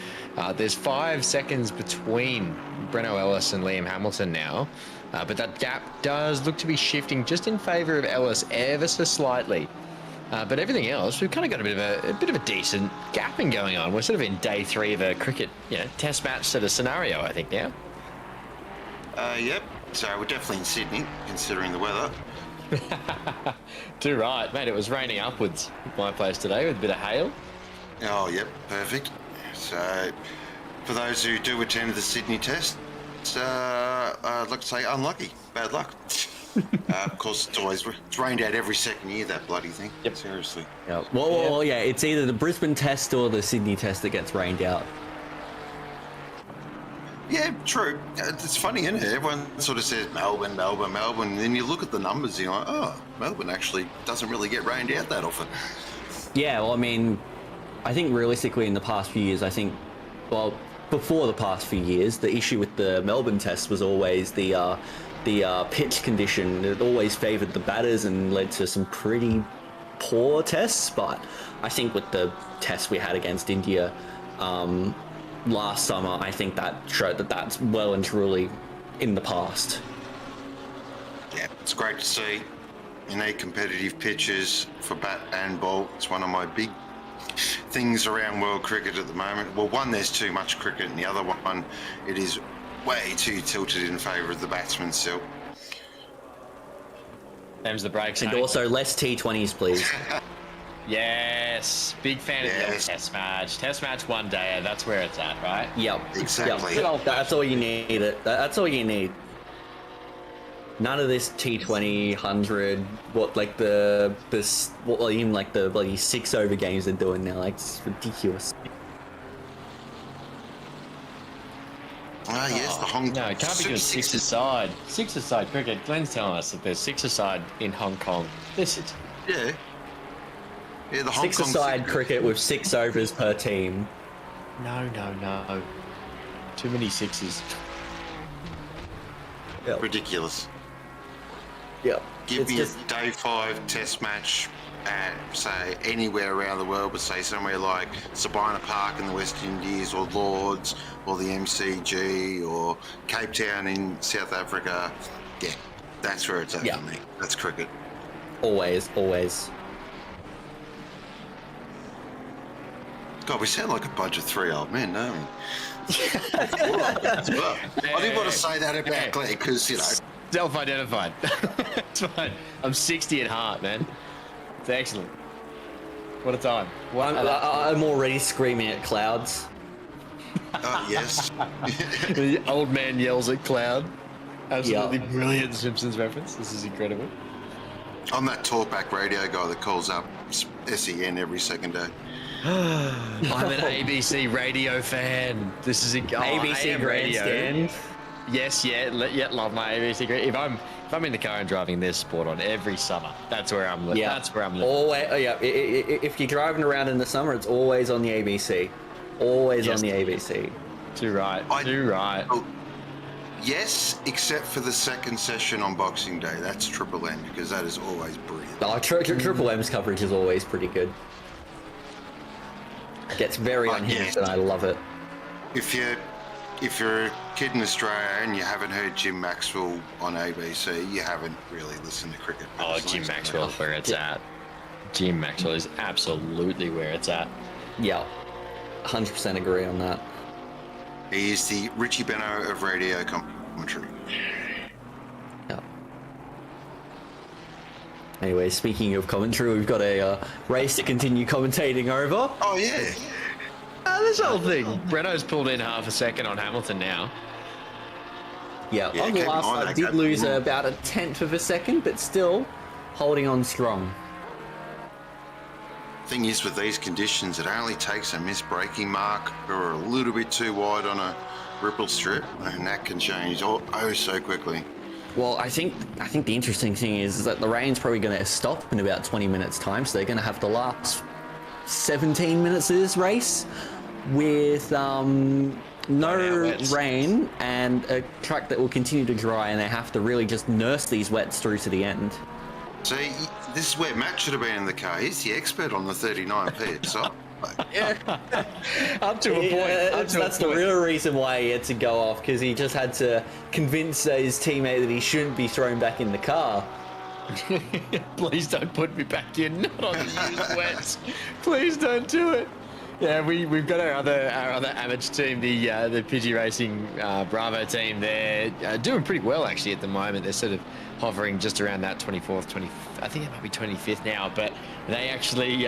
there's 5 seconds between Breno Ellis and Liam Hamilton now. But that gap does look to be shifting just in favour of Ellis ever so slightly. But everything else, we've kind of got a bit of a decent gapping going on. We're sort of in day 3 of a cricket, test match sort of scenario, I think now. Yep. So we're definitely in Sydney, considering the weather. Too right, mate. It was raining upwards at my place today with a bit of hail. Oh, yep, perfect. So, for those who do attend the Sydney test, I'd like to say unlucky, bad luck. Of course, it's rained out every second year, that bloody thing. Yep. Seriously. Yeah. Well, yeah, it's either the Brisbane test or the Sydney test that gets rained out. Yeah, true. It's funny, isn't it? Everyone sort of says Melbourne, Melbourne, Melbourne, and then you look at the numbers and you're like, oh, Melbourne actually doesn't really get rained out that often. Yeah, well, I mean, I think realistically in the past few years, before the past few years, the issue with the Melbourne test was always the pitch condition. It always favoured the batters and led to some pretty poor tests, but I think with the test we had against India last summer, I think that showed that that's well and truly in the past. Yeah, it's great to see. You need competitive pitches for bat and ball. It's one of my big things around world cricket at the moment. Well, one, there's too much cricket, and the other one, it is way too tilted in favour of the batsman still. Them's the breaks. And also less T20s, please. Yes, big fan of the test match. Test match one day, that's where it's at, right? Yep. Exactly. Yep. That's all you need. That's all you need. None of this T20, 100, even like the bloody 6 over games they're doing now. Like, it's ridiculous. Ah, yes, the Hong Kong. No, it can't be good 6-a-side. 6-a-side cricket. Glenn's telling us that there's 6-a-side in Hong Kong. This is. Yeah. Yeah, the Hong Kong 6-a-side cricket with 6 overs per team. No. Too many sixes. Yep. Ridiculous. Yep. Give me a day 5 test match at, say, anywhere around the world, but say somewhere like Sabina Park in the West Indies, or Lords, or the MCG, or Cape Town in South Africa. Yeah, that's where it's at for me. That's cricket. Always. God, we sound like a bunch of 3 old men, don't we? I didn't want to say that about Glenn because, Self-identified. It's fine. I'm 60 at heart, man. It's excellent. What a time. I'm already screaming at clouds. Yes. The old man yells at cloud. Absolutely brilliant Simpsons reference. This is incredible. I'm that talkback radio guy that calls up SEN every second day. I'm an ABC radio fan. This is ABC Grandstand. Yes, love my ABC. If I'm in the car and driving this sport on every summer, that's where I'm. That's where I'm. Always, if you're driving around in the summer, it's always on the ABC. Always on the ABC. Too right. Oh, yes, except for the second session on Boxing Day. That's Triple M, because that is always brilliant. Triple M's coverage is always pretty good. It gets very unhinged, and I love it. If you're a kid in Australia and you haven't heard Jim Maxwell on ABC, you haven't really listened to cricket. Oh, Jim Maxwell's where it's at. Jim Maxwell is absolutely where it's at. Yeah, 100% agree on that. He is the Richie Benno of radio commentary. Yeah. Anyway, speaking of commentary, we've got a race to continue commentating over. Oh, yeah. This whole thing. Breno's pulled in half a second on Hamilton now. Yeah, on the last I did lose about 1/10 of a second, but still holding on strong. Thing is, with these conditions, it only takes a missed braking mark or a little bit too wide on a ripple strip, and that can change so quickly. Well, I think the interesting thing is that the rain's probably going to stop in about 20 minutes' time, so they're going to have the last 17 minutes of this race with no rain and a track that will continue to dry, and they have to really just nurse these wets through to the end. See, this is where Matt should have been in the car. He's the expert on the 39p. So, up to a point. That's the real reason why he had to go off, because he just had to convince his teammate that he shouldn't be thrown back in the car. Please don't put me back in. Not on the used wets. Please don't do it. Yeah, we've got our other amateur team, the Pidgey Racing Bravo team. They're doing pretty well actually at the moment. They're sort of hovering just around that 24th, 20. I think it might be 25th now, but they actually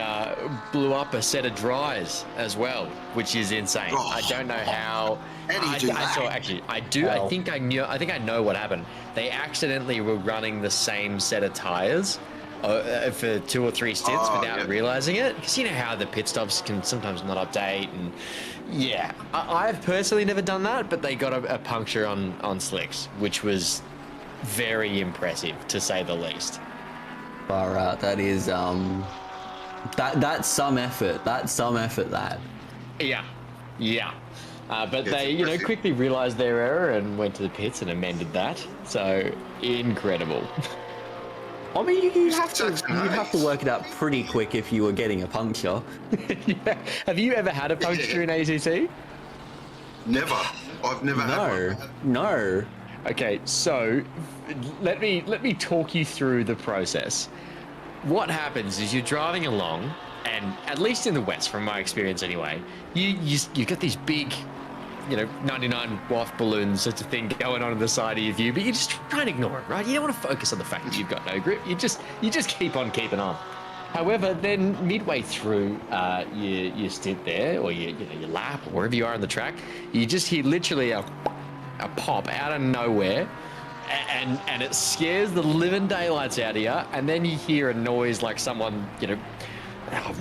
blew up a set of dries as well, which is insane. Oh, I don't know how. How do you do that? I do. Wow. I think I know what happened. They accidentally were running the same set of tires for 2 or 3 stints without realizing it. Because you know how the pit stops can sometimes not update, and yeah, I've personally never done that, but they got a puncture on slicks, which was very impressive to say the least. Far out. That is that's some effort. That's some effort. That. Yeah. But It's they, impressive. quickly realised their error and went to the pits and amended that. So incredible. I mean, you'd have Nice. to work it out pretty quick if you were getting a puncture. Yeah. Have you ever had a puncture in ACC? Never. I've never had one. No. Okay, so let me talk you through the process. What happens is you're driving along, and at least in the West, from my experience anyway, you get these big, 99 watt balloons sort of thing going on the side of your view, but you just try and ignore it, right? You don't want to focus on the fact that you've got no grip. You just keep on keeping on. However, then midway through your stint there, or your lap, or wherever you are on the track, you just hear literally a pop out of nowhere, and it scares the living daylights out of you, and then you hear a noise like someone,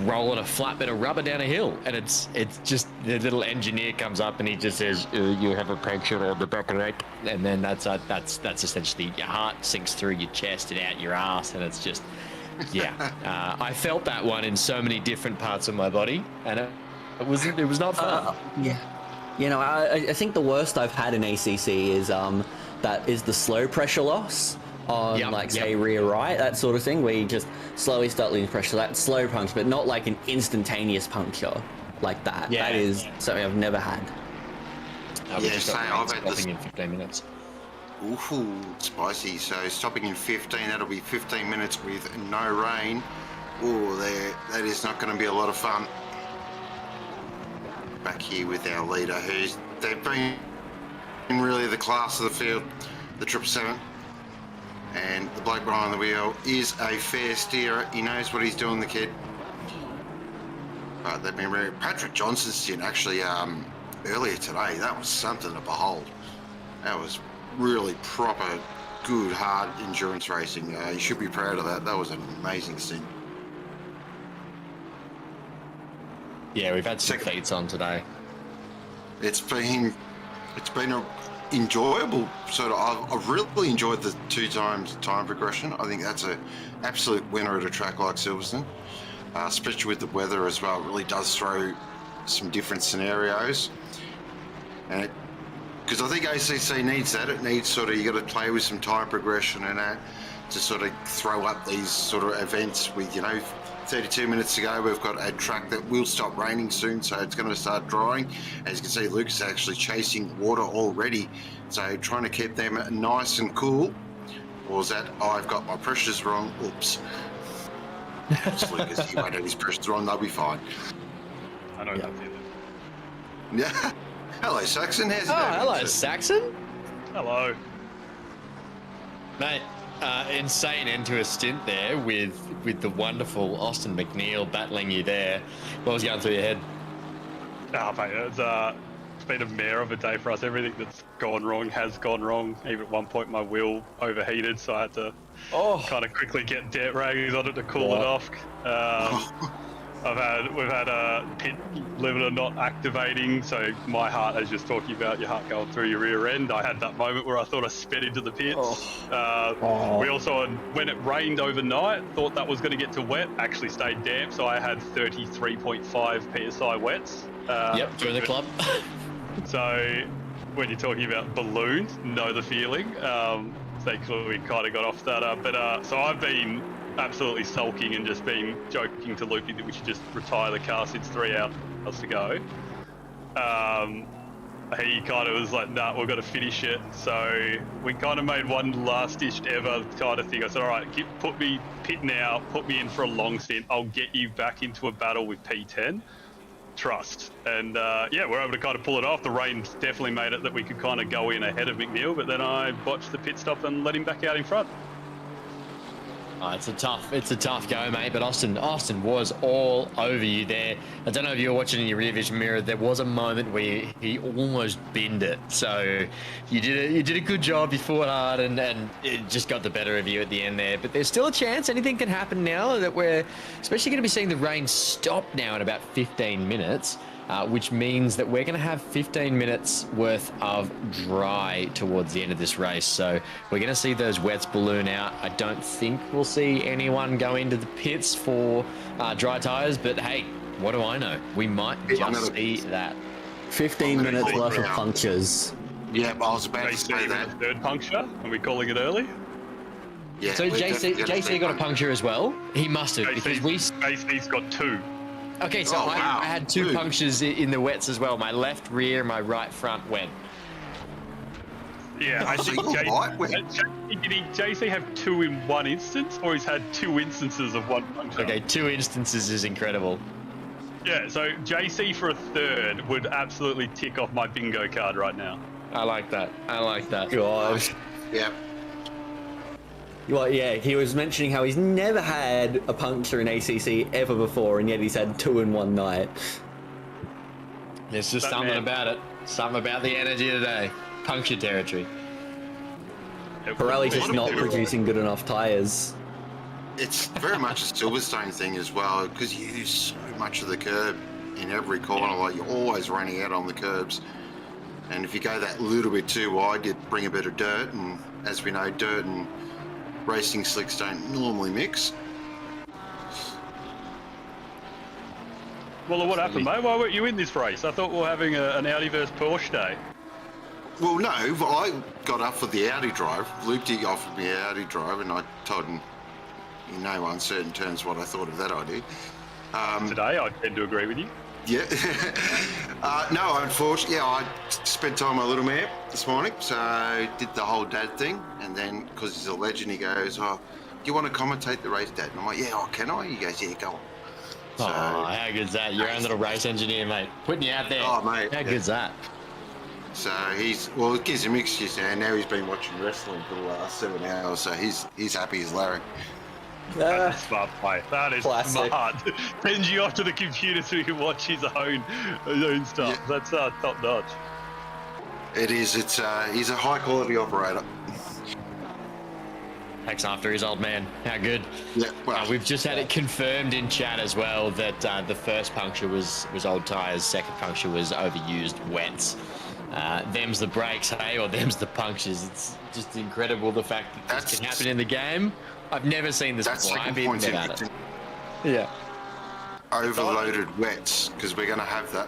rolling a flat bit of rubber down a hill, and it's just the little engineer comes up and he just says, "You have a puncture on the back of the neck," and then that's essentially your heart sinks through your chest and out your ass, and it's just, yeah. I felt that one in so many different parts of my body, and it was not fun. Yeah. I think the worst I've had in ACC is that is the slow pressure loss on say rear right, that sort of thing, where you just slowly start losing pressure. That slow puncture, but not like an instantaneous puncture like that. Yeah. That is something I've never had. We Yeah, just so got I've had stopping this- in 15 minutes. Ooh, spicy. So stopping in 15, that'll be 15 minutes with no rain. Oh, that is not going to be a lot of fun. Back here with our leader, they've been really the class of the field, the 777. And the bloke behind the wheel is a fair steerer. He knows what he's doing, the kid. But they've been very... Patrick Johnson's stint actually earlier today, that was something to behold. That was really proper, good, hard endurance racing. You should be proud of that. That was an amazing stint. Yeah, we've had some feats on today. It's been a enjoyable sort of. I've really enjoyed the 2 times time progression. I think that's an absolute winner at a track like Silverstone, especially with the weather as well. It really does throw some different scenarios, and because I think ACC needs that. It needs sort of, you got to play with some time progression and that to sort of throw up these sort of events with 32 minutes to go. We've got a track that will stop raining soon, so it's going to start drying. As you can see, Luke is actually chasing water already, so trying to keep them nice and cool. Or is that, I've got my pressures wrong? Oops. It's Lucas, he won't have his pressures wrong, they'll be fine. I know that's it. Yeah. Hello, Saxon. How's it Oh, going? hello, Saxon. Hello. Mate, insane end to a stint there with the wonderful Austin McNeil battling you there. What was going through your head? Mate, it's been a mare of a day for us. Everything that's gone wrong has gone wrong. Even at one point, my wheel overheated, so I had to kind of quickly get debt rags on it to cool it off. We've had a pit limiter not activating, so my heart, as you're talking about, your heart going through your rear end. I had that moment where I thought I sped into the pits. We also, when it rained overnight, thought that was going to get to wet, actually stayed damp, so I had 33.5 psi wets. Join the club. So when you're talking about balloons, know the feeling. Thankfully we kind of got off that. So I've been absolutely sulking and just been joking to Lukey that we should just retire the car since 3 hours to go. And he kind of was like, nah, we've got to finish it. So we kind of made one last-ditch ever kind of thing. I said, all right, put me pit now, put me in for a long stint. I'll get you back into a battle with P10. Trust. And yeah, we're able to kind of pull it off. The rain definitely made it that we could kind of go in ahead of McNeil, but then I botched the pit stop and let him back out in front. Oh, it's a tough go, mate. But Austin was all over you there. I don't know if you were watching in your rear vision mirror. There was a moment where he almost binned it. So you did a good job. You fought hard, and it just got the better of you at the end there. But there's still a chance. Anything can happen now. That we're especially going to be seeing the rain stop now in about 15 minutes. Which means that we're going to have 15 minutes worth of dry towards the end of this race. So we're going to see those wets balloon out. I don't think we'll see anyone go into the pits for dry tyres, but hey, what do I know? We might just see that. 15 minutes worth of punctures. Yeah, I was about to say that. Third puncture. Are we calling it early? Yeah, So JC got a puncture as well? He must have, because JC's got 2. Okay, so I had 2 punctures in the wets as well. My left rear, my right front went. Yeah, I think did JC have 2 in one instance, or he's had 2 instances of one puncture? Okay, 2 instances is incredible. Yeah, so JC for a third would absolutely tick off my bingo card right now. I like that. Gosh. Yeah. Well, yeah, he was mentioning how he's never had a puncture in ACC ever before, and yet he's had 2 in one night. There's just something about it. Something about the energy today. Puncture territory. Pirelli's just not producing good enough tyres. It's very much a Silverstone thing as well, because you use so much of the curb in every corner. Like, you're always running out on the curbs. And if you go that little bit too wide, you bring a bit of dirt. And as we know, dirt and racing slicks don't normally mix. Well, what happened, mate? Why weren't you in this race? I thought we were having an Audi versus Porsche day. Well, no, I got up for the Audi drive. Lupti offered me an Audi drive, and I told him in no uncertain terms what I thought of that idea. Today, I tend to agree with you. Yeah. No, unfortunately, yeah, I spent time with my little man this morning, so did the whole dad thing, and then, because he's a legend, he goes, oh, do you want to commentate the race, Dad? And I'm like, yeah, oh, can I? He goes, yeah, go on. So, how good's that? Your own little race engineer, mate. Putting you out there. Oh, mate. How good's that? So it gives him excuse now. Now he's been watching wrestling for the last 7 hours, so he's happy as Larry. That's a smart play. That is classic. Smart. Sends you off to the computer so you can watch his own stuff. Yeah. That's top notch. It is. He's a high quality operator. Takes after his old man. How good. Yeah. Well, we've just had it confirmed in chat as well that the first puncture was old tyres, second puncture was overused wets. Them's the brakes, hey, or them's the punctures. It's just incredible the fact that this can happen in the game. I've never seen this before. I've been at it. Yeah. Overloaded wets, because we're going to have that.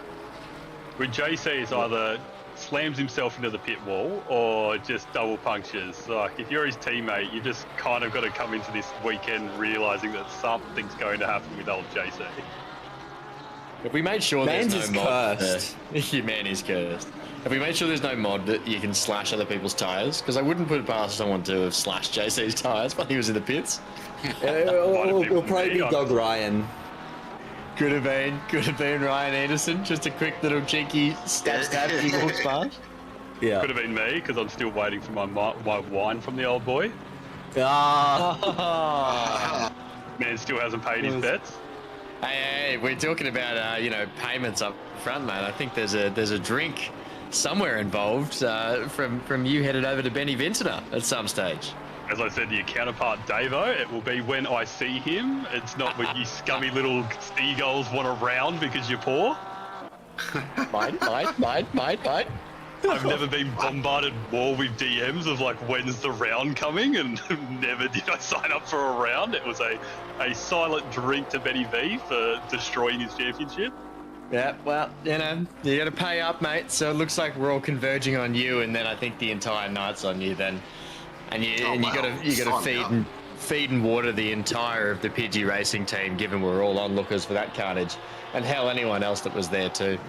When JC is either slams himself into the pit wall or just double punctures. Like, if you're his teammate, you just kind of got to come into this weekend realising that something's going to happen with old JC. If we made sure Man's there's is no mod, cursed. Your man is cursed. If we made sure there's no mod that you can slash other people's tyres, because I wouldn't put it past someone to have slashed JC's tyres while he was in the pits. It'll probably be Dog Ryan. Could have been Ryan Anderson. Just a quick little cheeky stab as he walks past. Yeah. Could have been me, because I'm still waiting for my wine from the old boy. Ah. Man still hasn't paid his bets. Hey, we're talking about payments up front, mate. I think there's a drink somewhere involved from you headed over to Benny Vintner at some stage. As I said to your counterpart, Davo, it will be when I see him. It's not when you scummy little seagulls want a round because you're poor. Mate. I've never been bombarded more with DMs of like, when's the round coming? And never did I sign up for a round. It was a silent drink to Benny V for destroying his championship. Yeah, well, you got to pay up, mate. So it looks like we're all converging on you, and then I think the entire night's on you then. And you got to feed and water the entire of the PG Racing team, given we're all onlookers for that carnage, and hell, anyone else that was there too.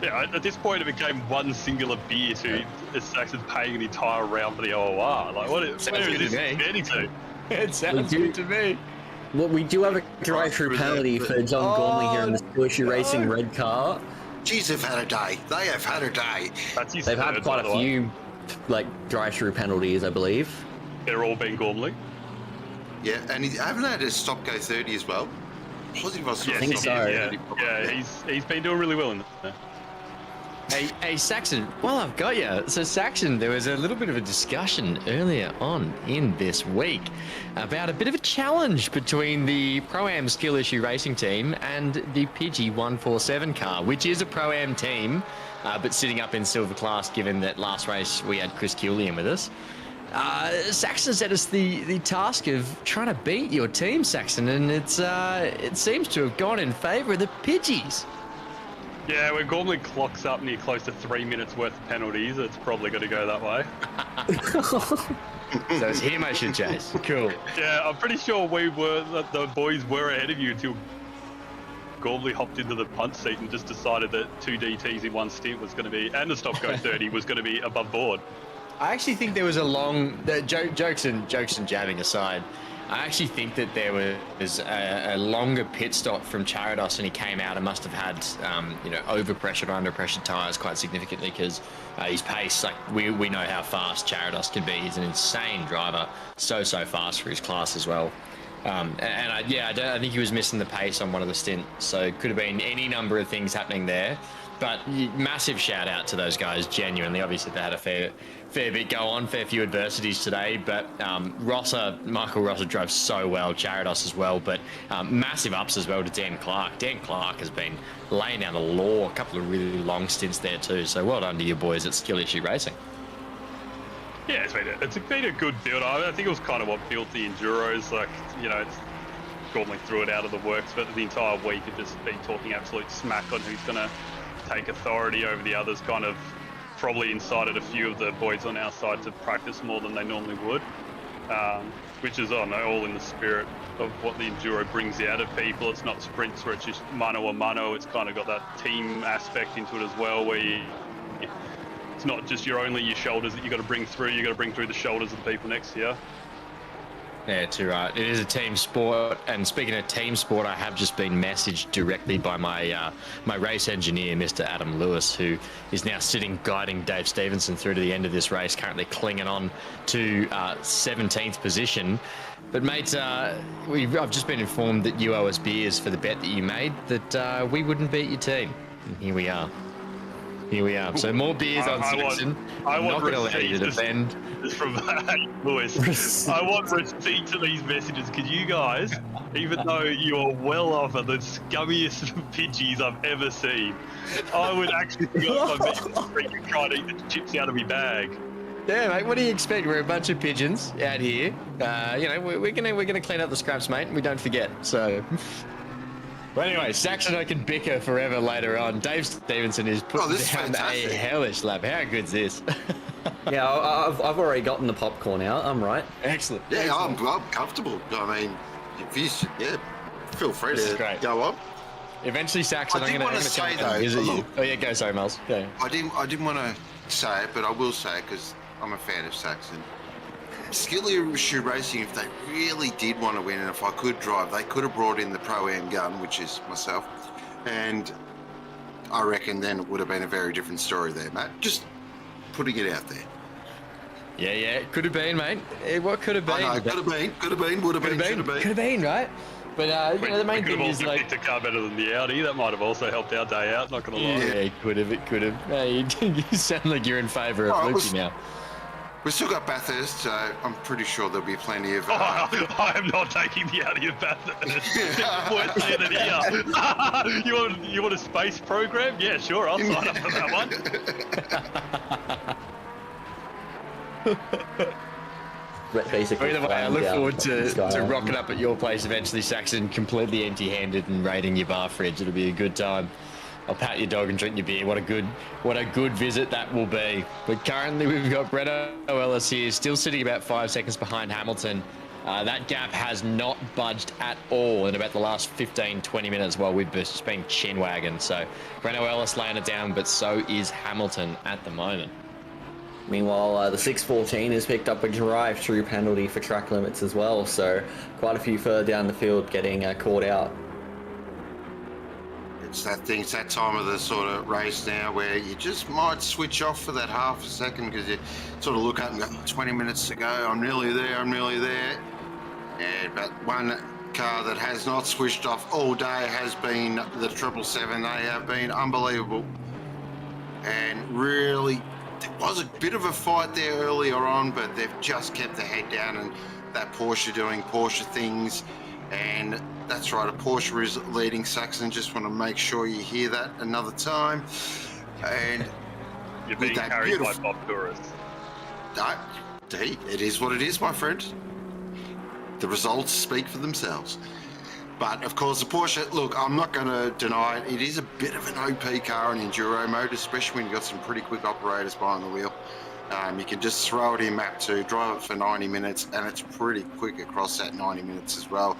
Yeah, at this point it became one singular beer to Saxon's paying an entire round for the OOR. Like, where is this getting to? It sounds good to me. Well, we do have a drive-through penalty for John Gormley here in the Skill Racing red car. Jeez, they've had a day. They have had a day. They've had quite a few, like, drive-through penalties, I believe. They're all been Gormley. Yeah, and he haven't had a stop go 30 as well. Positive I saw. I think so. Yeah, he's been doing really well in there. Hey, Saxon, while I've got you, so Saxon, there was a little bit of a discussion earlier on in this week about a bit of a challenge between the Pro-Am Skill Issue Racing team and the Pidgey 147 car, which is a Pro-Am team, but sitting up in silver class, given that last race we had Chris Killian with us. Saxon set us the task of trying to beat your team, Saxon, and it seems to have gone in favour of the Pidgeys. Yeah, when Gormley clocks up near close to 3 minutes worth of penalties, it's probably going to go that way. So it's him I should chase. Cool. Yeah, I'm pretty sure the boys were ahead of you until Gormley hopped into the punt seat and just decided that 2 DTs in one stint was going to be, and the stop go 30 was going to be above board. I actually think there was a long jokes and jabbing aside. I actually think that there was a longer pit stop from Charados, and he came out and must have had overpressured or underpressured tyres quite significantly, because his pace, like we know how fast Charados can be. He's an insane driver, so fast for his class as well. I think he was missing the pace on one of the stints, so it could have been any number of things happening there. But massive shout out to those guys, genuinely. Obviously, they had a fair bit go on, fair few adversities today. But Michael Rosser drove so well, Charados as well. But massive ups as well to Dan Clark. Dan Clark has been laying down the law, a couple of really long stints there too. So well done to you boys at Skill Issue Racing. Yeah, it's been a good build. I think it was kind of what built the Enduros. Like, Gormley threw it out of the works, but the entire week had just been talking absolute smack on who's going to take authority over the others, kind of probably incited a few of the boys on our side to practice more than they normally would, which is all in the spirit of what the Enduro brings out of people. It's not sprints where it's just mano a mano, it's kind of got that team aspect into it as well, where it's not just your shoulders that you got to bring through, you got to bring through the shoulders of the people next to you. Yeah, too right. It is a team sport, and speaking of team sport, I have just been messaged directly by my race engineer, Mr. Adam Lewis, who is now sitting guiding Dave Stevenson through to the end of this race, currently clinging on to 17th position. But mate, I've just been informed that you owe us beers for the bet that you made that we wouldn't beat your team. And here we are. So more beers on Stevenson. I'm not going to let you defend. From Lewis. I want receipts of these messages, because you guys, even though you are well off of the scummiest Pidgeys I've ever seen, I would actually think I'm trying to eat the chips out of my bag. Yeah, mate. What do you expect? We're a bunch of pigeons out here. We're gonna clean up the scraps, mate. And we don't forget. So. But anyway, Saxon and I can bicker forever later on. Dave Stevenson is putting down a hellish lap. How good's this? Yeah, I've already gotten the popcorn out. I'm right. Excellent. Yeah, Excellent. I'm comfortable. I mean, if you feel free to go on. Eventually, Saxon, I'm going to say though. Visit you. Oh yeah, go. Sorry, Miles. Go. I didn't want to say it, but I will say it because I'm a fan of Saxon. Skill Issue Racing, if they really did want to win, and if I could drive, they could have brought in the Pro-Am gun, which is myself, and I reckon then it would have been a very different story there, mate. Just putting it out there. Yeah, could have been, mate. What could have been? I know, could have been, would have been, should have been. Could have been, right? But the main thing is, like, picked a car better than the Audi. That might have also helped our day out. Not gonna lie. Yeah, it could have. Hey, you sound like you're in favour of Lucy now. We've still got Bathurst, so I'm pretty sure there'll be plenty of... I am not taking the Audi of Bathurst. Worth saying it here. You want a space program? Yeah, sure, I'll sign up for that one. Basically, either way, I look forward to rocking up at your place eventually, Saxon, completely empty-handed and raiding your bar fridge. It'll be a good time. I'll pat your dog and drink your beer. What a good visit that will be. But currently we've got Brett Ellis here, still sitting about 5 seconds behind Hamilton. That gap has not budged at all in about the last 15, 20 minutes while we've just been chin wagging. So Renault Ellis laying it down, but so is Hamilton at the moment. Meanwhile, the 614 has picked up a drive-through penalty for track limits as well, so quite a few further down the field getting caught out. It's that time of the sort of race now where you just might switch off for that half a second because you sort of look up and go, 20 minutes to go, I'm nearly there. Yeah, but one car that has not switched off all day has been the 777. They have been unbelievable. And really, there was a bit of a fight there earlier on, but they've just kept their head down and that Porsche doing Porsche things. And that's right, a Porsche is leading Saxon. Just want to make sure you hear that another time. And you're being carried by Bob Tourist. It is what it is, my friend. The results speak for themselves. But of course, the Porsche, look, I'm not going to deny it. It is a bit of an OP car in enduro mode, especially when you've got some pretty quick operators behind the wheel. You can just throw it in map 2, drive it for 90 minutes, and it's pretty quick across that 90 minutes as well.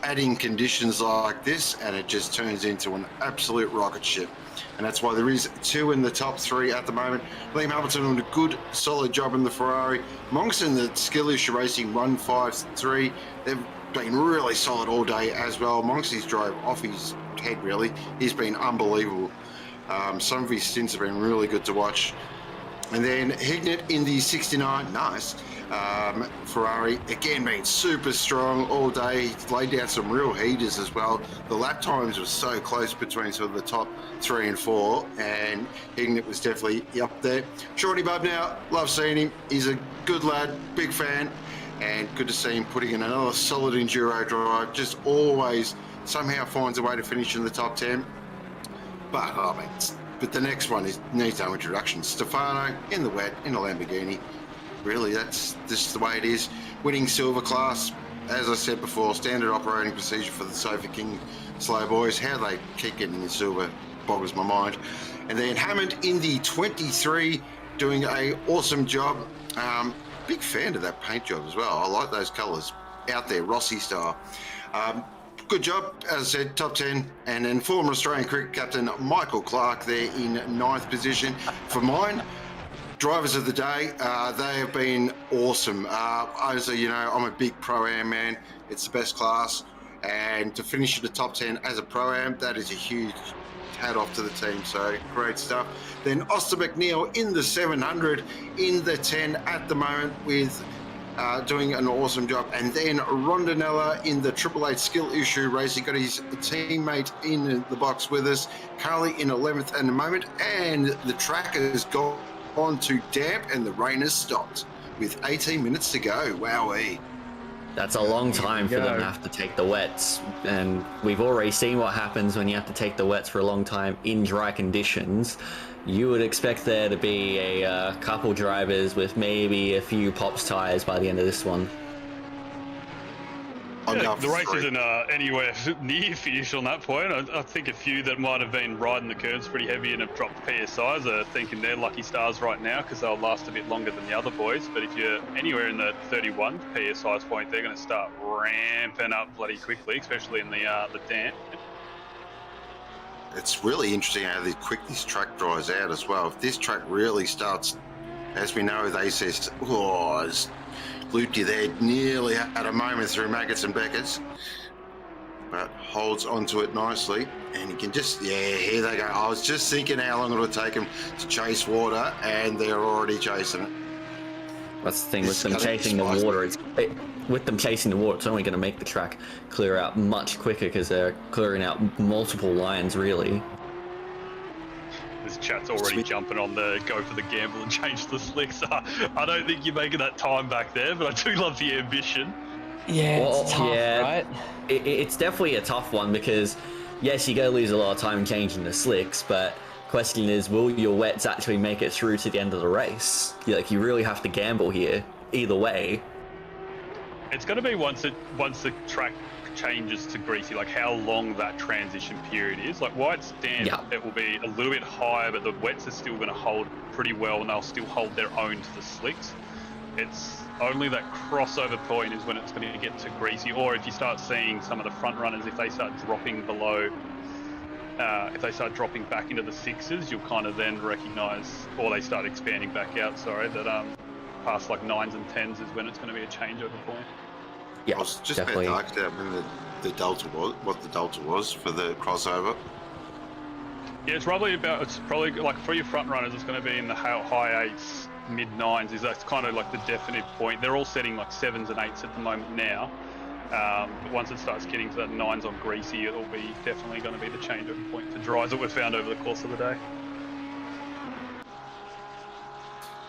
Adding conditions like this, and it just turns into an absolute rocket ship. And that's why there is 2 in the top 3 at the moment. Liam Hamilton doing a good, solid job in the Ferrari. Monks in the Skill Issue Racing 153. They've been really solid all day as well. Monksy's drove off his head, really. He's been unbelievable. Some of his stints have been really good to watch. And then Hignett in the 69, nice. Ferrari, again, being super strong all day. He's laid down some real heaters as well. The lap times were so close between sort of the top 3 and 4, and Hignett was definitely up there. Shorty Bub now, love seeing him. He's a good lad, big fan, and good to see him putting in another solid enduro drive. Just always somehow finds a way to finish in the top 10. But, but the next one needs no introduction. Stefano in the wet, in a Lamborghini. Really, that's just the way it is. Winning silver class, as I said before, standard operating procedure for the Sofa King slow boys. How they keep getting in silver boggles my mind. And then Hammond in the 23, doing a awesome job. Big fan of that paint job as well. I like those colours out there, Rossi style. Good job, as I said, top 10. And then former Australian cricket captain Michael Clark there in 9th position. For mine, drivers of the day, they have been awesome. As you know, I'm a big Pro-Am man. It's the best class. And to finish in the top 10 as a Pro-Am, that is a huge hat off to the team. So great stuff. Then Austin McNeil in the 700, in the 10 at the moment with doing an awesome job. And then Rondinella in the 888 Skill Issue Racing, got his teammate in the box with us. Carly in 11th at the moment. And the track has gone on to damp and the rain has stopped with 18 minutes to go. Wowee. That's a long time for them to have to take the wets, and we've already seen what happens when you have to take the wets for a long time in dry conditions. You would expect there to be a couple drivers with maybe a few pops tyres by the end of this one. Yeah, the race isn't anywhere near finish on that point. I think a few that might have been riding the curves pretty heavy and have dropped PSIs are thinking they're lucky stars right now because they'll last a bit longer than the other boys. But if you're anywhere in the 31 PSI point, they're going to start ramping up bloody quickly, especially in the damp. It's really interesting how quick this track dries out as well. If this track really starts, as we know, they says, it's looped you there nearly at a moment through Maggots and Beckett's, but holds onto it nicely, and you can just, here they go. I was just thinking how long it would take them to chase water, and they're already chasing it. That's the thing with them chasing the water. With them chasing the water, it's only going to make the track clear out much quicker because they're clearing out multiple lines, really. This chat's already jumping on the go for the gamble and change the slicks. I don't think you're making that time back there, but I do love the ambition. Yeah, it's tough, right? It's definitely a tough one because, yes, you're going to lose a lot of time changing the slicks, but question is, will your wets actually make it through to the end of the race? You really have to gamble here, either way. It's going to be once the track changes to greasy, like how long that transition period is. Like while it's damp, it will be a little bit higher, but the wets are still going to hold pretty well, and they'll still hold their own to the slicks. only that crossover point is when it's going to get too greasy. Or if you start seeing some of the front runners, if they start dropping below, if they start dropping back into the sixes, you'll kind of then recognise, or they start expanding back out, sorry, that past like 9s and 10s is when it's going to be a changeover point. Yeah, I was just definitely. about to ask that when the delta was, what the delta was for the crossover. Yeah, it's probably like for your front runners, it's going to be in the high 8s, mid 9s. That's kind of like the definite point. They're all setting like 7s and 8s at the moment now. But once it starts getting to that 9s on greasy, it'll be definitely going to be the changeover point for dries that we've found over the course of the day.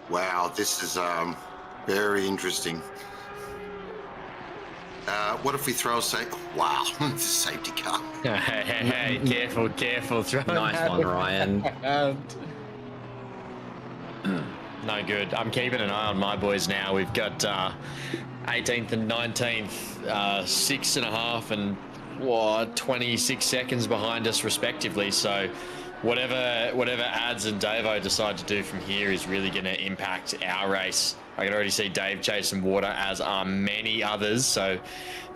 Wow, this is very interesting. What if we throw a safety? Wow, it's a safety car. Hey, careful. Nice one, Ryan. No good. I'm keeping an eye on my boys now. We've got 18th and 19th, 6.5 and 26 seconds behind us respectively. So whatever Ads and Davo decide to do from here is really going to impact our race. I can already see Dave chasing water, as are many others. So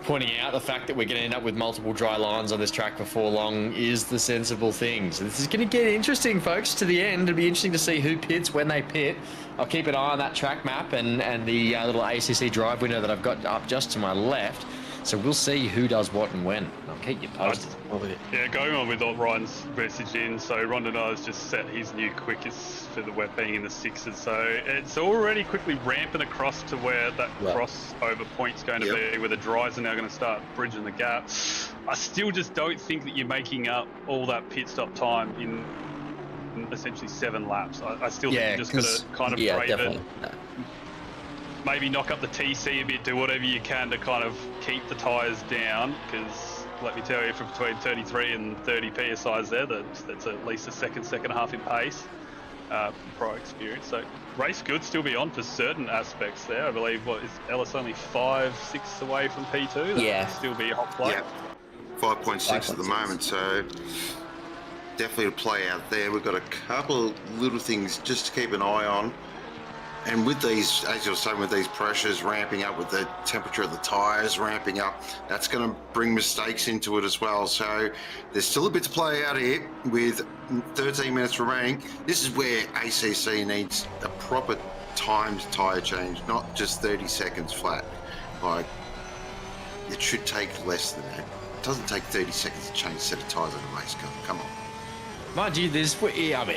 pointing out the fact that we're going to end up with multiple dry lines on this track before long is the sensible thing. So this is going to get interesting, folks, to the end. It'll be interesting to see who pits when they pit. I'll keep an eye on that track map and the little ACC drive window that I've got up just to my left. So we'll see who does what and when. I'll keep you posted. Yeah, going on with what Ryan's message in, so Rondonna's just set his new quickest for the wet being in the 6s, so it's already quickly ramping across to where that crossover point's going to be, where the dries are now going to start bridging the gap. I still just don't think that you're making up all that pit stop time in essentially 7 laps. I still think you're just going to kind of brave it. Maybe knock up the TC a bit, do whatever you can to kind of keep the tyres down, because let me tell you, from between 33 and 30 PSIs there, that's at least a second and a half in pace from prior experience. So race could still be on for certain aspects there. I believe, Ellis only 5-6 away from P2? That could still be a hot play. Yeah, 5.6 at the moment, so definitely a play out there. We've got a couple of little things just to keep an eye on. And with these, as you were saying, with these pressures ramping up, with the temperature of the tyres ramping up, that's going to bring mistakes into it as well. So there's still a bit to play out here with 13 minutes remaining. This is where ACC needs a proper timed tyre change, not just 30 seconds flat. Like, it should take less than that. It doesn't take 30 seconds to change a set of tyres on a race car. Come on. Mind you,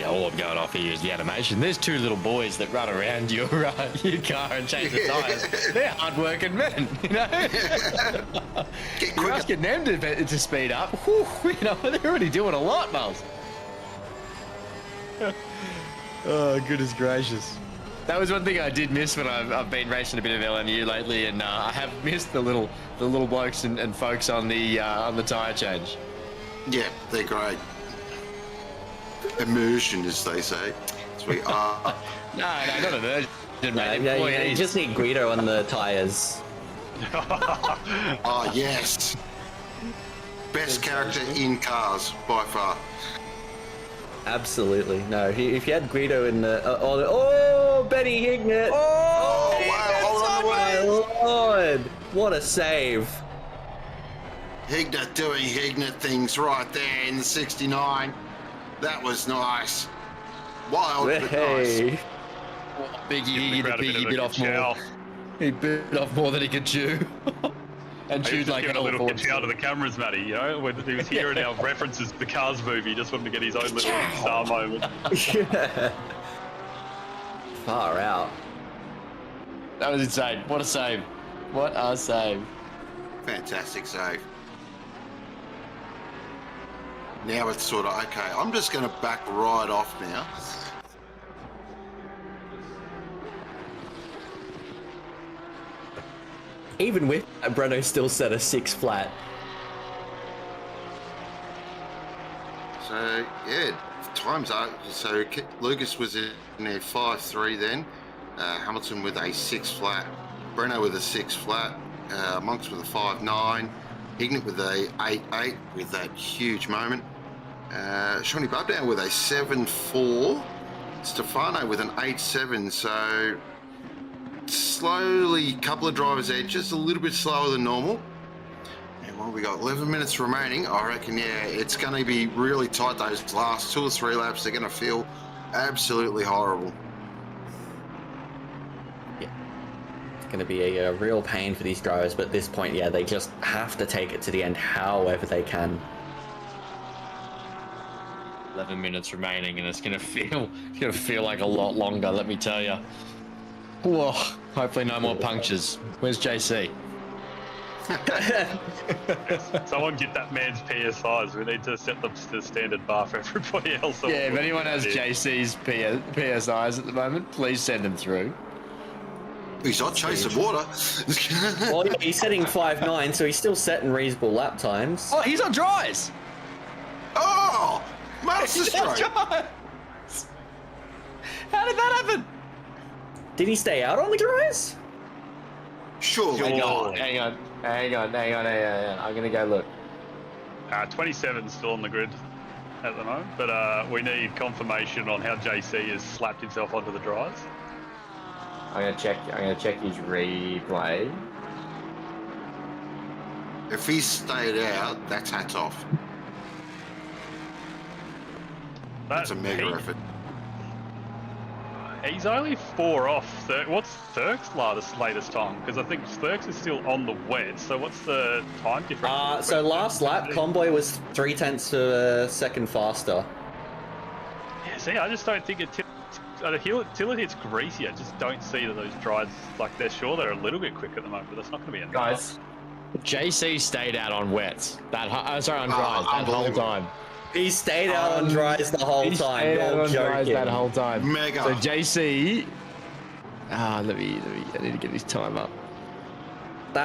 all I'm going off here is the animation. There's 2 little boys that run around your car and change the tyres. They're hard-working men, you know? You're asking them to speed up. Whew, you know, they're already doing a lot, Miles. Oh, goodness gracious. That was one thing I did miss when I've been racing a bit of LMU lately, and I have missed the little blokes and folks on the tyre change. Yeah, they're great. Immersion, as they say. As we are. No, not immersion, mate. No, you just need Guido on the tyres. Oh, yes. Best character in cars, by far. Absolutely. No, if you had Guido in the... Benny Hignett! Oh, wow, my Lord! What a save. Hignett doing Hignett things right there in the 69. That was nice. Wild, but nice. Biggie bit off more. He bit off more than he could chew. And chewed like an a little out of the cameras, Matty. You know, when he was hearing our references to the Cars movie, he just wanted to get his own little star moment. Far out. That was insane. What a save. What a save. Fantastic save. Now it's sort of, okay, I'm just going to back right off now. Even with that, Breno still set a 6 flat. So, yeah, time's up. So Lucas was in there 5.3 then. Hamilton with a 6 flat. Breno with a 6 flat. Monks with a 5.9. Hignett with a 8.8 with that huge moment. Shawnee Bubdown with a 7.4. Stefano with an 8.7. So slowly, couple of drivers there, just a little bit slower than normal. And well, we got 11 minutes remaining. I reckon, yeah, it's going to be really tight. Those last 2 or 3 laps, they're going to feel absolutely horrible. Going to be a real pain for these drivers, but at this point, yeah, they just have to take it to the end however they can. 11 minutes remaining, and it's gonna feel like a lot longer. Let me tell you. Whoa! Hopefully, no more punctures. Where's JC? Someone get that man's PSIs. We need to set the standard bar for everybody else. Yeah, if anyone has JC's PSIs at the moment, please send them through. He's not chasing water. Well, yeah, he's setting 5.9, so he's still setting reasonable lap times. Oh, he's on dries! Oh! Master He's on stroke! dries! How did that happen? Did he stay out on the dries? Surely not. Hang on. I'm gonna go look. 27's still on the grid at the moment, but we need confirmation on how JC has slapped himself onto the dries. I'm gonna check his replay. If he stayed out, that's hats off. That's a mega effort. He's only 4 off. What's Thurk's latest time? Because I think Thurk's is still on the wet. So what's the time difference? So last lap, Convoy was 0.3 of a second faster. Yeah, see, I just don't think till it hits greasy, I just don't see that those dries, like, they're sure they're a little bit quick at the moment, but that's not going to be enough. Guys, JC stayed out on wets. On dries that whole time. He stayed out on dries the whole time. You're joking. That whole time. Mega. So JC, I need to get his time up.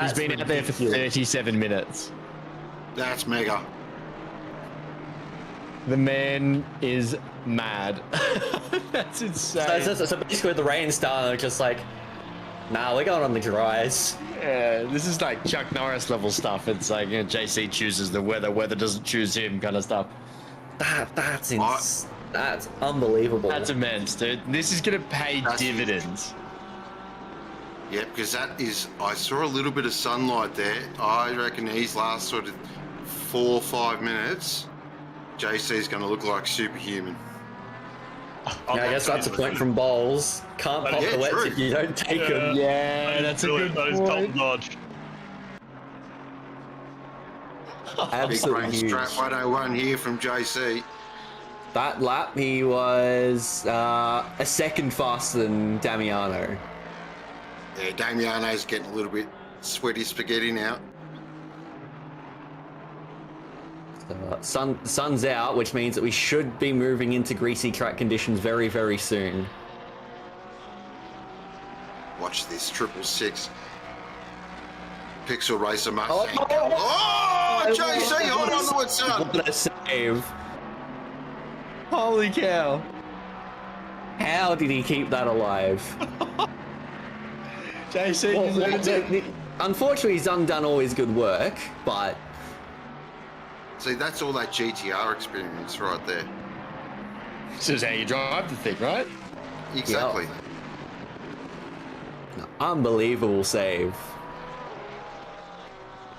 He's been out there for 37 minutes. That's mega. The man is mad. That's insane. So basically the rain started just like, nah, we're going on the dries. Yeah, this is like Chuck Norris level stuff. It's like, you know, JC chooses the weather doesn't choose him kind of stuff. That's unbelievable. That's immense, dude. This is gonna pay dividends. Yeah, because that is, I saw a little bit of sunlight there. I reckon these last sort of 4 or 5 minutes, JC's going to look like superhuman. Yeah, I guess that's a point from Bowles. Can't pop the wets if you don't take them. Yeah, that's a good point. Notch. Absolutely Big huge. Strap 101 here from JC. That lap, he was a second faster than Damiano. Yeah, Damiano's getting a little bit sweaty spaghetti now. Sun's out, which means that we should be moving into greasy track conditions very, very soon. Watch this 666. Pixel Racer Mustang. Oh, JC, hold on to it, son. What a save. Holy cow. How did he keep that alive? JC, unfortunately, he's undone all his good work, but... See, that's all that GTR experience right there. This is how you drive the thing, right? Exactly. Yep. Unbelievable save.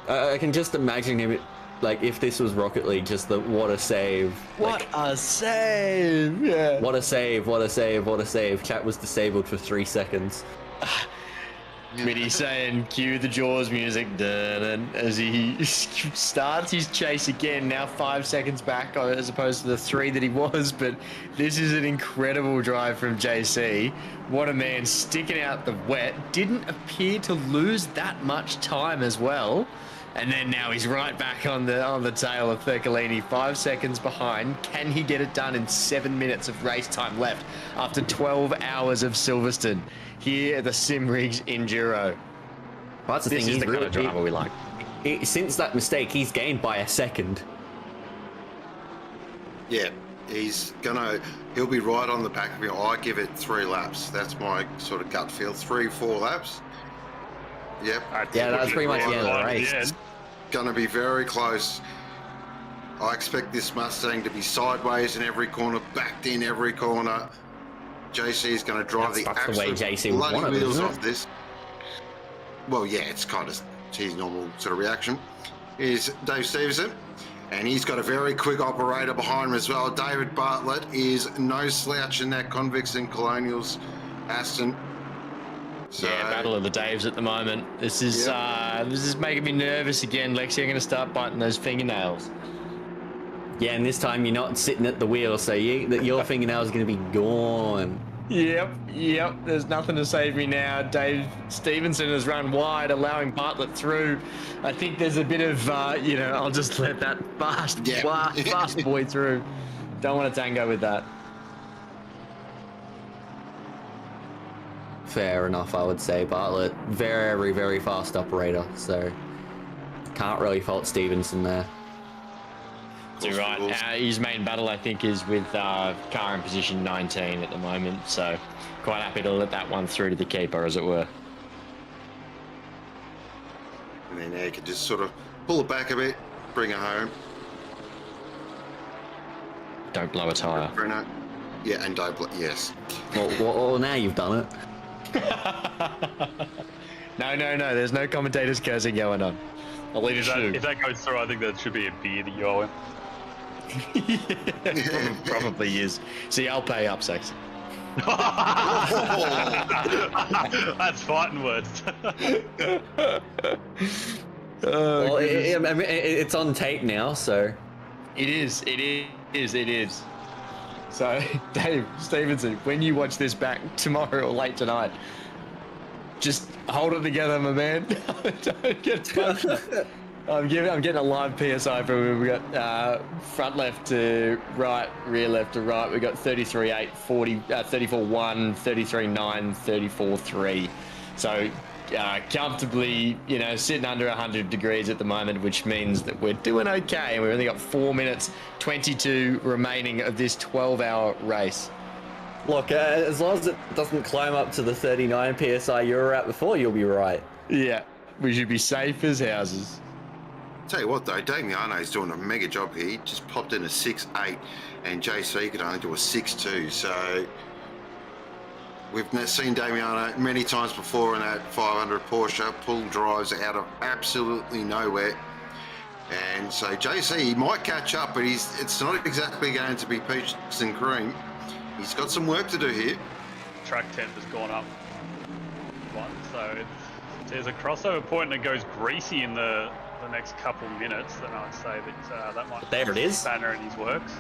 I can just imagine him, like, if this was Rocket League, just the what a save. What a save! Yeah. What a save, what a save, what a save. Chat was disabled for 3 seconds. Mitty saying, cue the Jaws music, dun, as he starts his chase again, now 5 seconds back as opposed to the 3 that he was, but this is an incredible drive from JC. What a man, sticking out the wet, didn't appear to lose that much time as well. And then now he's right back on the tail of Thurcolini, 5 seconds behind. Can he get it done in 7 minutes of race time left after 12 hours of Silverstone here at the Simrigs Enduro? Well, that's the This thing, is he's the kind of driver we like. Since that mistake, he's gained by a second. Yeah, he'll be right on the back of me. I give it 3 laps. That's my sort of gut feel. 3-4 laps. Yep. Yeah, that's pretty much the end of the race. It's going to be very close. I expect this Mustang to be sideways in every corner, backed in every corner. JC is going to drive That's the the way absolute JC would bloody want it, wheels isn't it? off this. Well, yeah, it's kind of his normal sort of reaction. Is Dave Stevenson, and he's got a very quick operator behind him as well. David Bartlett is no slouch in that Convicts and Colonials Aston. So, Yeah, battle of the Daves at the moment. This is making me nervous again, Lexi. I'm going to start biting those fingernails. Yeah, and this time you're not sitting at the wheel, so your fingernails are going to be gone. Yep. There's nothing to save me now. Dave Stevenson has run wide, allowing Bartlett through. I think there's a bit of, I'll just let that fast boy through. Don't want to tango with that. Fair enough, I would say. Bartlett, very, very fast operator, so can't really fault Stevenson there. You're right. His main battle, I think, is with car in position 19 at the moment, so quite happy to let that one through to the keeper, as it were. and then you can just sort of pull it back a bit, bring it home. Don't blow a tyre. Bruno. Yeah, and don't yes. Well, now you've done it. No, there's no commentators cursing going on. I'll leave it If that goes through, I think that should be a beer that you owe him. Probably is. See, I'll pay up, Sex. That's fighting words. Well, it's on tape now, so. It is. So, Dave Stevenson, when you watch this back tomorrow or late tonight, just hold it together, my man. Don't get I'm getting a live PSI from him. We got front left to right, rear left to right. We got 33.8, 34.1, 33.9, 34.3. So comfortably, sitting under 100 degrees at the moment, which means that we're doing okay. And we've only got 4 minutes 22 remaining of this 12-hour race. Look, as long as it doesn't climb up to the 39 PSI you were at before, you'll be right. Yeah, we should be safe as houses. Tell you what though, Damiano's doing a mega job here. He just popped in a 6.8 and JC could only do a 6.2. So we've seen Damiano many times before in that 500 Porsche pull drives out of absolutely nowhere. And so JC, he might catch up, but it's not exactly going to be peaches and cream. He's got some work to do here. Track temp has gone up one, so there's a crossover point and it goes greasy in the next couple minutes, then I'd say that might There it is. Spanner in his works.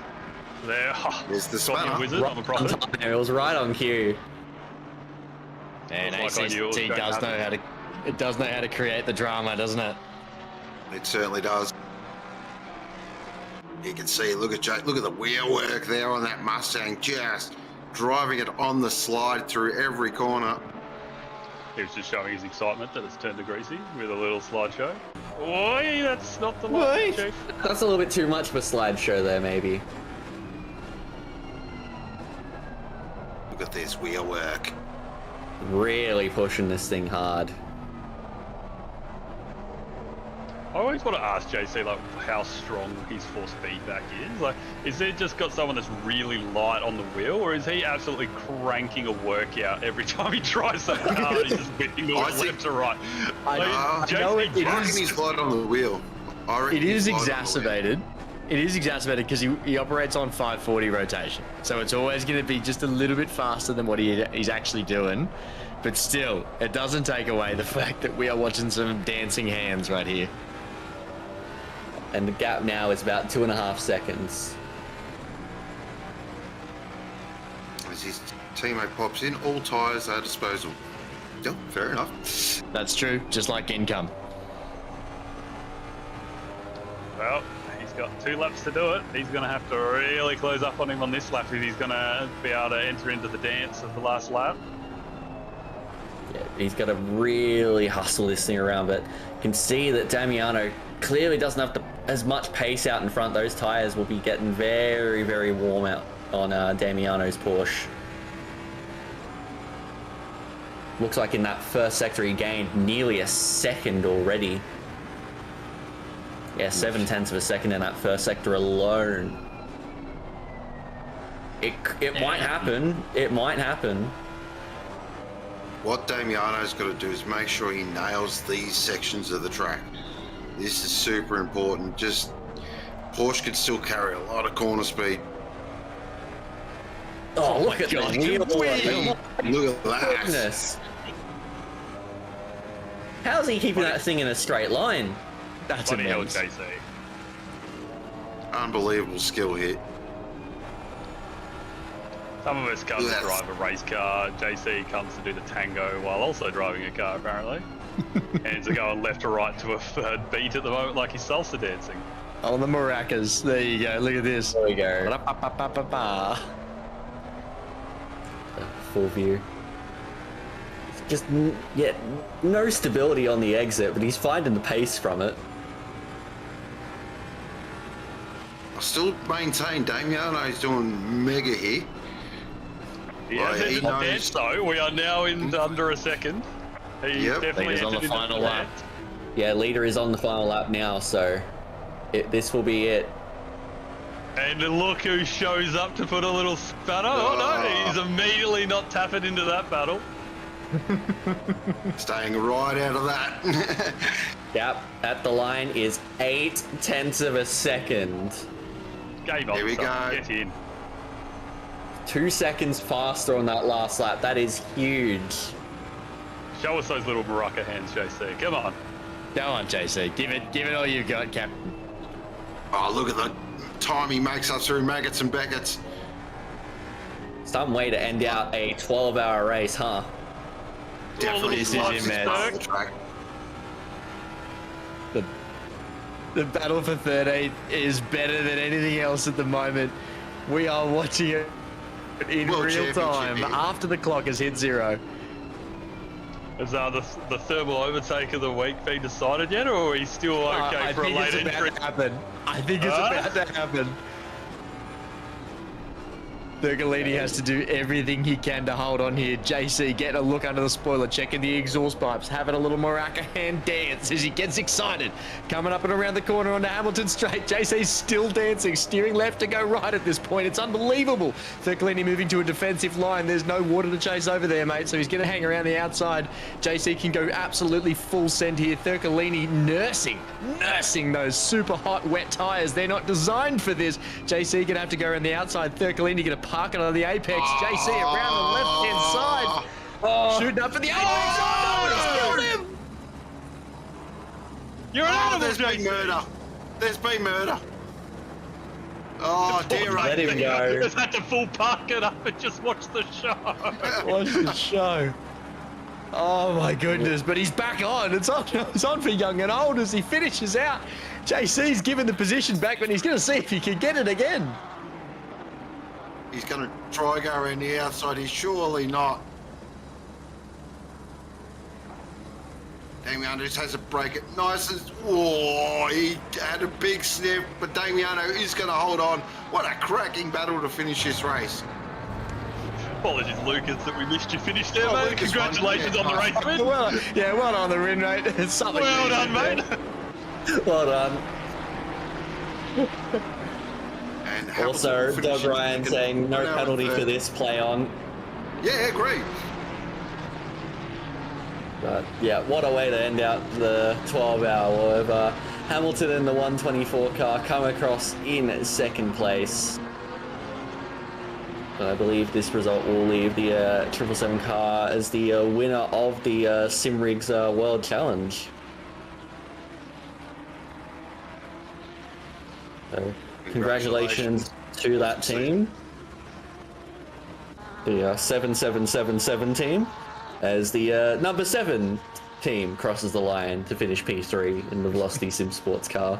There's the got me a spanner. wizard of a prophet. It was right on cue. And Looks like I knew it was ACT going does to know how to. It does know how to create the drama, doesn't it? It certainly does. You can see, look at the wheel work there on that Mustang, just driving it on the slide through every corner. He was just showing his excitement that it's turned to greasy with a little slideshow. Oi, that's not the line, Chief. That's a little bit too much of a slideshow there, maybe. Look at this wheel work. Really pushing this thing hard. I always want to ask JC how strong his force feedback is. Is there just got someone that's really light on the wheel, or is he absolutely cranking a workout every time he tries so hard? He's just whipping the wheel left to right. I reckon he's light on the wheel. It is exacerbated. It is exacerbated because he operates on 540 rotation, so it's always going to be just a little bit faster than what he's actually doing. But still, it doesn't take away the fact that we are watching some dancing hands right here. And the gap now is about 2.5 seconds. As his teammate pops in, all tyres are disposal. Yeah, fair enough. That's true, just like income. Well, he's got 2 laps to do it. He's going to have to really close up on him on this lap if he's going to be able to enter into the dance of the last lap. Yeah, he's got to really hustle this thing around, but you can see that Damiano clearly doesn't have as much pace out in front. Those tyres will be getting very, very warm out on Damiano's Porsche. Looks like in that first sector he gained nearly a second already. Yeah, 0.7 of a second in that first sector alone. It might happen. It might happen. What Damiano's got to do is make sure he nails these sections of the track. This is super important. Just Porsche could still carry a lot of corner speed. Oh, look at God, the wheel. Look at that. Goodness. How's he keeping that thing in a straight line? That's Bloody hell, immense. JC. Unbelievable skill here. Some of us come to Yes. drive a race car. JC comes to do the tango while also driving a car, apparently. Hands are going left to right to a third beat at the moment, like he's salsa dancing. Oh, the maracas. There you go. Look at this. There we go. Ba-da-ba-ba-ba-ba. Full view. Just, no stability on the exit, but he's finding the pace from it. I still maintain Damiano's doing mega here. He Well, has he entered the knows- dance, though. We are now in under a second. He's Yep. definitely Leader's on entered the into final the lap. dance. Yeah, leader is on the final lap now, so this will be it. And look who shows up to put a little spanner. Oh no, he's immediately not tapping into that battle. Staying right out of that. Yep, at the line is 0.8 of a second. Game on, Here we son. go. Get in. 2 seconds faster on that last lap. That is huge. Show us those little Baraka hands, JC. Come on. Go on, JC. Give it all you've got, Captain. Oh, look at the time he makes us through Maggots and Beckett's. Some way to end out a 12-hour race, huh? Definitely This is slices immense. past the track. The battle for 13th is better than anything else at the moment. We are watching it in World real time Championship. after the clock has hit 0. Has the thermal overtake of the week been decided yet, or are we still okay I for a think late it's entry? about to happen. I think it's about to happen. Bergolini has to do everything he can to hold on here. JC getting a look under the spoiler, checking the exhaust pipes, having a little maraca hand dance as he gets excited. Coming up and around the corner onto Hamilton Straight. JC's still dancing, steering left to go right at this point. It's unbelievable. Bergolini moving to a defensive line. There's no water to chase over there, mate, so he's going to hang around the outside. JC can go absolutely full send here. Bergolini nursing those super hot wet tyres. They're not designed for this. JC going to have to go around the outside. Bergolini going to park it on the apex. JC around the left-hand side. Shooting up for the apex. Oh, no, he's killed him. You're an Oh, animal, there's been JC. murder. There's been murder. Oh, dear. Let him go. Just had to full park it up and just watch the show. Watch the show. Oh my goodness, but he's back on. It's on for young and old as he finishes out. JC's given the position back, but he's going to see if he can get it again. He's going to try go around the outside. He's surely not. Damiano just has to break it nice as... Oh, he had a big sniff, but Damiano is going to hold on. What a cracking battle to finish this race. Apologies, Lucas, that we missed you finish there, Oh, mate. Lucas Congratulations won, on the race win. Well on the win, mate. It's something. Well done, mate. Well done. And Hamilton Also, will Doug finish in Ryan second. saying no 1 hour penalty and for 30. this play on. Yeah, great. But yeah, what a way to end out the 12-hour of Hamilton in the 124 car come across in second place. But I believe this result will leave the 777 car as the winner of the Simrigs World Challenge. So, congratulations to that team. The 7777 team, as the number 7 team crosses the line to finish P3 in the Velocity Sim Sports car.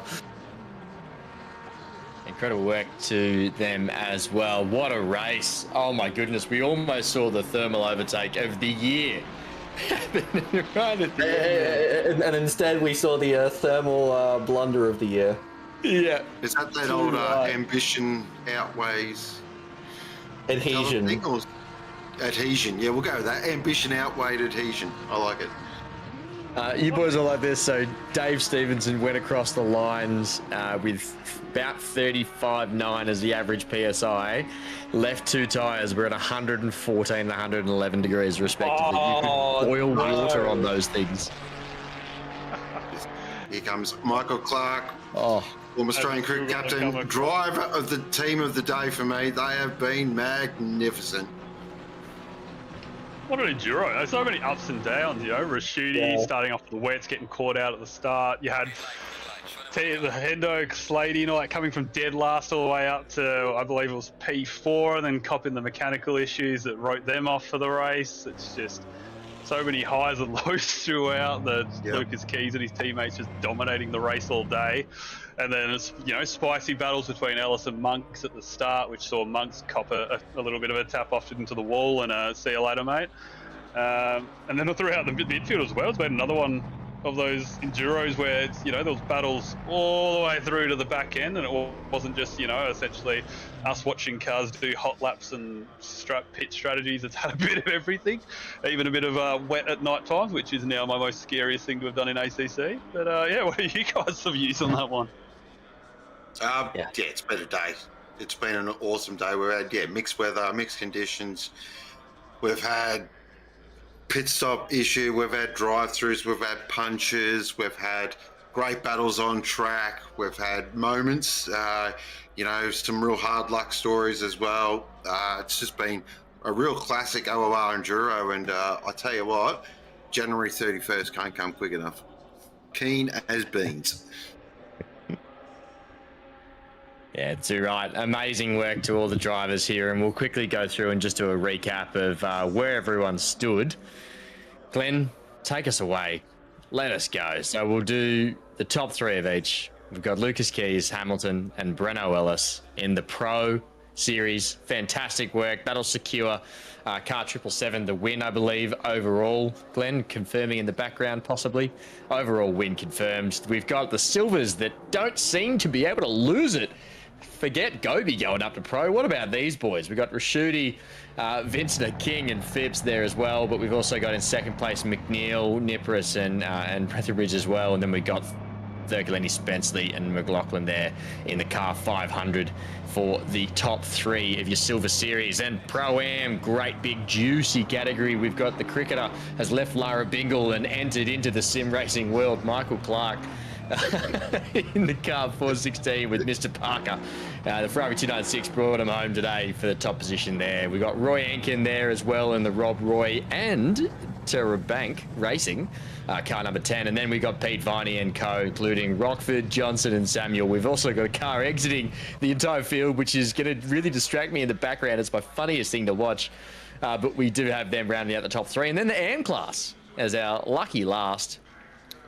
Incredible work to them as well. What a race. Oh my goodness. We almost saw the thermal overtake of the year. Right at the end. And instead we saw the thermal blunder of the year. Yeah. Is that old ambition outweighs Adhesion. thing, or adhesion? Yeah, we'll go with that. Ambition outweighed adhesion. I like it. You boys are like this. So Dave Stevenson went across the lines with about 35.9 as the average PSI. Left 2 tyres. We're at 114 and 111 degrees respectively. You could boil water on those things. Here comes Michael Clark, Oh, former Australian cricket captain, driver of the team of the day for me. They have been magnificent. What an enduro. There's so many ups and downs, you know. Rashidi starting off the wets, getting caught out at the start. You had the Hendo, Slady, you know, like coming from dead last all the way up to, I believe it was P4, and then copping the mechanical issues that wrote them off for the race. It's just so many highs and lows throughout. Lucas Keys and his teammates just dominating the race all day. And then it's, you know, spicy battles between Ellis and Monks at the start, which saw Monks cop a little bit of a tap off into the wall and see you later, mate. And then throughout the midfield as well, it's been another one of those enduros where it's, you know, there was battles all the way through to the back end, and it wasn't just, you know, essentially us watching cars do hot laps and pit strategies. It's had a bit of everything, even a bit of wet at night times, which is now my most scariest thing to have done in ACC. But yeah, what are you guys' views on that one? Yeah, it's been a day. It's been an awesome day. We've had, mixed weather, mixed conditions. We've had pit stop issue, we've had drive-throughs, we've had punches, we've had great battles on track, we've had moments, you know, some real hard luck stories as well. It's just been a real classic OOR Enduro, and I tell you what, January 31st can't come quick enough. Keen as beans. yeah, it's all right. Amazing work to all the drivers here, and we'll quickly go through and just do a recap of where everyone stood. Glenn, take us away. Let us go. So we'll do the top 3 of each. We've got Lucas Keys, Hamilton, and Breno Ellis in the Pro Series. Fantastic work. That'll secure car 777 the win, I believe, overall. Glenn, confirming in the background, possibly. Overall win confirmed. We've got the Silvers that don't seem to be able to lose it. Forget Gobi going up to Pro. What about these boys? We've got Rashudi, Vincent King and Phipps there as well, but we've also got in second place McNeil, Nipris and Bretherbridge as well, and then we got Thurgolini, Spenceley and McLaughlin there in the car 500 for the top 3 of your Silver Series. And Pro-Am, great big juicy category. We've got the cricketer has left Lara Bingle and entered into the sim racing world, Michael Clark. In the car 416 with Mr. Parker. The Ferrari 296 brought him home today for the top position there. We got Roy Ankin there as well in the Rob Roy and Terra Bank Racing, car number 10. And then we got Pete Viney and co, including Rockford, Johnson and Samuel. We've also got a car exiting the entire field, which is going to really distract me in the background. It's my funniest thing to watch. But we do have them rounding out the top 3. And then the AM class as our lucky last.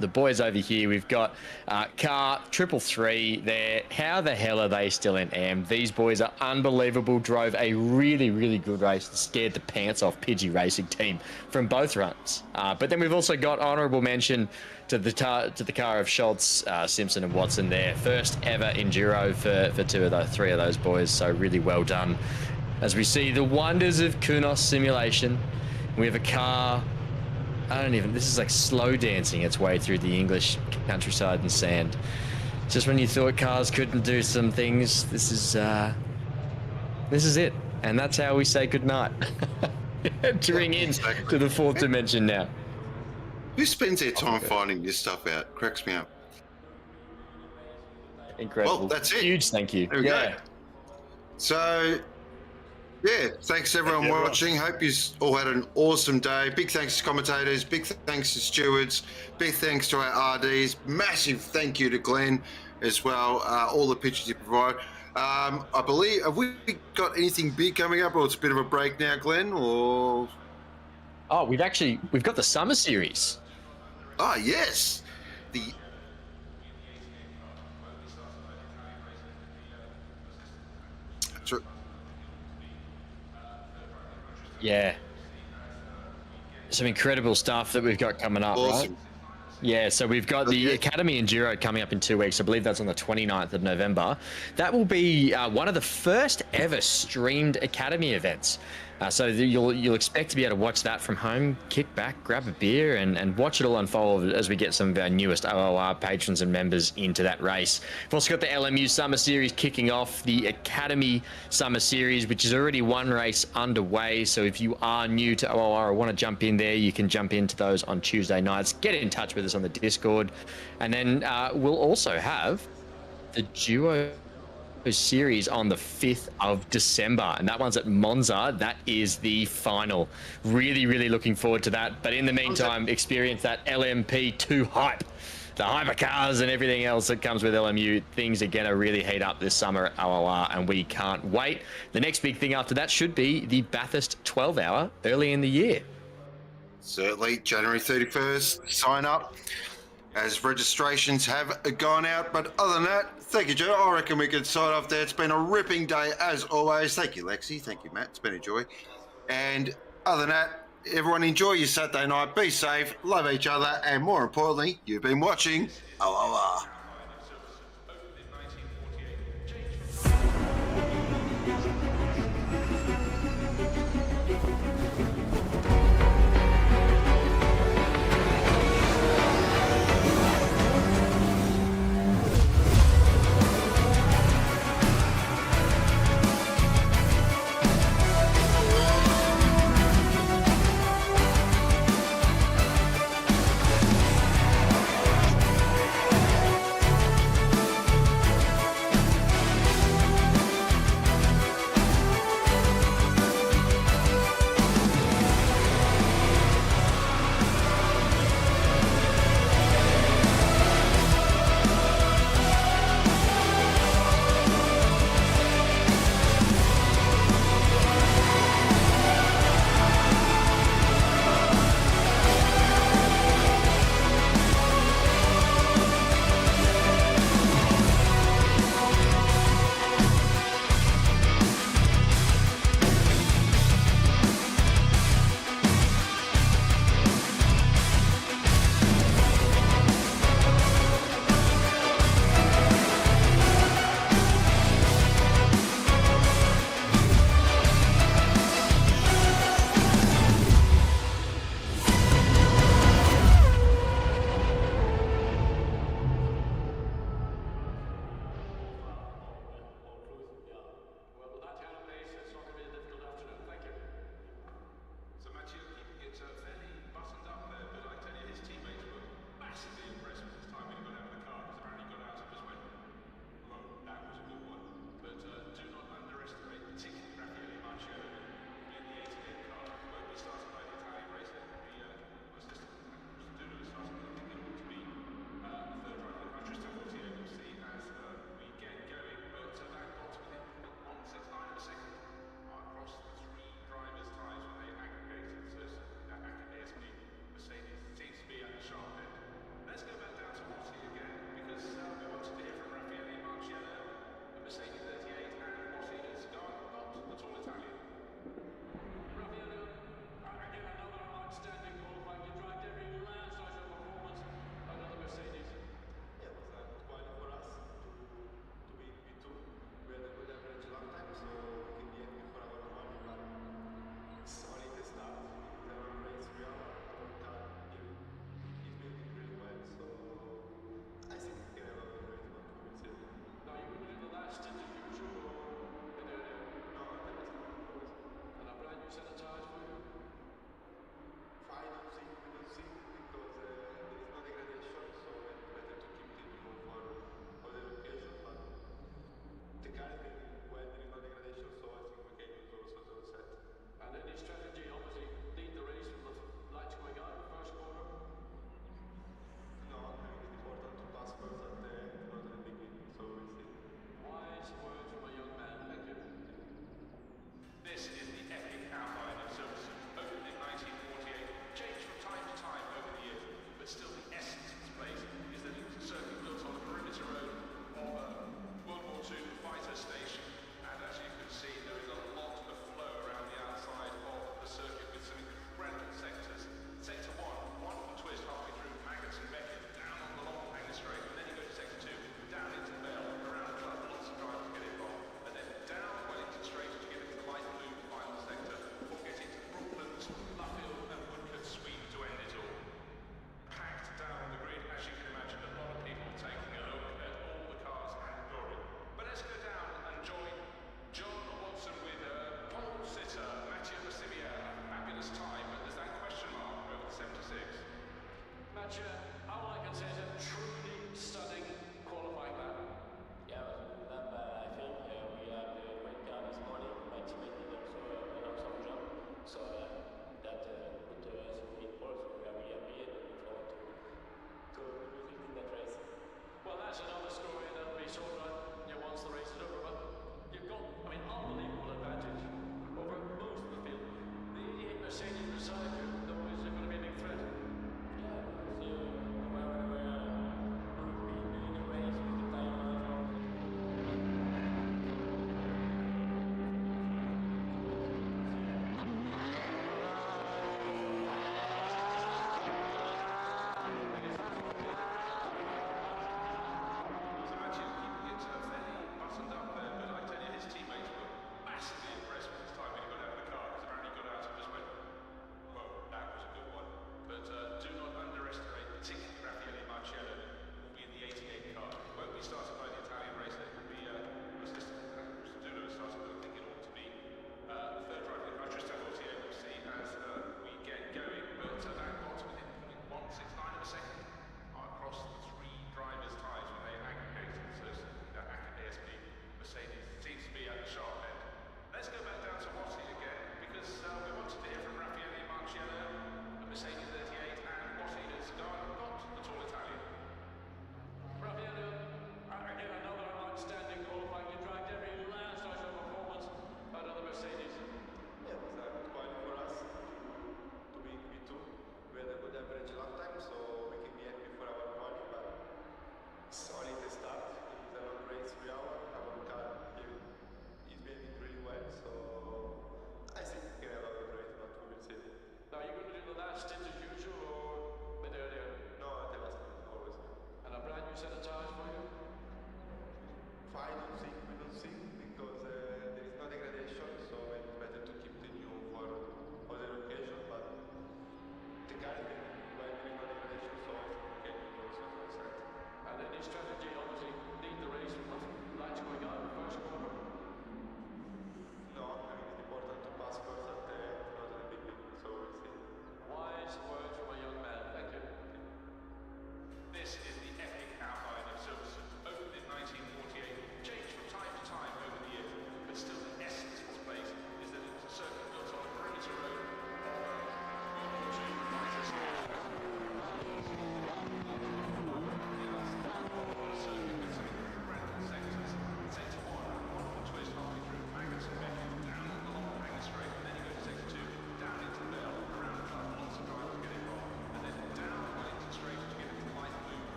The boys over here, we've got car 333 there. How the hell are they still in AM? These boys are unbelievable. Drove a really, really good race. Scared the pants off Pidgey Racing team from both runs. But then we've also got honourable mention to the car of Schultz, Simpson and Watson there. First ever Enduro for 3 of those boys. So really well done. As we see the wonders of Kunos simulation, we have a car... this is like slow dancing its way through the English countryside and sand. Just when you thought cars couldn't do some things, this is it. And that's how we say goodnight. Entering in to the 4th dimension now. Who spends their time finding this stuff out? Cracks me up. Incredible. Well, that's it. Huge thank you. There we go. So... yeah, thanks to everyone watching. Hope you all had an awesome day. Big thanks to commentators, big thanks to stewards, big thanks to our RDs. Massive thank you to Glenn as well, all the pictures you provide. I believe, have we got anything big coming up, or it's a bit of a break now, Glenn, or? Oh, we've got the Summer Series. Ah, yes. Yeah. Some incredible stuff that we've got coming up, awesome. Right? Yeah, so we've got the Academy Enduro coming up in 2 weeks. I believe that's on the 29th of November. That will be one of the first ever streamed Academy events. So you'll expect to be able to watch that from home, kick back, grab a beer, and watch it all unfold as we get some of our newest OOR patrons and members into that race. We've also got the LMU Summer Series kicking off, the Academy Summer Series, which is already one race underway. So if you are new to OOR or want to jump in there, you can jump into those on Tuesday nights. Get in touch with us on the Discord. And then we'll also have the Duo Series on the 5th of December, and that one's at Monza. That is the final. Really looking forward to that. But in the meantime, experience that LMP2 hype, the hypercars and everything else that comes with LMU. Things are gonna really heat up this summer at OOR, and we can't wait. The next big thing after that should be the Bathurst 12-hour early in the year. Certainly, January 31st, sign up as registrations have gone out. But other than that, thank you, Joe. I reckon we could sign off there. It's been a ripping day as always. Thank you, Lexi. Thank you, Matt. It's been a joy. And other than that, everyone enjoy your Saturday night. Be safe, love each other, and more importantly, you've been watching OOR.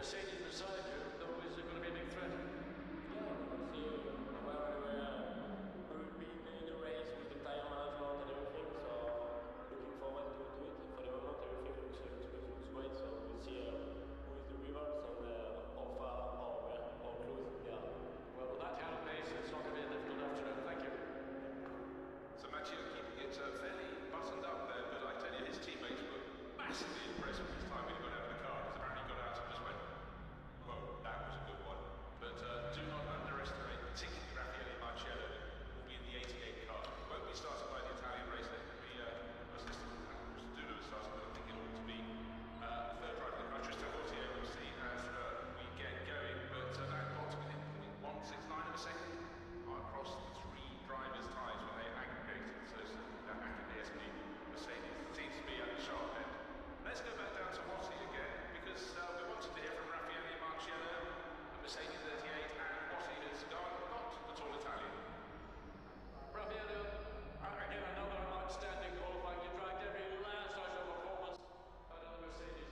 Mercedes beside you, though, is going to be a big threat. Yeah, so we've been in the race with the tire management and everything, so looking forward to it. For the moment, everything looks great, so we'll see who is the rivals and how far or close they are. Well, with that kind of pace, it's not going to be a difficult afternoon. Thank you. So Matteo keeping it fairly buttoned up there, but I tell you, his teammates were massively impressed with his time when he got out of the car, because apparently he got out and just went, whoa, that was a good one. But do not underestimate, particularly Raffaele Marcello, who will be in the 88 car. It won't be started by the Italian race, it will be, I was listening to Duno starting, but I think it ought to be the third driver of the car, Tristan Vautier, we'll see as we get going. But that got to within 169 of a second across the three drivers' ties when they aggregated. So that ASP Mercedes seems to be at the sharp end. Let's go back down to Rossi again, because we wanted to hear from Raffaele Marciello, Mercedes 38, and Rossi has gone, not at all Italian. Raffaele, again, another outstanding qualifying. You dragged every last out of performance out of the Mercedes.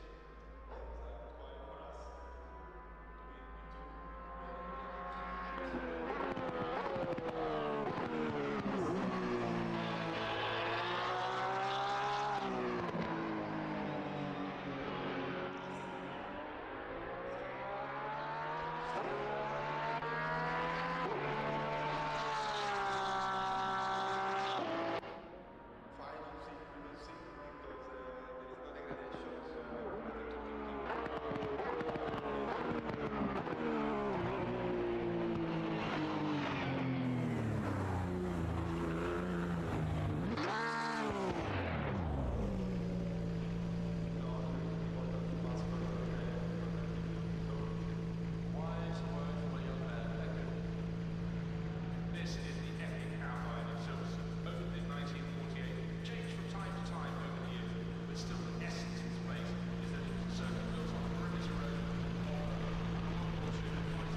This is the epic outline of Silverstone, opened in 1948, changed from time to time over the years, but still the essence of its place is that it was a circuit built on a perimeter road to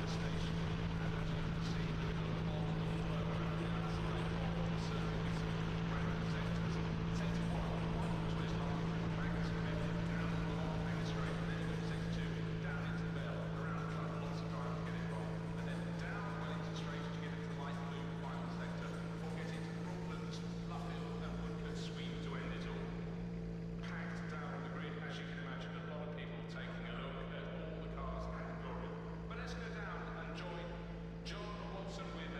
the station. And as you can see, we've got a multiple flow around the outside of the circuit with some random sectors. Sector 1, which is on Magnus Connect, down along Magnus Straight, and then you go to Sector 2, down into Bell, around the truck, lots of drivers get involved, and then down Wellington Straight to get into the light blue final sector, before getting to Brooklands, Luffield and Woodcote Sweep to end it all. Packed down on the grid, as you can imagine, a lot of people taking a look at all the cars and glory. But let's go down and join John Watson with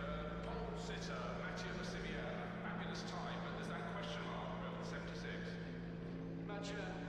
pole sitter Mattia Massivia. Fabulous time, but there's that question mark over the 76. Matcha